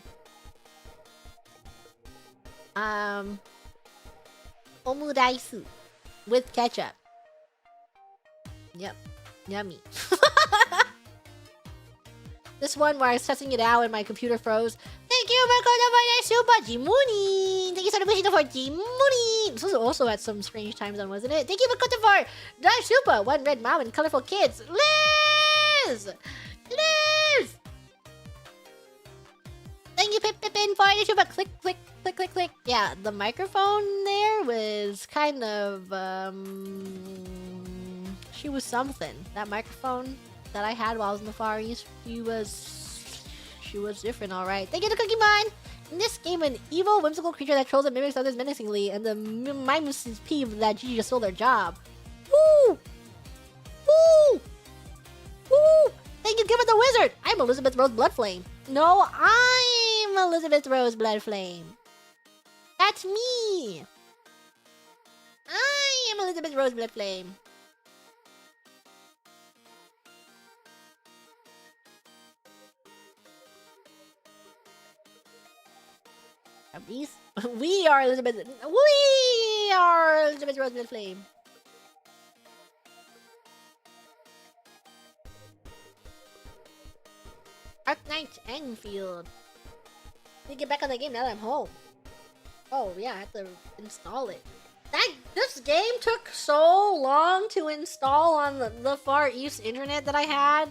Omuraisu with ketchup. Yep. Yummy. This one where I was testing it out and my computer froze. Thank you for the super Jimuni. Thank you so much for Jimuni. This was also at some strange time zone, wasn't it? Thank you for the super. One red mom and colorful kids. Liz! Thank you, Pippin, for the super. Click, click, click, click, click. Yeah, the microphone there was kind of, she was something. That microphone that I had while I was in the Far East, she was different, alright. Thank you to Cookie Mine. In this game, an evil, whimsical creature that trolls and mimics others menacingly, and the mimes is peeved that Gigi just stole their job. Woo! Woo! Woo! Thank you, Gibbon the Wizard! I'm Elizabeth Rose Bloodflame. No, I'm Elizabeth Rose Bloodflame. That's me! I am Elizabeth Rose Bloodflame. We are Elizabeth Rose Bloodflame. Arc Knight Enfield. Let me get back on the game now that I'm home. Oh yeah, I have to install it. This game took so long to install on the Far East internet that I had.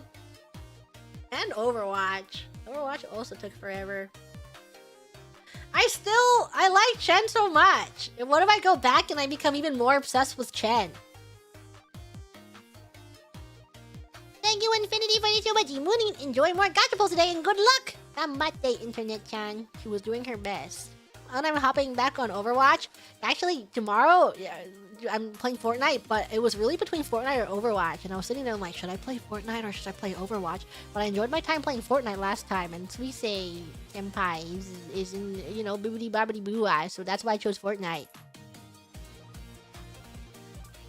And Overwatch. Overwatch also took forever. I like Chen so much. And what if I go back and I become even more obsessed with Chen? Thank you, Infinity, for your much morning. Enjoy more gacha pulls today and good luck! Namaste, Internet-chan. She was doing her best. And I'm hopping back on Overwatch. Actually, tomorrow, I'm playing Fortnite, but it was really between Fortnite or Overwatch. And I was sitting there like, should I play Fortnite or should I play Overwatch? But I enjoyed my time playing Fortnite last time. And Suisei Senpai is in, you know, boobity bobbity boo eye. So that's why I chose Fortnite.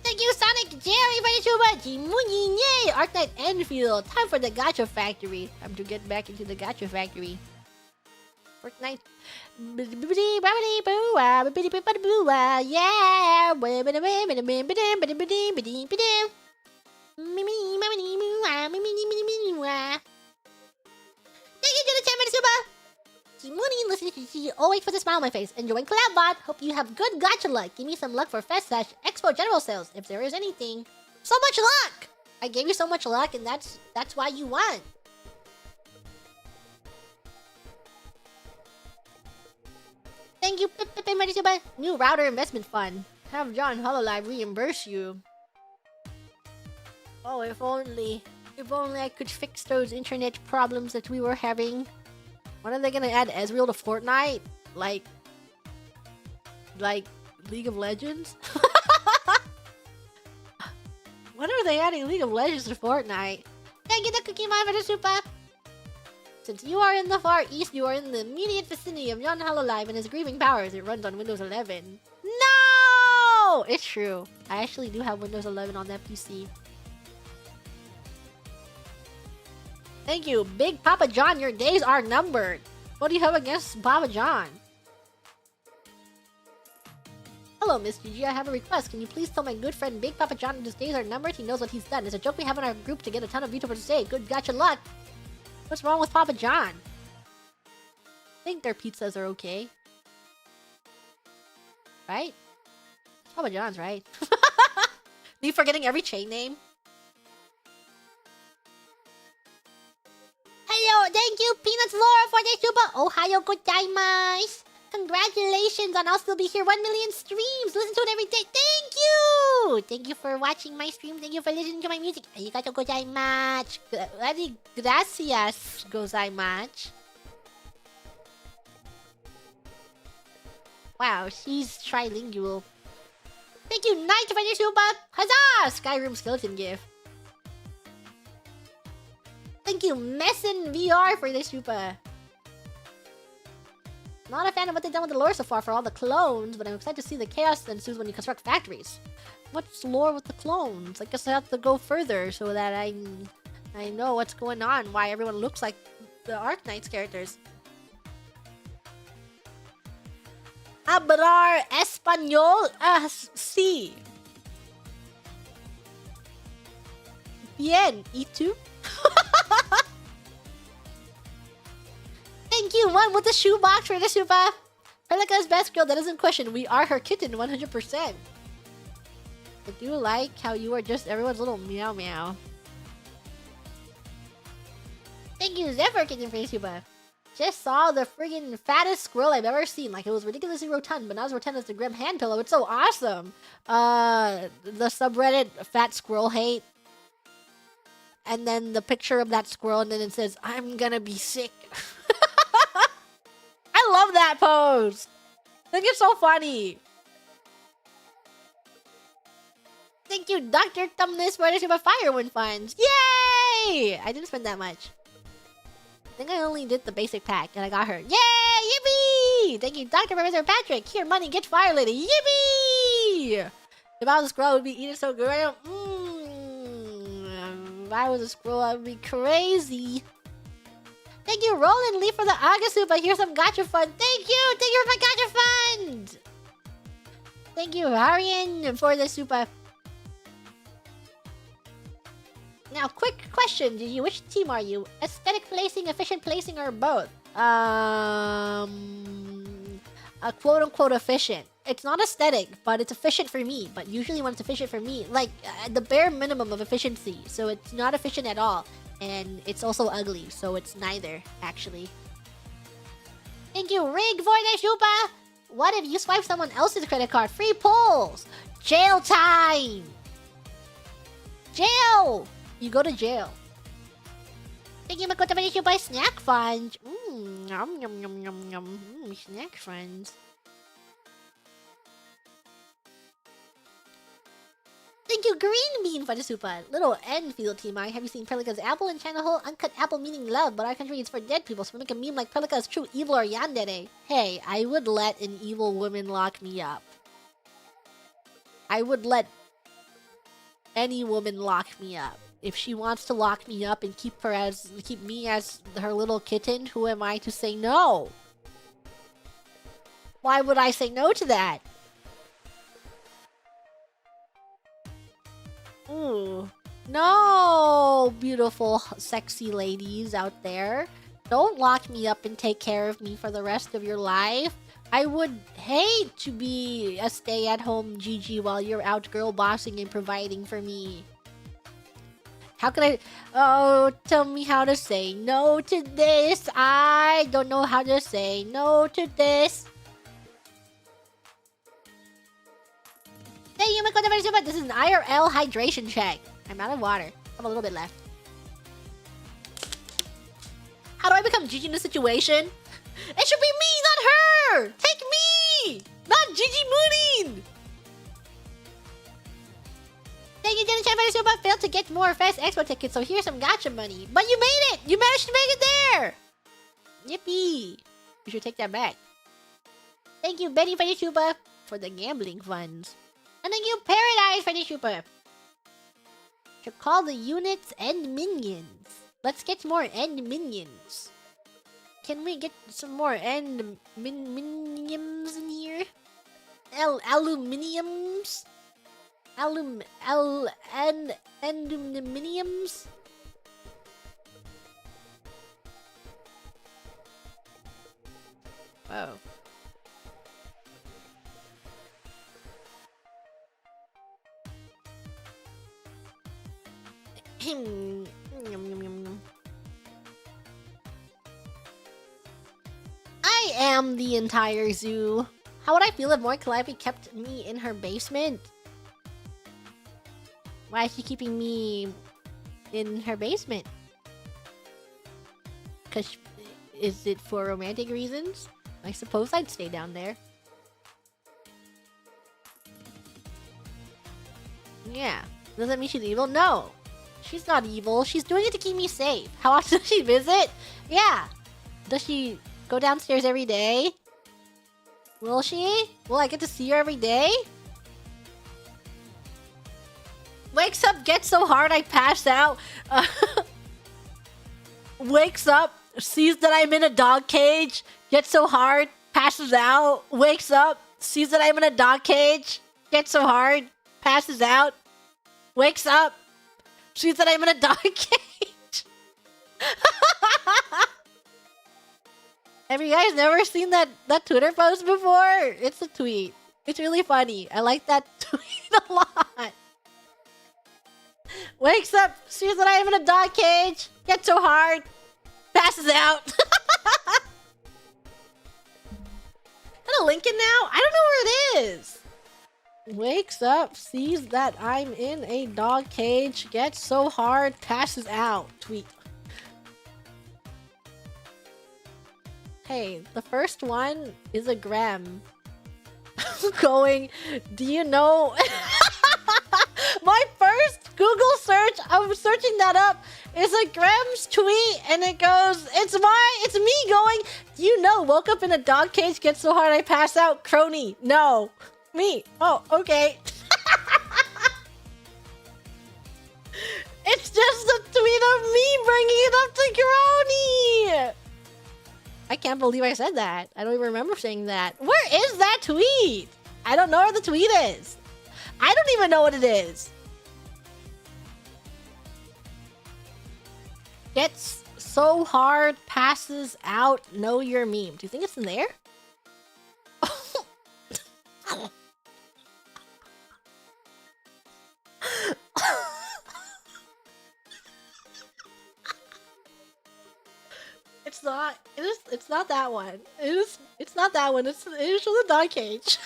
Thank you, Sonic Jerry, for the super yay! Arc Knight Enfield. Time for the Gacha Factory. Time to get back into the Gacha Factory. Fortnite. Yeah. Thank you to the 10 minutes super. Morning, listening to you. Always with a smile on my face. Enjoying Collab bot. Hope you have good gacha luck. Give me some luck for Fest/Expo General Sales, if there is anything. So much luck! I gave you so much luck, and that's why you won. Thank you, New router investment fund. Have John Hololive reimburse you. Oh, if only I could fix those internet problems that we were having. When are they gonna add Ezreal to Fortnite? Like League of Legends? When are they adding League of Legends to Fortnite? Thank you, the Cookie Man, for the super. Since you are in the Far East, you are in the immediate vicinity of John Hololive and his grieving powers. It runs on Windows 11. No! It's true. I actually do have Windows 11 on that PC. Thank you, Big Papa John. Your days are numbered. What do you have against Papa John? Hello, Miss Gigi. I have a request. Can you please tell my good friend Big Papa John that his days are numbered? He knows what he's done. It's a joke we have in our group to get a ton of YouTubers to say. Good gacha luck. What's wrong with Papa John? I think their pizzas are okay. Right? Papa John's right. Are you forgetting every chain name? Hello, thank you, Peanuts Laura, for the super. Ohayo gozaimasu. Congratulations on I'll still be here 1 million streams. Listen to it every day. Thank you. Thank you for watching my stream. Thank you for listening to my music. Arigatou gozaimasu. Gracias gozaimasu. Wow, she's trilingual. Thank you, Knight, for the super. Huzzah! Skyrim skeleton gift. Thank you, Messin VR, for the super. Not a fan of what they've done with the lore so far for all the clones, but I'm excited to see the chaos that ensues when you construct factories. What's lore with the clones? I guess I have to go further so that I know what's going on, why everyone looks like the Arc Knights characters. Hablar español así. Bien, ¿y tú? Thank you, one with the shoebox for the super. Pelika's best girl that isn't questioned. We are her kitten 100%. I do like how you are just everyone's little meow meow. Thank you, Zephyr Kitten, for the super. Just saw the friggin' fattest squirrel I've ever seen. Like, it was ridiculously rotund, but not as rotund as the Grim Hand Pillow. It's so awesome. The subreddit Fat Squirrel Hate. And then the picture of that squirrel, and then it says, I'm gonna be sick. I I love that pose. I think it's so funny. Thank you, Dr. Thumbness, for the super firewind funds. Yay! I didn't spend that much. I think I only did the basic pack and I got her. Yay! Yippee! Thank you, Dr. Professor Patrick. Here, money, get fire lady. Yippee! If I was a squirrel, I would be eating so good right now. If I was a squirrel, I would be crazy. Thank you, Roland Lee, for the Aga Super. Here's some gacha fun. Thank you! Thank you for my gacha fund! Thank you, Arian, for the super. Now, quick question. Which team are you? Aesthetic placing, efficient placing, or both? A quote-unquote efficient. It's not aesthetic, but it's efficient for me. But usually when it's efficient for me, like, the bare minimum of efficiency. So it's not efficient at all. And it's also ugly, so it's neither, actually. Thank you, Rig, for the Shupa! What if you swipe someone else's credit card? Free pulls! Jail time! Jail! You go to jail. Thank you, Makoto, for the Shupa snack funds. Yum, yum, yum, yum, yum. Snack funds. Thank you, Green Bean, for the super. Little Enfield team. Have you seen Pelika's apple in China Hole? Uncut apple meaning love, but our country is for dead people, so make a meme like Pelika is true evil or yandere. Hey, I would let an evil woman lock me up. I would let any woman lock me up. If she wants to lock me up and keep me as her little kitten, who am I to say no? Why would I say no to that? Ooh. No, beautiful, sexy ladies out there. Don't lock me up and take care of me for the rest of your life. I would hate to be a stay-at-home Gigi while you're out girl bossing and providing for me. How can I... Oh, tell me how to say no to this. I don't know how to say no to this. Hey, you might but this is an IRL hydration check. I'm out of water. I have a little bit left. How do I become Gigi in this situation? It should be me, not her! Take me! Not Gigi Moonin! Thank you, Jenny Chan, for the super. Failed to get more Fast Expo tickets, so here's some gacha money. But you made it! You managed to make it there! Yippee! You should take that back. Thank you, Betty, for the super, for the gambling funds. And thank you, Paradise, for the super. Should call the units and minions. Let's get more end minions. Can we get some more end minions in here? Aluminiums? Aluminiums? Whoa. I am the entire zoo. How would I feel if more Calliope kept me in her basement? Why is she keeping me in her basement? Cause is it for romantic reasons? I suppose I'd stay down there. Yeah. Does that mean she's evil? No. She's not evil. She's doing it to keep me safe. How often does she visit? Yeah. Does she go downstairs every day? Will she? Will I get to see her every day? Wakes up, gets so hard I pass out. Wakes up, sees that I'm in a dog cage, gets so hard, passes out. Wakes up, sees that I'm in a dog cage, gets so hard, passes out. Wakes up, sees that I'm in a dog cage. Have you guys never seen that Twitter post before? It's a tweet. It's really funny. I like that tweet a lot. Wakes up, sees that I'm in a dog cage, gets so hard, passes out. Is that a Lincoln now? I don't know where it is. Wakes up, sees that I'm in a dog cage, gets so hard, passes out. Tweet. Hey, the first one is a Grem. Going, do you know? My first Google search, I was searching that up, is a Grem's tweet, and it goes, it's me going, do you know, woke up in a dog cage, get so hard I pass out, crony. No. Me. Oh, okay. It's just a tweet of me bringing it up to crony. I can't believe I said that. I don't even remember saying that. Where is that tweet? I don't know where the tweet is. I don't even know what it is. Gets so hard, passes out, know your meme. Do you think it's in there? It's not. It's not that one. It's not that one. It's from the dog cage.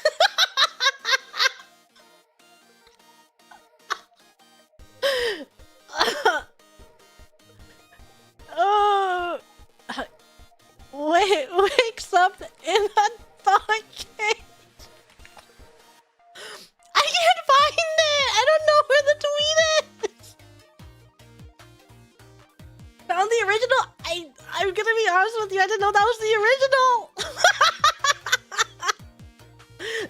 Oh, wakes up in a dog cage. I can't find it. I don't know where the tweet is. Found the original. I'm gonna be honest with you. I didn't know that was the original.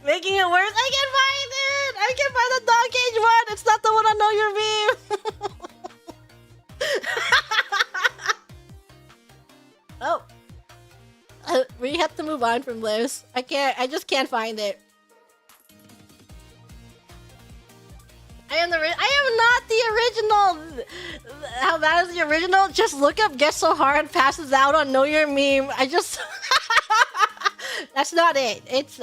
Making it worse. I can't find it. I can't find the dog cage one. It's not the one I know your meme. Oh, we have to move on from this. I just can't find it. I am not the original. How bad is the original? Just look up Get So Hard passes out on Know Your Meme. That's not it. It's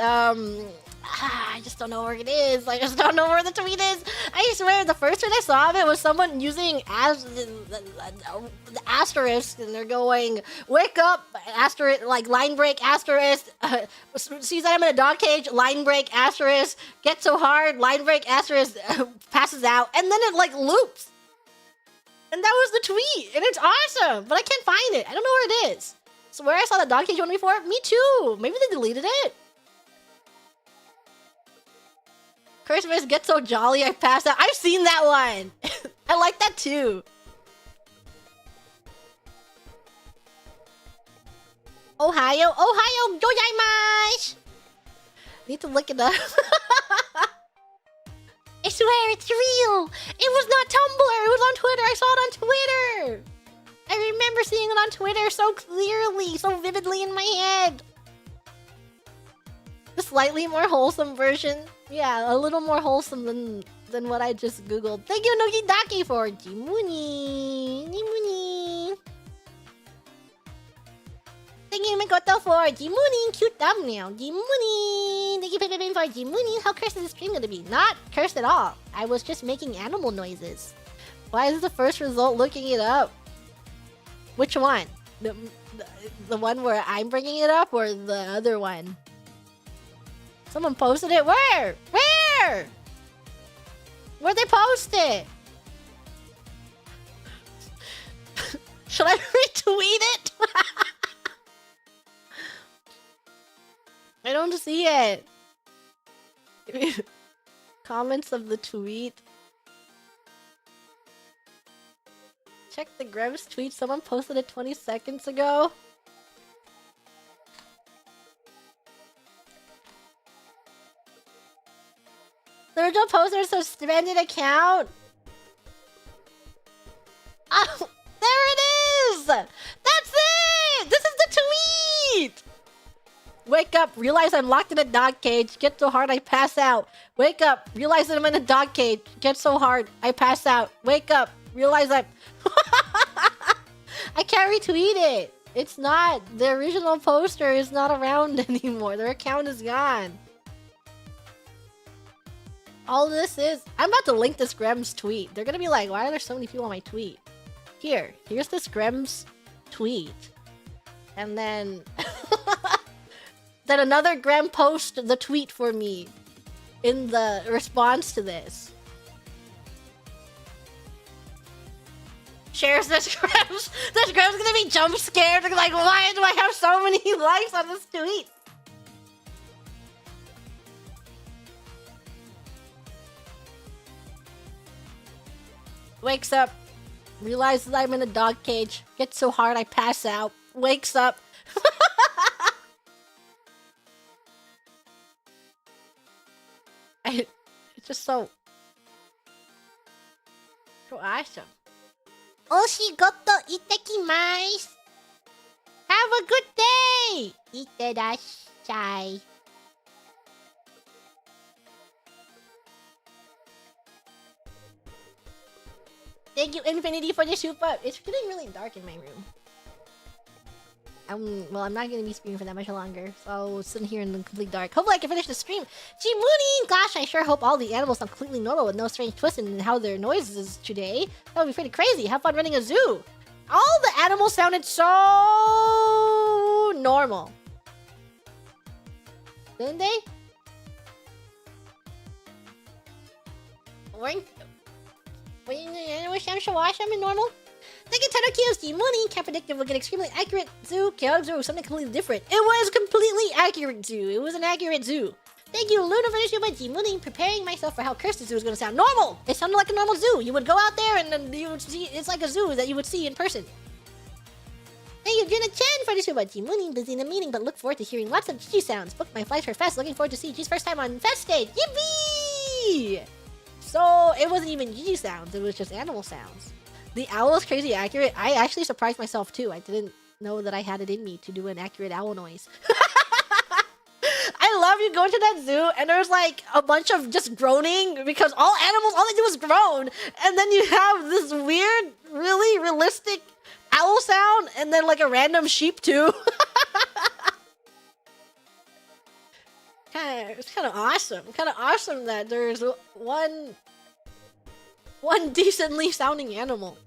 I just don't know where it is. I just don't know where the tweet is. I swear, the first tweet I saw of it was someone using the asterisk, and they're going, "Wake up!" Asterisk, like line break asterisk. Sees that I'm in a dog cage. Line break asterisk. Get so hard. Line break asterisk. Passes out, and then it like loops. And that was the tweet, and it's awesome, but I can't find it. I don't know where it is. So where I saw the dog cage one before, me too. Maybe they deleted it. Christmas gets so jolly I passed out. I've seen that one. I like that too. Ohio gozaimasu. Need to look it up. I swear it's real. It was not Tumblr. It was on Twitter. I saw it on Twitter. I remember seeing it on Twitter so clearly, so vividly in my head. The slightly more wholesome version. Yeah, a little more wholesome than what I just googled. Thank you, Nogidaki, for Jimuni. Jimuni. Thank you, Mikoto, for Jimuni. Cute thumbnail. Jimuni. Thank you, Pepe, for Jimuni. How cursed is the stream gonna be? Not cursed at all. I was just making animal noises. Why is the first result looking it up? Which one? The one where I'm bringing it up, or the other one? Someone posted it. Where? Where? Where'd they post it? Should I retweet it? I don't see it. Comments of the tweet. Check the Grev's tweet. Someone posted it 20 seconds ago. The original poster is a suspended account. Oh, there it is! That's it! This is the tweet! Wake up, realize I'm locked in a dog cage. Get so hard I pass out. Wake up, realize that I'm in a dog cage. Get so hard I pass out. Wake up, realize I'm... I can't retweet it. It's not. The original poster is not around anymore. Their account is gone. All this is... I'm about to link this Grem's tweet. They're gonna be like, why are there so many people on my tweet? Here's this Grem's tweet. And then... then another Grem post the tweet for me in the response to this. shares this Grams. This Grams gonna be jump scared. Like, why do I have so many likes on this tweet? Wakes up, realizes I'm in a dog cage. Gets so hard I pass out. Wakes up. It's just so awesome.
Oshigoto itekimasu.
Have a good day.
Itterashai.
Thank you, Infinity, for the super. It's getting really dark in my room. Well, I'm not gonna be streaming for that much longer, so I'll sit here in the complete dark. Hopefully I can finish the stream. Jimuni! Gosh, I sure hope all the animals are completely normal with no strange twists in how their noises today. That would be pretty crazy. Have fun running a zoo. All the animals sounded so normal. Didn't they? Weren't the animals sound so awesome and normal? Thank you, Tadokio's Jimuni. Can't predict if we'll get extremely accurate zoo. Chaotic zoo, something completely different. It was completely accurate zoo. It was an accurate zoo. Thank you, Luna, for the show by Jimuni. Preparing myself for how cursed the zoo is going to sound. Normal! It sounded like a normal zoo. You would go out there and then you would see, it's like a zoo that you would see in person. Thank you, Jenna Chen, for the show by Jimuni. Busy in a meeting, but look forward to hearing lots of Gigi sounds. Booked my flights for Fest. Looking forward to see Gigi's first time on Fest stage. Yippee! So, it wasn't even Gigi sounds. It was just animal sounds. The owl is crazy accurate. I actually surprised myself too. I didn't know that I had it in me to do an accurate owl noise. I love you going to that zoo and there's like a bunch of just groaning because all animals, all they do is groan. And then you have this weird, really realistic owl sound and then like a random sheep too. It's kind of awesome. Kind of awesome that there's one decently sounding animal.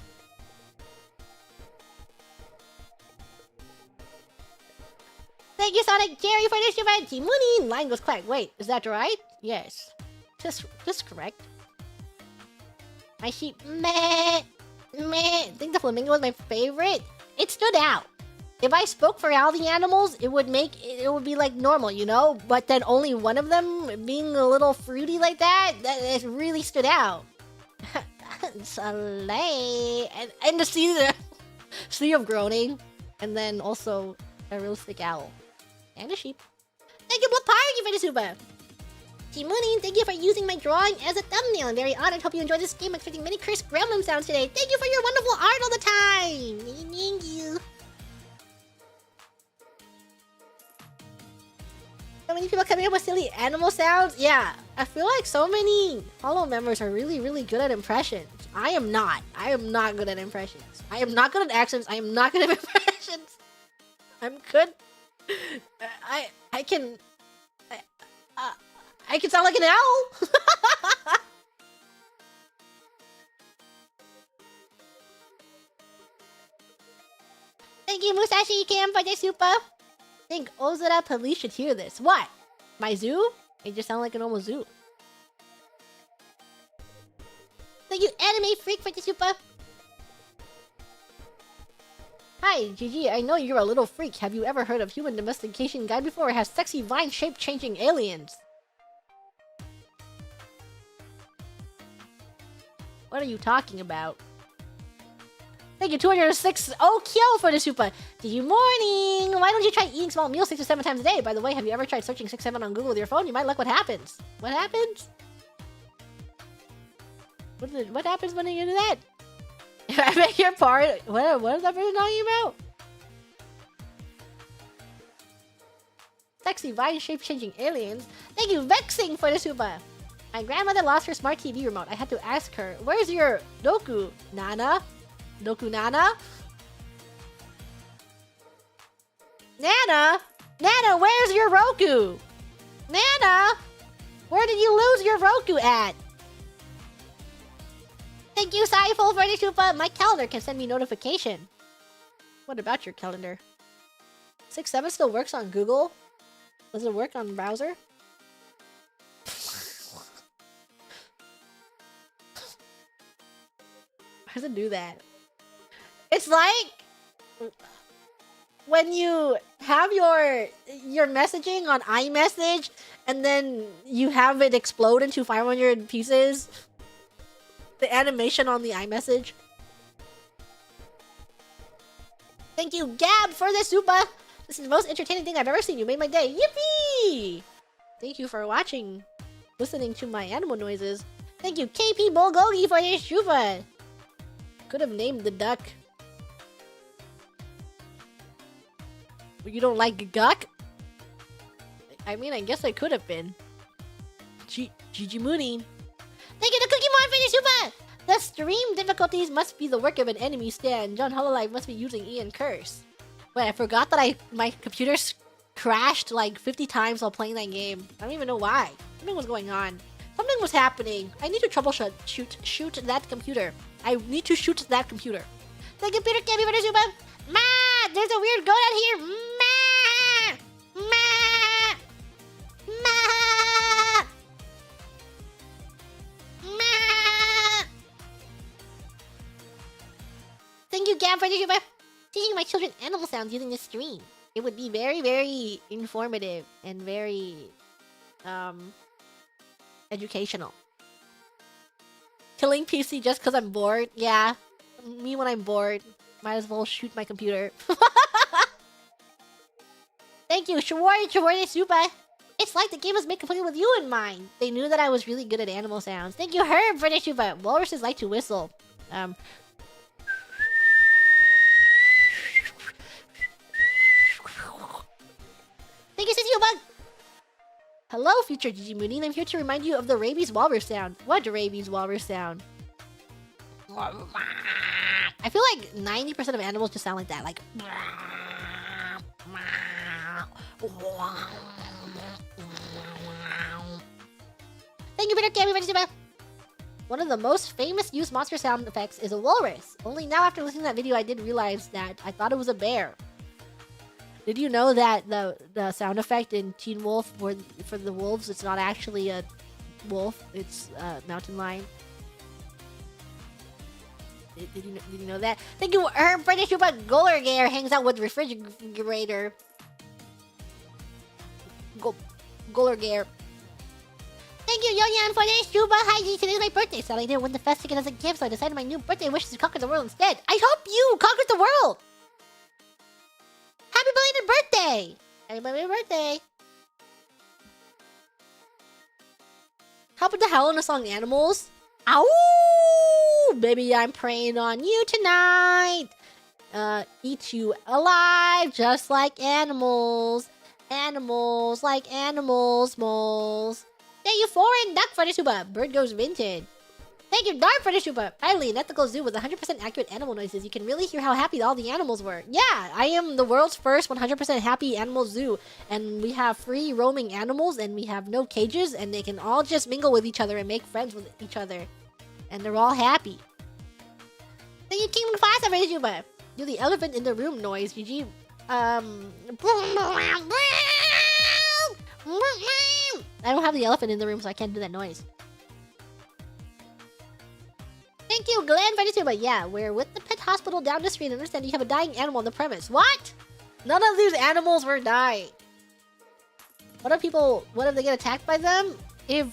Thank you, Sonic Jerry, for this event. Jimuni! Line goes quick. Wait, is that right? Yes. Just correct. My sheep, meh. I think the flamingo was my favorite. It stood out. If I spoke for all the animals, it would be like normal, you know? But then only one of them being a little fruity like that, it really stood out. Soleil. And to see the sea of groaning. And then also a realistic owl. And a sheep. Thank you, Blaparky, for the super. Jimuni, thank you for using my drawing as a thumbnail. I'm very honored. Hope you enjoyed this game. Expecting many Chris gremlin sounds today. Thank you for your wonderful art all the time. Thank you. So many people coming up with silly animal sounds. Yeah, I feel like so many Holo members are really, really good at impressions. I am not. I am not good at impressions. I am not good at accents. I am not good at impressions. I'm good. I can sound like an owl. Thank you, Musashi Cam, for the super. I think Ozura police should hear this. What? My zoo? It just sounds like a normal zoo. Thank you, Anime Freak, for the super. Hi, Gigi, I know you're a little freak. Have you ever heard of Human Domestication Guide before? It has sexy vine shape-changing aliens. What are you talking about? Thank you, 206 Okyo, for the super. Gigi morning! Why don't you try eating small meals 6 or 7 times a day? By the way, have you ever tried searching 6-7 on Google with your phone? You might like what happens. What happens? What happens when you do that? If I beg your pardon, what is that person talking about? Sexy vine shape-changing aliens. Thank you, Vexing, for the super. My grandmother lost her smart TV remote. I had to ask her, where's your Doku, Nana? Doku Nana? Nana? Nana, where's your Roku? Nana? Where did you lose your Roku at? Thank you, Saiful, for the super. My calendar can send me notification. What about your calendar? 6-7 still works on Google? Does it work on browser? How does it do that? It's like when you have your messaging on iMessage and then you have it explode into 500 pieces. The animation on the iMessage. Thank you, Gab, for the super. This is the most entertaining thing I've ever seen. You made my day. Yippee! Thank you for watching, listening to my animal noises. Thank you, KP Bulgogi, for the super. Could have named the duck. But you don't like Guk? I mean, I guess I could have been. Gigi Mooney. Thank you to Cookie Mon for the super! The stream difficulties must be the work of an enemy stand. John Hololive must be using Ian Curse. Wait, I forgot that my computer crashed like 50 times while playing that game. I don't even know why. Something was going on. Something was happening. I need to troubleshoot shoot that computer. I need to shoot that computer. The computer can't be for the super. Ma! There's a weird goat out here. Ma! Ma! Ma! Ma! Thank you, Gab, for the super. Teaching my children animal sounds using this stream. It would be very, very informative and very, educational. Killing PC just because I'm bored? Yeah. Me when I'm bored. Might as well shoot my computer. Thank you, Shawari Super. It's like the game was made completely with you in mind. They knew that I was really good at animal sounds. Thank you, Herb, for the Super. Walruses like to whistle. Thank you, Sissy Bug! Hello, future Gigi Mooney. I'm here to remind you of the rabies walrus sound. What rabies walrus sound? I feel like 90% of animals just sound like that. Like... Thank you, Peter Cammy. One of the most famous used monster sound effects is a walrus. Only now after listening to that video I did realize that I thought it was a bear. Did you know that the sound effect in Teen Wolf for the wolves, it's not actually a wolf, it's a mountain lion? Did you know that? Thank you, Herb, for the super. Golargare hangs out with refrigerator. Golargare. Thank you, Yoyan, for the super. Hi, G. Today's my birthday, so I didn't win the fest ticket as a gift, so I decided my new birthday wish is to conquer the world instead. I hope you conquer the world! Happy belated birthday! Happy belated birthday! How about the Howl in the song Animals? Ow! Baby, I'm praying on you tonight! Eat you alive just like animals. Animals like animals, moles. Thank you, foreign duck for the super. Bird goes vintage. Thank you, Dark, for the super. Finally, an ethical zoo with 100% accurate animal noises. You can really hear how happy all the animals were. Yeah, I am the world's first 100% happy animal zoo. And we have free roaming animals, and we have no cages, and they can all just mingle with each other and make friends with each other. And they're all happy. Thank you, King Fast, for the super. Do the elephant in the room noise, GG. I don't have the elephant in the room, so I can't do that noise. Thank you, Glenn, for the super. Yeah, we're with the pet hospital down the street and understand you have a dying animal on the premise. What? None of these animals were dying. What if they get attacked by them? If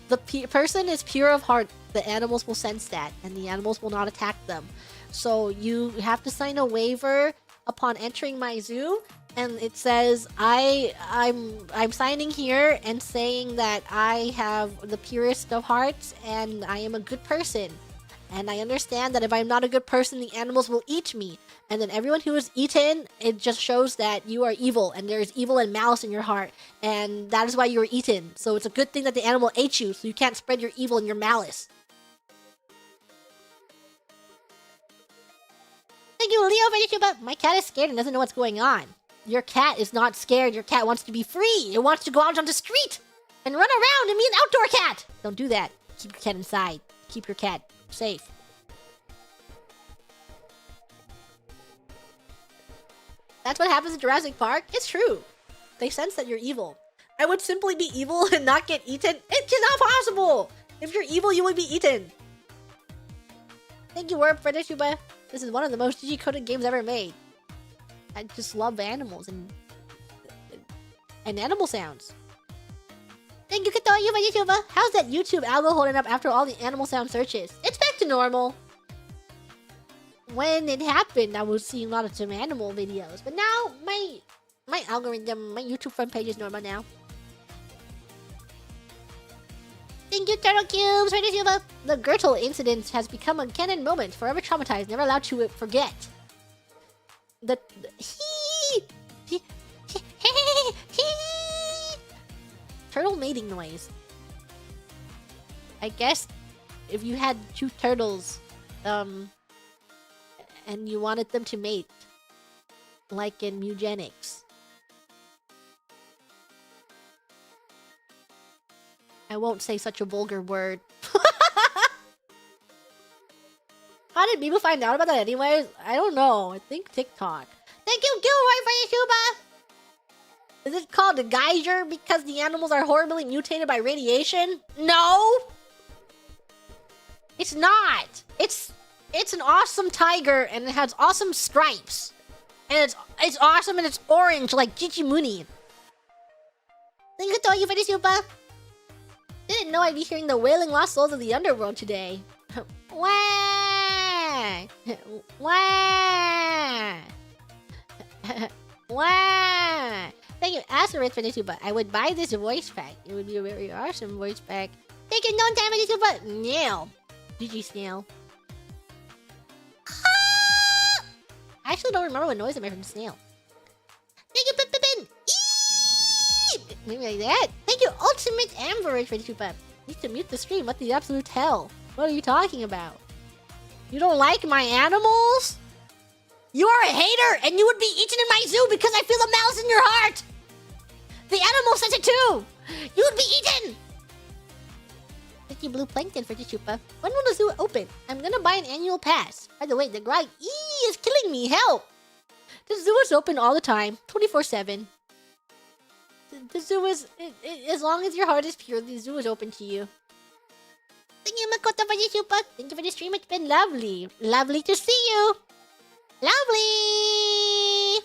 the person is pure of heart, the animals will sense that, and the animals will not attack them. So you have to sign a waiver upon entering my zoo, and it says I'm signing here and saying that I have the purest of hearts and I am a good person. And I understand that if I'm not a good person, the animals will eat me. And then everyone who is eaten, it just shows that you are evil and there's evil and malice in your heart. And that is why you were eaten. So it's a good thing that the animal ate you, so you can't spread your evil and your malice. Thank you, Leo, for the super. My cat is scared and doesn't know what's going on. Your cat is not scared. Your cat wants to be free. It wants to go out on the street and run around and be an outdoor cat. Don't do that. Keep your cat inside. Keep your cat safe. That's what happens in Jurassic Park. It's true. They sense that you're evil. I would simply be evil and not get eaten. It's not possible. If you're evil, you would be eaten. Thank you, Warp, for the super. This is one of the most GG-coded games ever made. I just love animals and animal sounds. Thank you, Katoyu, for YouTube. How's that YouTube algo holding up after all the animal sound searches? It's back to normal. When it happened, I was seeing a lot of some animal videos, but now my algorithm, my YouTube front page is normal now. Thank you, Turtle Cubes, for YouTube. The Gertle incident has become a canon moment, forever traumatized, never allowed to forget. Turtle mating noise. I guess if you had two turtles, and you wanted them to mate, like in eugenics. I won't say such a vulgar word. How did people find out about that anyways? I don't know. I think TikTok. Thank you, Gilroy, for YouTuber! Is it called a geyser because the animals are horribly mutated by radiation? No! It's not! It's an awesome tiger and it has awesome stripes. And it's awesome and it's orange like Chichimuni. Thank you, Toyu, for the super. Didn't know I'd be hearing the wailing lost souls of the underworld today. Wah! Wah! Wah! Thank you, Asterix, for the super. I would buy this voice pack. It would be a very awesome voice pack. Thank you, no time for the super. Snail. GG, Snail. I actually don't remember what noise I made from Snail. Thank you, Pip. Maybe like that. Thank you, Ultimate Amberage, for the super. Need to mute the stream. What the absolute hell? What are you talking about? You don't like my animals? You are a hater, and you would be eaten in my zoo because I feel the malice in your heart. The animal says it too. You would be eaten. Thank you, Blue Plankton, for the super. When will the zoo open? I'm gonna buy an annual pass. By the way, the grog is killing me. Help! The zoo is open all the time, 24/7. The zoo is, as long as your heart is pure, the zoo is open to you. Thank you, Makoto, for the super. Thank you for the stream. It's been lovely. Lovely to see you. Lovely!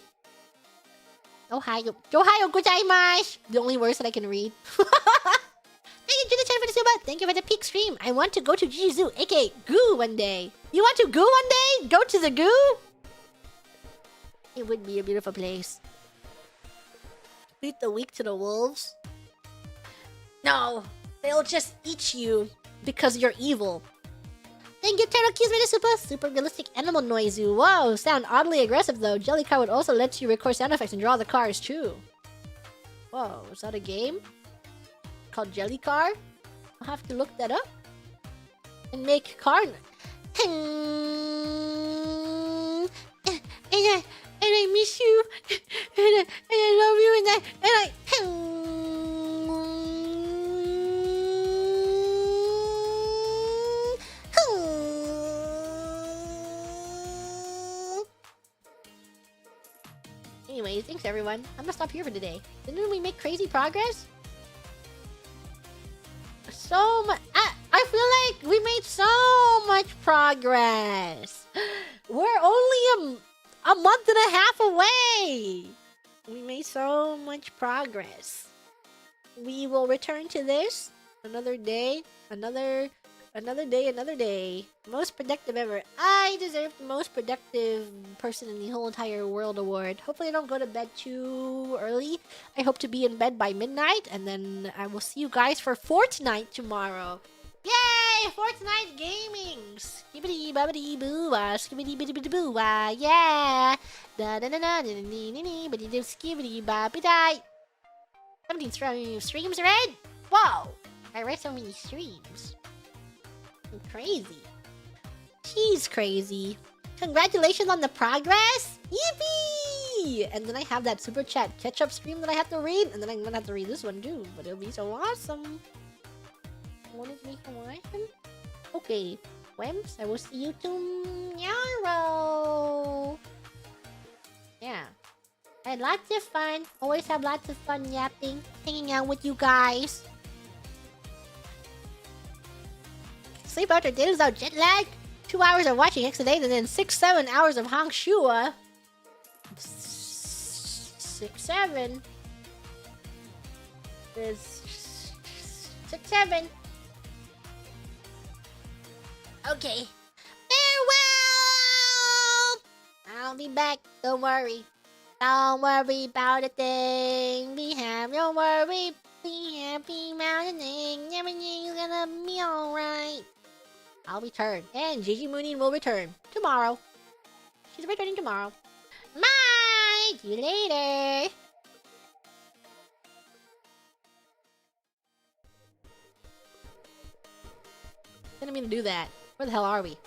Ohio. Ohio gozaimasu! The only words that I can read. Thank you, Junior-chan, for the super. Thank you for the peak stream. I want to go to Gigi Zoo, aka Goo, one day. You want to Goo one day? Go to the Goo? It would be a beautiful place. Lead the weak to the wolves? No, they'll just eat you because you're evil. Thank you, Turtle Keys, for the super. Super realistic animal noise zoo. Whoa, sound oddly aggressive though. Jelly Car would also let you record sound effects and draw the cars too. Whoa, is that a game? Called Jelly Car? I'll have to look that up. And make car... And I miss you. And I love you and I... Anyways, thanks everyone. I'm gonna stop here for today. Didn't we make crazy progress? So much. I feel like we made so much progress. We're only a month and a half away. We made so much progress. We will return to this another day, another day. Most productive ever. I deserve the most productive person in the whole entire world award. Hopefully I don't go to bed too early. I hope to be in bed by midnight, and then I will see you guys for Fortnite tomorrow. Yay! Fortnite gaming! Skibbity babbity boo skibbity bitty bitty boo yeah! Da da da da da da da skibbity babbity. 17 streams read? Whoa! I read so many streams. Crazy. She's crazy. Congratulations on the progress! Yippee! And then I have that super chat ketchup stream that I have to read, and then I'm gonna have to read this one too, but it'll be so awesome. Won't it be awesome? Okay, Wimps, I will see you tomorrow. Yeah. I had lots of fun. Always have lots of fun yapping, hanging out with you guys. Sleep after dinner without jet lag? 2 hours of watching X-Days and then 6-7 hours of Hang Shua. 6-7 is 6-7. Okay. Farewell! I'll be back. Don't worry. Don't worry about a thing. Don't worry. Be happy about a thing. Everything's gonna be alright. I'll return. And Gigi Moonin will return. Tomorrow. She's returning tomorrow. Bye! See you later! Didn't mean to do that. Where the hell are we?